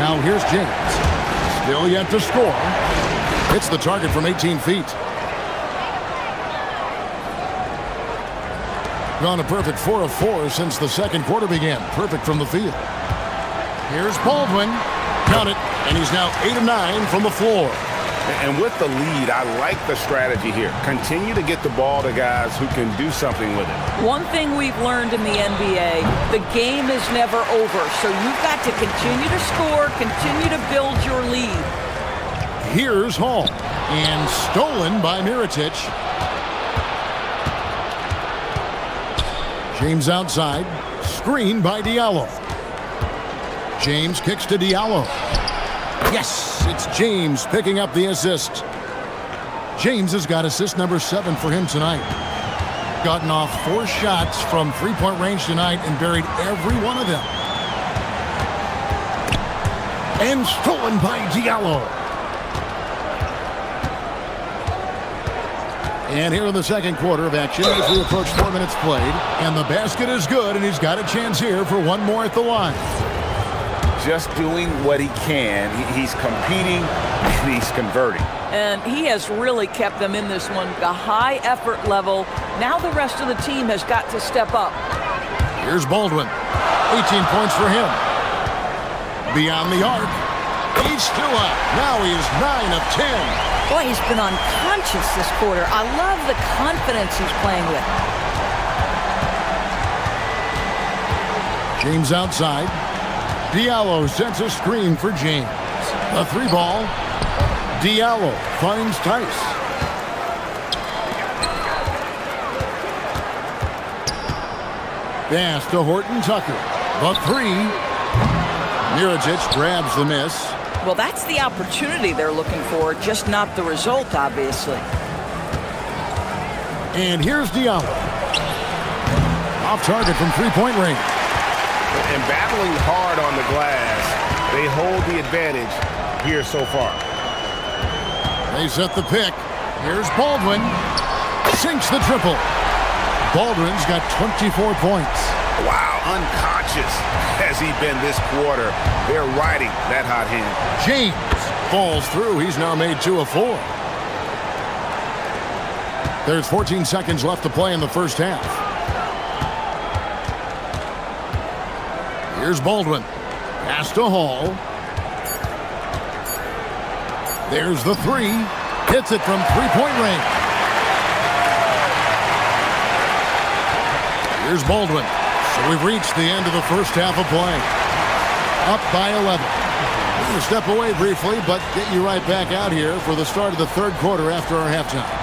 Now here's James. Still yet to score. Hits the target from 18 feet. Gone a perfect 4 of 4 since the second quarter began. Perfect from the field. Here's Baldwin. Count it. And he's now 8 of 9 from the floor. And with the lead, I like the strategy here. Continue to get the ball to guys who can do something with it. One thing we've learned in the NBA, the game is never over. So you've got to continue to score, continue to build your lead. Here's Hall. And stolen by Mirotic. James outside. Screen by Diallo. James kicks to Diallo. Yes, it's James picking up the assist. James has got assist number 7 for him tonight. Gotten off 4 shots from three-point range tonight and buried every one of them. And stolen by Diallo. And here in the second quarter of action, as we approach 4 minutes played, and the basket is good, and he's got a chance here for one more at the line. Just doing what he can. He's competing, and he's converting. And he has really kept them in this one. A high effort level. Now the rest of the team has got to step up. Here's Baldwin. 18 points for him. Beyond the arc. He's still up. Now he is 9 of 10. Boy, he's been unconscious this quarter. I love the confidence he's playing with. James outside. Diallo sends a screen for James. A 3-ball. Diallo finds Tice. Pass to Horton Tucker. The 3. Mirajic grabs the miss. Well, that's the opportunity they're looking for, just not the result, obviously. And here's Diallo. Off target from three-point range. And battling hard on the glass, they hold the advantage here so far. They set the pick. Here's Baldwin. Sinks the triple. Baldwin's got 24 points. Wow, unconscious has he been this quarter. They're riding that hot hand. James falls through. He's now made 2 of 4. There's 14 seconds left to play in the first half. Here's Baldwin. Pass to Hall. There's the 3. Hits it from three-point range. Here's Baldwin. So we've reached the end of the first half of play. Up by 11. We're going to step away briefly, but get you right back out here for the start of the third quarter after our halftime.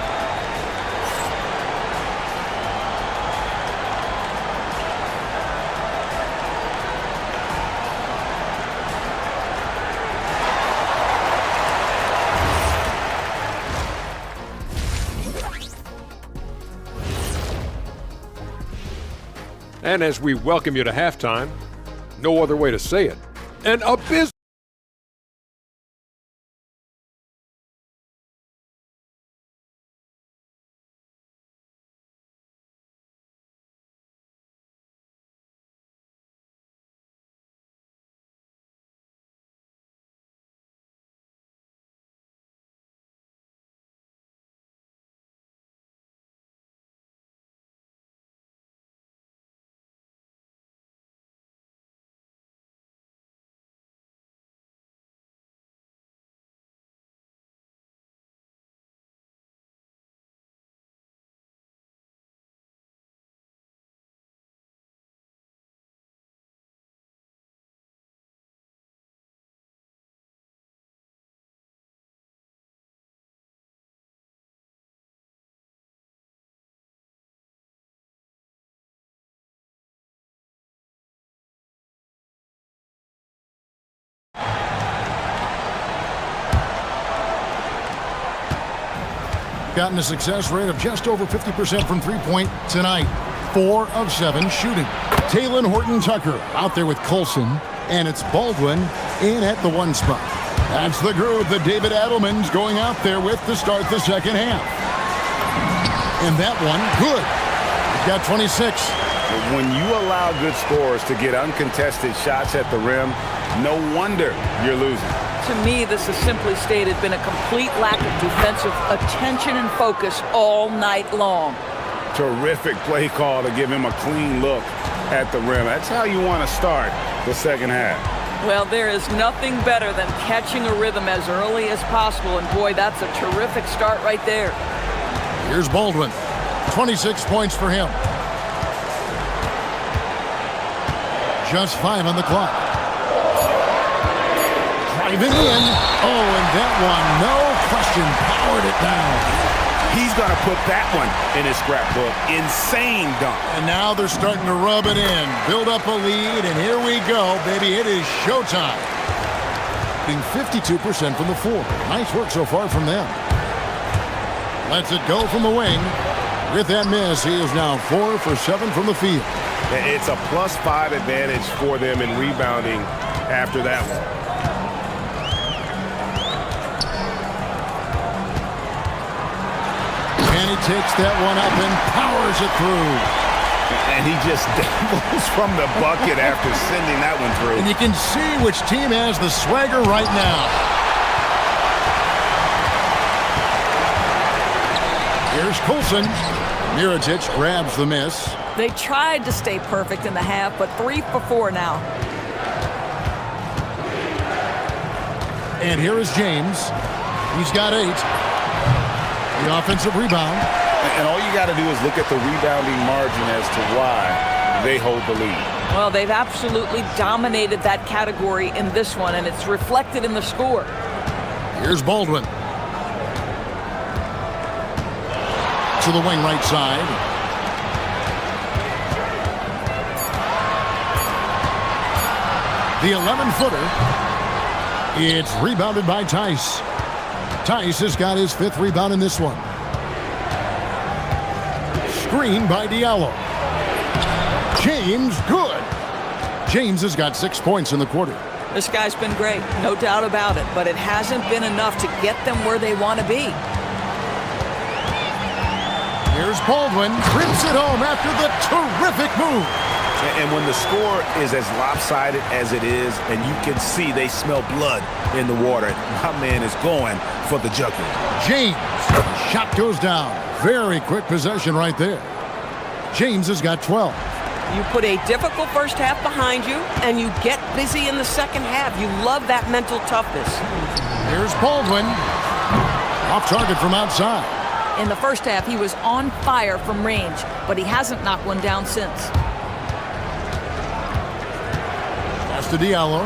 And as we welcome you to halftime, no other way to say it, an abysmal gotten a success rate of just over 50% from three-point tonight. 4 of 7 shooting. Taylor Horton Tucker out there with Colson, and it's Baldwin in at the 1 spot. That's the groove that David Adelman's going out there with to start the second half. And that one, good. He's got 26. When you allow good scorers to get uncontested shots at the rim, no wonder you're losing. To me, this has simply stated been a complete lack of defensive attention and focus all night long. Terrific play call to give him a clean look at the rim. That's how you want to start the second half. Well, there is nothing better than catching a rhythm as early as possible, and boy, that's a terrific start right there. Here's Baldwin. 26 points for him. Just 5 on the clock. Driving in. Oh, and that one, no question, powered it down. He's going to put that one in his scrapbook. Insane dunk. And now they're starting to rub it in. Build up a lead, and here we go, baby. It is showtime. Being 52% from the floor. Nice work so far from them. Lets it go from the wing. With that miss, he is now 4 for 7 from the field. It's a +5 advantage for them in rebounding after that one. And he takes that one up and powers it through. And he just dabbles from the bucket after sending that one through. And you can see which team has the swagger right now. Here's Coulson. Mirotic grabs the miss. They tried to stay perfect in the half, but 3 for 4 now. And here is James. He's got 8. The offensive rebound. And all you got to do is look at the rebounding margin as to why they hold the lead. Well, they've absolutely dominated that category in this one, and it's reflected in the score. Here's Baldwin. To the wing right side. The 11-footer. It's rebounded by Tice. Tice has got his 5th rebound in this one. Screen by Diallo. James, good. James has got 6 points in the quarter. This guy's been great, no doubt about it, but it hasn't been enough to get them where they want to be. Here's Baldwin, trips it home after the terrific move. And when the score is as lopsided as it is, and you can see they smell blood in the water, my man is going for the jugular. James, shot goes down. Very quick possession right there. James has got 12. You put a difficult first half behind you, and you get busy in the second half. You love that mental toughness. Here's Baldwin. Off target from outside. In the first half, he was on fire from range, but he hasn't knocked one down since. Pass to Diallo.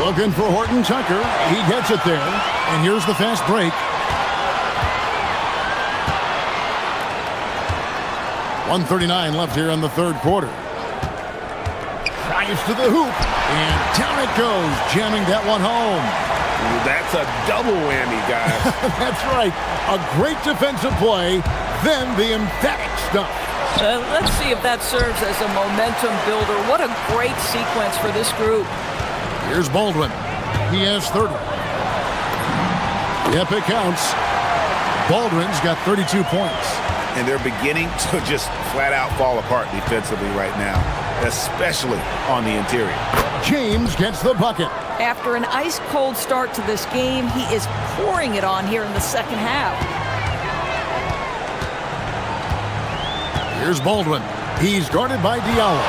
Looking for Horton Tucker. He gets it there. And here's the fast break. 1:39 left here in the third quarter. Drives to the hoop. And down it goes, jamming that one home. That's a double whammy, guys. That's right. A great defensive play, then the emphatic stuff. Let's see if that serves as a momentum builder. What a great sequence for this group. Here's Baldwin. He has 30. Yep, it counts. Baldwin's got 32 points. And they're beginning to just flat out fall apart defensively right now, especially on the interior. James gets the bucket. After an ice-cold start to this game, he is pouring it on here in the second half. Here's Baldwin. He's guarded by Diallo.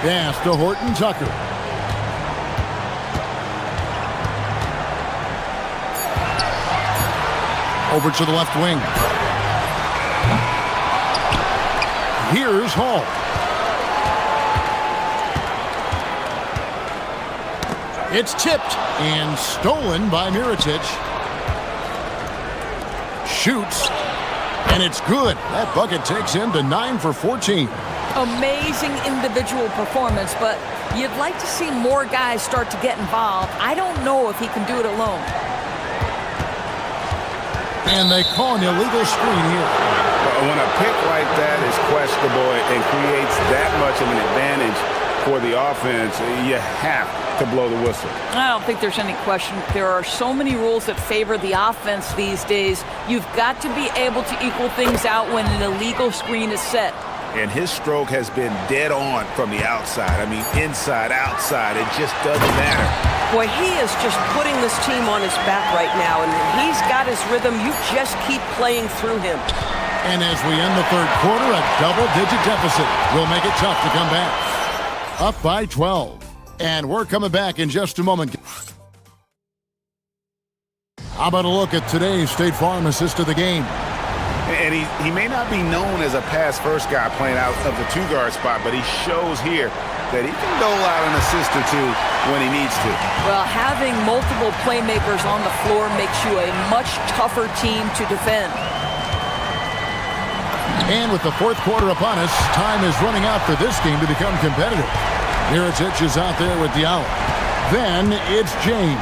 Pass to Horton Tucker. Over to the left wing. Here's Hall. It's tipped and stolen by Mirotic. Shoots, and it's good. That bucket takes him to 9 for 14. Amazing individual performance, but you'd like to see more guys start to get involved. I don't know if he can do it alone. And they call an illegal screen here. When a pick like that is questionable and creates that much of an advantage for the offense, you have to blow the whistle. I don't think there's any question. There are so many rules that favor the offense these days. You've got to be able to equal things out when an illegal screen is set. And his stroke has been dead on from the outside. I mean, inside, outside, it just doesn't matter. Boy, he is just putting this team on his back right now, and he's got his rhythm. You just keep playing through him. And as we end the third quarter, a double-digit deficit will make it tough to come back. Up by 12. And we're coming back in just a moment. How about a look at today's State Farm assist of the game? And he may not be known as a pass-first guy playing out of the two-guard spot, but he shows here that he can dole out an assist or two when he needs to. Well, having multiple playmakers on the floor makes you a much tougher team to defend. And with the fourth quarter upon us, time is running out for this game to become competitive. Mirotic is out there with Diallo. Then it's James.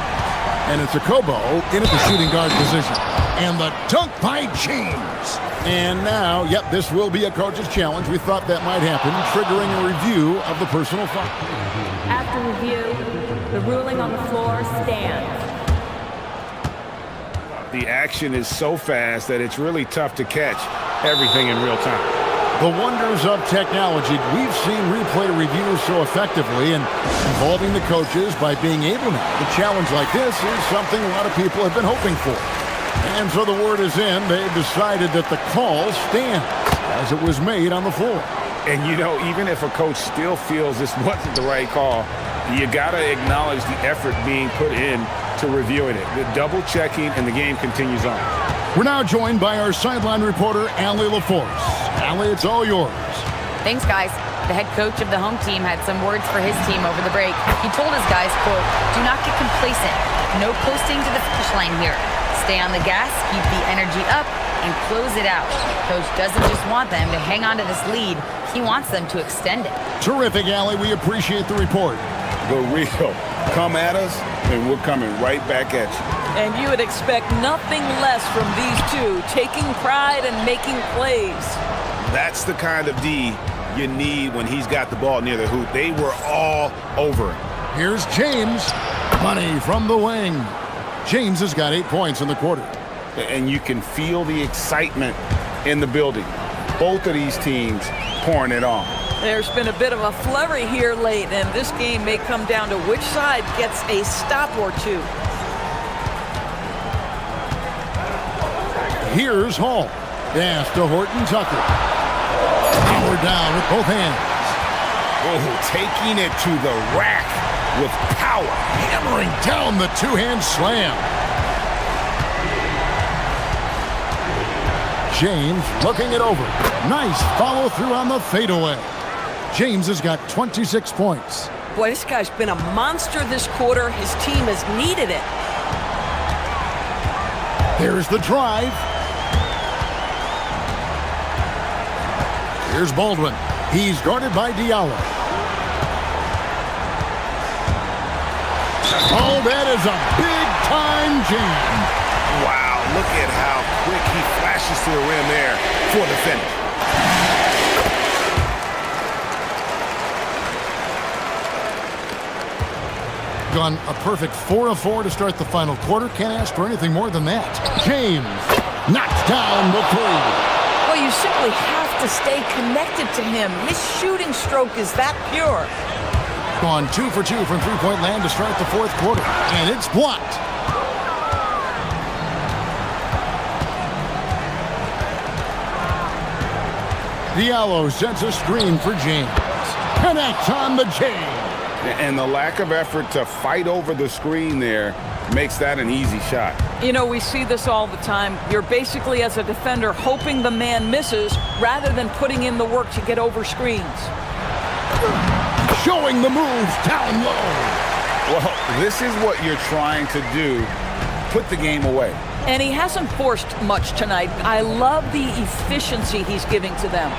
And it's a Kobo in at the shooting guard position. And the dunk by James. And now, yep, this will be a coach's challenge. We thought that might happen, triggering a review of the personal foul. After review, the ruling on the floor stands. The action is so fast that it's really tough to catch everything in real time. The wonders of technology. We've seen replay reviews so effectively and involving the coaches by being able to. A challenge like this is something a lot of people have been hoping for. And so the word is in. They've decided that the call stands as it was made on the floor. And, you know, even if a coach still feels this wasn't the right call, you got to acknowledge the effort being put in to reviewing it. The double checking, and the game continues on. We're now joined by our sideline reporter, Allie LaForce. Allie, it's all yours. Thanks, guys. The head coach of the home team had some words for his team over the break. He told his guys, quote, "Do not get complacent. No coasting to the finish line here. Stay on the gas, keep the energy up, and close it out." Coach doesn't just want them to hang on to this lead. He wants them to extend it. Terrific, Allie. We appreciate the report. The real. Come at us, and we're coming right back at you. And you would expect nothing less from these two, taking pride and making plays. That's the kind of D you need when he's got the ball near the hoop. They were all over him. Here's James. Money from the wing. James has got 8 points in the quarter. And you can feel the excitement in the building. Both of these teams pouring it on. There's been a bit of a flurry here late, and this game may come down to which side gets a stop or two. Here's Hall. Pass to Horton Tucker. Power down with both hands. Oh, taking it to the rack with power. Hammering down the two-hand slam. James looking it over. Nice follow through on the fadeaway. James has got 26 points. Boy, this guy's been a monster this quarter. His team has needed it. Here's the drive. Here's Baldwin. He's guarded by Diallo. Oh, that is a big-time jam. Wow, look at how quick he flashes to the rim there for the finish. Gone a perfect 4 of 4 to start the final quarter. Can't ask for anything more than that. James knocks down the three. Well, you simply have to stay connected to him. His shooting stroke is that pure. Gone 2 for 2 from three-point land to start the fourth quarter. And it's blocked. Diallo sets a screen for James. Connects on the J. And the lack of effort to fight over the screen there makes that an easy shot. You know, we see this all the time. You're basically, as a defender, hoping the man misses rather than putting in the work to get over screens. Showing the moves down low. Well, this is what you're trying to do. Put the game away. And he hasn't forced much tonight. I love the efficiency he's giving to them.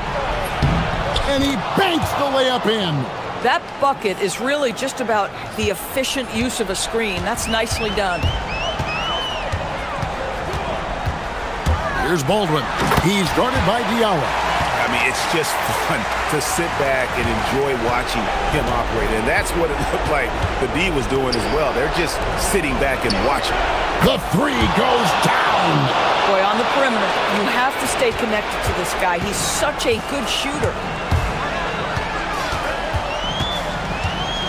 And he banks the layup in. That bucket is really just about the efficient use of a screen. That's nicely done. Here's Baldwin. He's guarded by Diallo. I mean, it's just fun to sit back and enjoy watching him operate. And that's what it looked like the D was doing as well. They're just sitting back and watching. The three goes down. Boy, on the perimeter, you have to stay connected to this guy. He's such a good shooter.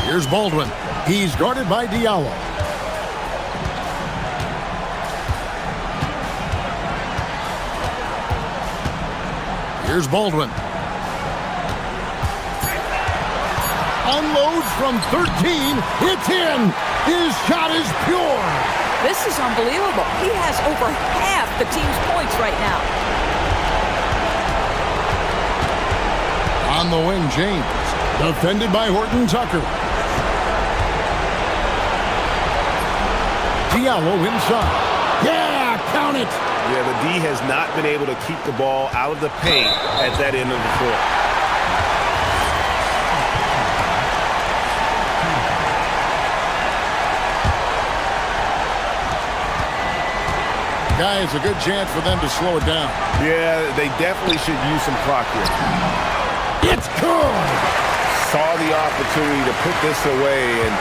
Here's Baldwin. He's guarded by Diallo. Here's Baldwin. Unloads from 13. It's in. His shot is pure. This is unbelievable. He has over half the team's points right now. On the wing, James. Defended by Horton Tucker. Diallo inside. Yeah, count it. Yeah, the D has not been able to keep the ball out of the paint at that end of the court. Guys, a good chance for them to slow it down. Yeah, they definitely should use some clock here. It's good. Saw the opportunity to put this away and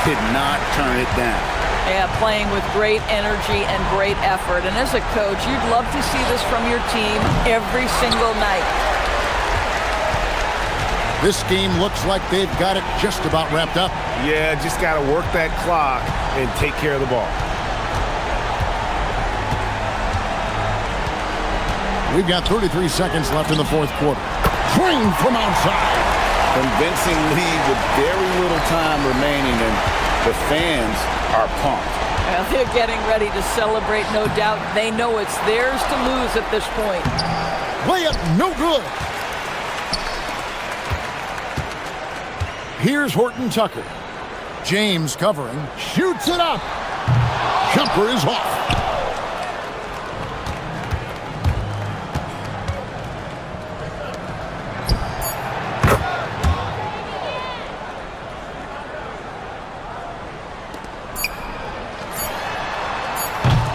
did not turn it down. Yeah, playing with great energy and great effort. And as a coach, you'd love to see this from your team every single night. This game looks like they've got it just about wrapped up. Yeah, just got to work that clock and take care of the ball. We've got 33 seconds left in the fourth quarter. Swing from outside. Convincing lead with very little time remaining, and the fans are pumped. Well, they're getting ready to celebrate, no doubt. They know it's theirs to lose at this point. Layup, no good. Here's Horton Tucker. James covering, shoots it up. Jumper is off.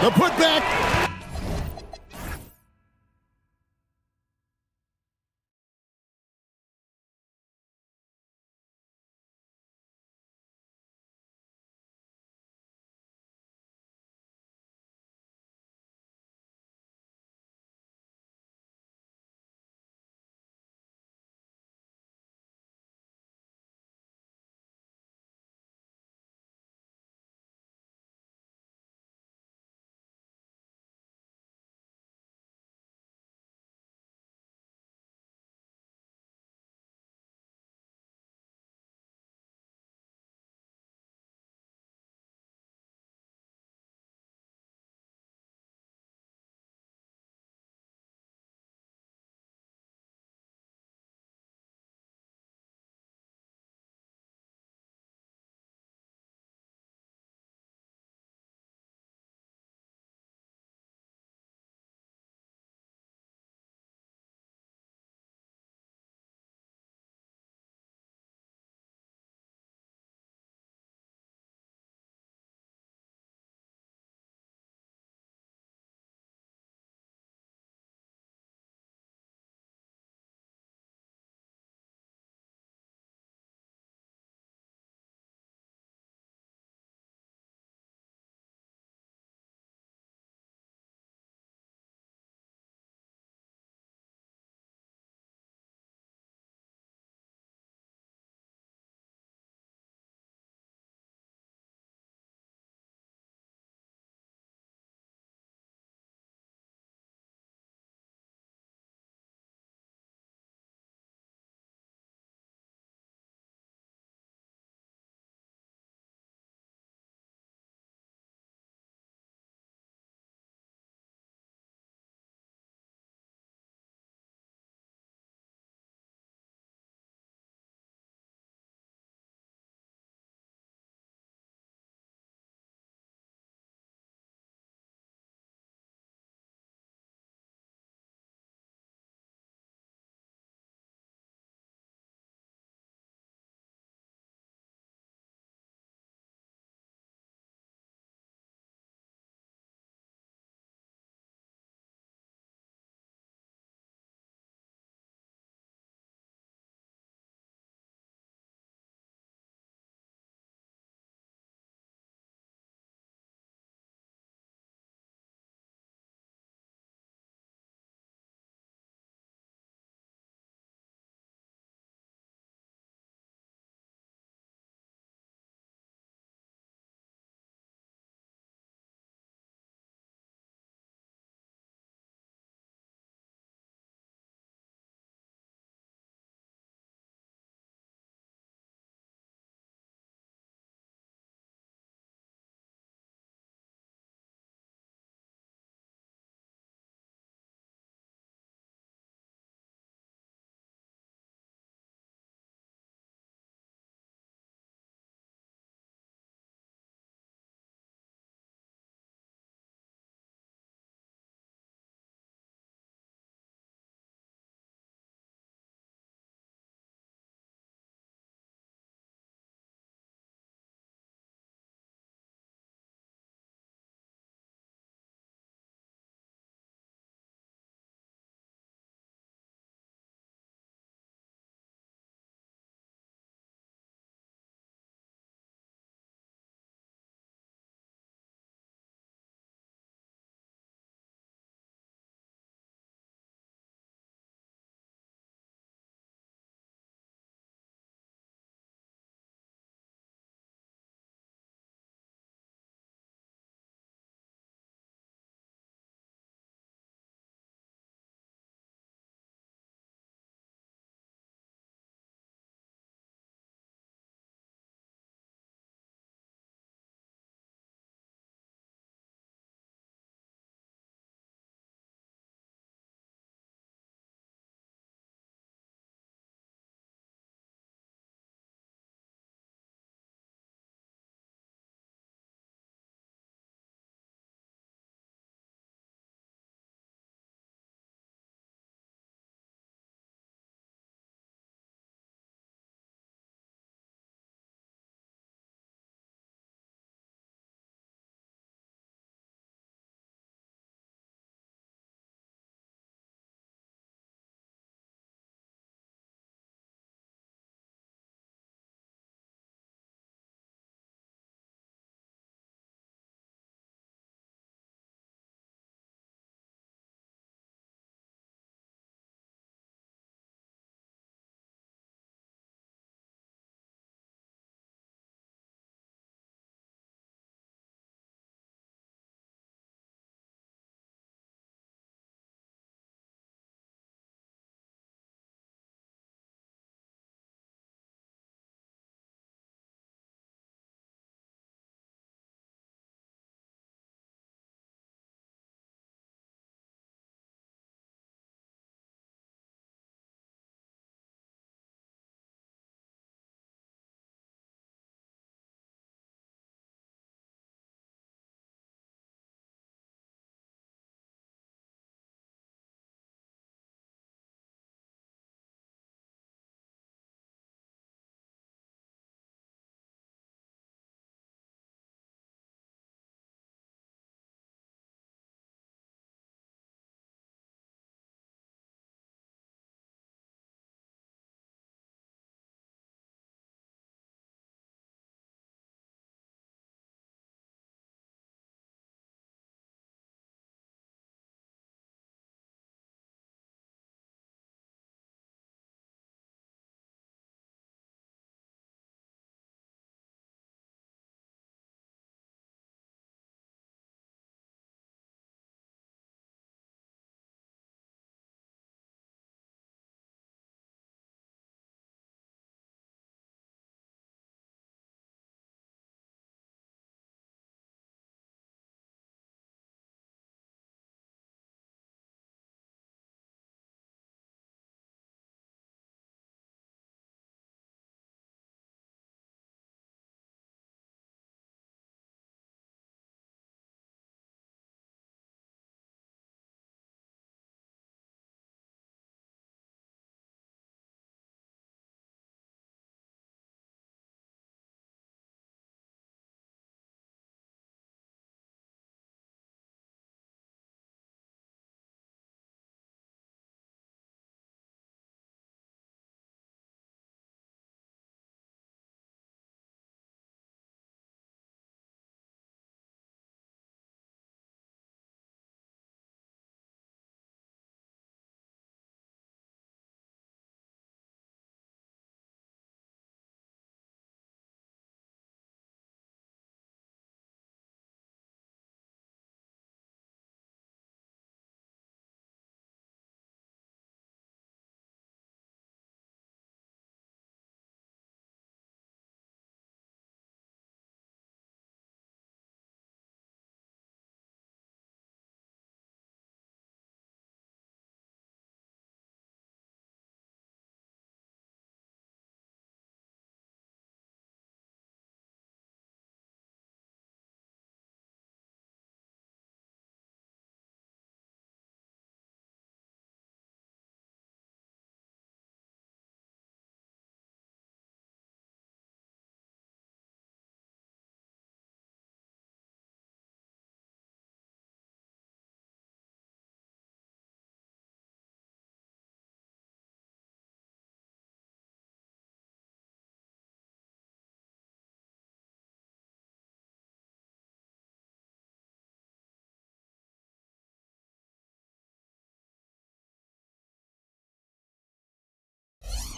The putback.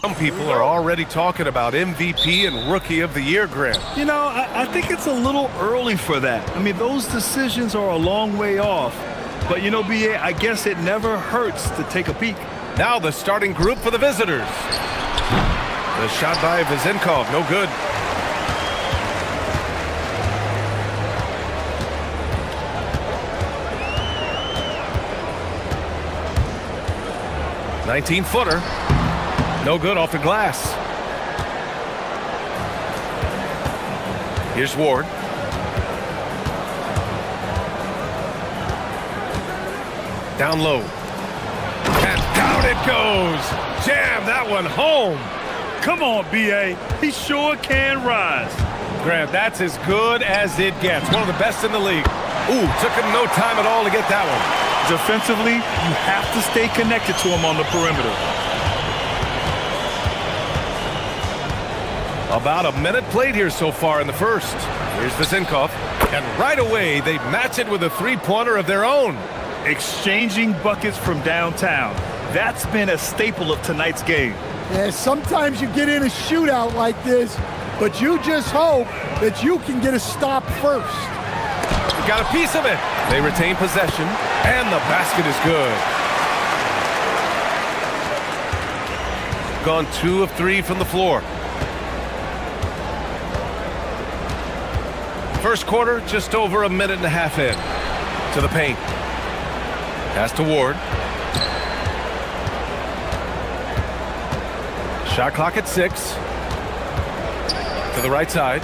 Some people are already talking about MVP and Rookie of the Year, Grant. You know, I think it's a little early for that. I mean, those decisions are a long way off. But, you know, BA, I guess it never hurts to take a peek. Now the starting group for the visitors. The shot by Vezenkov, no good. "19-footer. No good off the glass. Here's Ward. Down low. And down it goes. Jam that one home. Come on, BA. He sure can rise. Grant, that's as good as it gets. One of the best in the league. Ooh, took him no time at all to get that one. Defensively, you have to stay connected to him on the perimeter. About a minute played here so far in the first. Here's Vezenkov. And right away, they match it with a three-pointer of their own. Exchanging buckets from downtown. That's been a staple of tonight's game. Yeah, sometimes you get in a shootout like this, but you just hope that you can get a stop first. We got a piece of it. They retain possession, and the basket is good. Gone 2 of 3 from the floor. First quarter, just over a minute and a half in. To the paint. Pass to Ward. Shot clock at 6. To the right side.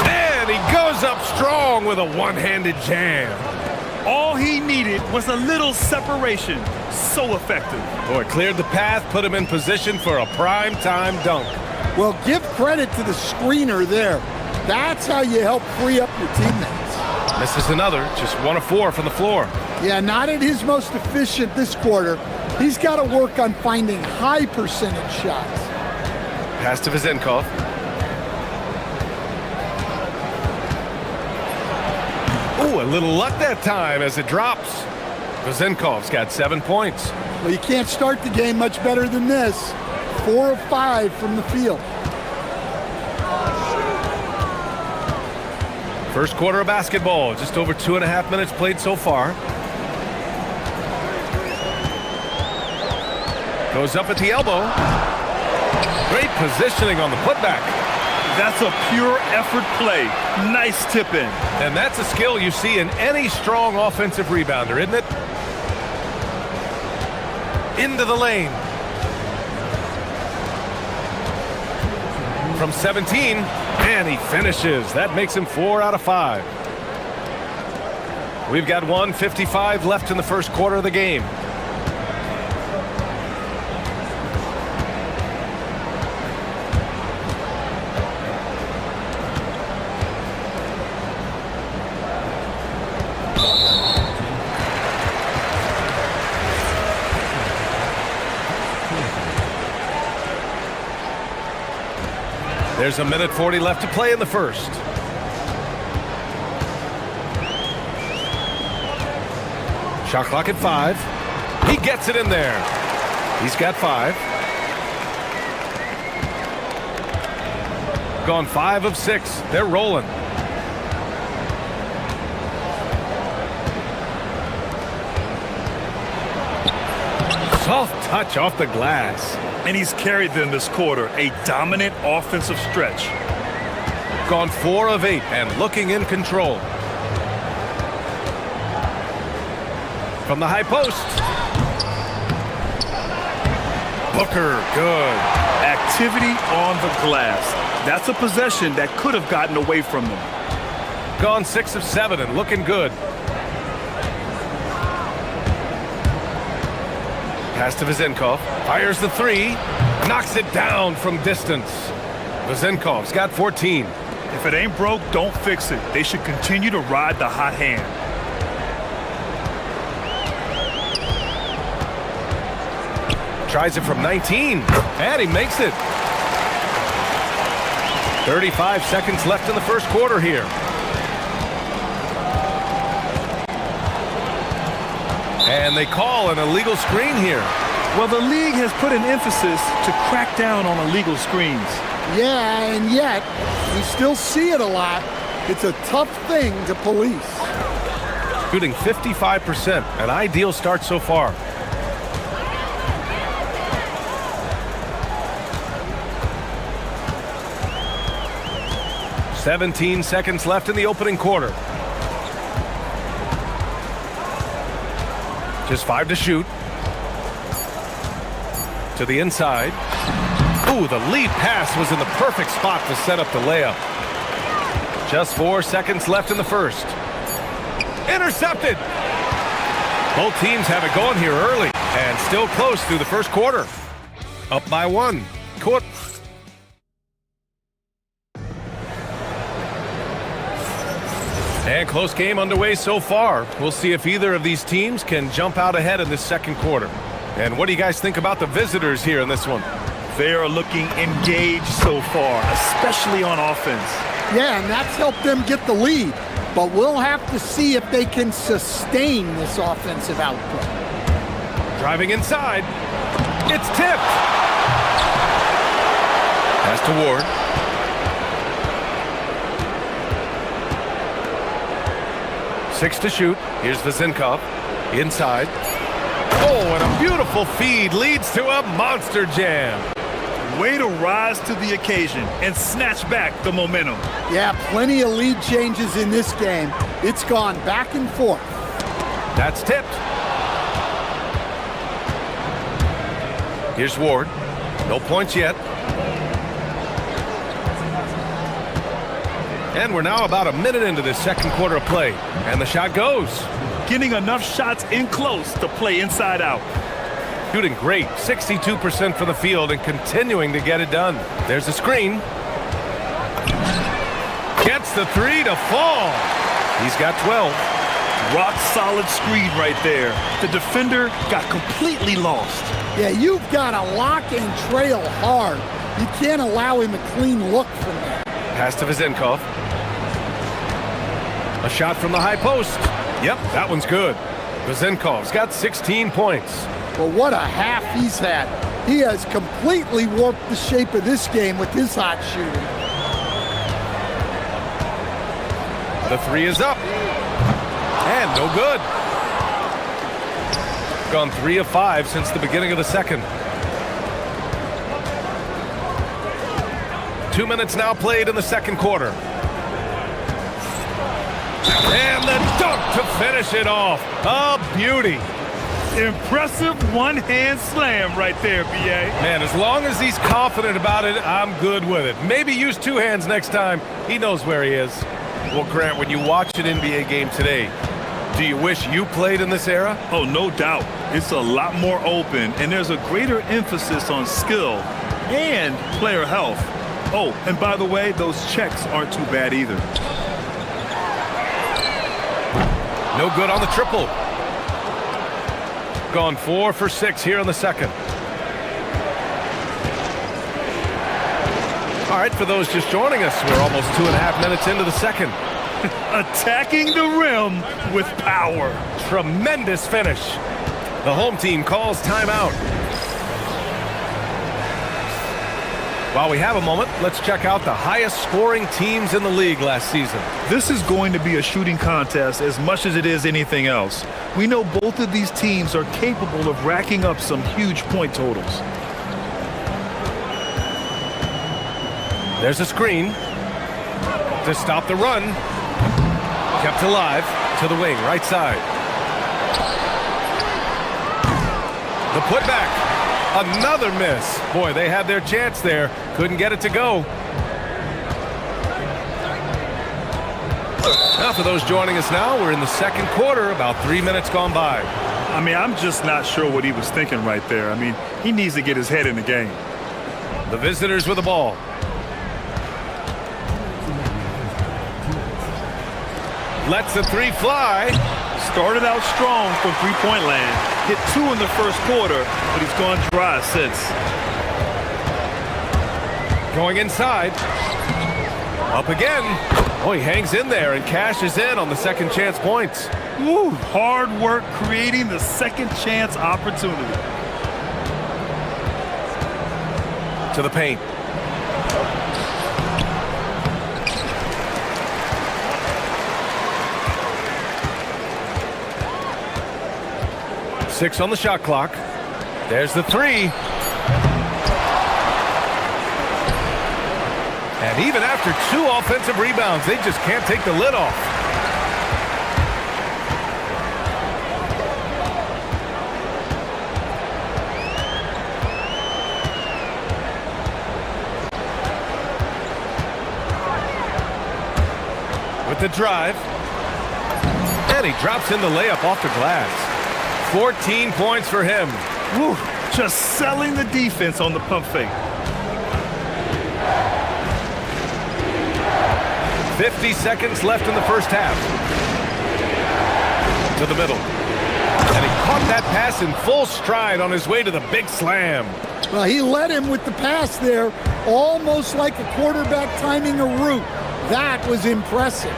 And he goes up strong with a one-handed jam. All he needed was a little separation. So effective. Boy, cleared the path, put him in position for a prime-time dunk. Well, give credit to the screener there. That's how you help free up your teammates. Misses another, just 1 of 4 from the floor. Yeah, not at his most efficient this quarter. He's got to work on finding high percentage shots. Pass to Vezenkov. Ooh, a little luck that time as it drops. Vezenkov's got 7 points. Well, you can't start the game much better than this. 4 of 5 from the field. First quarter of basketball, just over 2.5 minutes played so far. Goes up at the elbow. Great positioning on the putback. That's a pure effort play. Nice tip in. And that's a skill you see in any strong offensive rebounder, isn't it? Into the lane. From 17, and he finishes. That makes him 4 out of 5. We've got 1:55 left in the first quarter of the game. There's a minute 40 left to play in the first. Shot clock at 5. He gets it in there. He's got 5. Gone 5 of 6. They're rolling. Soft touch off the glass. And he's carried them this quarter, a dominant offensive stretch. Gone 4 of 8 and looking in control. From the high post. Booker, good. Activity on the glass. That's a possession that could have gotten away from them. Gone 6 of 7 and looking good. Pass to Vezenkov. Fires the 3. Knocks it down from distance. Vezenkov's got 14. If it ain't broke, don't fix it. They should continue to ride the hot hand. Tries it from 19. And he makes it. 35 seconds left in the first quarter here. And they call an illegal screen here. Well, the league has put an emphasis to crack down on illegal screens. Yeah, and yet, we still see it a lot. It's a tough thing to police. Shooting 55%, an ideal start so far. "17 seconds left in the opening quarter. Just 5 to shoot. To the inside. Ooh, the lead pass was in the perfect spot to set up the layup. Just 4 seconds left in the first. Intercepted! Both teams have it going here early and still close through the first quarter. Up by 1. And close game underway so far. We'll see if either of these teams can jump out ahead in this second quarter. And what do you guys think about the visitors here in this one? They are looking engaged so far, especially on offense. Yeah, and that's helped them get the lead. But we'll have to see if they can sustain this offensive output. Driving inside. It's tipped. Pass to Ward. Six to shoot. Here's Vezenkov. Inside. Oh, and a beautiful feed leads to a monster jam. Way to rise to the occasion and snatch back the momentum. Yeah, plenty of lead changes in this game. It's gone back and forth. That's tipped. Here's Ward. No points yet. And we're now about a minute into this second quarter of play. And the shot goes. Getting enough shots in close to play inside out. Shooting great, 62% from the field and continuing to get it done. There's a screen. Gets the 3 to fall. He's got 12. Rock solid screen right there. The defender got completely lost. Yeah, you've got to lock and trail hard. You can't allow him a clean look from there. Pass to Vezenkov. A shot from the high post. Yep, that one's good. Vezenkov's got 16 points. Well, what a half he's had. He has completely warped the shape of this game with his hot shooting. The 3 is up. And no good. Gone 3 of 5 since the beginning of the second. 2 minutes now played in the second quarter. And the dunk to finish it off. A beauty. Impressive one-hand slam right there, B.A. Man, as long as he's confident about it, I'm good with it. Maybe use 2 hands next time. He knows where he is. Well, Grant, when you watch an NBA game today, do you wish you played in this era? Oh, no doubt. It's a lot more open, and there's a greater emphasis on skill and player health. Oh, and by the way, those checks aren't too bad either. No good on the triple. Gone 4 for 6 here in the second. All right, for those just joining us, we're almost 2.5 minutes into the second. Attacking the rim with power. Tremendous finish. The home team calls timeout. While we have a moment, let's check out the highest scoring teams in the league last season. This is going to be a shooting contest as much as it is anything else. We know both of these teams are capable of racking up some huge point totals. There's a screen to stop the run. Kept alive to the wing, right side. The putback. Another miss. Boy, they had their chance there. Couldn't get it to go. Now, for those joining us now, we're in the second quarter, about 3 minutes gone by. I mean, I'm just not sure what he was thinking right there. I mean, he needs to get his head in the game. The visitors with the ball. Lets the 3 fly. Started out strong from three-point land. Hit 2 in the first quarter, but he's gone dry since. Going inside. Up again. Oh, he hangs in there and cashes in on the second chance points. Woo, hard work creating the second chance opportunity. to the paint. Six on the shot clock. There's the three. And even after 2 offensive rebounds, they just can't take the lid off. With the drive. And he drops in the layup off the glass. 14 points for him. Woo, just selling the defense on the pump fake. 50 seconds left in the first half. To the middle. And he caught that pass in full stride on his way to the big slam. Well, he led him with the pass there, almost like a quarterback timing a route. That was impressive.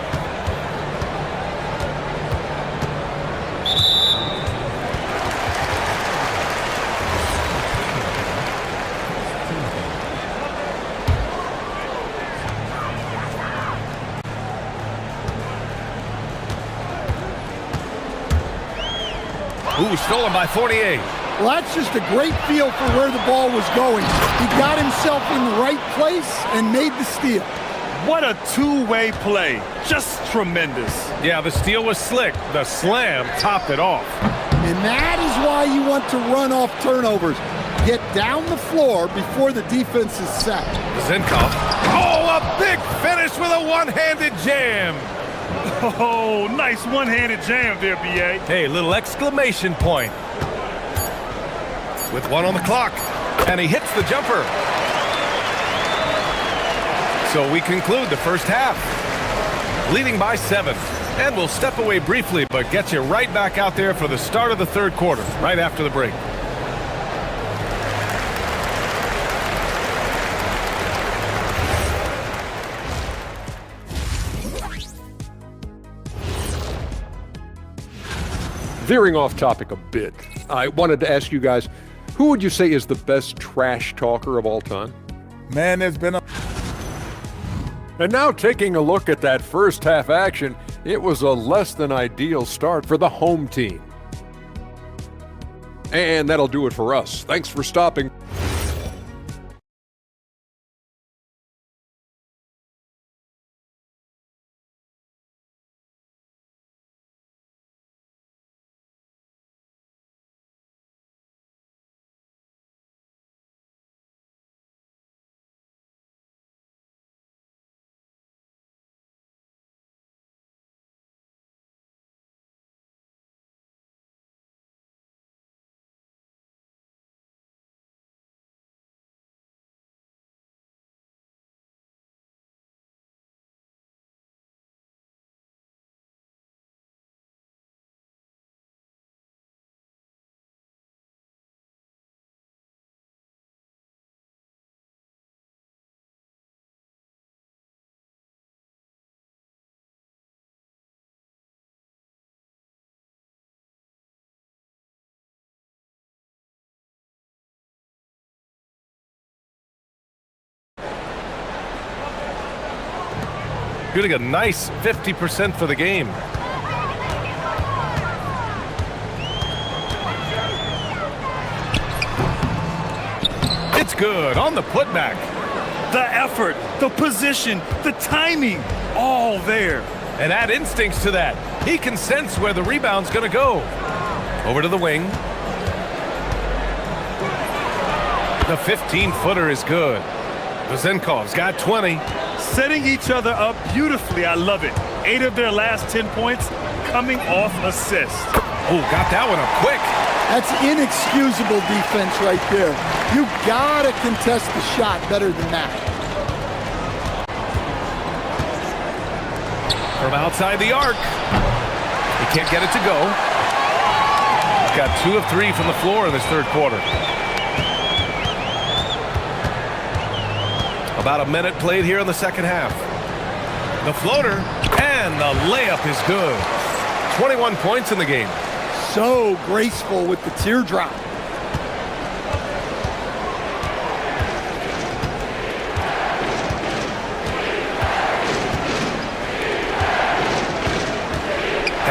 Ooh, stolen by 48. Well, that's just a great feel for where the ball was going. He got himself in the right place and made the steal. What a two-way play. Just tremendous. Yeah, the steal was slick. The slam topped it off. And that is why you want to run off turnovers. Get down the floor before the defense is set. Zinkov. Oh, a big finish with a one-handed jam. Oh, nice one-handed jam there, B.A. Hey, little exclamation point. With 1 on the clock. And he hits the jumper. So we conclude the first half. Leading by 7. And we'll step away briefly, but get you right back out there for the start of the third quarter, right after the break. Veering off topic a bit, I wanted to ask you guys, who would you say is the best trash talker of all time? Man, there's been a... And now taking a look at that first half action, it was a less than ideal start for the home team. And that'll do it for us. Thanks for stopping. Shooting a nice 50% for the game. It's good on the putback. The effort, the position, the timing, all there. And add instincts to that. He can sense where the rebound's going to go. Over to the wing. The 15-footer is good. Zenkov's got 20. Setting each other up beautifully. I love it. 8 of their last 10 points coming off assists. Oh, got that one up quick. That's inexcusable defense right there. You gotta contest the shot better than that. From outside the arc. He can't get it to go. He's got 2 of 3 from the floor in this third quarter. About a minute played here in the second half. The floater and the layup is good. 21 points in the game. So graceful with the teardrop.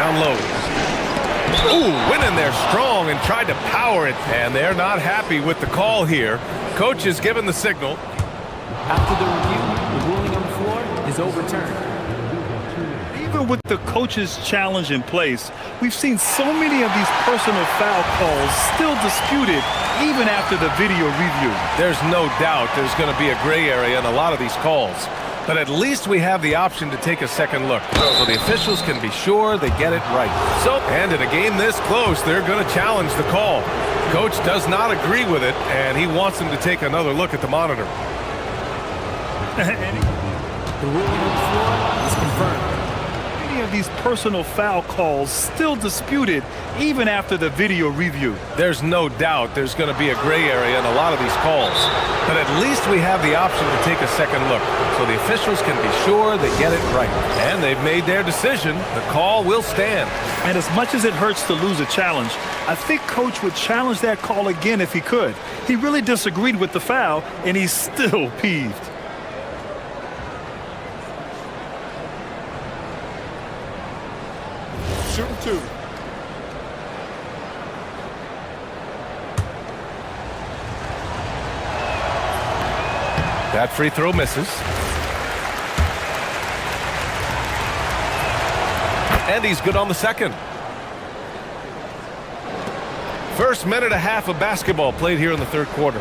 Down low. Ooh, went in there strong and tried to power it. And they're not happy with the call here. Coach is given the signal. After the review, the ruling on the floor is overturned. Even with the coach's challenge in place, we've seen so many of these personal foul calls still disputed even after the video review. There's no doubt there's going to be a gray area in a lot of these calls. But at least we have the option to take a second look, so the officials can be sure they get it right. And in a game this close, they're going to challenge the call. Coach does not agree with it, and he wants them to take another look at the monitor. The ruling on the floor is confirmed. Many of these personal foul calls still disputed even after the video review. There's no doubt there's going to be a gray area in a lot of these calls. But at least we have the option to take a second look, so the officials can be sure they get it right. And they've made their decision. The call will stand. And as much as it hurts to lose a challenge, I think Coach would challenge that call again if he could. He really disagreed with the foul, and he's still peeved. Shooting two. That free throw misses. And he's good on the second. First minute and a half of basketball played here in the third quarter.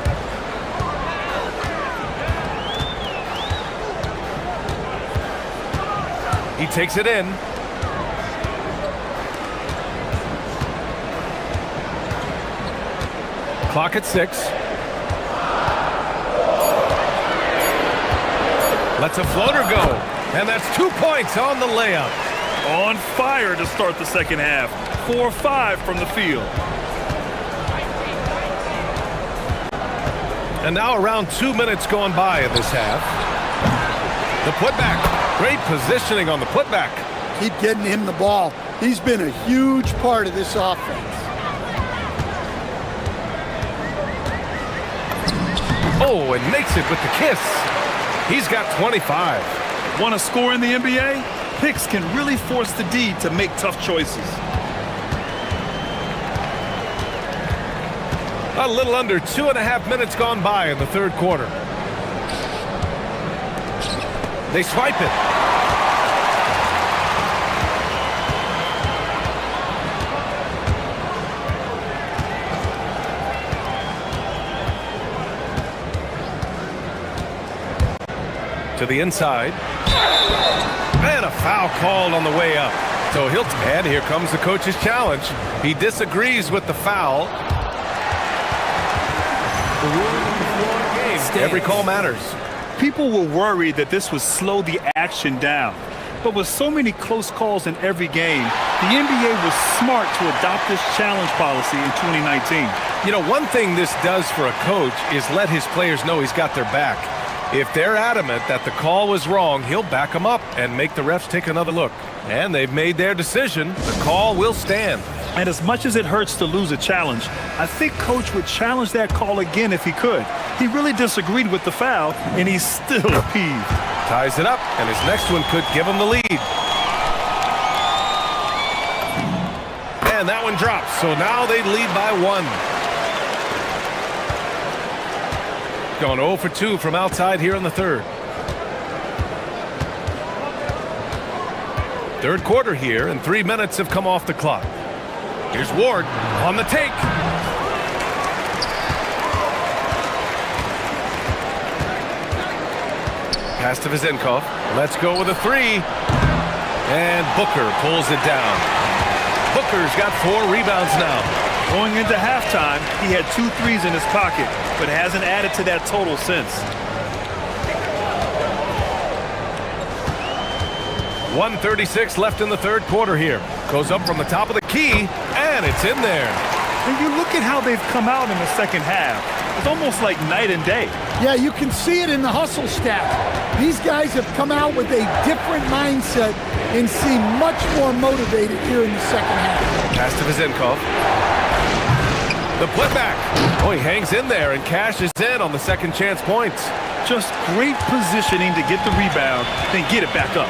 He takes it in. Clock at 6. Lets a floater go. And that's 2 points on the layup. On fire to start the second half. 4-5 from the field. And now around 2 minutes going by in this half. The putback. Great positioning on the putback. Keep getting him the ball. He's been a huge part of this offense. Oh, and makes it with the kiss. He's got 25. Want to score in the NBA? Picks can really force the D to make tough choices. A little under 2.5 minutes gone by in the third quarter. They swipe it. To the inside. And a foul called on the way up. So and here comes the coach's challenge. He disagrees with the foul. The ruling on the floor stands. Every call matters. People were worried that this would slow the action down. But with so many close calls in every game, the NBA was smart to adopt this challenge policy in 2019. You know, one thing this does for a coach is let his players know he's got their back. If they're adamant that the call was wrong, he'll back them up and make the refs take another look. And they've made their decision. The call will stand. And as much as it hurts to lose a challenge, I think Coach would challenge that call again if he could. He really disagreed with the foul, and he's still peeved. Ties it up, and his next one could give him the lead. And that one drops, so now they lead by 1. Going 0 for 2 from outside here in the third. Third quarter here, and 3 minutes have come off the clock. Here's Ward on the take. Pass to Vizenkov. Let's go with a 3. And Booker pulls it down. Booker's got 4 rebounds now. Going into halftime, he had 2 threes in his pocket, but hasn't added to that total since. 1:36 left in the third quarter here. Goes up from the top of the key, and it's in there. And you look at how they've come out in the second half. It's almost like night and day. Yeah, you can see it in the hustle stat. These guys have come out with a different mindset and seem much more motivated here in the second half. Pass to Vizenkov. The putback. Oh, he hangs in there and cashes in on the second chance points. Just great positioning to get the rebound, then get it back up.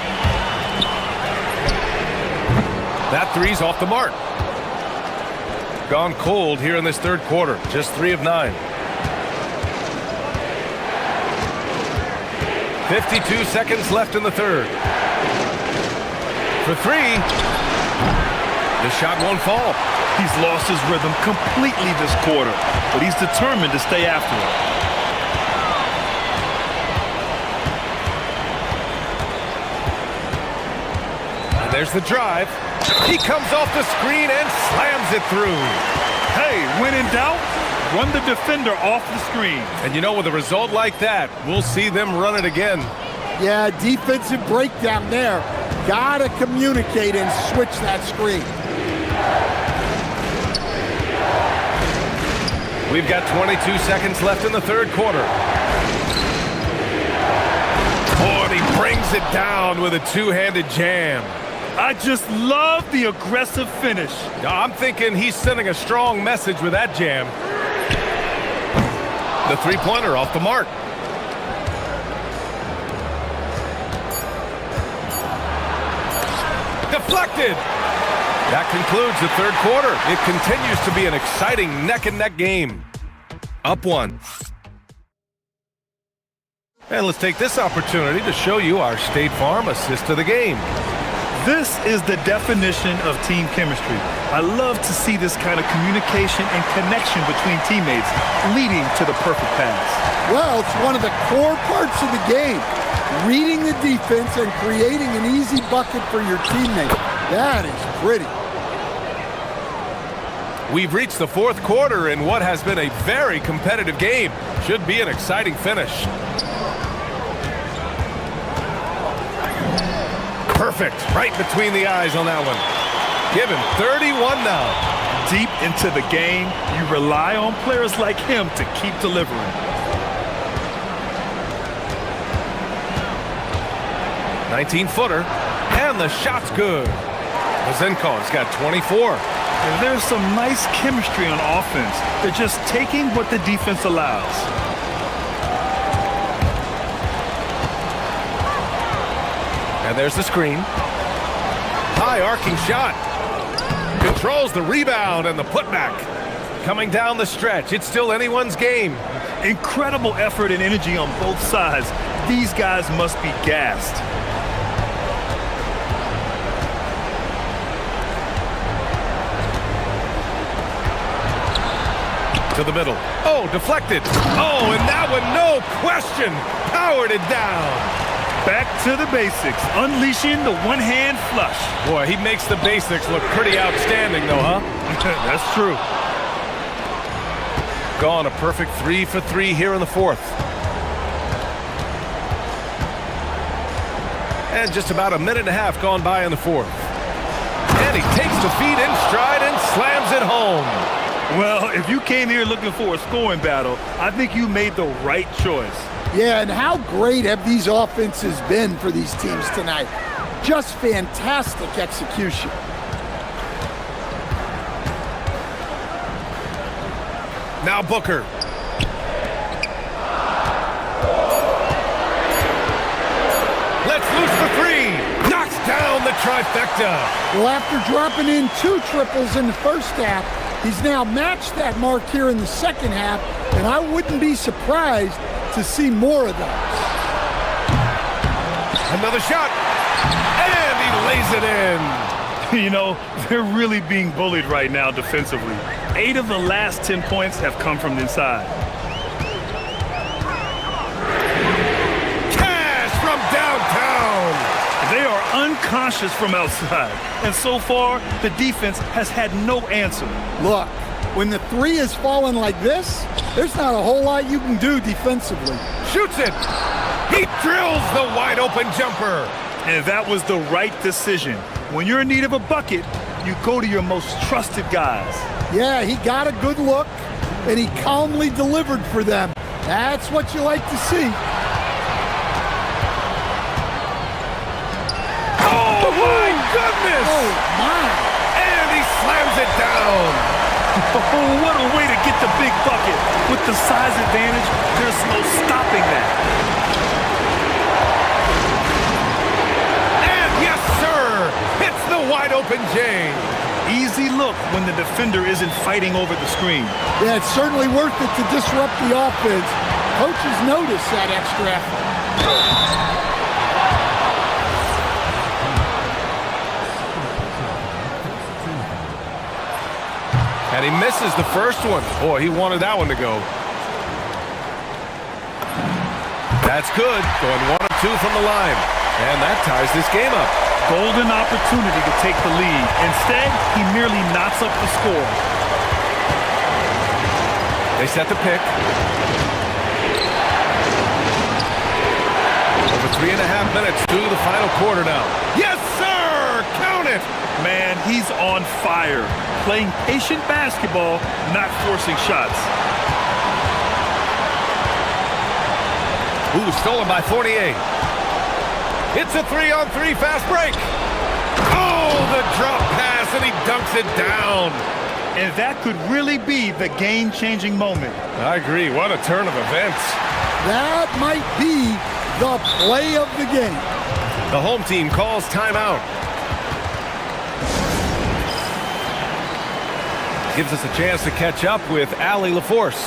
That three's off the mark. Gone cold here in this third quarter. Just 3 of 9. 52 seconds left in the third. For 3. The shot won't fall. He's lost his rhythm completely this quarter, but he's determined to stay after it. And there's the drive. He comes off the screen and slams it through. Hey, when in doubt, run the defender off the screen. And you know, with a result like that, we'll see them run it again. Yeah, defensive breakdown there. Gotta communicate and switch that screen. We've got 22 seconds left in the third quarter. Oh, and he brings it down with a two-handed jam. I just love the aggressive finish. I'm thinking he's sending a strong message with that jam. The three-pointer off the mark. Deflected. That concludes the third quarter. It continues to be an exciting neck-and-neck game. Up 1. And let's take this opportunity to show you our State Farm assist to the game. This is the definition of team chemistry. I love to see this kind of communication and connection between teammates leading to the perfect pass. Well, it's one of the core parts of the game. Reading the defense and creating an easy bucket for your teammate. That is pretty. We've reached the fourth quarter in what has been a very competitive game. Should be an exciting finish. Perfect. Right between the eyes on that one. Give him 31 now. Deep into the game, you rely on players like him to keep delivering. 19-footer, and the shot's good. Mazenkov's got 24. And there's some nice chemistry on offense. They're just taking what the defense allows. And there's the screen. High arcing shot. Controls the rebound and the putback. Coming down the stretch, it's still anyone's game. Incredible effort and energy on both sides. These guys must be gassed. To the middle. Oh, deflected. Oh, and that one, no question, powered it down. Back to the basics, unleashing the one-hand flush. Boy, he makes the basics look pretty outstanding, though, huh? That's true. Gone a perfect 3 for 3 here in the fourth. And just about a minute and a half gone by in the fourth. And he takes the feet in stride and slams it home. Well, if you came here looking for a scoring battle, I think you made the right choice. Yeah, and how great have these offenses been for these teams tonight? Just fantastic execution. Now Booker. Let's loose the three. Knocks down the trifecta. Well, after dropping in 2 triples in the first half, he's now matched that mark here in the second half, and I wouldn't be surprised to see more of those. Another shot, and he lays it in. You know, they're really being bullied right now defensively. 8 of the last 10 points have come from the inside. Cash from downtown. They are unconscious from outside, and so far, the defense has had no answer. Look, when the 3 is falling like this, there's not a whole lot you can do defensively. Shoots it. He drills the wide open jumper. And that was the right decision. When you're in need of a bucket, you go to your most trusted guys. Yeah, he got a good look, and he calmly delivered for them. That's what you like to see. Oh, my goodness! Oh, my. And he slams it down. Oh, what a way to get the big bucket. With the size advantage, there's no stopping that. And yes, sir! It's the wide open James. Easy look when the defender isn't fighting over the screen. Yeah, it's certainly worth it to disrupt the offense. Coaches notice that extra effort. And he misses the first one. Boy, he wanted that one to go. That's good. Going 1 of 2 from the line. And that ties this game up. Golden opportunity to take the lead. Instead, he merely knots up the score. They set the pick. Over 3.5 minutes through the final quarter now. Yes, sir! Count it! Man, he's on fire. Playing patient basketball, not forcing shots. Ooh, stolen by 48. It's a 3-on-3 fast break. Oh, the drop pass, and he dunks it down. And that could really be the game-changing moment. I agree. What a turn of events. That might be the play of the game. The home team calls timeout. Gives us a chance to catch up with Allie LaForce.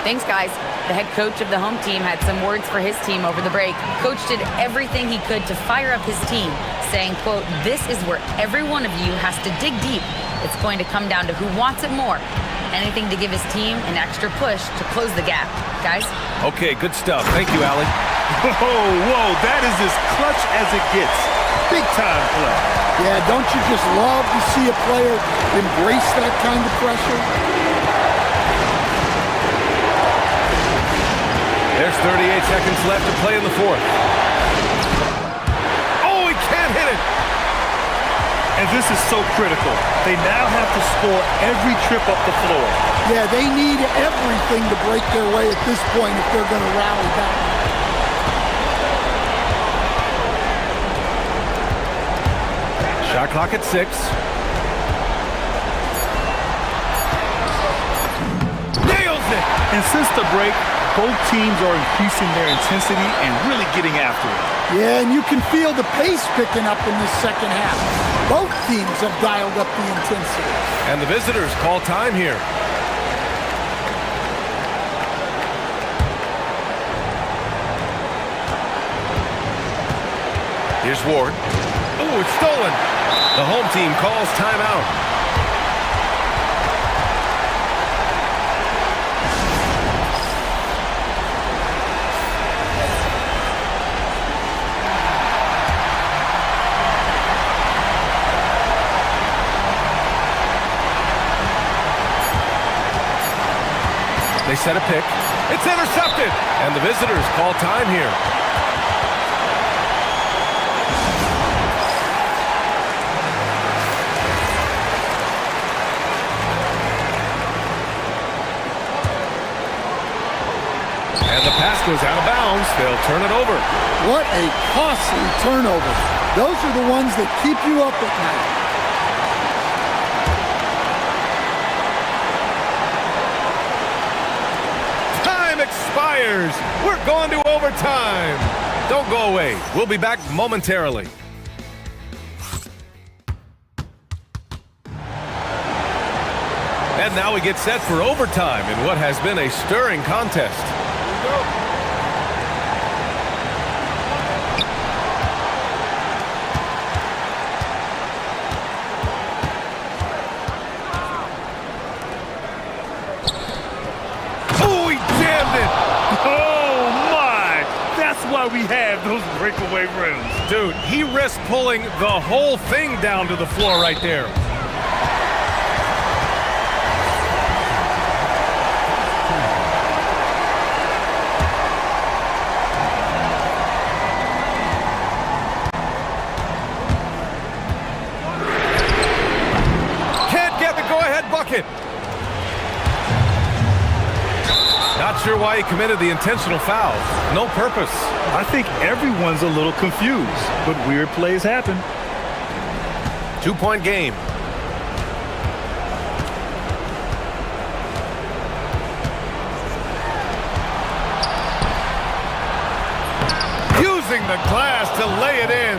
Thanks, guys. The head coach of the home team had some words for his team over the break. Coach did everything he could to fire up his team, saying, quote, "This is where every one of you has to dig deep. It's going to come down to who wants it more. Anything to give his team an extra push to close the gap." Guys? Okay, good stuff. Thank you, Allie. Whoa, that is as clutch as it gets. Big time play. Yeah, don't you just love to see a player embrace that kind of pressure? There's 38 seconds left to play in the fourth. Oh, he can't hit it. And this is so critical. They now have to score every trip up the floor. Yeah, they need everything to break their way at this point if they're going to rally back. Shot clock at 6. Nails it! And since the break, both teams are increasing their intensity and really getting after it. Yeah, and you can feel the pace picking up in this second half. Both teams have dialed up the intensity. And the visitors call time here. Here's Ward. Oh, it's stolen. The home team calls timeout. They set a pick. It's intercepted. And the visitors call time here. And the pass goes out of bounds. They'll turn it over. What a costly turnover. Those are the ones that keep you up at night. Expires. We're going to overtime. Don't go away. We'll be back momentarily. And now we get set for overtime in what has been a stirring contest. We have those breakaway rims. Dude, he risked pulling the whole thing down to the floor right there. Can't get the go-ahead bucket. Not sure why he committed the intentional foul. No purpose. I think everyone's a little confused, but weird plays happen. 2-point game. Using the glass to lay it in.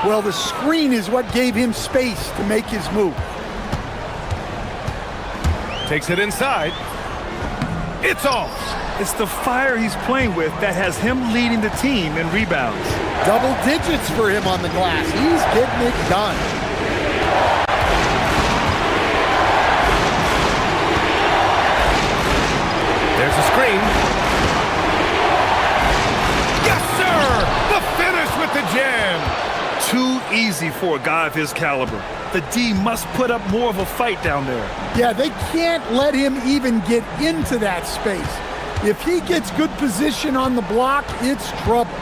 Well, the screen is what gave him space to make his move. Takes it inside. It's off. It's the fire he's playing with that has him leading the team in rebounds. Double digits for him on the glass. He's getting it done. There's a screen. Yes, sir! The finish with the jam. Too easy for a guy of his caliber. The D must put up more of a fight down there. Yeah, they can't let him even get into that space. If he gets good position on the block, it's trouble.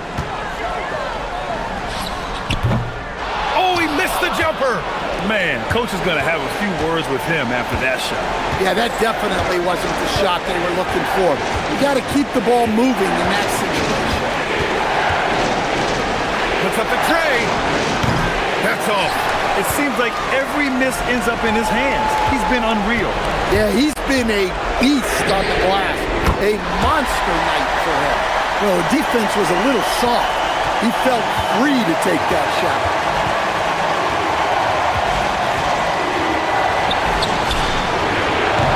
Oh, he missed the jumper. Man, coach is going to have a few words with him after that shot. Yeah, that definitely wasn't the shot they were looking for. You got to keep the ball moving in that situation. Puts up the tray. That's off. It seems like every miss ends up in his hands. He's been unreal. Yeah, he's been a beast on the glass. A monster night for him. Well, the defense was a little soft. He felt free to take that shot.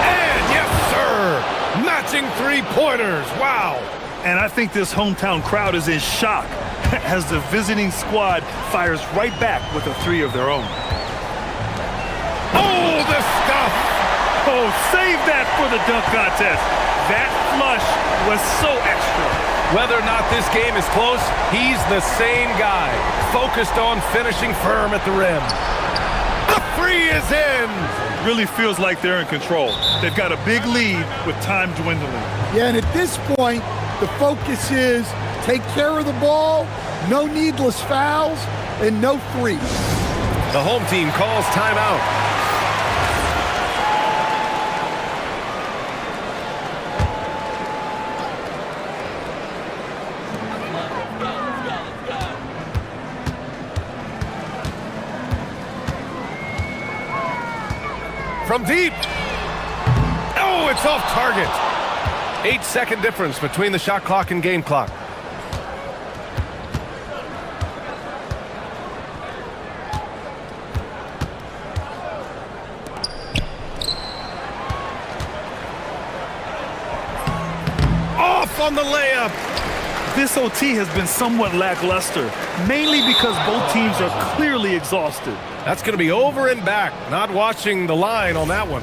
And yes, sir! Matching three-pointers. Wow! And I think this hometown crowd is in shock as the visiting squad fires right back with a three of their own. Oh, the stuff! Oh, save that for the dunk contest. That flush was so extra. Whether or not this game is close, he's the same guy, focused on finishing firm at the rim. The three is in! Really feels like they're in control. They've got a big lead with time dwindling. Yeah, and at this point, the focus is take care of the ball, no needless fouls, and no threes. The home team calls timeout. From deep. Oh, it's off target. 8-second difference between the shot clock and game clock. Off on the layup. This OT has been somewhat lackluster, mainly because both teams are clearly exhausted. That's going to be over and back. Not watching the line on that one.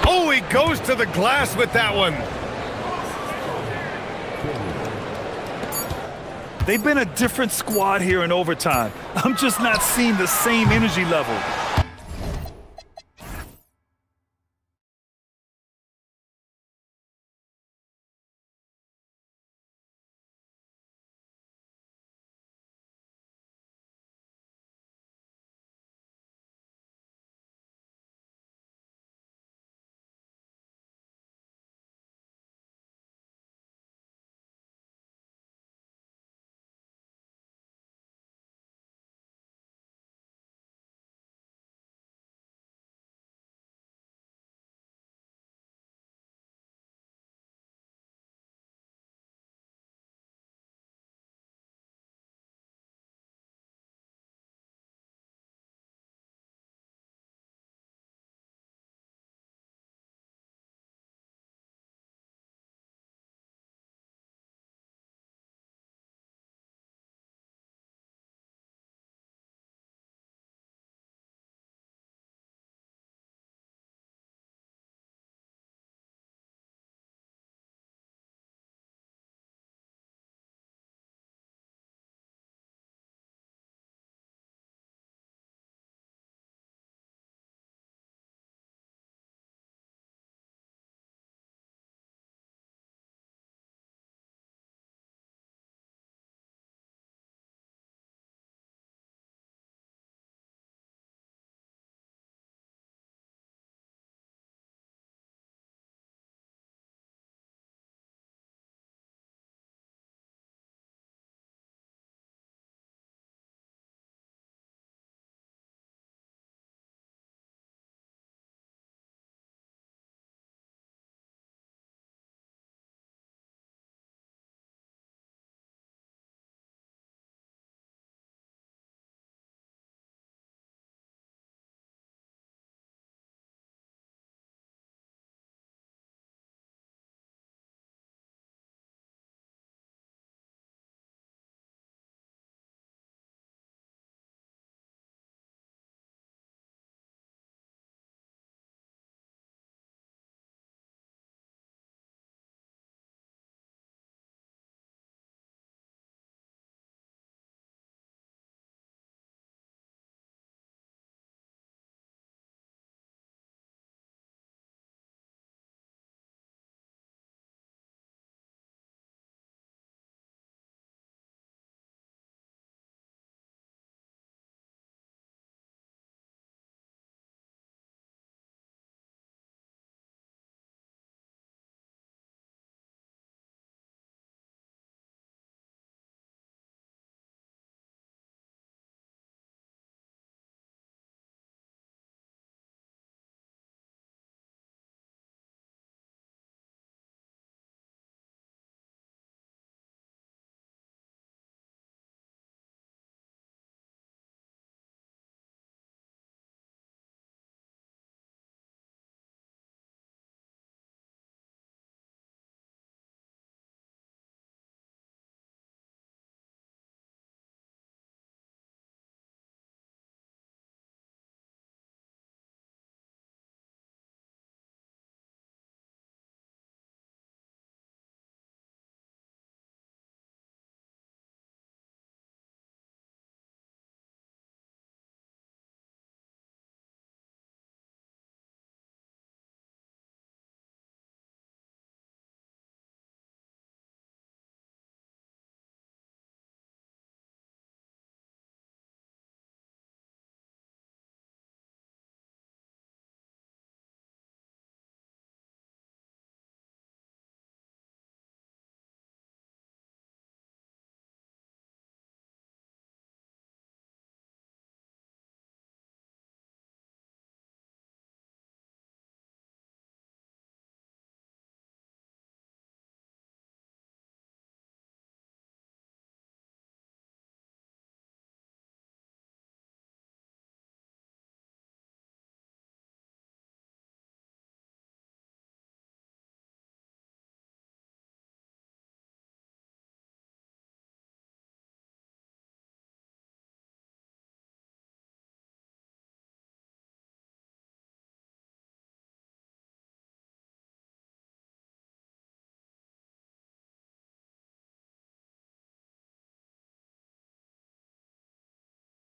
Oh, he goes to the glass with that one. They've been a different squad here in overtime. I'm just not seeing the same energy level.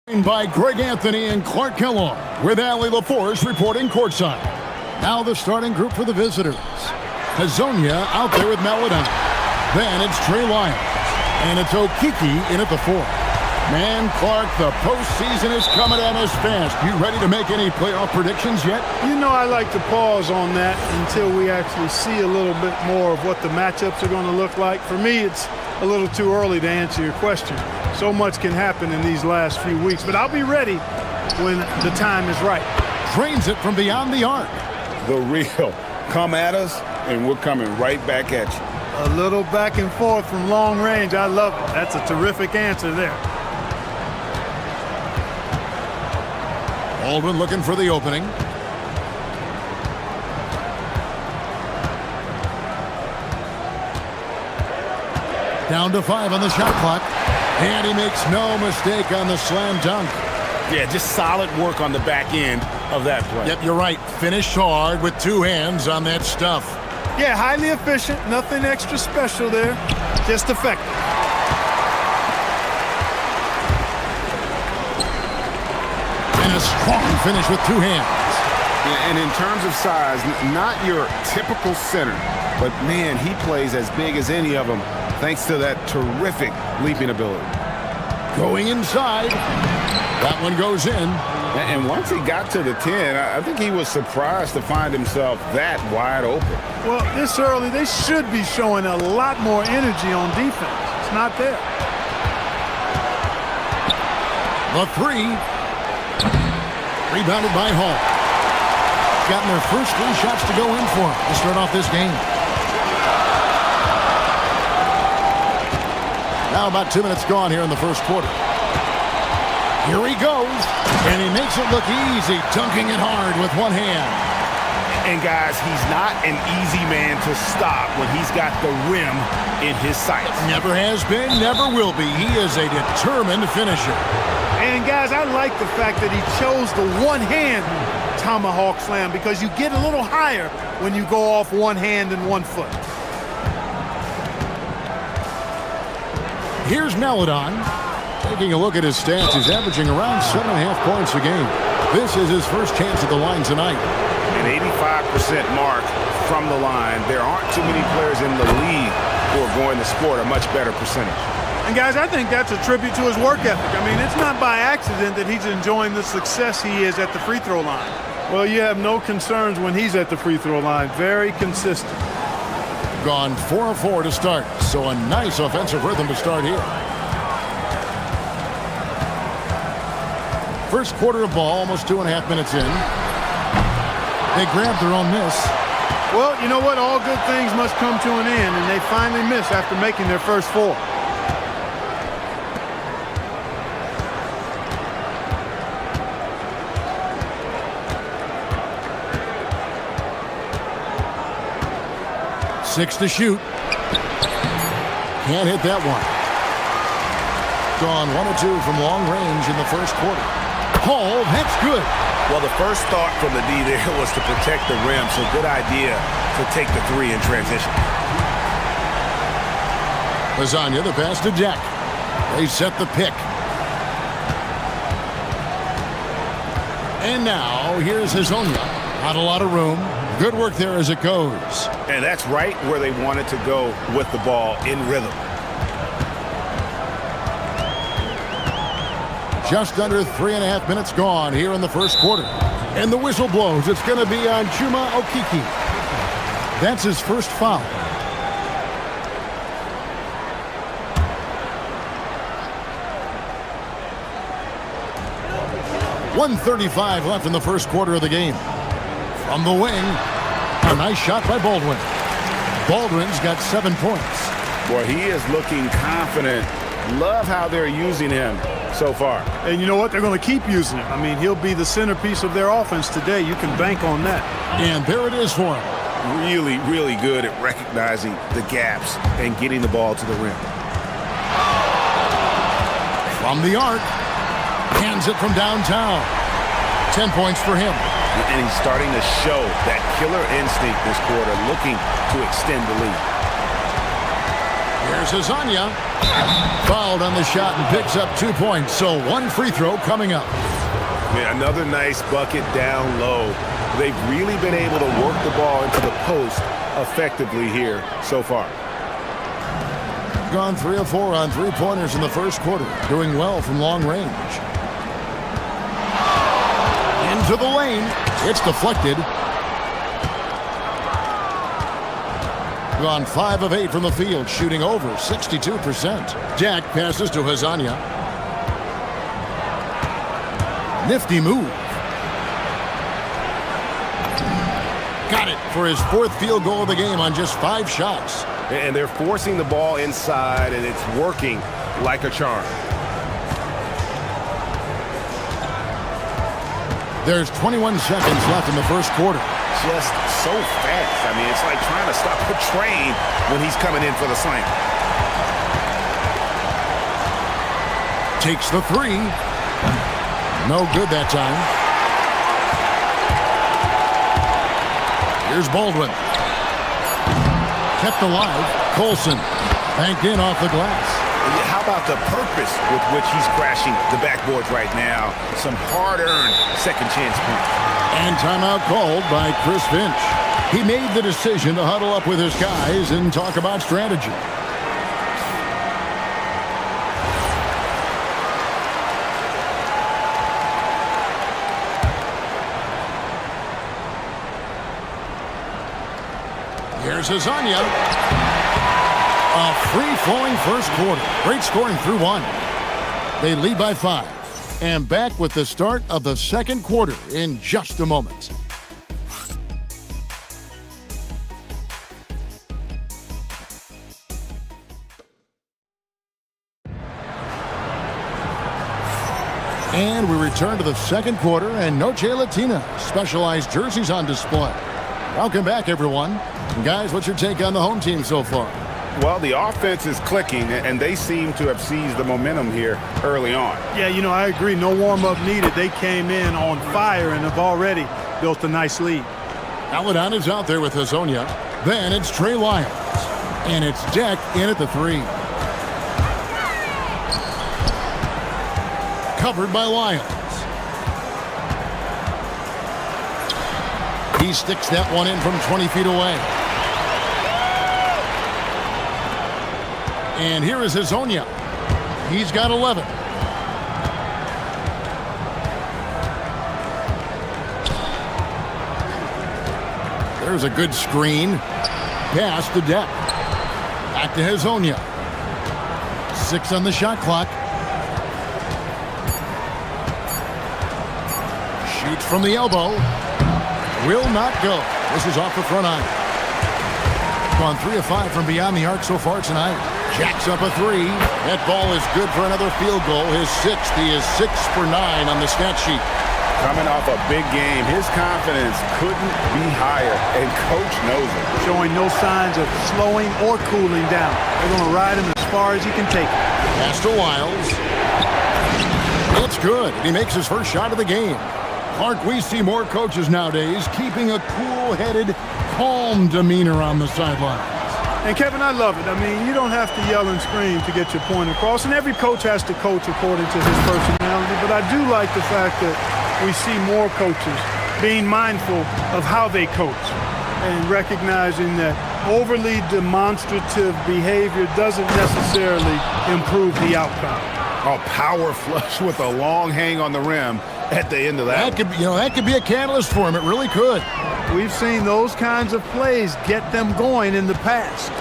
By Greg Anthony and Clark Kellogg, with Allie LaForce reporting courtside. Now the starting group for the visitors. Hazonia out there with Maladon. Then it's Trey Lyons. And it's Okiki in at the 4. Man, Clark, the postseason is coming at us fast. You ready to make any playoff predictions yet? You know, I like to pause on that until we actually see a little bit more of what the matchups are going to look like. For me, it's a little too early to answer your question. So much can happen in these last few weeks, but I'll be ready when the time is right. Drains it from beyond the arc. The real. Come at us, and we're coming right back at you. A little back and forth from long range. I love it. That's a terrific answer there. Baldwin looking for the opening. Down to 5 on the shot clock. And he makes no mistake on the slam dunk. Yeah, just solid work on the back end of that play. Yep, you're right. Finished hard with 2 hands on that stuff. Yeah, highly efficient. Nothing extra special there. Just effective. And a strong finish with 2 hands. And in terms of size, not your typical center, but man, he plays as big as any of them thanks to that terrific leaping ability. Going inside. That one goes in. And once he got to the 10, I think he was surprised to find himself that wide open. Well, this early, they should be showing a lot more energy on defense. It's not there. The 3. Rebounded by Hall. Gotten their first 3 shots to go in for him to start off this game. Now about 2 minutes gone here in the first quarter. Here he goes, and he makes it look easy, dunking it hard with 1 hand. And guys, he's not an easy man to stop when he's got the rim in his sights. Never has been, never will be. He is a determined finisher. And guys, I like the fact that he chose the 1-hand tomahawk slam because you get a little higher when you go off 1 hand and 1 foot. Here's Maladon. Taking a look at his stats, he's averaging around 7.5 points a game. This is his first chance at the line tonight. An 85% mark from the line. There aren't too many players in the league who are going to score a much better percentage. And guys, I think that's a tribute to his work ethic. I mean, it's not by accident that he's enjoying the success he is at the free throw line. Well, you have no concerns when he's at the free throw line. Very consistent. Gone 4 of 4 to start, so a nice offensive rhythm to start here. First quarter of ball, almost 2.5 minutes in. They grabbed their own miss. Well, you know what? All good things must come to an end, and they finally miss after making their first 4. Six to shoot. Can't hit that one. Gone 1 of 2 from long range in the first quarter. Hall, that's good. Well, the first thought from the D there was to protect the rim, so good idea to take the 3 in transition. Lasagna, the pass to Jack. They set the pick. And now, here's Hazonia. Not a lot of room. Good work there as it goes. And that's right where they wanted to go with the ball, in rhythm. Just under 3.5 minutes gone here in the first quarter. And the whistle blows. It's going to be on Chuma Okiki. That's his first foul. .135 left in the first quarter of the game. From the wing, a nice shot by Baldwin. Baldwin's got 7 points. Boy, he is looking confident. Love how they're using him so far. And you know what? They're going to keep using him. I mean, he'll be the centerpiece of their offense today. You can bank on that. And there it is for him. Really, really good at recognizing the gaps and getting the ball to the rim. From the arc, hands it from downtown. 10 points for him. And he's starting to show that killer instinct this quarter, looking to extend the lead. Here's Azania. Fouled on the shot and picks up 2 points. So one free throw coming up. Man, another nice bucket down low. They've really been able to work the ball into the post effectively here so far. Gone 3 of 4 on three-pointers in the first quarter. Doing well from long range. Into the lane. It's deflected. Gone 5 of 8 from the field, shooting over 62%. Jack passes to Hazania. Nifty move. Got it for his 4th field goal of the game on just 5 shots. And they're forcing the ball inside, and it's working like a charm. There's 21 seconds left in the first quarter. Just so fast. I mean, it's like trying to stop a train when he's coming in for the slam. Takes the 3. No good that time. Here's Baldwin. Kept alive. Colson banked in off the glass. How about the purpose with which he's crashing the backboards right now? Some hard-earned second chance points. And timeout called by Chris Finch. He made the decision to huddle up with his guys and talk about strategy. Here's Azania. A free-flowing first quarter. Great scoring through 1. They lead by 5. And back with the start of the second quarter in just a moment. And we return to the second quarter, and Noche Latina specialized jerseys on display. Welcome back, everyone. And guys, what's your take on the home team so far? Well, the offense is clicking, and they seem to have seized the momentum here early on. Yeah, you know, I agree. No warm-up needed. They came in on fire and have already built a nice lead. Aladon is out there with Hazonia. Then it's Trey Lyles. And it's Jack in at the 3. Covered by Lyles. He sticks that one in from 20 feet away. And here is Hazonia. He's got 11. There's a good screen. Pass to Depp. Back to Hazonia. 6 on the shot clock. Shoots from the elbow. Will not go. This is off the front iron. Gone 3 of 5 from beyond the arc so far tonight. Jacks up a 3. That ball is good for another field goal. His 6th. He is 6 for 9 on the stat sheet. Coming off a big game, his confidence couldn't be higher, and coach knows it. Showing no signs of slowing or cooling down. They're going to ride him as far as he can take it. Pass to Lyles. It's good. He makes his first shot of the game. Clark, we see more coaches nowadays keeping a cool-headed, calm demeanor on the sidelines. And, Kevin, I love it. I mean, you don't have to yell and scream to get your point across, and every coach has to coach according to his personality. But I do like the fact that we see more coaches being mindful of how they coach and recognizing that overly demonstrative behavior doesn't necessarily improve the outcome. A power flush with a long hang on the rim at the end of that. That could be a catalyst for him. It really could. We've seen those kinds of plays get them going in the past.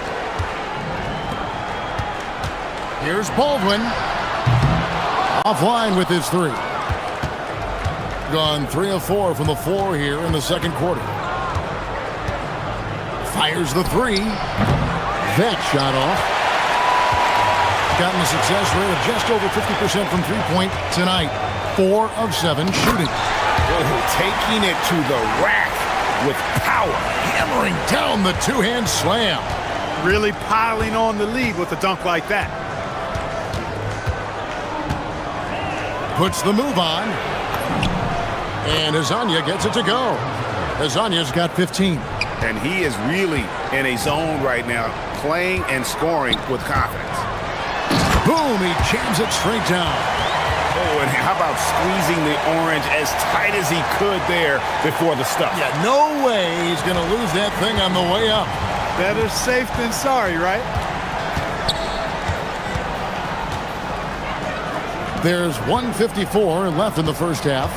Here's Baldwin. Offline with his 3. Gone 3 of 4 from the floor here in the second quarter. Fires the 3. That shot off. Gotten a success rate of just over 50% from three-point tonight. 4 of 7 shooting. Taking it to the rack with power. Hammering down the two-hand slam. Really piling on the lead with a dunk like that. Puts the move on. And Hazonia gets it to go. Hazania's got 15. And he is really in a zone right now, playing and scoring with confidence. Boom, he jams it straight down. Oh, and how about squeezing the orange as tight as he could there before the stuff? Yeah, no way he's going to lose that thing on the way up. Better safe than sorry, right? There's 1:54 left in the first half.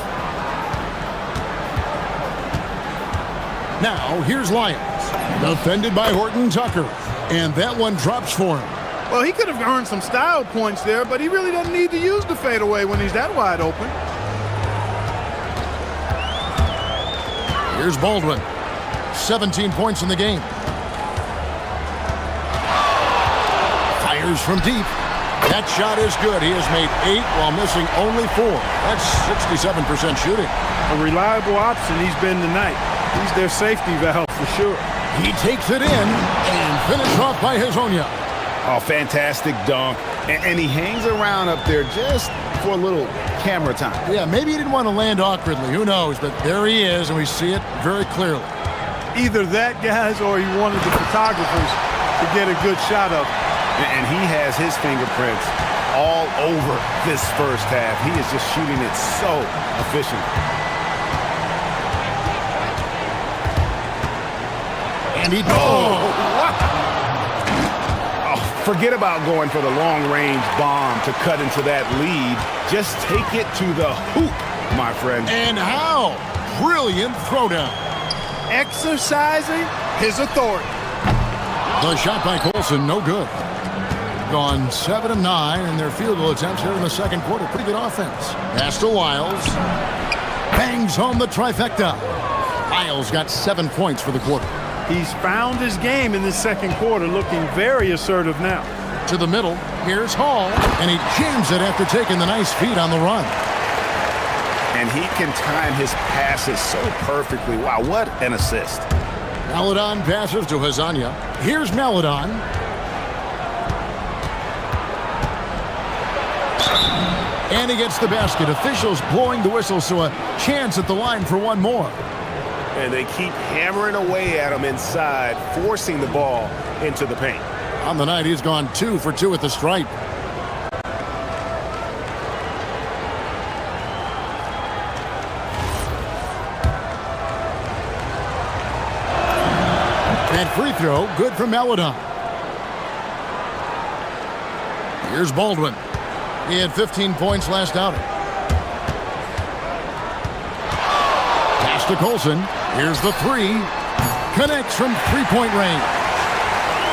Now, here's Lyons. Defended by Horton Tucker. And that one drops for him. Well, he could have earned some style points there, but he really doesn't need to use the fadeaway when he's that wide open. Here's Baldwin. 17 points in the game. Fires from deep. That shot is good. He has made 8 while missing only 4. That's 67% shooting. A reliable option he's been tonight. He's their safety valve for sure. He takes it in and finished off by Hezonja. Oh, fantastic dunk. And he hangs around up there just for a little camera time. Yeah, maybe he didn't want to land awkwardly. Who knows? But there he is, and we see it very clearly. Either that, guys, or he wanted the photographers to get a good shot of him. And he has his fingerprints all over this first half. He is just shooting it so efficiently. And he... Forget about going for the long-range bomb to cut into that lead. Just take it to the hoop, my friend. And how? Brilliant throwdown. Exercising his authority. The shot by Colson, no good. Gone 7 of 9 in their field goal attempts here in the second quarter. Pretty good offense. Pass to Wiles. Bangs home the trifecta. Wiles got 7 points for the quarter. He's found his game in the second quarter, looking very assertive now. To the middle, here's Hall, and he jams it after taking the nice feed on the run. And he can time his passes so perfectly. Wow, what an assist. Maledon passes to Hezonja. Here's Maledon. And he gets the basket. Officials blowing the whistle, so a chance at the line for one more. And they keep hammering away at him inside, forcing the ball into the paint. On the night, he's gone 2 for 2 at the stripe. That free throw, good for Maledon. Here's Baldwin. He had 15 points last outing. Pass to Colson. Here's the 3. Connects from three-point range.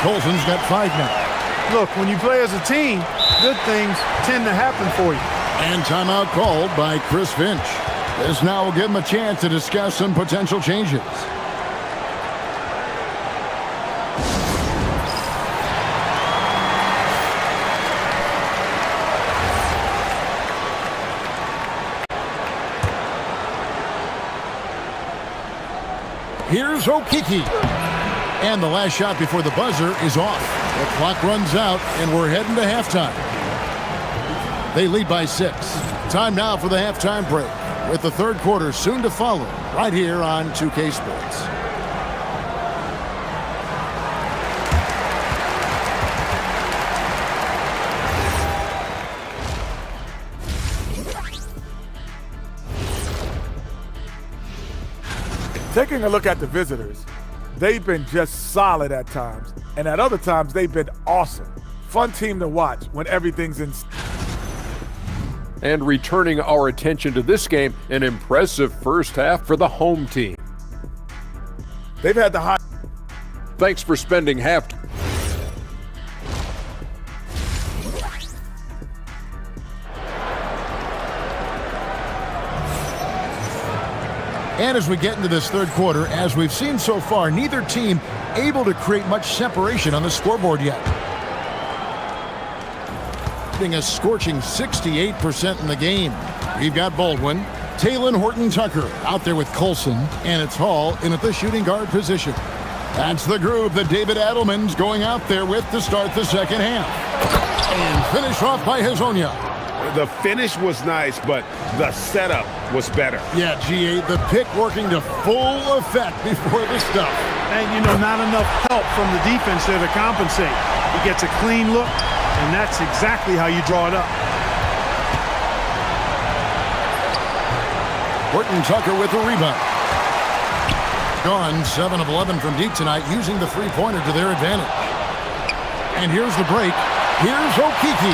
Colson's got 5 now. Look, when you play as a team, good things tend to happen for you. And timeout called by Chris Finch. This now will give him a chance to discuss some potential changes. Here's Okiki. And the last shot before the buzzer is off. The clock runs out, and we're heading to halftime. They lead by 6. Time now for the halftime break, with the third quarter soon to follow, right here on 2K Sports. Taking a look at the visitors, they've been just solid at times, and at other times they've been awesome. Fun team to watch when everything's in. And returning our attention to this game, an impressive first half for the home team. They've had the high. Thanks for spending half. And as we get into this third quarter, as we've seen so far, neither team able to create much separation on the scoreboard yet. Being a scorching 68% in the game. We've got Baldwin, Talon Horton-Tucker out there with Colson, and it's Hall in at the shooting guard position. That's the group that David Adelman's going out there with to start the second half. And finish off by Hezonja. The finish was nice, but the setup was better. Yeah, GA, the pick working to full effect before the stuff. And, you know, not enough help from the defense there to compensate. He gets a clean look, and that's exactly how you draw it up. Horton Tucker with the rebound. Gone 7 of 11 from deep tonight, using the three-pointer to their advantage. And here's the break. Here's Okiki.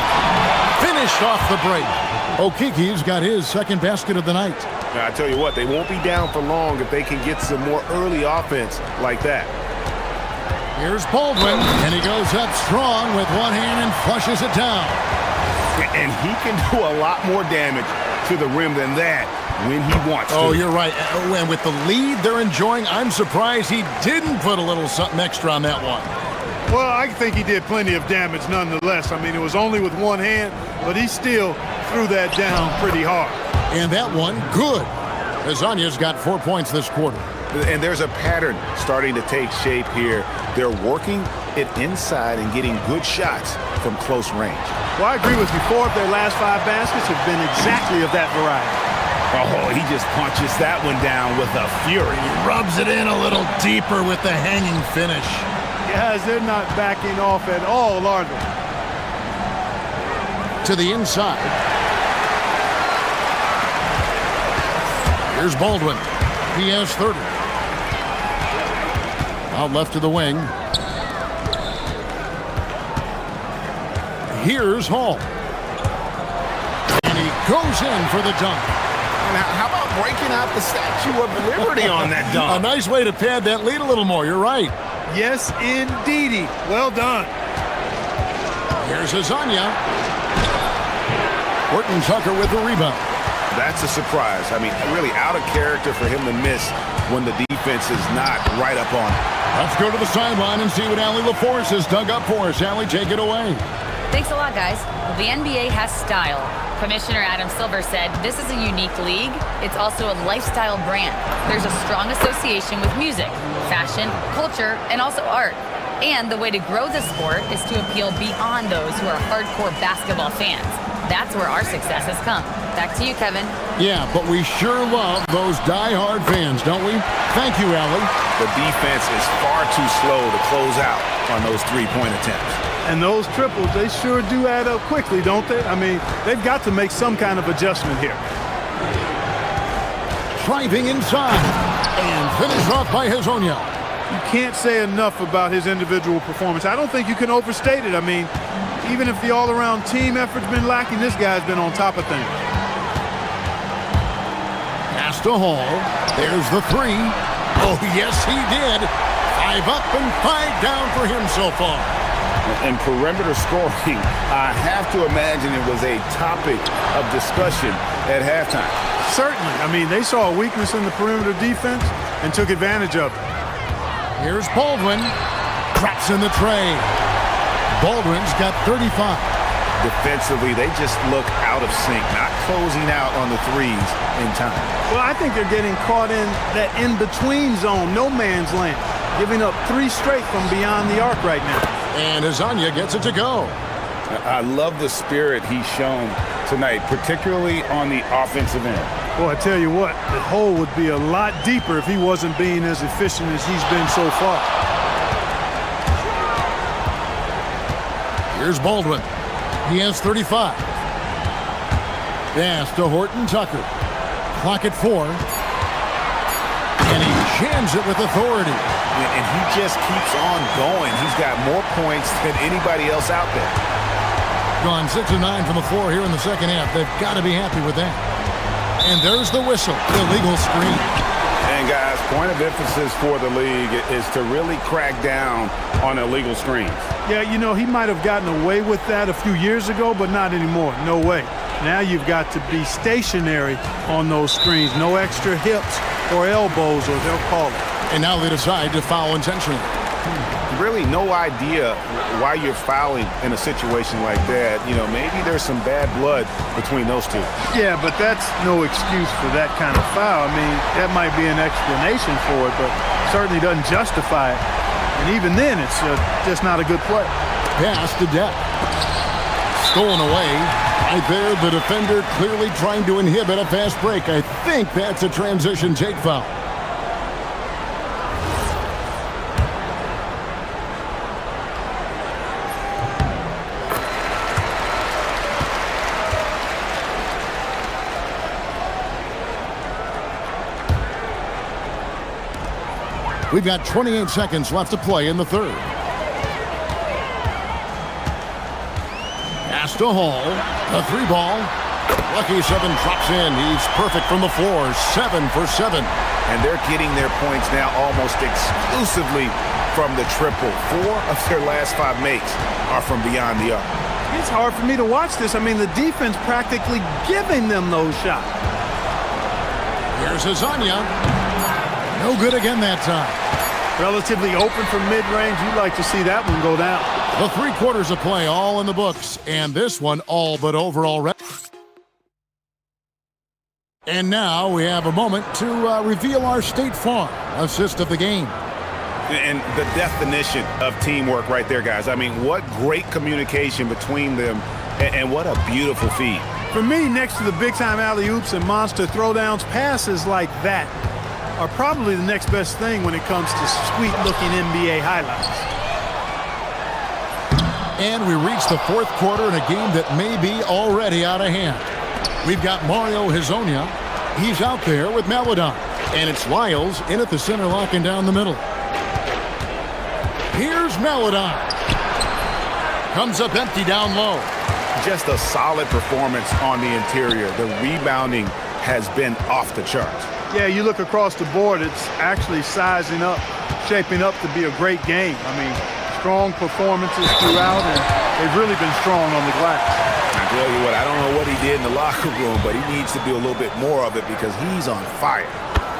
Finished off the break. Okiki's got his second basket of the night. Now, I tell you what, they won't be down for long if they can get some more early offense like that. Here's Baldwin, and he goes up strong with one hand and flushes it down. And he can do a lot more damage to the rim than that when he wants to. Oh, you're right. And with the lead they're enjoying, I'm surprised he didn't put a little something extra on that one. Well, I think he did plenty of damage nonetheless. I mean, it was only with one hand, but he still threw that down pretty hard. And that one, good. Azanya's got 4 points this quarter. And there's a pattern starting to take shape here. They're working it inside and getting good shots from close range. Well, I agree with you. 4 of their last 5 baskets have been exactly of that variety. Oh, he just punches that one down with a fury. He rubs it in a little deeper with the hanging finish. Guys, they're not backing off at all, are they? To the inside. Here's Baldwin. He has 30. Out left to the wing. Here's Hall. And he goes in for the dunk. Now, how about breaking out the Statue of Liberty on that dunk? A nice way to pad that lead a little more. You're right. Yes, indeedy. Well done. Here's Azanya. Horton Tucker with the rebound. That's a surprise. I mean, really out of character for him to miss when the defense is not right up on it. Let's go to the sideline and see what Allie LaForce has dug up for us. Allie, take it away. Thanks a lot, guys. Well, the NBA has style. Commissioner Adam Silver said, this is a unique league. It's also a lifestyle brand. There's a strong association with music, fashion, culture, and also art. And the way to grow the sport is to appeal beyond those who are hardcore basketball fans. That's where our success has come. Back to you, Kevin. Yeah, but we sure love those die-hard fans, don't we? Thank you, Allie. The defense is far too slow to close out on those three-point attempts. And those triples, they sure do add up quickly, don't they? I mean, they've got to make some kind of adjustment here. Driving inside and finished off by Hazonia. You can't say enough about his individual performance. I don't think you can overstate it. I mean, even if the all-around team effort's been lacking, this guy's been on top of things. Pass to Hall. There's the three. Oh, yes, he did. 5 up and 5 down for him so far. And perimeter scoring, I have to imagine it was a topic of discussion at halftime. Certainly. I mean, they saw a weakness in the perimeter defense and took advantage of it. Here's Baldwin. Drops in the tray. Baldwin's got 35. Defensively, they just look out of sync, not closing out on the threes in time. Well, I think they're getting caught in that in-between zone, no man's land, giving up 3 straight from beyond the arc right now. And Azanya gets it to go. I love the spirit he's shown tonight, particularly on the offensive end. Well, I tell you what, the hole would be a lot deeper if he wasn't being as efficient as he's been so far. Here's Baldwin. He has 35. Pass to Horton Tucker. Clock at 4. And he jams it with authority. And he just keeps on going. He's got more points than anybody else out there. Gone 6 of 9 from the floor here in the second half. They've got to be happy with that. And there's the whistle. Illegal screen. And guys, point of emphasis for the league is to really crack down on illegal screens. Yeah, you know, he might have gotten away with that a few years ago, but not anymore. No way. Now you've got to be stationary on those screens. No extra hips or elbows, or they'll call it. And now they decide to foul intentionally. Really no idea why you're fouling in a situation like that. You know, maybe there's some bad blood between those two. Yeah, but that's no excuse for that kind of foul. I mean, that might be an explanation for it, but certainly doesn't justify it. And even then, it's just not a good play. Pass to Depp. Stolen away. Right there, the defender clearly trying to inhibit a fast break. I think that's a transition take foul. We've got 28 seconds left to play in the third. Pass to Hall. The three ball. Lucky 7 drops in. He's perfect from the floor. 7 for 7. And they're getting their points now almost exclusively from the triple. 4 of their last 5 makes are from beyond the arc. It's hard for me to watch this. I mean, the defense practically giving them those shots. Here's Azania. No good again that time. Relatively open from mid-range. You'd like to see that one go down. The 3 quarters of play all in the books, and this one all but over already. And now we have a moment to reveal our State Farm assist of the game. And the definition of teamwork right there, guys. I mean, what great communication between them, and what a beautiful feed. For me, next to the big-time alley-oops and monster throwdowns, passes like that are probably the next best thing when it comes to sweet-looking NBA highlights. And we reach the 4th quarter in a game that may be already out of hand. We've got Mario Hezonja. He's out there with Maladon. And it's Lyles in at the center, locking down the middle. Here's Maladon. Comes up empty down low. Just a solid performance on the interior. The rebounding has been off the charts. Yeah, you look across the board, it's actually sizing up, shaping up to be a great game. I mean, strong performances throughout, and they've really been strong on the glass. I tell you what, I don't know what he did in the locker room, but he needs to do a little bit more of it because he's on fire.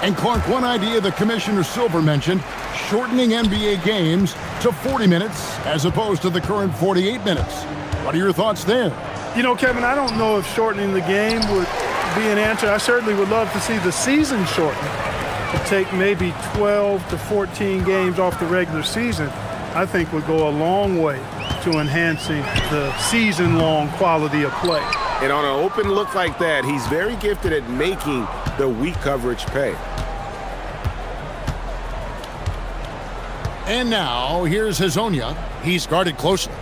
And Clark, one idea that Commissioner Silver mentioned, shortening NBA games to 40 minutes as opposed to the current 48 minutes. What are your thoughts there? You know, Kevin, I don't know if shortening the game would be an answer. I certainly would love to see the season shortened to take maybe 12 to 14 games off the regular season. I think would go a long way to enhancing the season-long quality of play. And on an open look like that, he's very gifted at making the weak coverage pay. And now, here's Hezonja. He's guarded closely.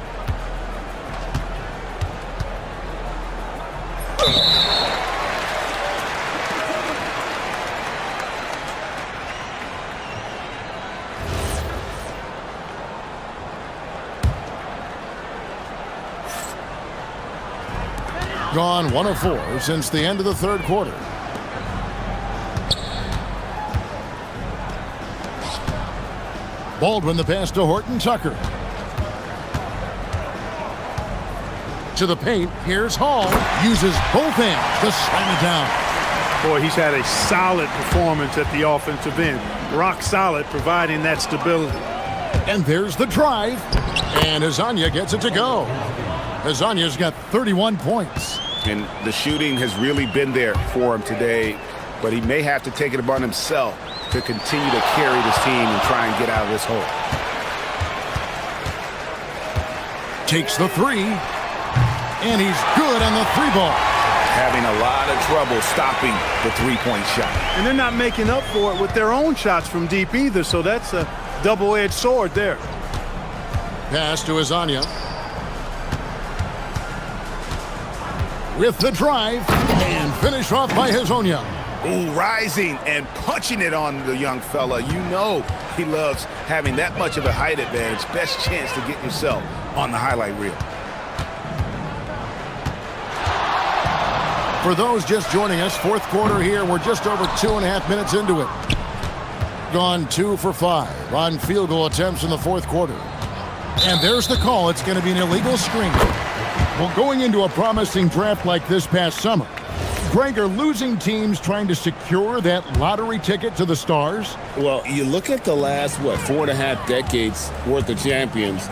Gone 1 of 4 since the end of the 3rd quarter. Baldwin the pass to Horton Tucker. To the paint, here's Hall. Uses both hands to slam it down. Boy, he's had a solid performance at the offensive end. Rock solid, providing that stability. And there's the drive. And Hezonja gets it to go. Hezonja's got 31 points. And the shooting has really been there for him today, but he may have to take it upon himself to continue to carry this team and try and get out of this hole. Takes the 3. And he's good on the 3 ball. Having a lot of trouble stopping the 3-point shot. And they're not making up for it with their own shots from deep either, so that's a double-edged sword there. Pass to Hezonja. With the drive, and finish off by Hezonja. Ooh, rising and punching it on the young fella. You know he loves having that much of a height advantage. Best chance to get yourself on the highlight reel. For those just joining us, 4th quarter here. We're just over 2.5 minutes into it. Gone 2 for 5 on field goal attempts in the 4th quarter. And there's the call. It's going to be an illegal screen. Well, going into a promising draft like this past summer, Greg, are losing teams trying to secure that lottery ticket to the stars? Well, you look at the last, 4.5 decades worth of champions,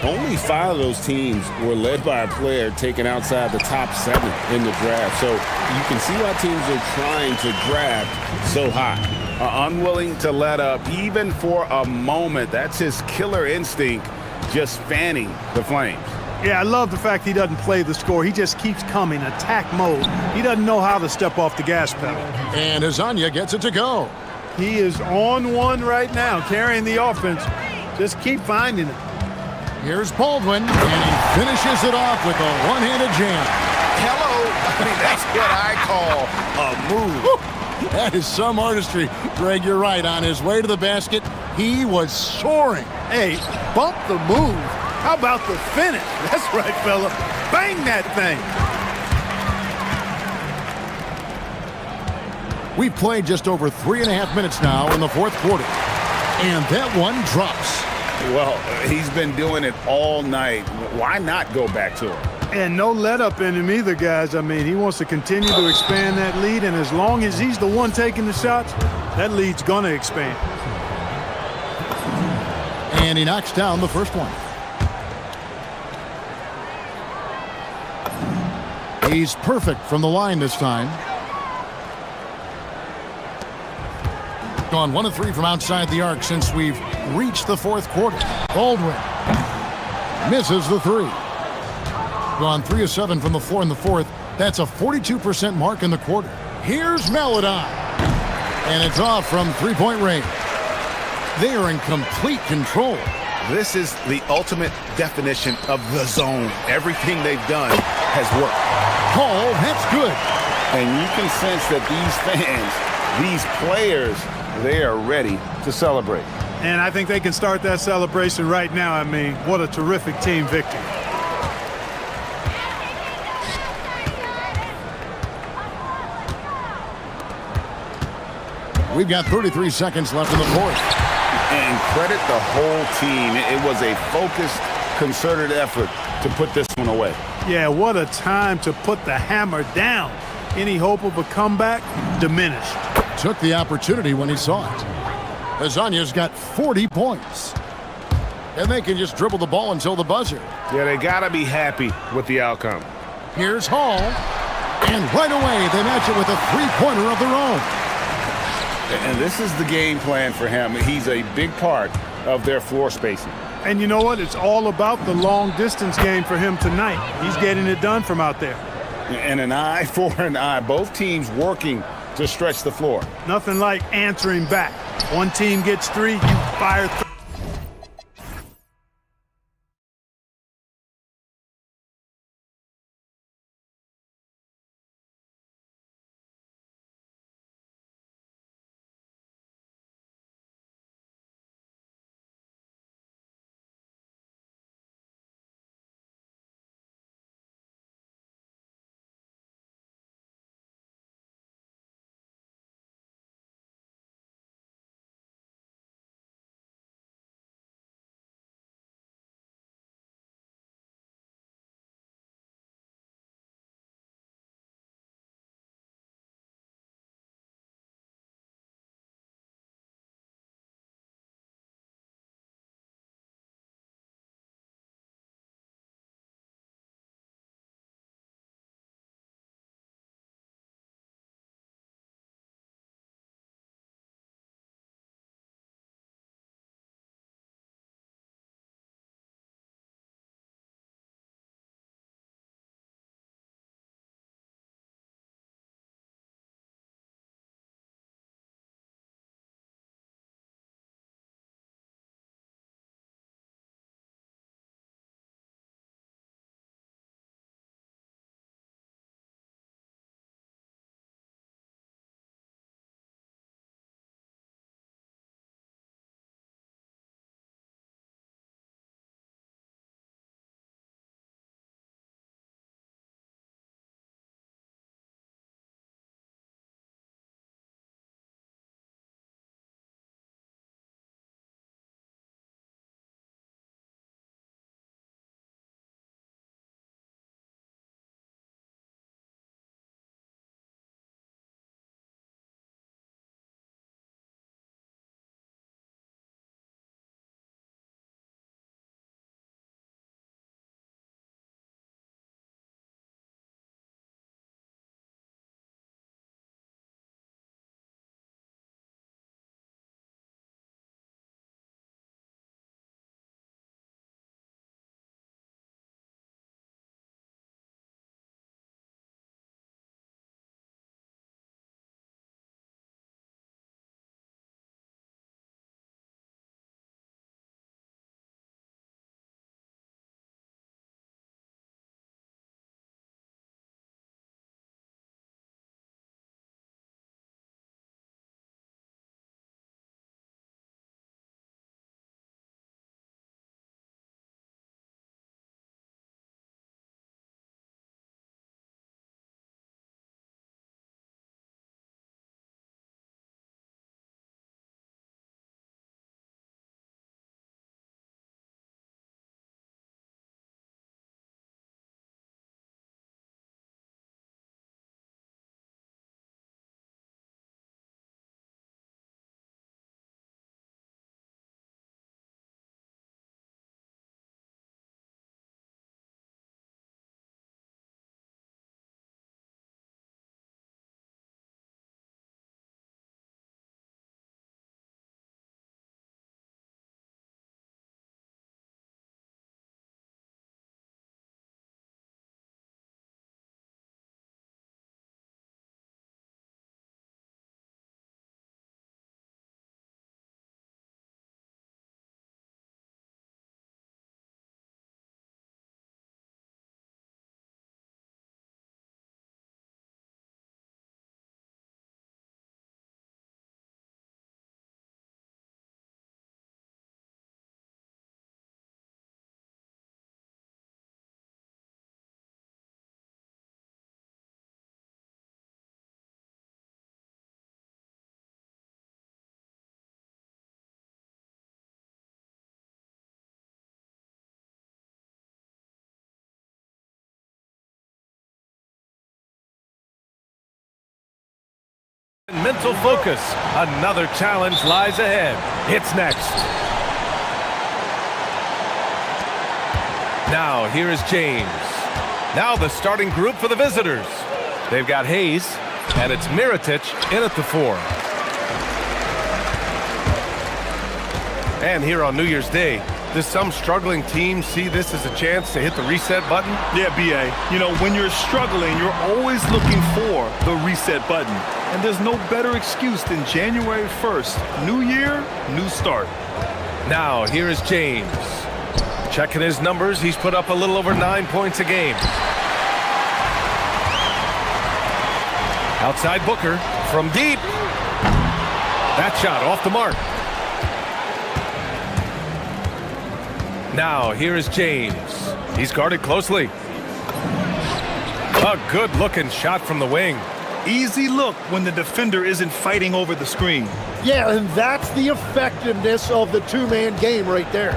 only 5 of those teams were led by a player taken outside the top 7 in the draft. So you can see why teams are trying to draft so high. Unwilling to let up even for a moment. That's his killer instinct, just fanning the flames. Yeah, I love the fact he doesn't play the score. He just keeps coming, attack mode. He doesn't know how to step off the gas pedal. And Hezonja gets it to go. He is on one right now, carrying the offense. Just keep finding it. Here's Baldwin, and he finishes it off with a one-handed jam. Hello. I mean, that's what I call a move. That is some artistry. Greg, you're right. On his way to the basket, He was soaring. Hey, bump the move. How about the finish? That's right, fella. Bang that thing. We've played just over 3.5 minutes now in the fourth quarter. And that one drops. Well, he's been doing it all night. Why not go back to him? And no let-up in him either, guys. I mean, he wants to continue to expand that lead, and as long as he's the one taking the shots, that lead's going to expand. And he knocks down the first one. He's perfect from the line this time. Gone 1 of 3 from outside the arc since we've reached the fourth quarter. Baldwin misses the 3. Gone 3 of 7 from the floor in the fourth. That's a 42% mark in the quarter. Here's Meladon. And it's off from three-point range. They are in complete control. This is the ultimate definition of the zone. Everything they've done has worked. Call, that's good. And you can sense that these fans, these players, they are ready to celebrate. And I think they can start that celebration right now. I mean, what a terrific team victory. We've got 33 seconds left in the fourth. And credit the whole team. It was a focused, concerted effort to put this one away. Yeah, what a time to put the hammer down. Any hope of a comeback diminished. Took the opportunity when he saw it. Lasagna's got 40 points. And they can just dribble the ball until the buzzer. Yeah, they got to be happy with the outcome. Here's Hall. And right away, they match it with a three-pointer of their own. And this is the game plan for him. He's a big part of their floor spacing. And you know what? It's all about the long-distance game for him tonight. He's getting it done from out there. And an eye for an eye. Both teams working to stretch the floor. Nothing like answering back. One team gets 3, you fire 3. mental focus. Another challenge lies ahead. It's next. Now, here is James. Now the starting group for the visitors. They've got Hayes, and it's Mirotic in at the 4. And here on New Year's Day, does some struggling teams see this as a chance to hit the reset button? Yeah, B.A. You know, when you're struggling, you're always looking for the reset button. And there's no better excuse than January 1st. New year, new start. Now, here is James. Checking his numbers, he's put up a little over 9 points a game. Outside Booker from deep. That shot off the mark. Now, here is James. He's guarded closely. A good-looking shot from the wing. Easy look when the defender isn't fighting over the screen. Yeah, and that's the effectiveness of the two-man game right there.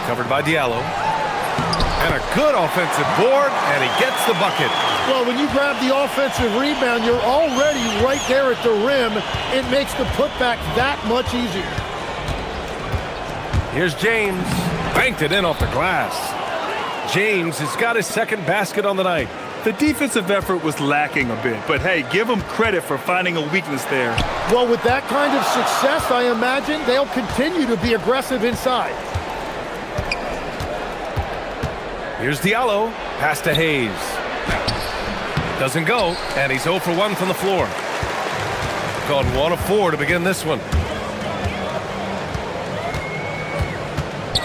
Covered by Diallo. And a good offensive board, and he gets the bucket. Well, when you grab the offensive rebound, you're already right there at the rim. It makes the putback that much easier. Here's James. Banked it in off the glass. James has got his second basket on the night. The defensive effort was lacking a bit, but hey, give them credit for finding a weakness there. Well, with that kind of success, I imagine they'll continue to be aggressive inside. Here's Diallo. Pass to Hayes. Doesn't go, and he's 0 for 1 from the floor. Gone 1 of 4 to begin this one.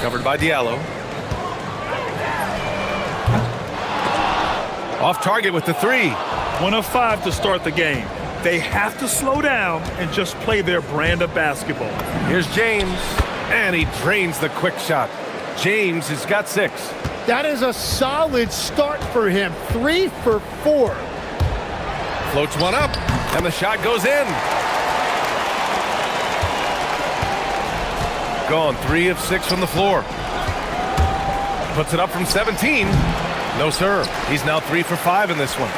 Covered by Diallo. Off target with the 3. 1 of 5 to start the game. They have to slow down and just play their brand of basketball. Here's James, and he drains the quick shot. James has got 6. That is a solid start for him. 3 for 4. Floats one up, and the shot goes in. Gone 3 of 6 from the floor. Puts it up from 17. No, sir. He's now 3 for 5 in this one.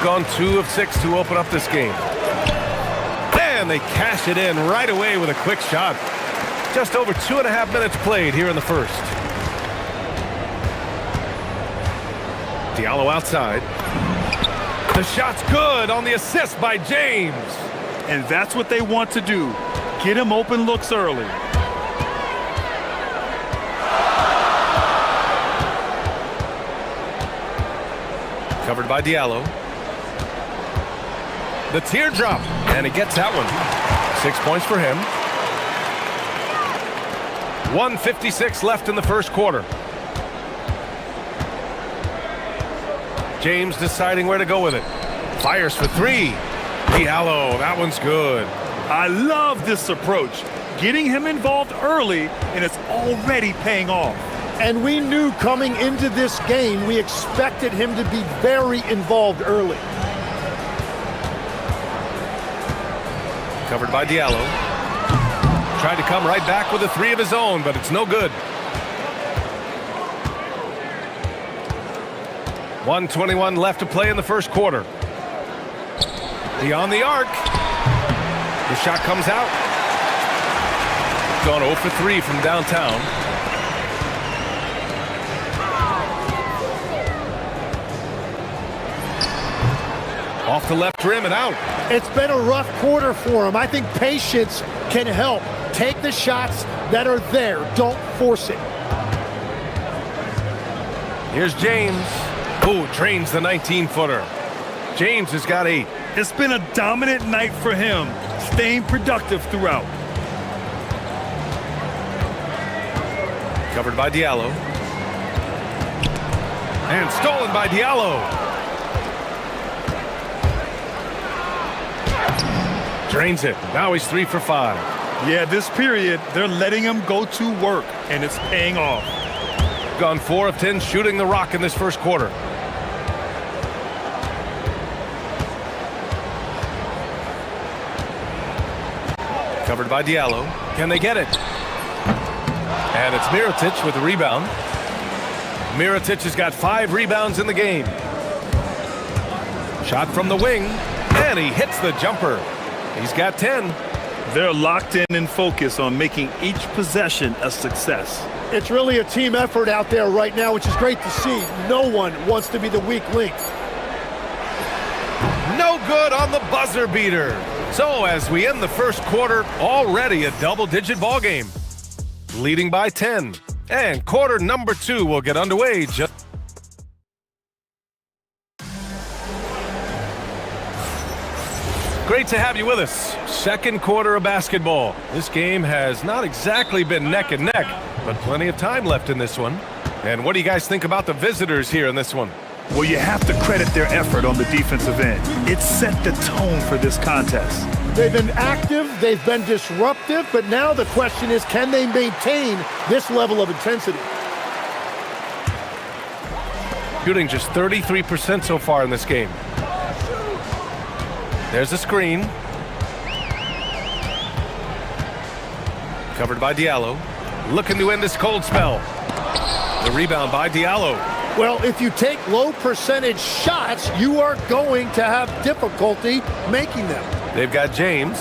Gone 2 of 6 to open up this game. And they cash it in right away with a quick shot. Just over 2.5 minutes played here in the first. Diallo outside. The shot's good on the assist by James. And that's what they want to do. Get him open looks early. Covered by Diallo. The teardrop, and he gets that one. 6 points for him. 1:56 left in the first quarter. James deciding where to go with it. Fires for 3. Diallo, that one's good. I love this approach. Getting him involved early, and it's already paying off. And we knew coming into this game, we expected him to be very involved early. Covered by Diallo. Tried to come right back with a 3 of his own, but it's no good. 1:21 left to play in the first quarter. Beyond the arc. The shot comes out. Gone 0 for 3 from downtown. Off the left rim and out. It's been a rough quarter for him. I think patience can help. Take the shots that are there. Don't force it. Here's James. Who drains the 19-footer. James has got 8. It's been a dominant night for him, staying productive throughout. Covered by Diallo. And stolen by Diallo. Drains it. Now he's 3 for 5. Yeah, this period, they're letting him go to work, and it's paying off. Gone 4 of 10 shooting the rock in this first quarter. Covered by Diallo. Can they get it? And it's Mirotic with the rebound. Mirotic has got 5 rebounds in the game. Shot from the wing, and he hits the jumper. He's got 10. They're locked in and focused on making each possession a success. It's really a team effort out there right now, which is great to see. No one wants to be the weak link. No good on the buzzer beater. So as we end the first quarter, already a double-digit ball game. Leading by 10. And quarter number 2 will get underway just... Great to have you with us. Second quarter of basketball. This game has not exactly been neck and neck, but plenty of time left in this one. And what do you guys think about the visitors here in this one? Well, you have to credit their effort on the defensive end. It set the tone for this contest. They've been active, they've been disruptive, but now the question is, can they maintain this level of intensity? Shooting just 33% so far in this game. There's a screen. Covered by Diallo. Looking to end this cold spell. The rebound by Diallo. Well, if you take low percentage shots, you are going to have difficulty making them. They've got James,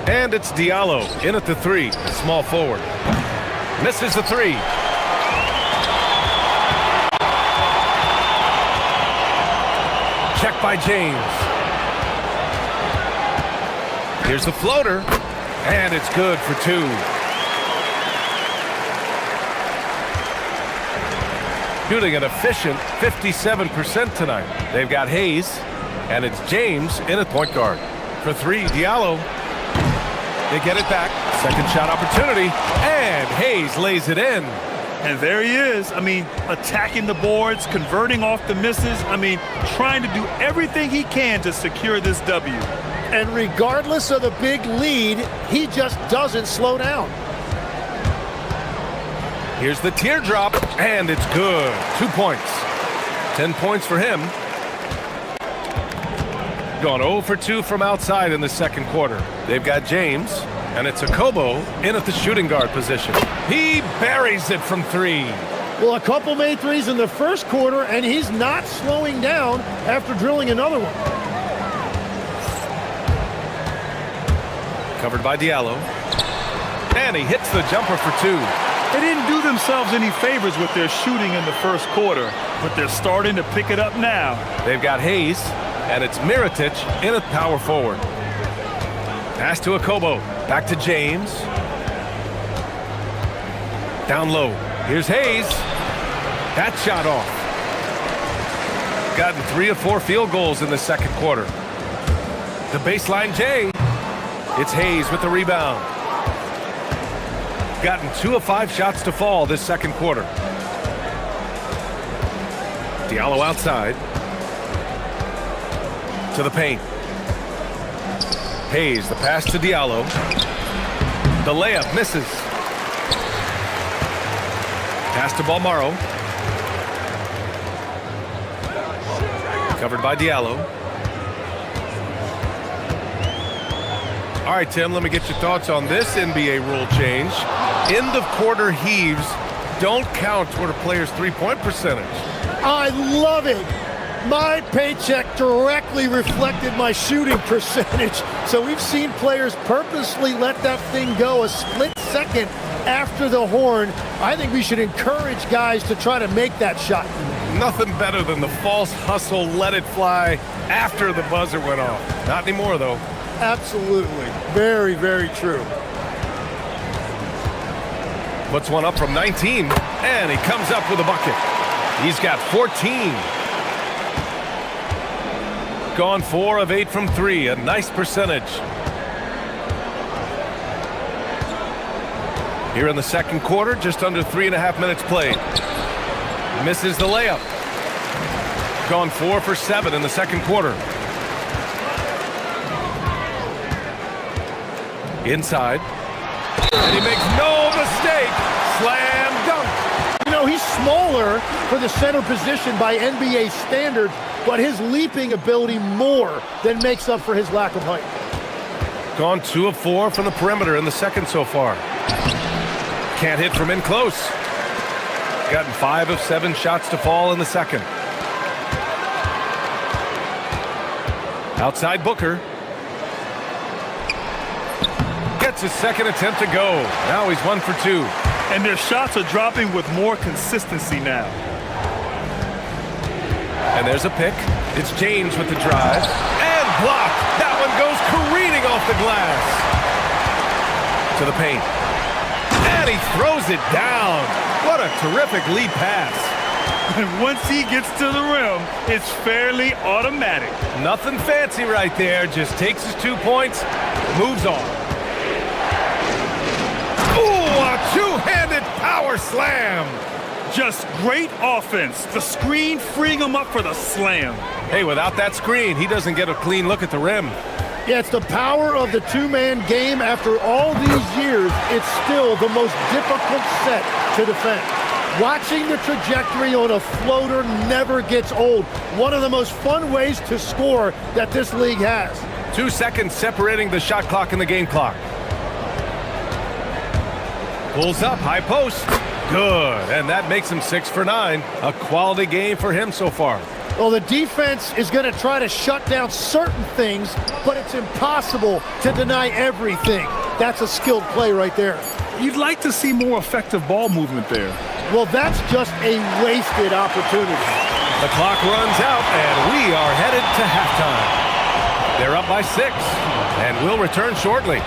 and it's Diallo in at the 3, small forward. Misses the 3. Check by James. Here's the floater, and it's good for 2. Shooting an efficient 57% tonight. They've got Hayes, and it's James in at point guard. For 3, Diallo. They get it back. Second shot opportunity, and Hayes lays it in. And there he is. I mean, attacking the boards, converting off the misses. I mean, trying to do everything he can to secure this W. And regardless of the big lead, he just doesn't slow down. Here's the teardrop, and it's good. 2 points. 10 points for him. Gone 0 for 2 from outside in the second quarter. They've got James, and it's Akobo in at the shooting guard position. He buries it from 3. Well, a couple made threes in the first quarter, and he's not slowing down after drilling another one. Covered by Diallo. And he hits the jumper for 2. They didn't do themselves any favors with their shooting in the first quarter, but they're starting to pick it up now. They've got Hayes, and it's Mirotic in at power forward. Pass to Akobo. Back to James. Down low. Here's Hayes. That shot off. Gotten 3 of 4 field goals in the second quarter. The baseline J. It's Hayes with the rebound. Gotten 2 of 5 shots to fall this second quarter. Diallo outside. To the paint. Hayes, the pass to Diallo. The layup misses. Pass to Balmaro. Covered by Diallo. All right, Tim, let me get your thoughts on this NBA rule change. End of quarter heaves don't count toward a player's three-point percentage. I love it. My paycheck directly reflected my shooting percentage. So we've seen players purposely let that thing go a split second after the horn. I think we should encourage guys to try to make that shot. Nothing better than the false hustle, let it fly after the buzzer went off. Not anymore, though. Absolutely. Very, very true. Puts one up from 19, and he comes up with a bucket. He's got 14. Gone 4 of 8 from 3, a nice percentage. Here in the second quarter, just under 3.5 minutes played. Misses the layup. Gone 4 for 7 in the second quarter. Inside. And he makes no mistake. Slam dunk. You know, he's smaller for the center position by NBA standards, but his leaping ability more than makes up for his lack of height. Gone 2 of 4 from the perimeter in the second so far. Can't hit from in close. Gotten 5 of 7 shots to fall in the second. Outside Booker. Gets his second attempt to go. Now he's 1 for 2. And their shots are dropping with more consistency now. And there's a pick. It's James with the drive. And blocked. That one goes careening off the glass. To the paint. And he throws it down. What a terrific lead pass. And once he gets to the rim, it's fairly automatic. Nothing fancy right there. Just takes his 2 points, moves on. Ooh, a two-handed power slam. Just great offense. The screen freeing him up for the slam. Hey, without that screen, he doesn't get a clean look at the rim. Yeah, it's the power of the two-man game. After all these years, it's still the most difficult set to defend. Watching the trajectory on a floater never gets old. One of the most fun ways to score that this league has. 2 seconds separating the shot clock and the game clock. Pulls up, high post. Good, and that makes him 6 for 9. A quality game for him so far. Well, the defense is going to try to shut down certain things, but it's impossible to deny everything. That's a skilled play right there. You'd like to see more effective ball movement there. Well, that's just a wasted opportunity. The clock runs out, and we are headed to halftime. They're up by 6, and we'll return shortly.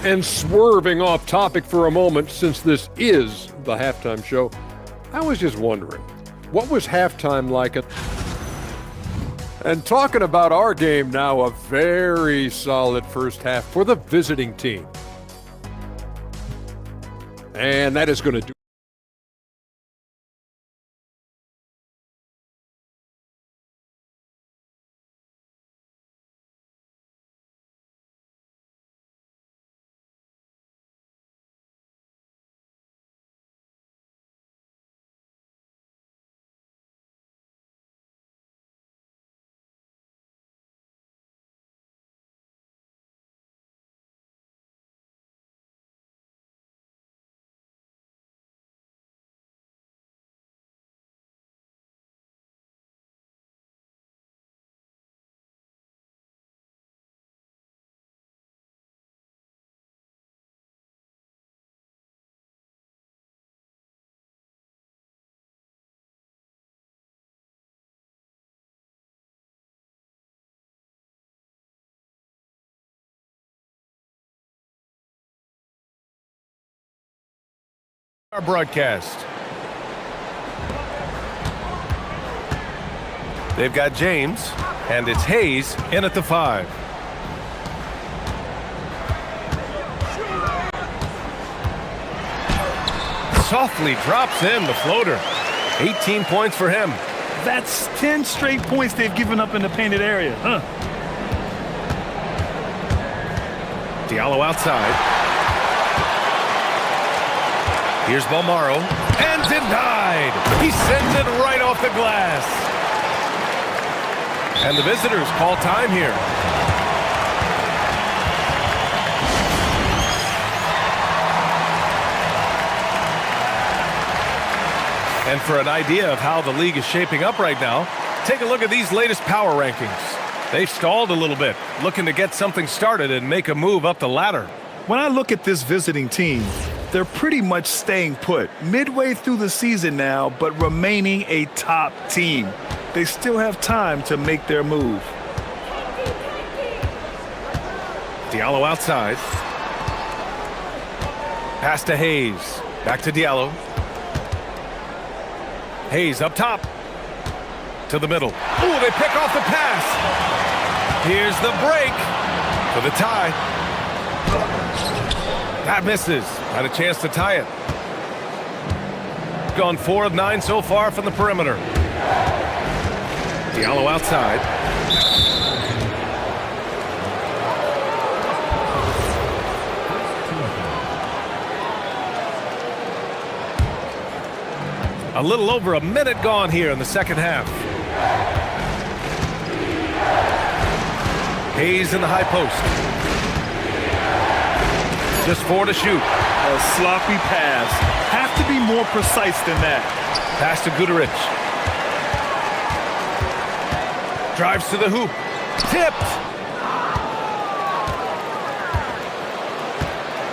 And swerving off topic for a moment, since this is the halftime show, I was just wondering, what was halftime like at... And talking about our game now, a very solid first half for the visiting team. And that is going to do our broadcast. They've got James, and it's Hayes in at the 5. Softly drops in the floater. 18 points for him. That's 10 straight points they've given up in the painted area, huh? Diallo outside. Here's Balmaro, and denied. He sends it right off the glass. And the visitors call time here. And for an idea of how the league is shaping up right now, take a look at these latest power rankings. They've stalled a little bit, looking to get something started and make a move up the ladder. When I look at this visiting team, they're pretty much staying put, midway through the season now, but remaining a top team. They still have time to make their move. Diallo outside. Pass to Hayes. Back to Diallo. Hayes up top. To the middle. Ooh, they pick off the pass. Here's the break for the tie. That misses. Had a chance to tie it. Gone 4 of 9 so far from the perimeter. Diallo outside. A little over a minute gone here in the second half. Hayes in the high post. Just 4 to shoot. A sloppy pass. Have to be more precise than that. Pass to Guterich. Drives to the hoop. Tipped.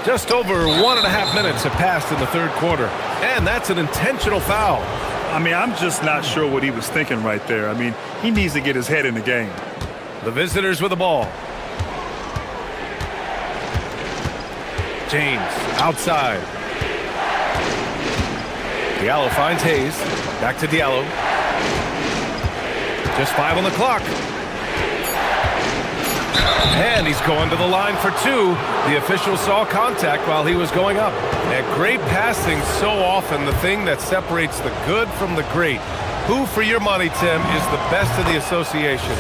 Just over 1.5 minutes have passed in the third quarter. And that's an intentional foul. I mean, I'm just not sure what he was thinking right there. I mean, he needs to get his head in the game. The visitors with the ball. James outside. Diallo finds Hayes. Back to Diallo. Just 5 on the clock. And he's going to the line for 2. The official saw contact while he was going up. And great passing, so often the thing that separates the good from the great. Who, for your money, Tim, is the best of the association?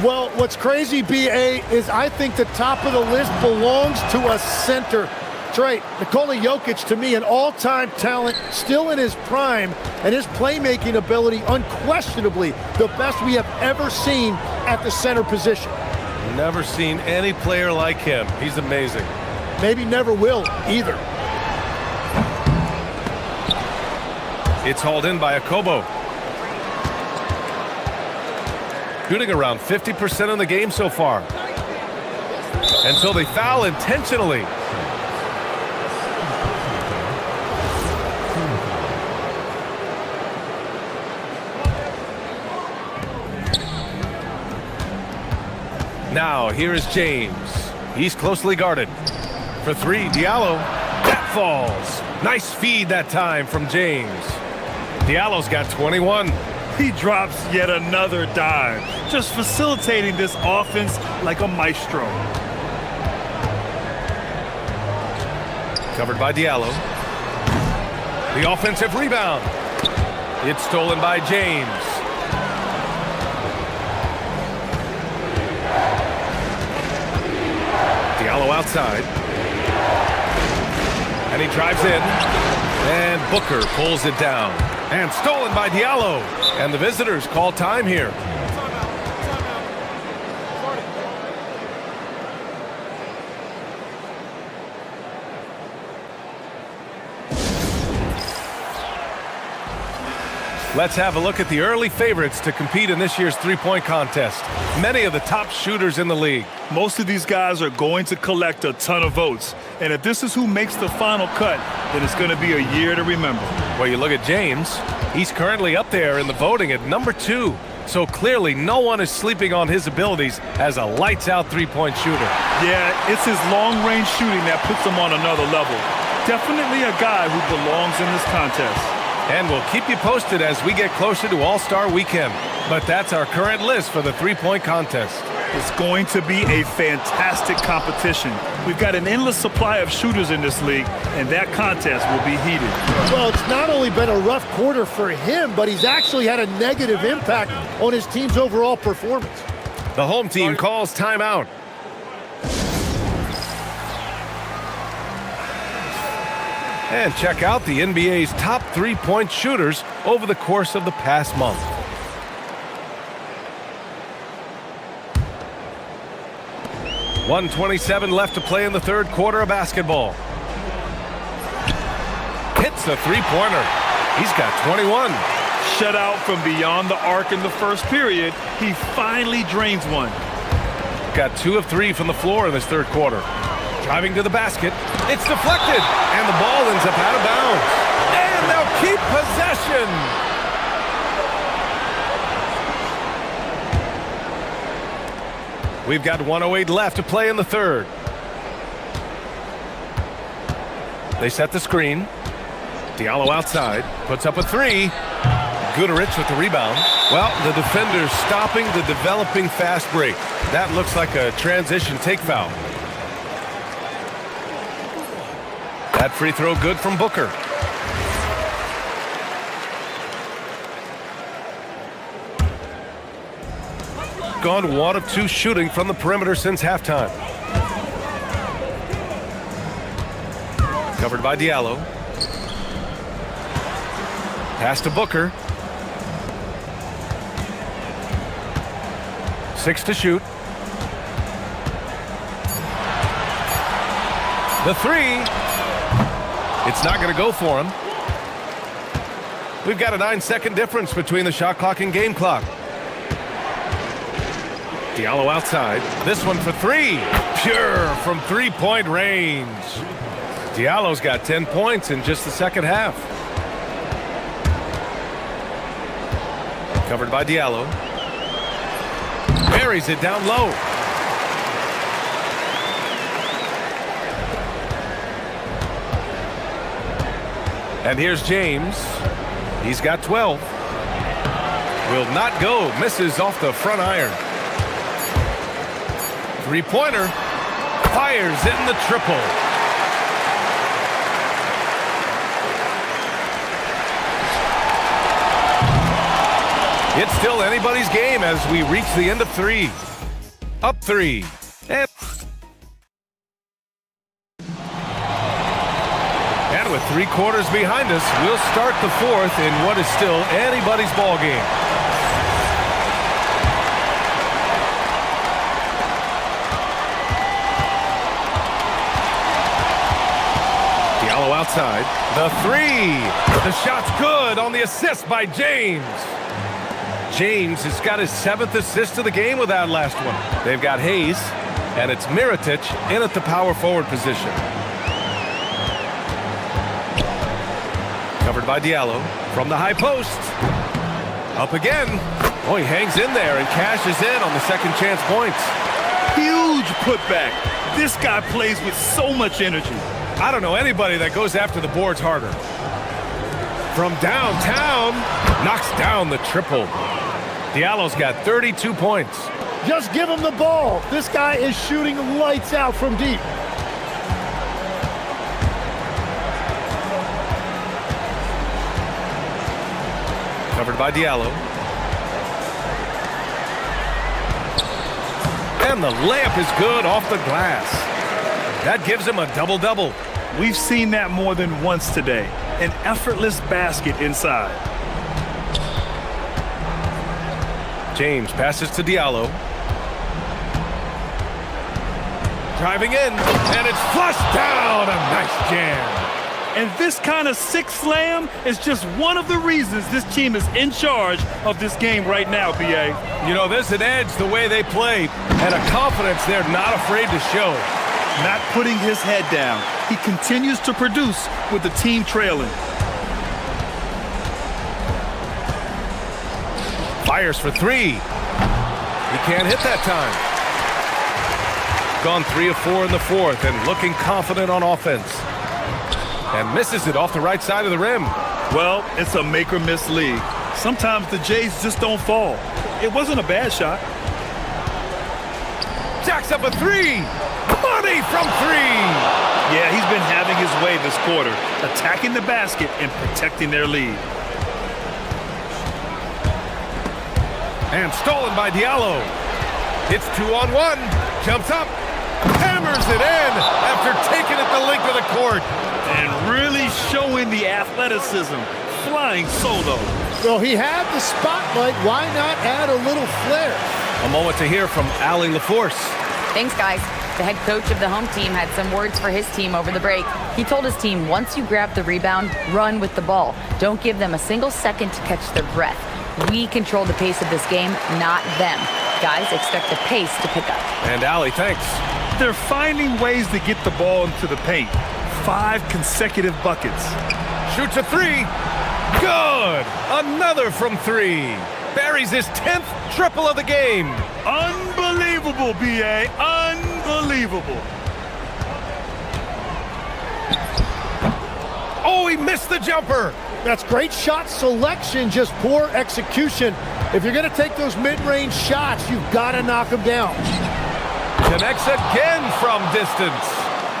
Well, what's crazy, BA, is I think the top of the list belongs to a center. That's right. Nikola Jokic, to me, an all-time talent, still in his prime, and his playmaking ability, unquestionably, the best we have ever seen at the center position. Never seen any player like him. He's amazing. Maybe never will, either. It's hauled in by Akobo. Shooting around 50% in the game so far. And so they foul intentionally. Now, here is James. He's closely guarded. For 3, Diallo. That falls. Nice feed that time from James. Diallo's got 21. He drops yet another dime, just facilitating this offense like a maestro. Covered by Diallo. The offensive rebound. It's stolen by James. Diallo outside. And he drives in. And Booker pulls it down. And stolen by Diallo. And the visitors call time here. Let's have a look at the early favorites to compete in this year's three-point contest. Many of the top shooters in the league. Most of these guys are going to collect a ton of votes. And if this is who makes the final cut, then it's going to be a year to remember. Well, you look at James. He's currently up there in the voting at number 2. So clearly no one is sleeping on his abilities as a lights-out three-point shooter. Yeah, it's his long-range shooting that puts him on another level. Definitely a guy who belongs in this contest. And we'll keep you posted as we get closer to All-Star Weekend. But that's our current list for the three-point contest. It's going to be a fantastic competition. We've got an endless supply of shooters in this league, and that contest will be heated. Well, it's not only been a rough quarter for him, but he's actually had a negative impact on his team's overall performance. The home team calls timeout. And check out the NBA's top three-point shooters over the course of the past month. .127 left to play in the third quarter of basketball. Hits the three-pointer. He's got 21. Shut out from beyond the arc in the first period. He finally drains one. Got 2 of 3 from the floor in this third quarter. Driving to the basket. It's deflected. And the ball ends up out of bounds. And they'll keep possession. We've got 1:08 left to play in the third. They set the screen. Diallo outside. Puts up a 3. Guterich with the rebound. Well, the defender's stopping the developing fast break. That looks like a transition take foul. That free throw good from Booker. Gone 1 of 2 shooting from the perimeter since halftime. Covered by Diallo. Pass to Booker. 6 to shoot. The three. It's not going to go for him. We've got a 9-second difference between the shot clock and game clock. Diallo outside. This one for three. Pure from three-point range. Diallo's got 10 points in just the second half. Covered by Diallo. Buries it down low. And here's James. He's got 12. Will not go. Misses off the front iron. Three-pointer. Fires in the triple. It's still anybody's game as we reach the end of three. Up three. And with 3 quarters behind us, we'll start the fourth in what is still anybody's ball game. Diallo outside. The three. The shot's good on the assist by James. James has got his 7th assist of the game with that last one. They've got Hayes, and it's Mirotic in at the power forward position. Covered by Diallo from the high post. Up again. Oh, he hangs in there and cashes in on the second chance points. Huge putback. This guy plays with so much energy. I don't know anybody that goes after the boards harder. From downtown, knocks down the triple. Diallo's got 32 points. Just give him the ball. This guy is shooting lights out from deep. Covered by Diallo. And the layup is good off the glass. That gives him a double-double. We've seen that more than once today. An effortless basket inside. James passes to Diallo. Driving in, and it's flushed down. A nice jam. And this kind of six slam is just one of the reasons this team is in charge of this game right now, B.A. You know, there's an edge the way they play, and a confidence they're not afraid to show. Not putting his head down. He continues to produce with the team trailing. Fires for three. He can't hit that time. Gone 3 of 4 in the fourth and looking confident on offense. And misses it off the right side of the rim. Well, it's a make or miss league. Sometimes the Jays just don't fall. It wasn't a bad shot. Jacks up a three. Money from three. Yeah, he's been having his way this quarter, attacking the basket and protecting their lead. And stolen by Diallo. It's 2-on-1. Jumps up. Hammers it in after taking it the length of the court. And really showing the athleticism. Flying solo. Well, he had the spotlight. Why not add a little flair? A moment to hear from Allie LaForce. Thanks, guys. The head coach of the home team had some words for his team over the break. He told his team, once you grab the rebound, run with the ball. Don't give them a single second to catch their breath. We control the pace of this game, not them. Guys, expect the pace to pick up. And Allie, thanks. They're finding ways to get the ball into the paint. 5 consecutive buckets. Shoots a three. Good. Another from three. Buries his 10th triple of the game. Unbelievable, B.A. Unbelievable. Oh, he missed the jumper. That's great shot selection, just poor execution. If you're going to take those mid-range shots, you've got to knock them down. Connects again from distance.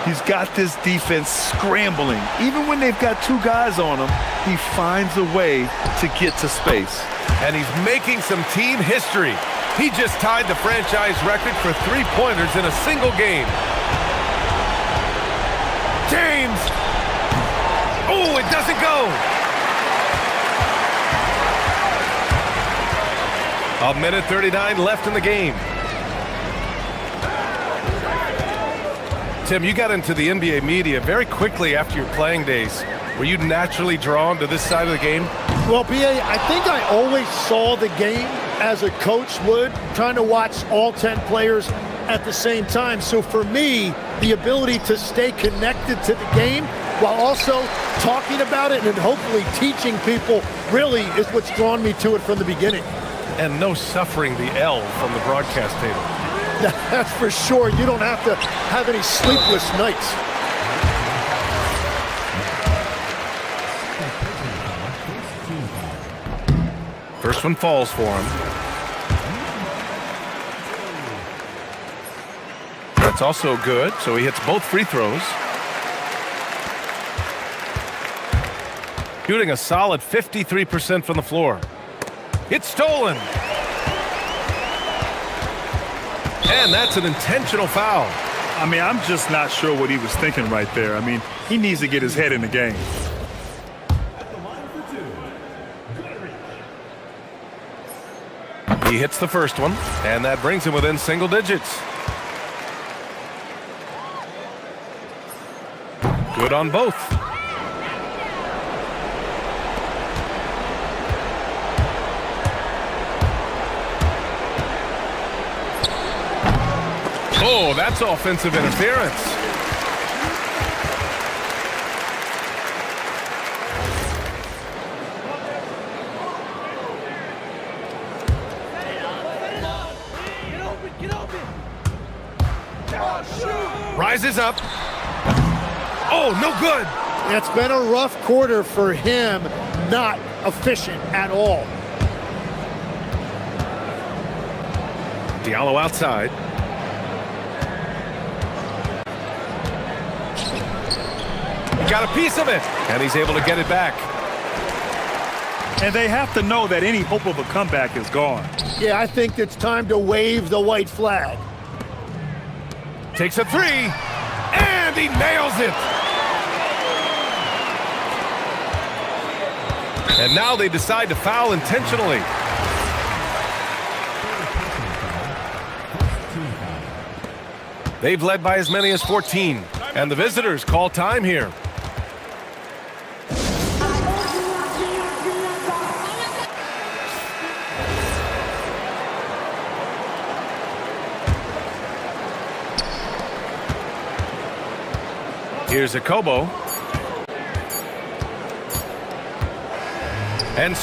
He's got this defense scrambling. Even when they've got 2 guys on him, he finds a way to get to space. And he's making some team history. He just tied the franchise record for three-pointers in a single game. James! Oh, it doesn't go! A minute 39 left in the game. Tim, you got into the NBA media very quickly after your playing days. Were you naturally drawn to this side of the game? Well, B.A., I think I always saw the game as a coach would, trying to watch all 10 players at the same time. So for me, the ability to stay connected to the game while also talking about it and hopefully teaching people really is what's drawn me to it from the beginning. And no suffering the L from the broadcast table. That's for sure. You don't have to have any sleepless nights. First one falls for him. That's also good, so he hits both free throws. Shooting a solid 53% from the floor. It's stolen. And that's an intentional foul. I mean, I'm just not sure what he was thinking right there. I mean, he needs to get his head in the game. He hits the first one, and that brings him within single digits. Good on both. Oh, that's offensive interference. Rises up. Oh, no good. It's been a rough quarter for him, not efficient at all. Diallo outside. He got a piece of it, and he's able to get it back. And they have to know that any hope of a comeback is gone. Yeah, I think it's time to wave the white flag. Takes a three, and he nails it. And now they decide to foul intentionally. They've led by as many as 14, and the visitors call time here. Here's a Kobo. And